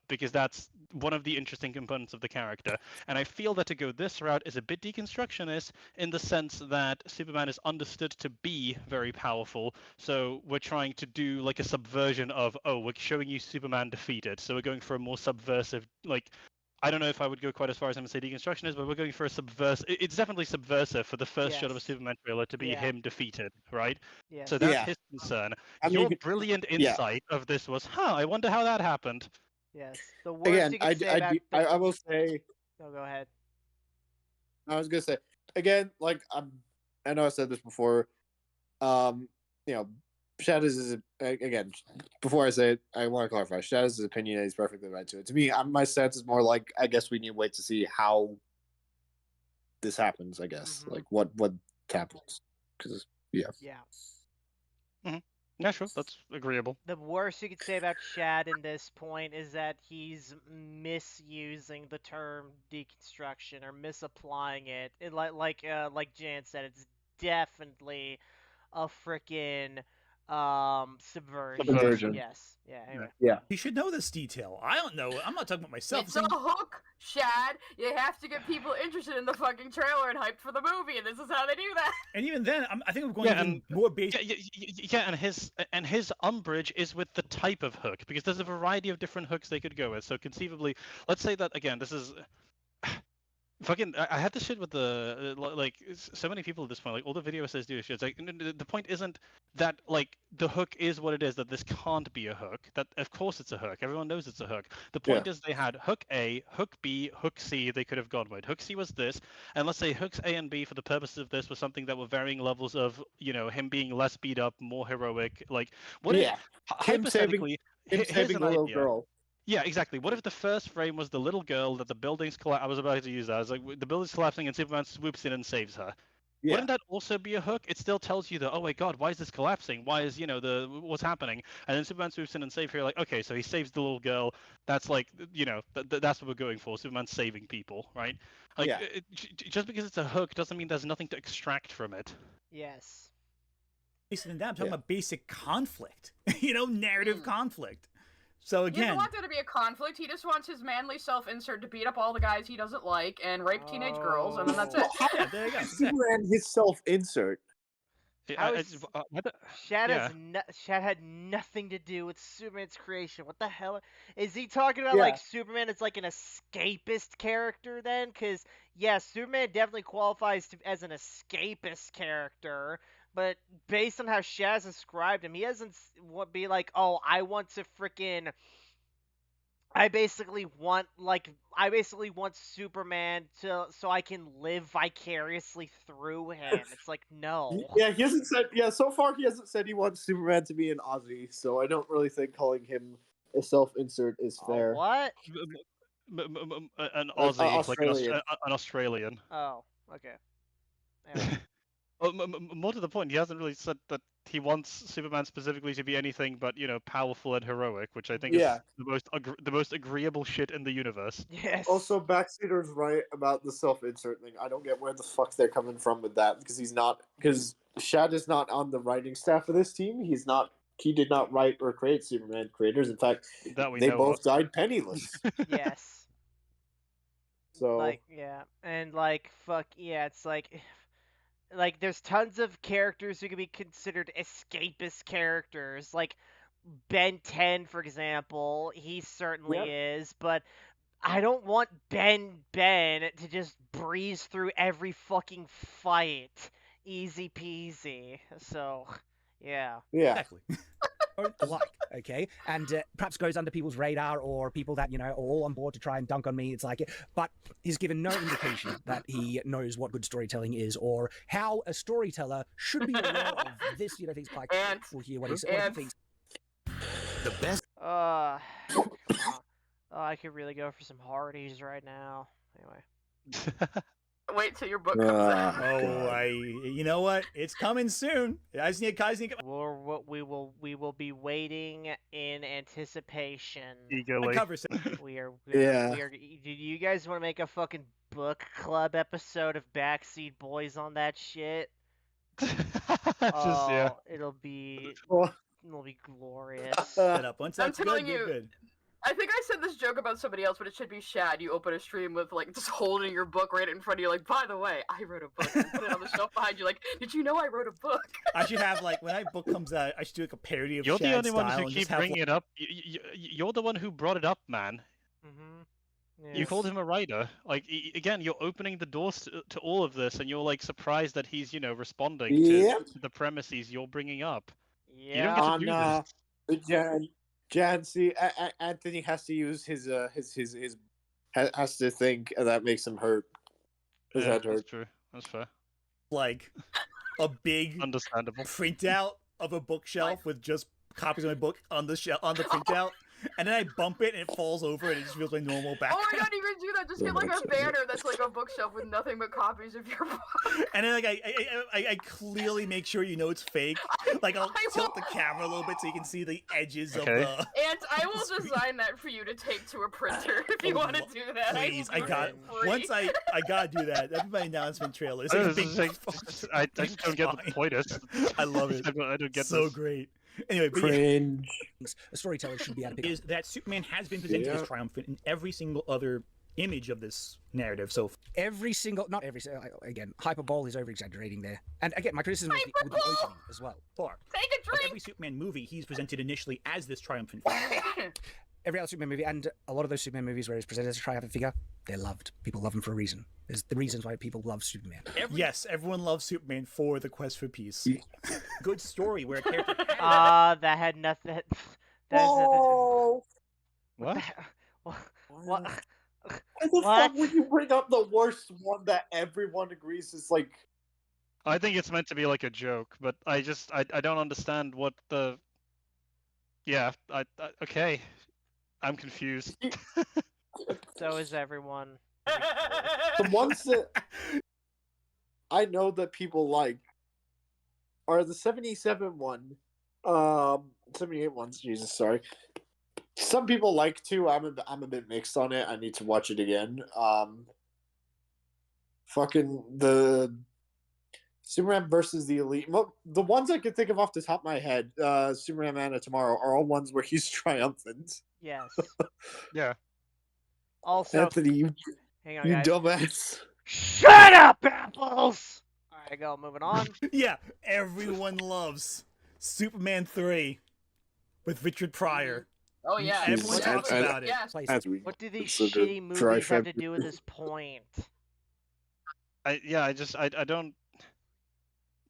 Because that's one of the interesting components of the character. And I feel that to go this route is a bit deconstructionist in the sense that Superman is understood to be very powerful. So we're trying to do like a subversion of, we're showing you Superman defeated. So we're going for a more subversive, like, I don't know if I would go quite as far as I'm going to say deconstructionist, but we're going for a subversive. It's definitely subversive for the first shot of a Superman trailer to be him defeated, right? Yes. So that's his concern. Your brilliant insight of this was, I wonder how that happened. Yes. The worst you can say about I will say. No, go ahead. I was gonna say again, like I know I said this before. Shad is again. Before I say it, I want to clarify. Shad is his opinion, and he's perfectly right to it. To me, my sense is more like I guess we need to wait to see how this happens. I guess like what happens because Yeah. Yeah, sure, that's agreeable. The worst you could say about Shad in this point is that he's misusing the term deconstruction or misapplying it. Like Jan said, it's definitely a freaking subversion. Yes. Yeah. Anyway. Yeah. He should know this detail. I don't know. I'm not talking about myself. It's a hook, Shad. You have to get people interested in the fucking trailer and hyped for the movie, and this is how they do that. And even then, I think I'm going even more basic. And his umbrage is with the type of hook, because there's a variety of different hooks they could go with. So conceivably, let's say that again, this is. Fucking, I had this shit with the so many people at this point. Like all the video essays do shit. It's like the point isn't that like the hook is what it is. That this can't be a hook. That of course it's a hook. Everyone knows it's a hook. The point is they had hook A, hook B, hook C. They could have gone with. Hook C was this, and let's say hooks A and B for the purposes of this was something that were varying levels of him being less beat up, more heroic. Like what? Yeah. Hypothetically, him saving the little girl. Yeah, exactly. What if the first frame was the little girl that the building's I was about to use that. I was like, the building's collapsing and Superman swoops in and saves her. Yeah. Wouldn't that also be a hook? It still tells you that, oh my god, why is this collapsing? Why is, what's happening? And then Superman swoops in and saves her. Like, okay, so he saves the little girl. That's like, that's what we're going for. Superman's saving people, right? Like, just because it's a hook doesn't mean there's nothing to extract from it. Yes. I'm talking about basic conflict. Narrative conflict. So again, he doesn't want there to be a conflict. He just wants his manly self-insert to beat up all the guys he doesn't like and rape teenage girls, and then that's it. There you go. Superman, his self-insert. Shad had nothing to do with Superman's creation. What the hell? Is he talking about like Superman is like an escapist character then? Because Superman definitely qualifies as an escapist character. But based on how Shaz described him, he doesn't be like, oh, I want to freaking. I basically want Superman so I can live vicariously through him. It's like, no. Yeah, he hasn't said. Yeah, so far he hasn't said he wants Superman to be an Aussie. So I don't really think calling him a self-insert is fair. What? An Aussie, Australian. like an Australian. Oh, okay. Anyway. More to the point, he hasn't really said that he wants Superman specifically to be anything but, powerful and heroic, which I think is the most agreeable shit in the universe. Yes. Also, Backseater's right about the self-insert thing. I don't get where the fuck they're coming from with that, because Shad is not on the writing staff of this team. He did not write or create Superman creators. In fact, they both died penniless. Yes. So and fuck yeah, it's like there's tons of characters who can be considered escapist characters, like Ben 10, for example. He certainly is, but I don't want Ben to just breeze through every fucking fight easy peasy. So yeah. Exactly. Okay, and perhaps goes under people's radar, or people that are all on board to try and dunk on me. It's like, but he's given no indication that he knows what good storytelling is, or how a storyteller should be aware of this. Things like we'll hear what he thinks. The best. I could really go for some Hardee's right now. Anyway. Wait till your book comes out. You know what? It's coming soon. We will be waiting in anticipation. Eagerly. We are. Do you guys want to make a fucking book club episode of Backseat Boys on that shit? It'll be glorious. Once that's good, you're good. I think I said this joke about somebody else, but it should be Shad. You open a stream with just holding your book right in front of you, like, by the way, I wrote a book. And put it on the shelf behind you, like, did you know I wrote a book? I should have when my book comes out, I should do a parody of. You're the only one who keep bringing it up. You're the one who brought it up, man. Mm-hmm. Yes. You called him a writer. Again, you're opening the doors to all of this, and you're surprised that he's responding to the premises you're bringing up. Yeah. You don't get to do this. Jan, see, Anthony has to use his has to think, and that makes him hurt. His head hurt. That's true. That's fair. Like a big understandable printout of a bookshelf with just copies of my book on the printout. And then I bump it and it falls over and it just feels like normal background. Oh my god, you can do that! Just get a banner that's a bookshelf with nothing but copies of your book. And then I clearly make sure it's fake. I'll tilt the camera a little bit so you can see the edges of the. And I will design that for you to take to a printer if you want to do that. Please, I gotta do that. That'd be my announcement trailer. I just don't get the point. I love it. I don't get so great. Anyway, cringe. A storyteller should be able to pick is that Superman has been presented as triumphant in every single other image of this narrative. So not every again, hyperbole is over exaggerating there. And again, my criticism was with the opening as well. Take a drink. Every Superman movie, he's presented initially as this triumphant figure. Every other Superman movie, and a lot of those Superman movies where he's presented as a triumphant figure, they're loved. People love him for a reason. There's the reasons why people love Superman. Yes, everyone loves Superman for the quest for peace. Good story where a character. That had nothing. Whoa! What? What? Why the fuck would you bring up the worst one that everyone agrees is I think it's meant to be a joke, but I don't understand what the. Yeah, okay. I'm confused. So is everyone. The ones that I know that people like are the 77 one, 78 ones. Jesus, sorry. Some people like to. I'm a bit mixed on it. I need to watch it again. Fucking the Superman versus the Elite. The ones I can think of off the top of my head, Superman Man of Tomorrow, are all ones where he's triumphant. Yes. Yeah. Also, Anthony, hang on, you guys. dumbass. Shut up, apples! Alright, go, moving on. Yeah, everyone loves Superman 3 with Richard Pryor. Oh, yeah. Everyone talks about it. Yes. What do these shitty movies have to do with this point? I don't.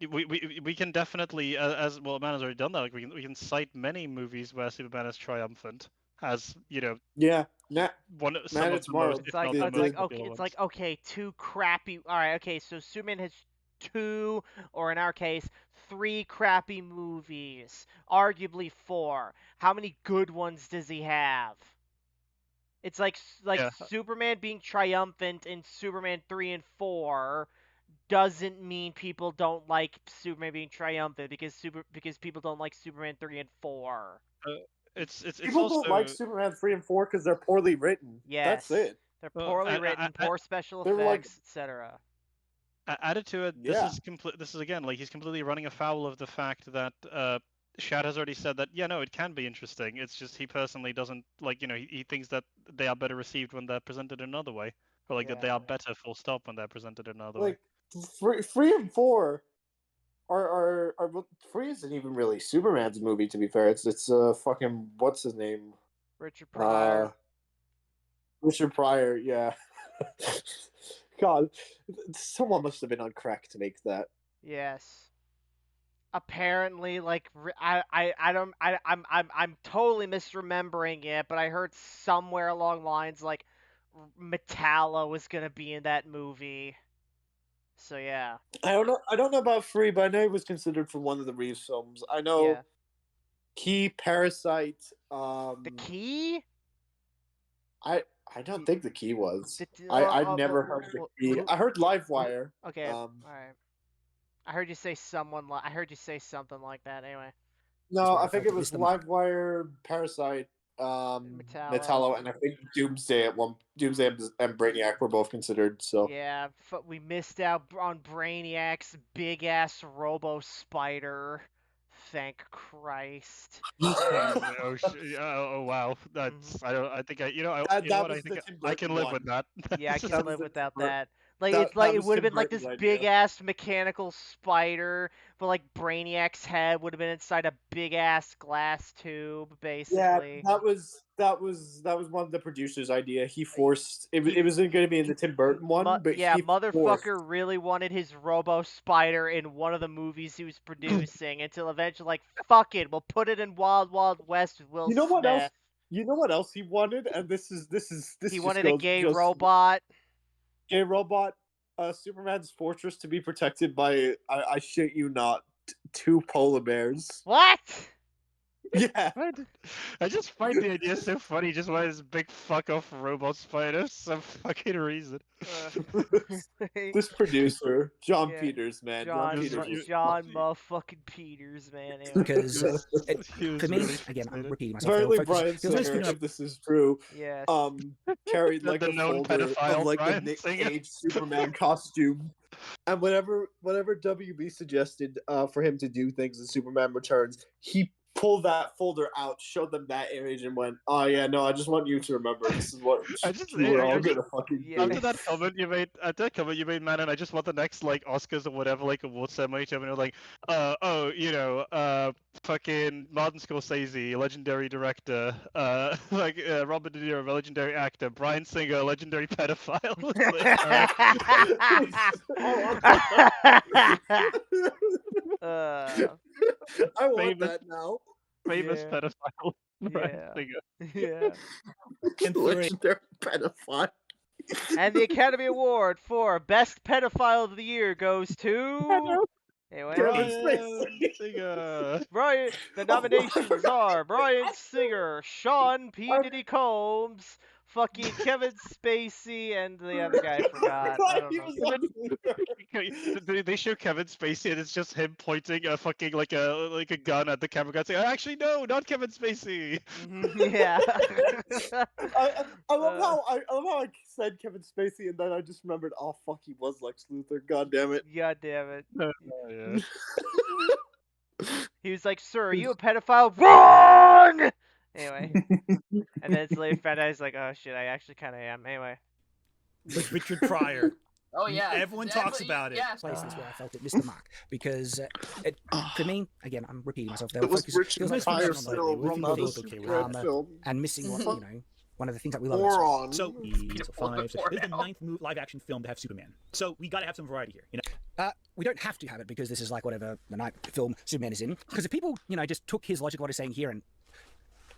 we can definitely, as well, man has already done that. Like we can cite many movies where Superman is triumphant, as you know. Yeah, some of the most, it's like okay, two crappy. All right, okay, so Superman has two, or in our case, three crappy movies, arguably four. How many good ones does he have? It's like Superman being triumphant in Superman 3 and 4 doesn't mean people don't like Superman being triumphant because people don't like Superman 3 and 4. People also... don't like Superman 3 and 4 because they're poorly written. Yes. That's it. They're poorly written, poor special effects, etc. Added to it, this is again, like, he's completely running afoul of the fact that Shad has already said that, yeah, no, it can be interesting. It's just he personally doesn't, like, you know, he thinks that they are better received when they're presented another way. Or, like, that they are better, full stop, when they're presented another way. 3 and 4 are 3 isn't even really Superman's movie, to be fair. It's fucking, what's his name? Richard Pryor. Richard Pryor, yeah. God, someone must have been on crack to make that. Yes. Apparently, like, I'm totally misremembering it, but I heard somewhere along lines like Metallo was gonna be in that movie. So yeah. I don't know about 3, but I know it was considered for one of the Reeves films. I know Key, Parasite, The Key? I don't think The Key was. I've never heard The Key. I heard Livewire. Okay, all right. I heard you say something like that. Anyway. No, I think it was Livewire, Parasite, Metallo, and I think Doomsday and Brainiac were both considered. So yeah, we missed out on Brainiac's big ass Robo Spider. Thank Christ. Oh wow, that's I think I can live with that. Yeah, I can live without that. Like it would have been like this big ass mechanical spider, but like Brainiac's head would have been inside a big ass glass tube, basically. Yeah, that was one of the producers' idea. He forced it wasn't going to be in the Tim Burton one, but yeah, motherfucker really wanted his Robo Spider in one of the movies he was producing until eventually, like, fuck it, we'll put it in Wild Wild West with Will Smith. What else? You know what else he wanted? And this he wanted a gay robot. Gay robot, Superman's fortress to be protected by, I shit you not, 2 polar bears. What? Yeah. I just find the idea so funny. Just why this big fuck off robot spider for some fucking reason. This producer, John Peters, man. John motherfucking Peters, man. Because for me, again, I'm repeating myself. Apparently, Brian Singer, if this is true, yes. Carried like the a known folder pedophile of like Brian the Nick Singer. Cage Superman costume. And whatever WB suggested for him to do things in Superman Returns, he pulled that folder out, showed them that image, and went, "Oh yeah, no, I just want you to remember this is what we're all gonna fucking do." After that comment you made, man, and I just want the next like Oscars or whatever, like award ceremony, and like, fucking Martin Scorsese, legendary director, Robert De Niro, legendary actor, Bryan Singer, legendary pedophile. I want that now. Famous pedophile. Yeah. Singer. Yeah. Legendary pedophile. And the Academy Award for Best Pedophile of the Year goes to... Anyway, Brian. The nominations are Bryan Singer, Sean P. Diddy Combs, fucking Kevin Spacey, and the other guy I forgot. I don't know. They show Kevin Spacey and it's just him pointing a fucking like a gun at the camera guy saying, "Actually, no, not Kevin Spacey." Yeah. I love how I said Kevin Spacey and then I just remembered, oh fuck, he was Lex Luthor. God damn it. God damn it. Yeah. He was like, "Sir, are you a pedophile?" Wrong. Anyway, and then it's later found out he's like, "Oh shit, I actually kind of am." Anyway, with Richard Pryor. Oh yeah, everyone talks about it. Yes. Places where I felt it missed the mark because for me, again, I'm repeating myself. There it was Richard Pryor's film, and missing one of the things that we love. So, this is the 9th live action film to have Superman. So we got to have some variety here, we don't have to have it because this is like whatever the night film Superman is in. Because if people, just took his logic of what he's saying here and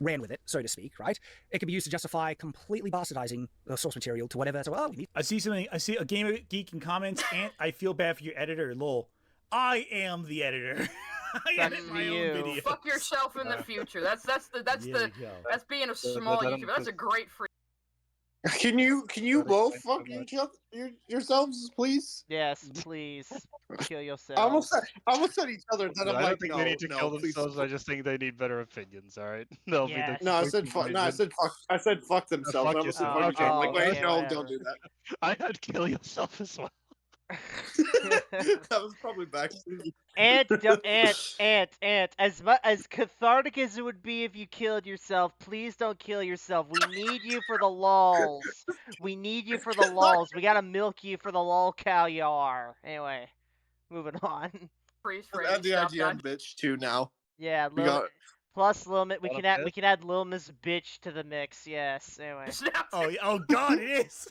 ran with it, so to speak, right? It can be used to justify completely bastardizing the source material to whatever. So, we need. I see a Gamer Geek in comments, and I feel bad for your editor, lol. I am the editor. I edit my own video. Fuck yourself in the future. That's being a small YouTuber. That's a great free. Can you both fuck yourselves, please? Yes, please. Kill yourself. I almost said each other. Then I'm I like, don't think they need to kill please. themselves. I just think they need better opinions. All right. I said fuck. No, I said fuck themselves. Fuck yourself. I'm like, wait, okay, no, whatever. don't do that. I had kill yourself as well. That was probably Backseat. Ant. As cathartic as it would be if you killed yourself, please don't kill yourself. We need you for the lols. We need you for the lols. We gotta milk you for the lol cow you are. Anyway, moving on. Add the IGN bitch too now. Yeah, plus Lil Miss. We can add Lil Miss bitch to the mix. Yes. Anyway. Oh God, it is.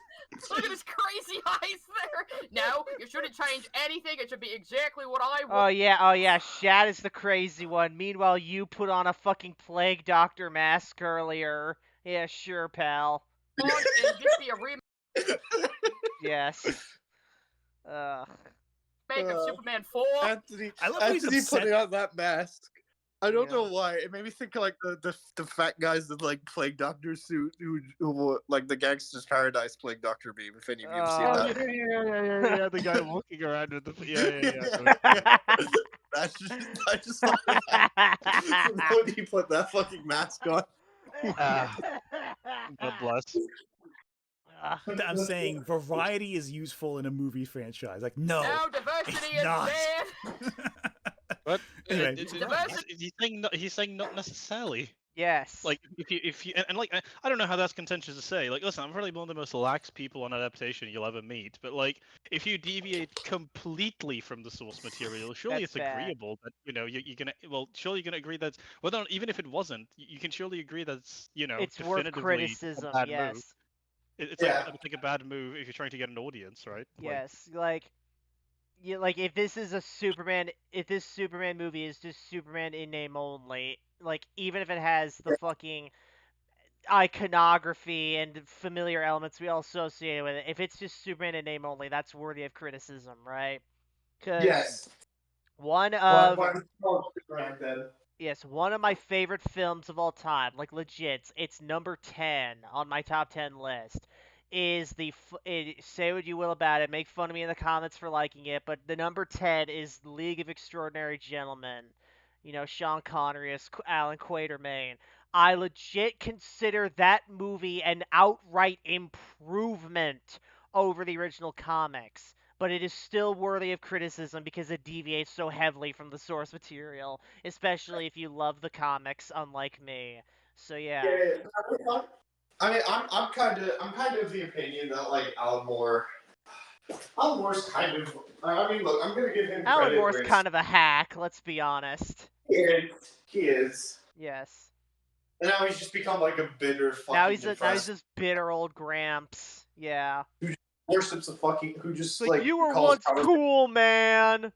Look at his crazy eyes there. No, you shouldn't change anything. It should be exactly what I want. Oh yeah. Shad is the crazy one. Meanwhile, you put on a fucking plague doctor mask earlier. Yeah, sure, pal. Yes. Make of Superman 4. Anthony putting on that mask. I don't know why. It made me think of like the fat guys in like Plague Doctor suit who like the Gangster's Paradise Plague Doctor meme. If any of you have seen that. Yeah. The guy walking around with the I just thought of that. When he put that fucking mask on. God bless. I'm saying variety is useful in a movie franchise. Like, no, diversity is not. Bad. But anyway, he's saying not necessarily. Yes. Like if you and like I don't know how that's contentious to say. Like, listen, I'm probably one of the most lax people on adaptation you'll ever meet. But like, if you deviate completely from the source material, surely That's it's agreeable that you're gonna. Well, surely you're gonna agree that. Well, no, even if it wasn't, you can surely agree that's it's worth criticism. Yes. Move. It's like a bad move if you're trying to get an audience, right? Yes, like if this is a Superman, if this Superman movie is just Superman in name only, like even if it has the fucking iconography and familiar elements we all associate with it, if it's just Superman in name only, that's worthy of criticism, right? Yes. One of my favorite films of all time, like legit, it's number 10 on my top 10 list. Is say what you will about it, make fun of me in the comments for liking it, but the number 10 is League of Extraordinary Gentlemen. Sean Connery as Alan Quatermain. I legit consider that movie an outright improvement over the original comics, but it is still worthy of criticism because it deviates so heavily from the source material, especially if you love the comics, unlike me. So yeah. I mean, I'm kind of the opinion that like Alan Moore's kind of. I mean, look, I'm gonna give him credit. Alan Moore's kind of a hack. Let's be honest. He is. Yes. And now he's just become like a bitter fucking. Now he's just bitter old Gramps. Yeah. Who worships who just like you were once cool, man.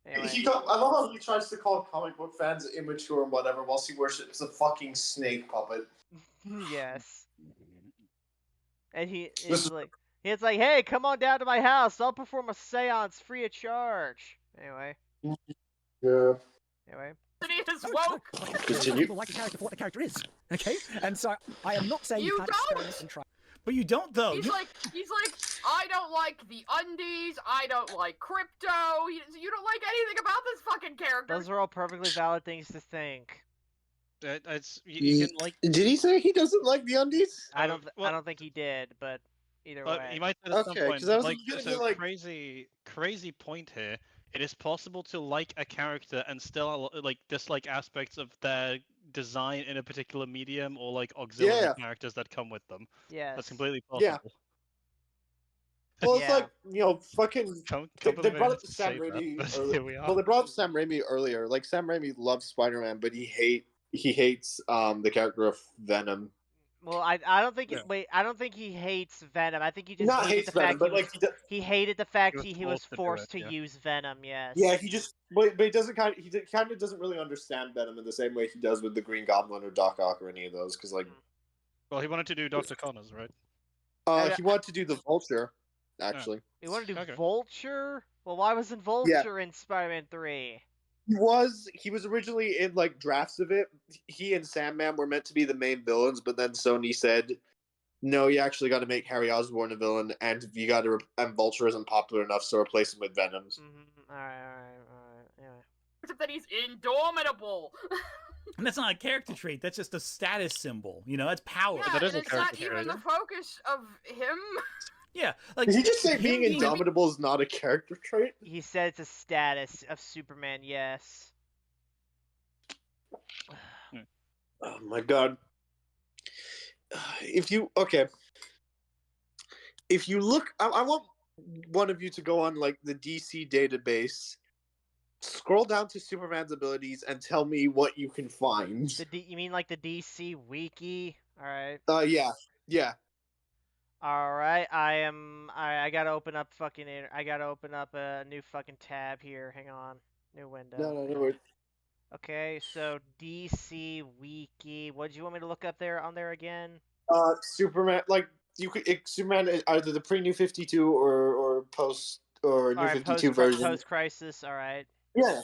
Anyway. I love how he tries to call comic book fans immature and whatever, whilst he worships a fucking snake puppet. Yes. And it's like, hey, come on down to my house. I'll perform a seance free of charge. Anyway. Yeah. Anyway. He is woke. People like the character for what the character is. Okay? And so I am not saying you can't experiment and try. But you don't, though. He's like, I don't like the undies. I don't like crypto. You don't like anything about this fucking character. Those are all perfectly valid things to think. You can like. Did he say he doesn't like the undies? I don't think he did, but either way. He might say at some point. Like, crazy point here. It is possible to like a character and still like dislike aspects of their design in a particular medium or like auxiliary characters that come with them. Yeah, that's completely possible. Yeah. Well, it's like fucking. They brought up Sam Raimi earlier. Well, they brought up Sam Raimi earlier. Like Sam Raimi loves Spider-Man, but he hates the character of Venom. Well, I don't think I don't think he hates Venom. I think he just hated the fact Venom, he hated the fact he was forced to use Venom. Yes. Yeah, he just but he doesn't kind of doesn't really understand Venom in the same way he does with the Green Goblin or Doc Ock or any of those because Well, he wanted to do Dr. Connors, right? He wanted to do the Vulture, actually. He wanted to do Vulture. Well, why wasn't Vulture in Spider-Man 3? He was originally in drafts of it. He and Sandman were meant to be the main villains, but then Sony said, "No, you actually got to make Harry Osborn a villain, and you got to and Vulture isn't popular enough, so replace him with Venom." All right. Yeah. Except that he's indomitable. And that's not a character trait. That's just a status symbol. That's power. Yeah, and it's not even the focus of him. Yeah, did he just say being indomitable is not a character trait? He said it's a status of Superman. Yes. Oh my god. If you look, I want one of you to go on the DC database, scroll down to Superman's abilities, and tell me what you can find. You mean the DC wiki? All right. Yeah. All right. I gotta open up I gotta open up a new fucking tab here. Hang on. New window. No. Okay, so DC wiki. What did you want me to look up on there again? Superman. Superman is either the pre-New 52 or post or New 52 version. Post-Crisis. All right. Yeah.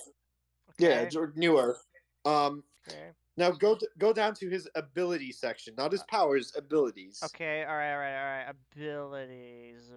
Okay. Yeah, or newer. Okay. Now go down to his ability section, not his powers, abilities. Okay, all right. Abilities.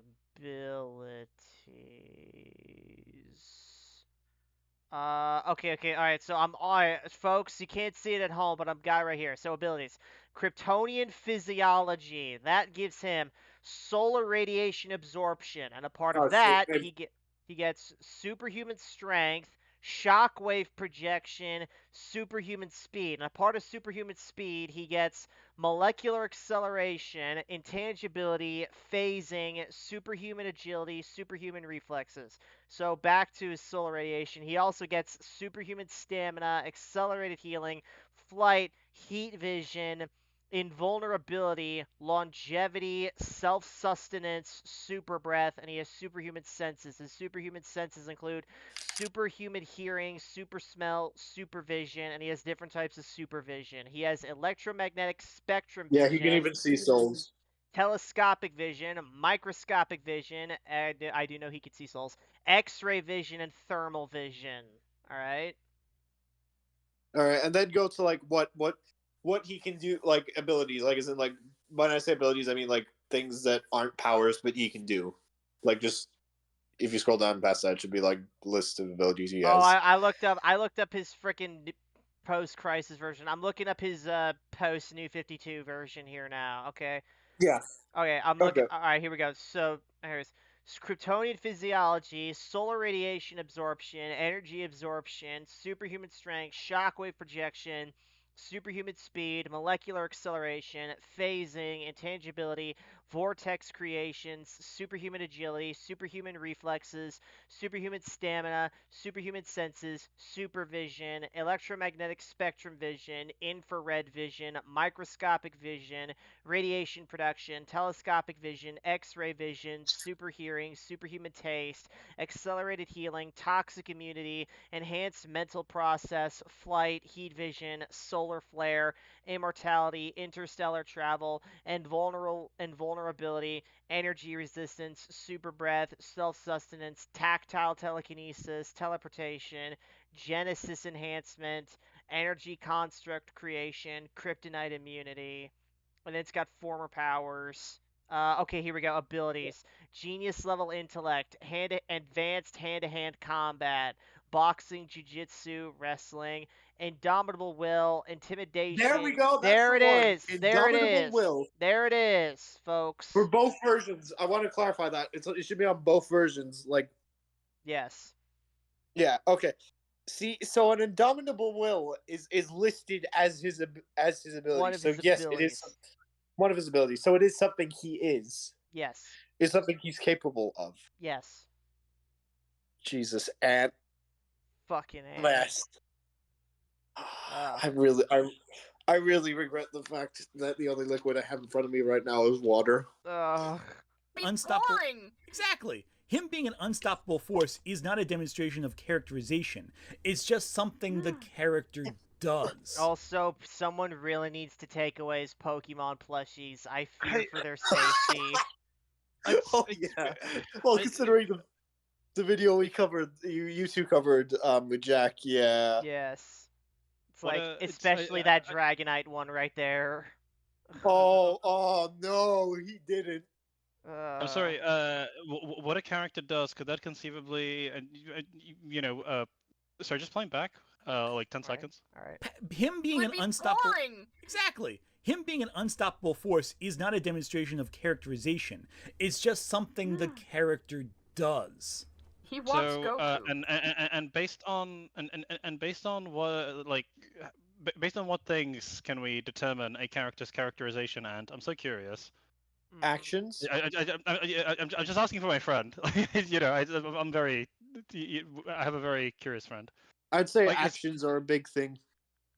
Okay, all right. So all right, folks. You can't see it at home, but I've got it right here. So abilities: Kryptonian physiology. That gives him solar radiation absorption, and a part of that, he gets superhuman strength, shockwave projection, superhuman speed. And a part of superhuman speed, he gets molecular acceleration, intangibility, phasing, superhuman agility, superhuman reflexes. So back to his solar radiation, he also gets superhuman stamina, accelerated healing, flight, heat vision, invulnerability, longevity, self-sustenance, super breath, and he has superhuman senses. His superhuman senses include superhuman hearing, super smell, supervision, and he has different types of supervision. He has electromagnetic spectrum vision. Yeah, he can even see souls. Telescopic vision, microscopic vision, and I do know he can see souls, X-ray vision, and thermal vision. All right, and then go to what he can do, abilities, as in when I say abilities, I mean things that aren't powers but he can do. Just if you scroll down past that, it should be list of abilities he has. Oh, I looked up his freaking post-Crisis version. I'm looking up his post-New 52 version here now. Okay. Yeah. Okay, I'm looking. Okay. All right, here we go. So here's Kryptonian physiology, solar radiation absorption, energy absorption, superhuman strength, shockwave projection, superhuman speed, molecular acceleration, phasing, intangibility, vortex creations, superhuman agility, superhuman reflexes, superhuman stamina, superhuman senses, supervision, electromagnetic spectrum vision, infrared vision, microscopic vision, radiation production, telescopic vision, X-ray vision, super hearing, superhuman taste, accelerated healing, toxic immunity, enhanced mental process, flight, heat vision, solar flare, immortality, interstellar travel, and vulnerability, energy resistance, super breath, self-sustenance, tactile telekinesis, teleportation, genesis enhancement, energy construct creation, kryptonite immunity, and then it's got former powers. Okay, here we go. Abilities: genius level intellect, advanced hand-to-hand combat, boxing, jiu-jitsu, wrestling, indomitable will, intimidation. There we go. That's there it is. There it is. Will. There it is, folks. For both versions, I want to clarify that it should be on both versions. Yes. Yeah. Okay. See, so an indomitable will is listed as his ability. One of his yes, abilities. It is one of his abilities. So it is something he is. Yes. It's something he's capable of. Yes. Jesus, and fucking best. I I really regret the fact that the only liquid I have in front of me right now is water. Unstoppable. Exactly. Him being an unstoppable force is not a demonstration of characterization. It's just something the character does. Also, someone really needs to take away his Pokemon plushies. I fear for their safety. Oh yeah. Well, considering the video we covered, you two covered with Jack, yeah. Yes. It's like, especially that Dragonite one right there. Oh no, he didn't. I'm sorry. What a character does, could that conceivably, sorry, just playing back, like 10 seconds. All right. Him being an unstoppable. Exactly. Him being an unstoppable force is not a demonstration of characterization. It's just something the character does. He wants Goku. And based on based on what based on what things can we determine a character's characterization? And I'm so curious. Actions. I'm just asking for my friend. I'm very. I have a very curious friend. I'd say actions are a big thing.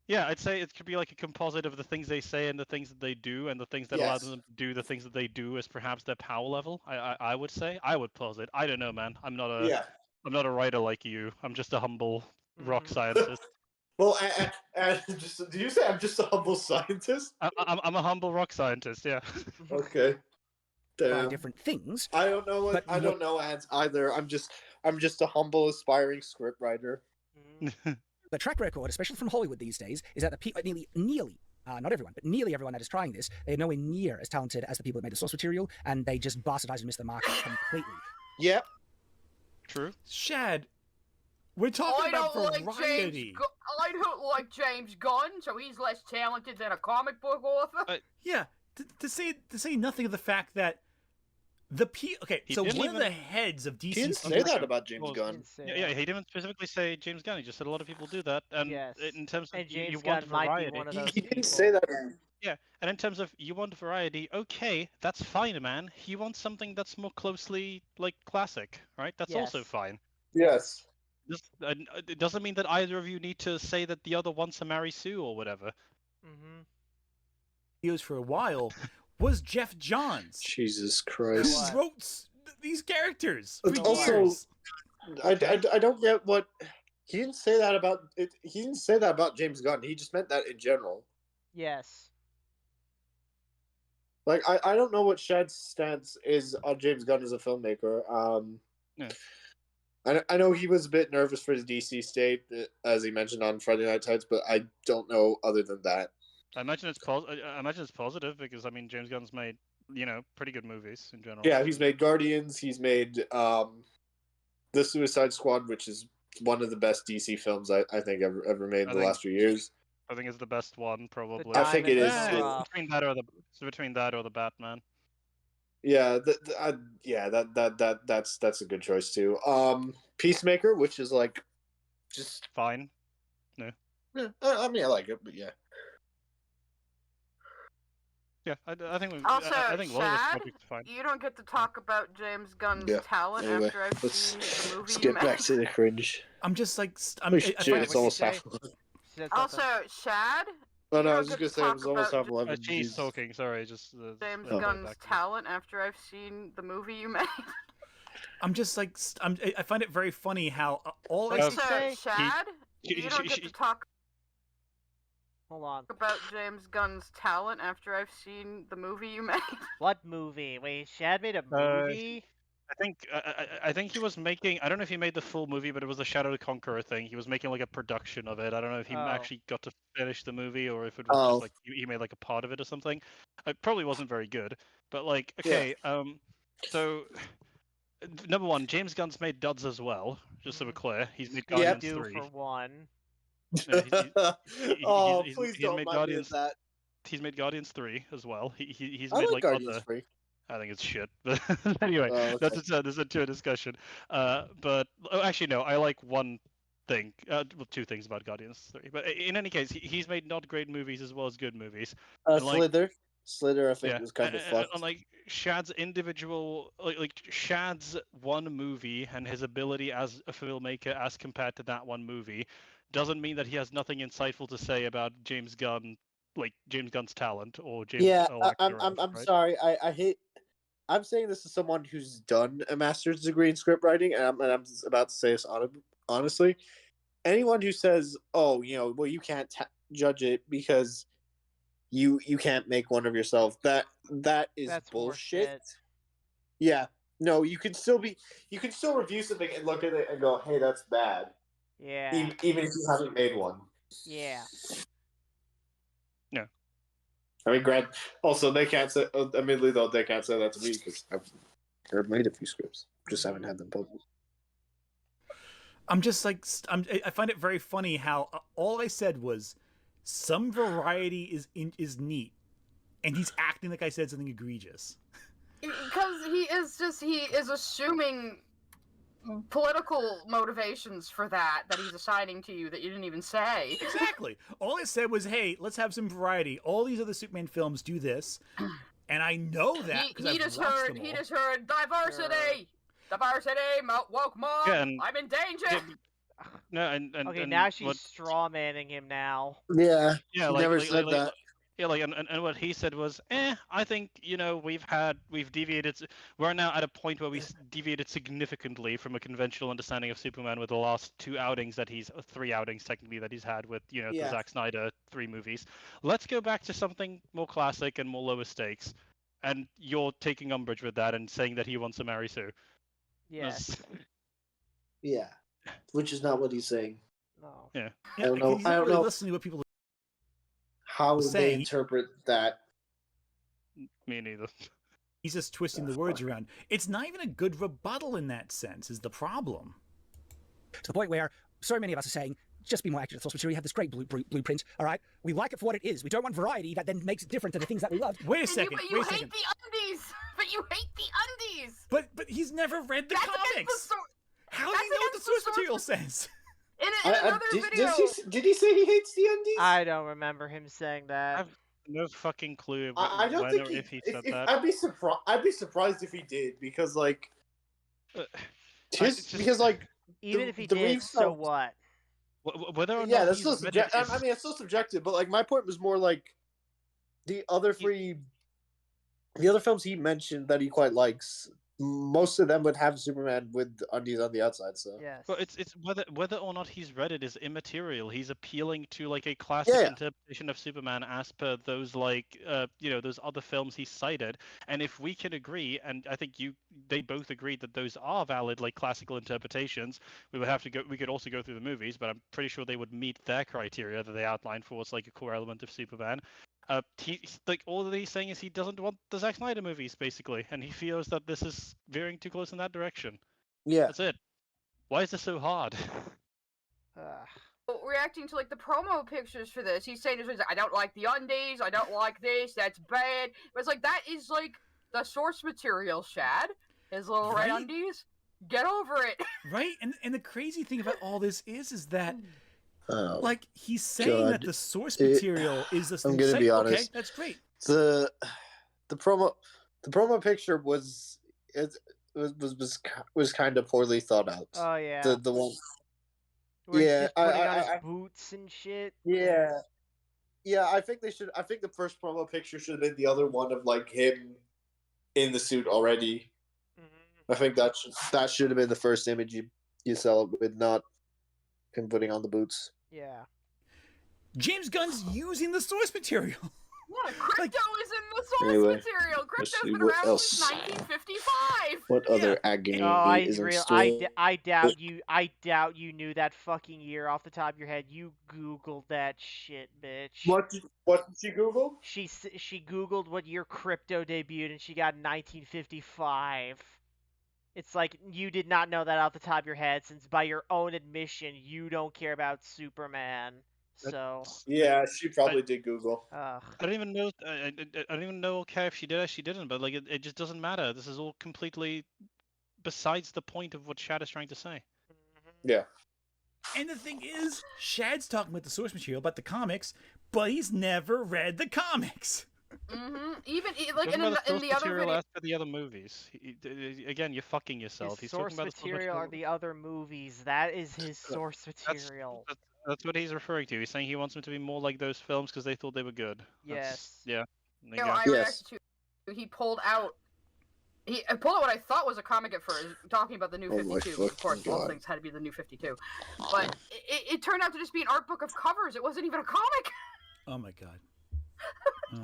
Yeah, I'd say it could be like a composite of the things they say and the things that they do, and the things that allow them to do the things that they do is perhaps their power level. I would say. I would posit. I don't know, man. I'm not a writer like you. I'm just a humble rock scientist. Well, did you say I'm just a humble scientist? I'm a humble rock scientist. Yeah. Okay. Different things. I don't know what I don't know ads either. I'm just a humble aspiring scriptwriter. The track record, especially from Hollywood these days, is that the people nearly not everyone, but nearly everyone that is trying this, they're nowhere near as talented as the people that made the source material, and they just bastardize and miss the mark completely. Yep. True. Shad, we're talking about variety. I don't like James Gunn, so he's less talented than a comic book author. Yeah, to say nothing of the fact that one of the heads of DC. He didn't say that about James Gunn. Yeah, he didn't specifically say James Gunn. He just said a lot of people do that. And in terms of James you want Gunn variety, might be one of those he didn't say that. Yeah, and in terms of you want variety, okay, that's fine, man. He wants something that's more closely like classic, right? That's also fine. Yes. It doesn't mean that either of you need to say that the other wants to marry Sue or whatever. Videos for a while was Jeff Johns. Jesus Christ. Who wrote these characters for years. I don't get what he didn't say that about it. He didn't say that about James Gunn. He just meant that in general. Yes. Like I don't know what Shad's stance is on James Gunn as a filmmaker. I know he was a bit nervous for his DC state, as he mentioned on Friday Night Tights, but I don't know other than that. I imagine it's positive because I mean James Gunn's made pretty good movies in general. Yeah, he's made Guardians. He's made The Suicide Squad, which is one of the best DC films I think ever made in the last few years. I think it's the best one, probably. I think it is. Between that or the Batman. Yeah, that's a good choice too. Peacemaker, which is like just fine. No. Yeah, I mean I like it, but yeah. Yeah, I think we. Also, I think Shad, you don't get to talk about James Gunn's talent after I've seen the movie. Let's get back to the cringe. I'm just like it's almost half. Also, Shad. Oh no, I was just gonna say it was almost half 11. She's talking. Sorry, just James Gunn's talent after I've seen the movie you made. I'm just like I find it very funny how all I say. Shad, you don't get to talk. Hold on. About James Gunn's talent after I've seen the movie you made. What movie? Wait, Shad made a movie? I think he was making. I don't know if he made the full movie, but it was the Shadow the Conqueror thing. He was making like a production of it. I don't know if he actually got to finish the movie or if it was just like he made like a part of it or something. It probably wasn't very good. But like, okay, so number one, James Gunn's made duds as well. Just so we're clear, he's made Guardians 3. For one. No, please don't mind me with that. He's made Guardians 3 as well. He's I made like Guardians 3. I think it's shit. But anyway, that's a discussion. But actually, no. I like one thing. Well, two things about Guardians 3. But in any case, he's made not great movies as well as good movies. Slither, I think was kind of fucked. And like Shad's individual, like Shad's one movie and his ability as a filmmaker as compared to that one movie, doesn't mean that he has nothing insightful to say about James Gunn like James Gunn's talent or James. Yeah, I'm right? Sorry. I hate. I'm saying this as someone who's done a master's degree in script writing, and I'm about to say this honestly. Anyone who says, "Oh, well, you can't judge it because you can't make one of yourself," that is That's bullshit. Horseshit. Yeah, no, you can still review something and look at it and go, "Hey, that's bad." Yeah. Even if you haven't made one. Yeah. Yeah. I mean, Grant. Also, they can't say. Admittedly, though, they can't say that to me because I've made a few scripts, just haven't had them published. I'm just like I find it very funny how all I said was some variety is neat, and he's acting like I said something egregious. Because he is assuming political motivations for that he's assigning to you that you didn't even say. Exactly. All I said was, hey, let's have some variety. All these other Superman films do this, and I know that because I've watched them all. He just heard diversity. Diversity, woke mom. Yeah, I'm in danger. No, and okay, now she's strawmanning him now. Yeah, yeah, never said that. Yeah, and what he said was, I think we've deviated. We're now at a point where we deviated significantly from a conventional understanding of Superman with the last 3 outings technically that he's had with the Zack Snyder 3 movies. Let's go back to something more classic and more lower stakes. And you're taking umbrage with that and saying that he wants to marry Sue. Yes. Yeah, which is not what he's saying. No. Yeah. I don't know. He's not really listening to what people how they interpret that. Me neither. He's just twisting the words around. It's not even a good rebuttal in that sense, is the problem. To the point where so many of us are saying, just be more accurate source material. You have this great blueprint, all right? We like it for what it is. We don't want variety that then makes it different to the things that we love. Wait a second. But you hate the undies. But you hate the undies. But he's never read the comics. How do you know what the source material says? In another video. Did he say he hates the undies? I don't remember him saying that. I have no fucking clue. I don't think if he said that. I'd be surprised if he did because even if he did, so what? Whether or yeah, not that's still subjective. I mean, it's still subjective, but my point was more the other films he mentioned that he quite likes. Most of them would have Superman with undies on the outside. So yes. But it's whether or not he's read it is immaterial. He's appealing to a classic interpretation of Superman as per those those other films he cited. And if we can agree, and I think they both agreed that those are valid classical interpretations, we would have to go. We could also go through the movies, but I'm pretty sure they would meet their criteria that they outlined for what's a core element of Superman. All that he's saying is he doesn't want the Zack Snyder movies, basically, and he feels that this is veering too close in that direction. Yeah, that's it. Why is this so hard? Reacting to the promo pictures for this, he's saying I don't like the undies, I don't like this, that's bad. But it's that is the source material, Shad. His little red undies. Get over it. Right, and the crazy thing about all this is that. He's saying that the source material is this. I'm gonna be honest. Okay, that's great. The promo picture was kind of poorly thought out. Oh yeah. The one. Where he's putting on his boots and shit. Yeah. Yeah, I think they should. I think the first promo picture should have been the other one of him in the suit already. Mm-hmm. I think that should have been the first image you sell it with, not him putting on the boots. Yeah. James Gunn's using the source material. Yeah, Crypto is in the source material. Crypto's been around since 1955. What other agony is in store? I doubt you knew that fucking year off the top of your head. You Googled that shit, bitch. What did she Google? She Googled what year Crypto debuted, and she got 1955. It's you did not know that off the top of your head, since by your own admission, you don't care about Superman. So yeah, she probably did Google. I don't even know. I don't even know. Okay, if she did or she didn't, but it just doesn't matter. This is all completely besides the point of what Shad is trying to say. Yeah. And the thing is, Shad's talking about the source material, about the comics, but he's never read the comics. Mm-hmm. Even in the other video, after the other movies. Again, you're fucking yourself. His source material are the other movies. That is his source material. That's what he's referring to. He's saying he wants them to be more like those films because they thought they were good. Yes. Yeah. I reacted to. He pulled out. He pulled out what I thought was a comic at first, talking about the New 52. Of course, all things had to be the New 52. But it turned out to just be an art book of covers. It wasn't even a comic. Oh my god.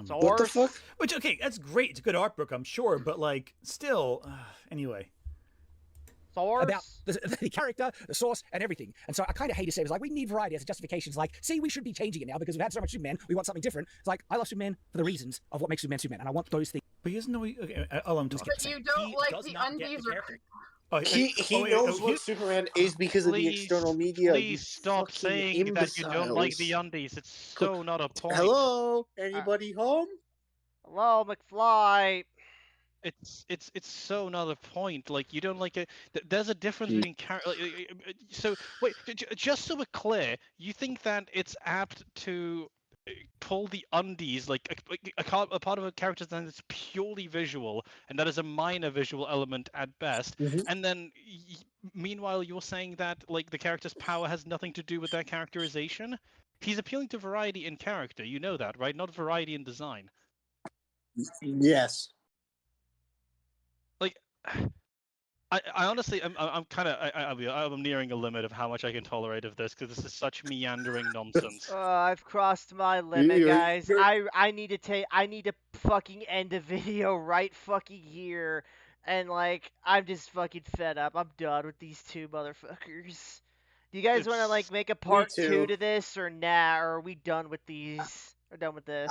What the fuck? Which, okay, that's great. It's a good art book, I'm sure, but like, still, anyway. About the character, the source, and everything. And so I kind of hate to say it. It's like, we need variety as a justification. It's like, see, we should be changing it now because we've had so much Superman. We want something different. It's like, I love Superman for the reasons of what makes Superman Superman, and I want those things. But he doesn't know. Okay, I'm just But you don't like the undies or. He knows what Superman is because of the external media. Please stop saying that you don't like the undies. It's so not a point. Hello, anybody home? Hello, McFly. It's so not a point. Like, you don't like it. There's a difference between character. So wait, just so we're clear, you think that it's apt to pull the undies, like a part of a character's design that's purely visual, and that is a minor visual element at best. And then, meanwhile, you're saying that like the character's power has nothing to do with their characterization. He's appealing to variety in character. You know that, right? Not variety in design. Yes. Like, I honestly, I'm kind of, I'm nearing a limit of how much I can tolerate of this because this is such meandering nonsense. I've crossed my limit, guys. I need to fucking end the video right fucking here, and like, I'm just fucking fed up. I'm done with these two motherfuckers. Do you guys want to like make a part 2 to this, or nah? Or are we done with these? We're done with this.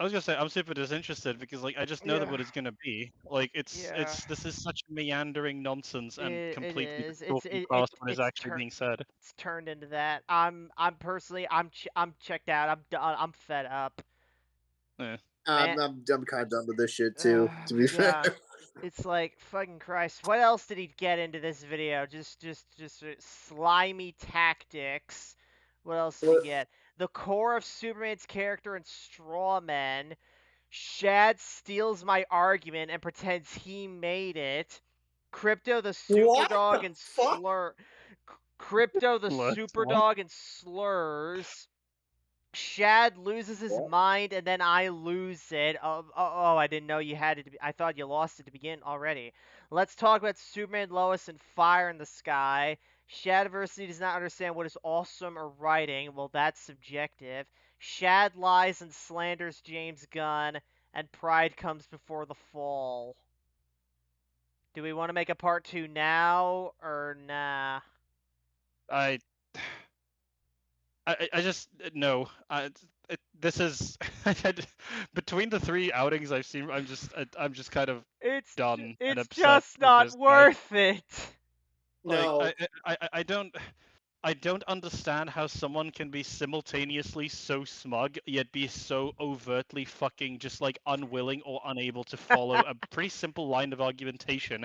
I was gonna say I'm super disinterested because like I just know that what it's gonna be. Like this is such meandering nonsense and completely talking past what is actually being said. It's turned into that. I'm personally I'm checked out. I'm done. I'm fed up. Yeah. I'm kind of done with this shit too. To be fair. It's like, fucking Christ. What else did he get into this video? Just slimy tactics. What else did he get? The core of Superman's character in Straw Men. Shad steals my argument and pretends he made it. Crypto the Superdog and Slur. Crypto the Superdog and Slurs. Shad loses his mind and then I lose it. Oh, I didn't know you had it. I thought you lost it to begin already. Let's talk about Superman, Lois, and Fire in the Sky. Shadiversity does not understand what is awesome or writing. Well, that's subjective. Shad lies and slanders James Gunn, and pride comes before the fall. Do we want to make a part 2 now, or nah? I just no. This is between the 3 outings I've seen. I'm just kind of done. It's and upset just not worth it. No, I don't understand how someone can be simultaneously so smug yet be so overtly fucking just like unwilling or unable to follow a pretty simple line of argumentation,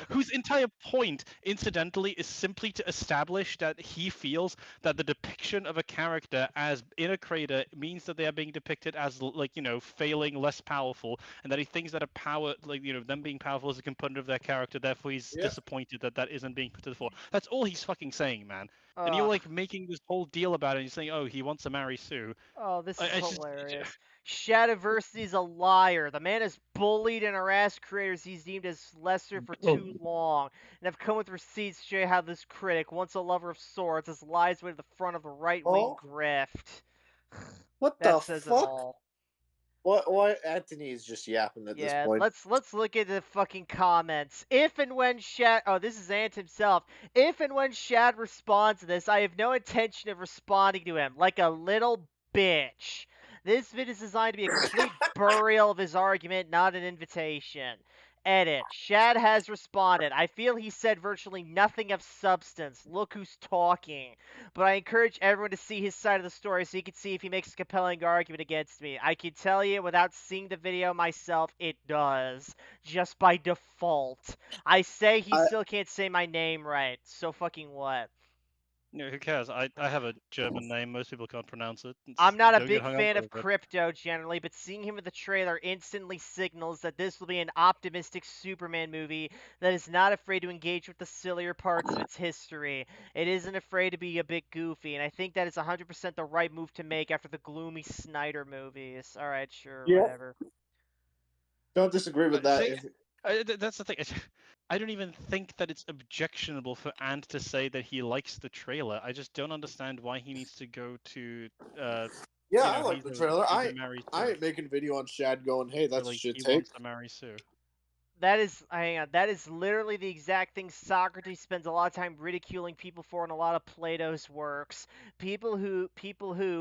whose entire point, incidentally, is simply to establish that he feels that the depiction of a character as in a crater means that they are being depicted as like, you know, failing, less powerful, and that he thinks that a power, like, you know, them being powerful is a component of their character, therefore he's disappointed that that isn't being put to the fore. That's all he's fucking saying, man. And you're like making this whole deal about it and you're saying, oh, he wants to marry Sue. Oh, this is hilarious. Shadiversity's a liar. The man has bullied and harassed creators he's deemed as lesser for too long, and have come with receipts to show you how this critic, once a lover of swords, has lies way to the front of the right-wing grift. What the fuck? What Anthony is just yapping at this point. Let's look at the fucking comments. If and when Shad, this is Ant himself. If and when Shad responds to this, I have no intention of responding to him like a little bitch. This vid is designed to be a complete burial of his argument, not an invitation. Edit. Shad has responded. I feel he said virtually nothing of substance. Look who's talking. But I encourage everyone to see his side of the story so you can see if he makes a compelling argument against me. I can tell you without seeing the video myself, it does. Just by default. I say he still can't say my name right. So fucking what? Who cares? I have a German name. Most people can't pronounce it. I'm not a Don't big get hung fan up of with it. Crypto generally, but seeing him in the trailer instantly signals that this will be an optimistic Superman movie that is not afraid to engage with the sillier parts of its history. It isn't afraid to be a bit goofy, and I think that is 100% the right move to make after the gloomy Snyder movies. Alright, sure, whatever. Don't disagree with that. See, that's the thing. I don't even think that it's objectionable for Ant to say that he likes the trailer. I just don't understand why he needs to go to. I like the trailer. I ain't making a video on Shad going, "Hey, that's a shit he take." wants to marry Sue. That is literally the exact thing Socrates spends a lot of time ridiculing people for in a lot of Plato's works. People who,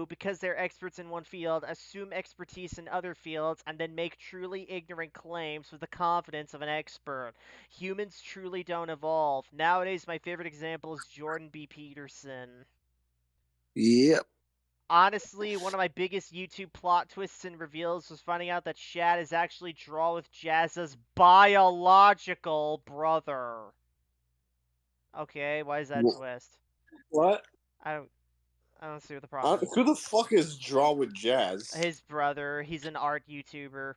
because they're experts in one field, assume expertise in other fields and then make truly ignorant claims with the confidence of an expert. Humans truly don't evolve. Nowadays, my favorite example is Jordan B. Peterson. Yep. Honestly, one of my biggest YouTube plot twists and reveals was finding out that Shad is actually Draw with Jazza's biological brother. Okay, why is that a twist? What? I don't see what the problem is. Who the fuck is Draw with Jazz? His brother. He's an art YouTuber.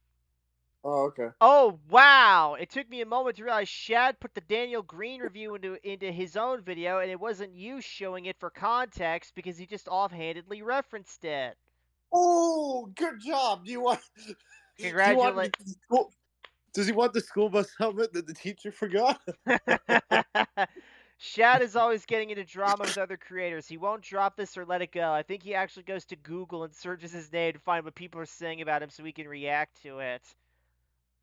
Oh, okay. Oh, wow! It took me a moment to realize Shad put the Daniel Green review into his own video, and it wasn't you showing it for context because he just offhandedly referenced it. Oh, good job. Do you want? Congratulations. Does he want the school bus helmet that the teacher forgot? Shad is always getting into drama with other creators. He won't drop this or let it go. I think he actually goes to Google and searches his name to find what people are saying about him so he can react to it.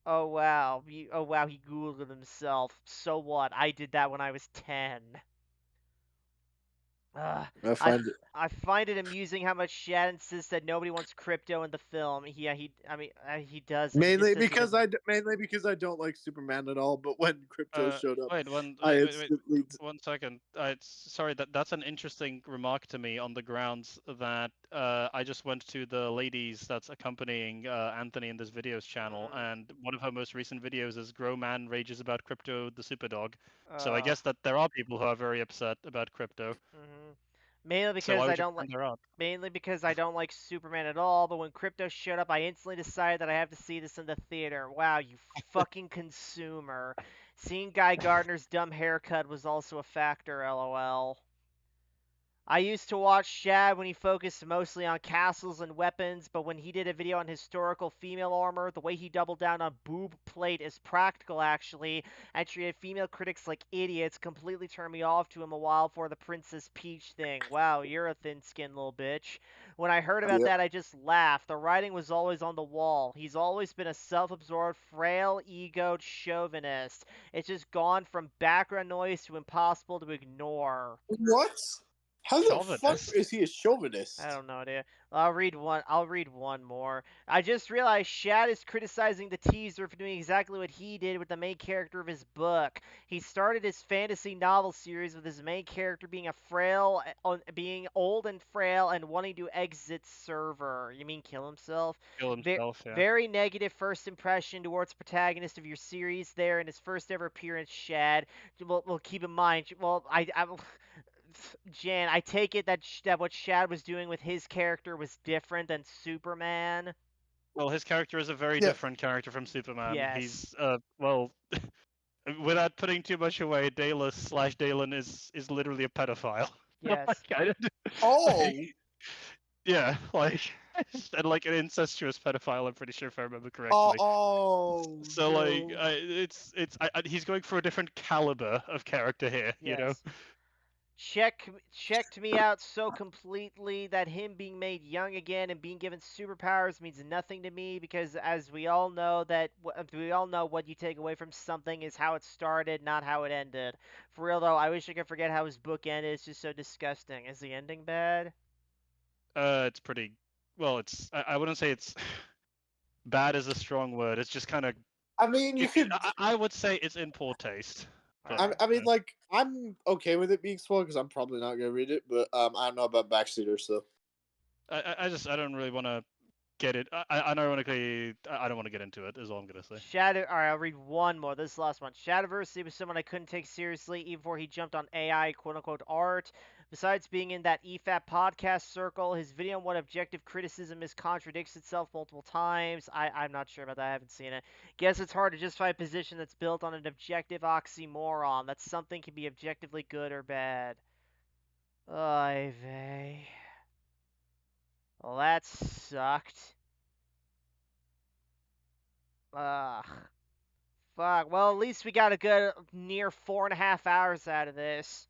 Oh wow. He Googled it himself. So what? I did that when I was 10. I find it amusing how much Shad insists that nobody wants Crypto in the film. He doesn't. Mainly because I don't like Superman at all. But when Crypto showed up, Wait, one second. Sorry, that's an interesting remark to me on the grounds that I just went to the ladies that's accompanying Anthony in this videos channel, and one of her most recent videos is "Grow Man Rages About Crypto the Superdog." So I guess that there are people who are very upset about Crypto. Mainly because I don't like Superman at all, but when Crypto showed up, I instantly decided that I have to see this in the theater. Wow, you fucking consumer. Seeing Guy Gardner's dumb haircut was also a factor, lol. I used to watch Shad when he focused mostly on castles and weapons, but when he did a video on historical female armor, the way he doubled down on boob plate is practical actually, and treated female critics like idiots completely turned me off to him a while for the Princess Peach thing. Wow, you're a thin-skinned little bitch. When I heard about that, I just laughed. The writing was always on the wall. He's always been a self-absorbed, frail, egoed chauvinist. It's just gone from background noise to impossible to ignore. What? How the fuck is he a chauvinist? I don't know, dude. I'll read one more. I just realized Shad is criticizing the teaser for doing exactly what he did with the main character of his book. He started his fantasy novel series with his main character being being old and frail and wanting to exit server. You mean kill himself? Kill himself, yeah. Very negative first impression towards protagonist of your series there in his first ever appearance, Shad. Well, keep in mind, Jan, I take it that what Shad was doing with his character was different than Superman. Well, his character is a very different character from Superman. Yes. He's without putting too much away, Dalen is literally a pedophile. Yes. Yeah, and like an incestuous pedophile. I'm pretty sure if I remember correctly. So like, he's going for a different caliber of character here. Yes. You know. Checked me out so completely that him being made young again and being given superpowers means nothing to me because as we all know what you take away from something is how it started, not how it ended. For real though, I wish I could forget how his book ended. It's just so disgusting. Is the ending bad? It's pretty. Well, I wouldn't say it's bad is a strong word. It's just kind of. I mean, I would say it's in poor taste. I mean, like, I'm okay with it being spoiled because I'm probably not gonna read it, but I don't know about Backseater, so. I don't really want to get it. Ironically, I don't want to get into it. Is all I'm gonna say. All right, I'll read one more. This is the last one. Shadiversity was someone I couldn't take seriously even before he jumped on AI quote unquote art. Besides being in that EFAP podcast circle, his video on what objective criticism is contradicts itself multiple times. I'm not sure about that. I haven't seen it. Guess it's hard to justify a position that's built on an objective oxymoron. That something can be objectively good or bad. Oy vey. Well, that sucked. Ugh. Fuck. Well, at least we got a good near 4.5 hours out of this.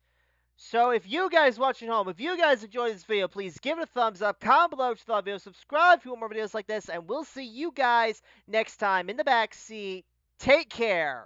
So if you guys watching home, if you guys enjoyed this video, please give it a thumbs up, comment below what you thought of the video, subscribe if you want more videos like this, and we'll see you guys next time in the backseat. Take care.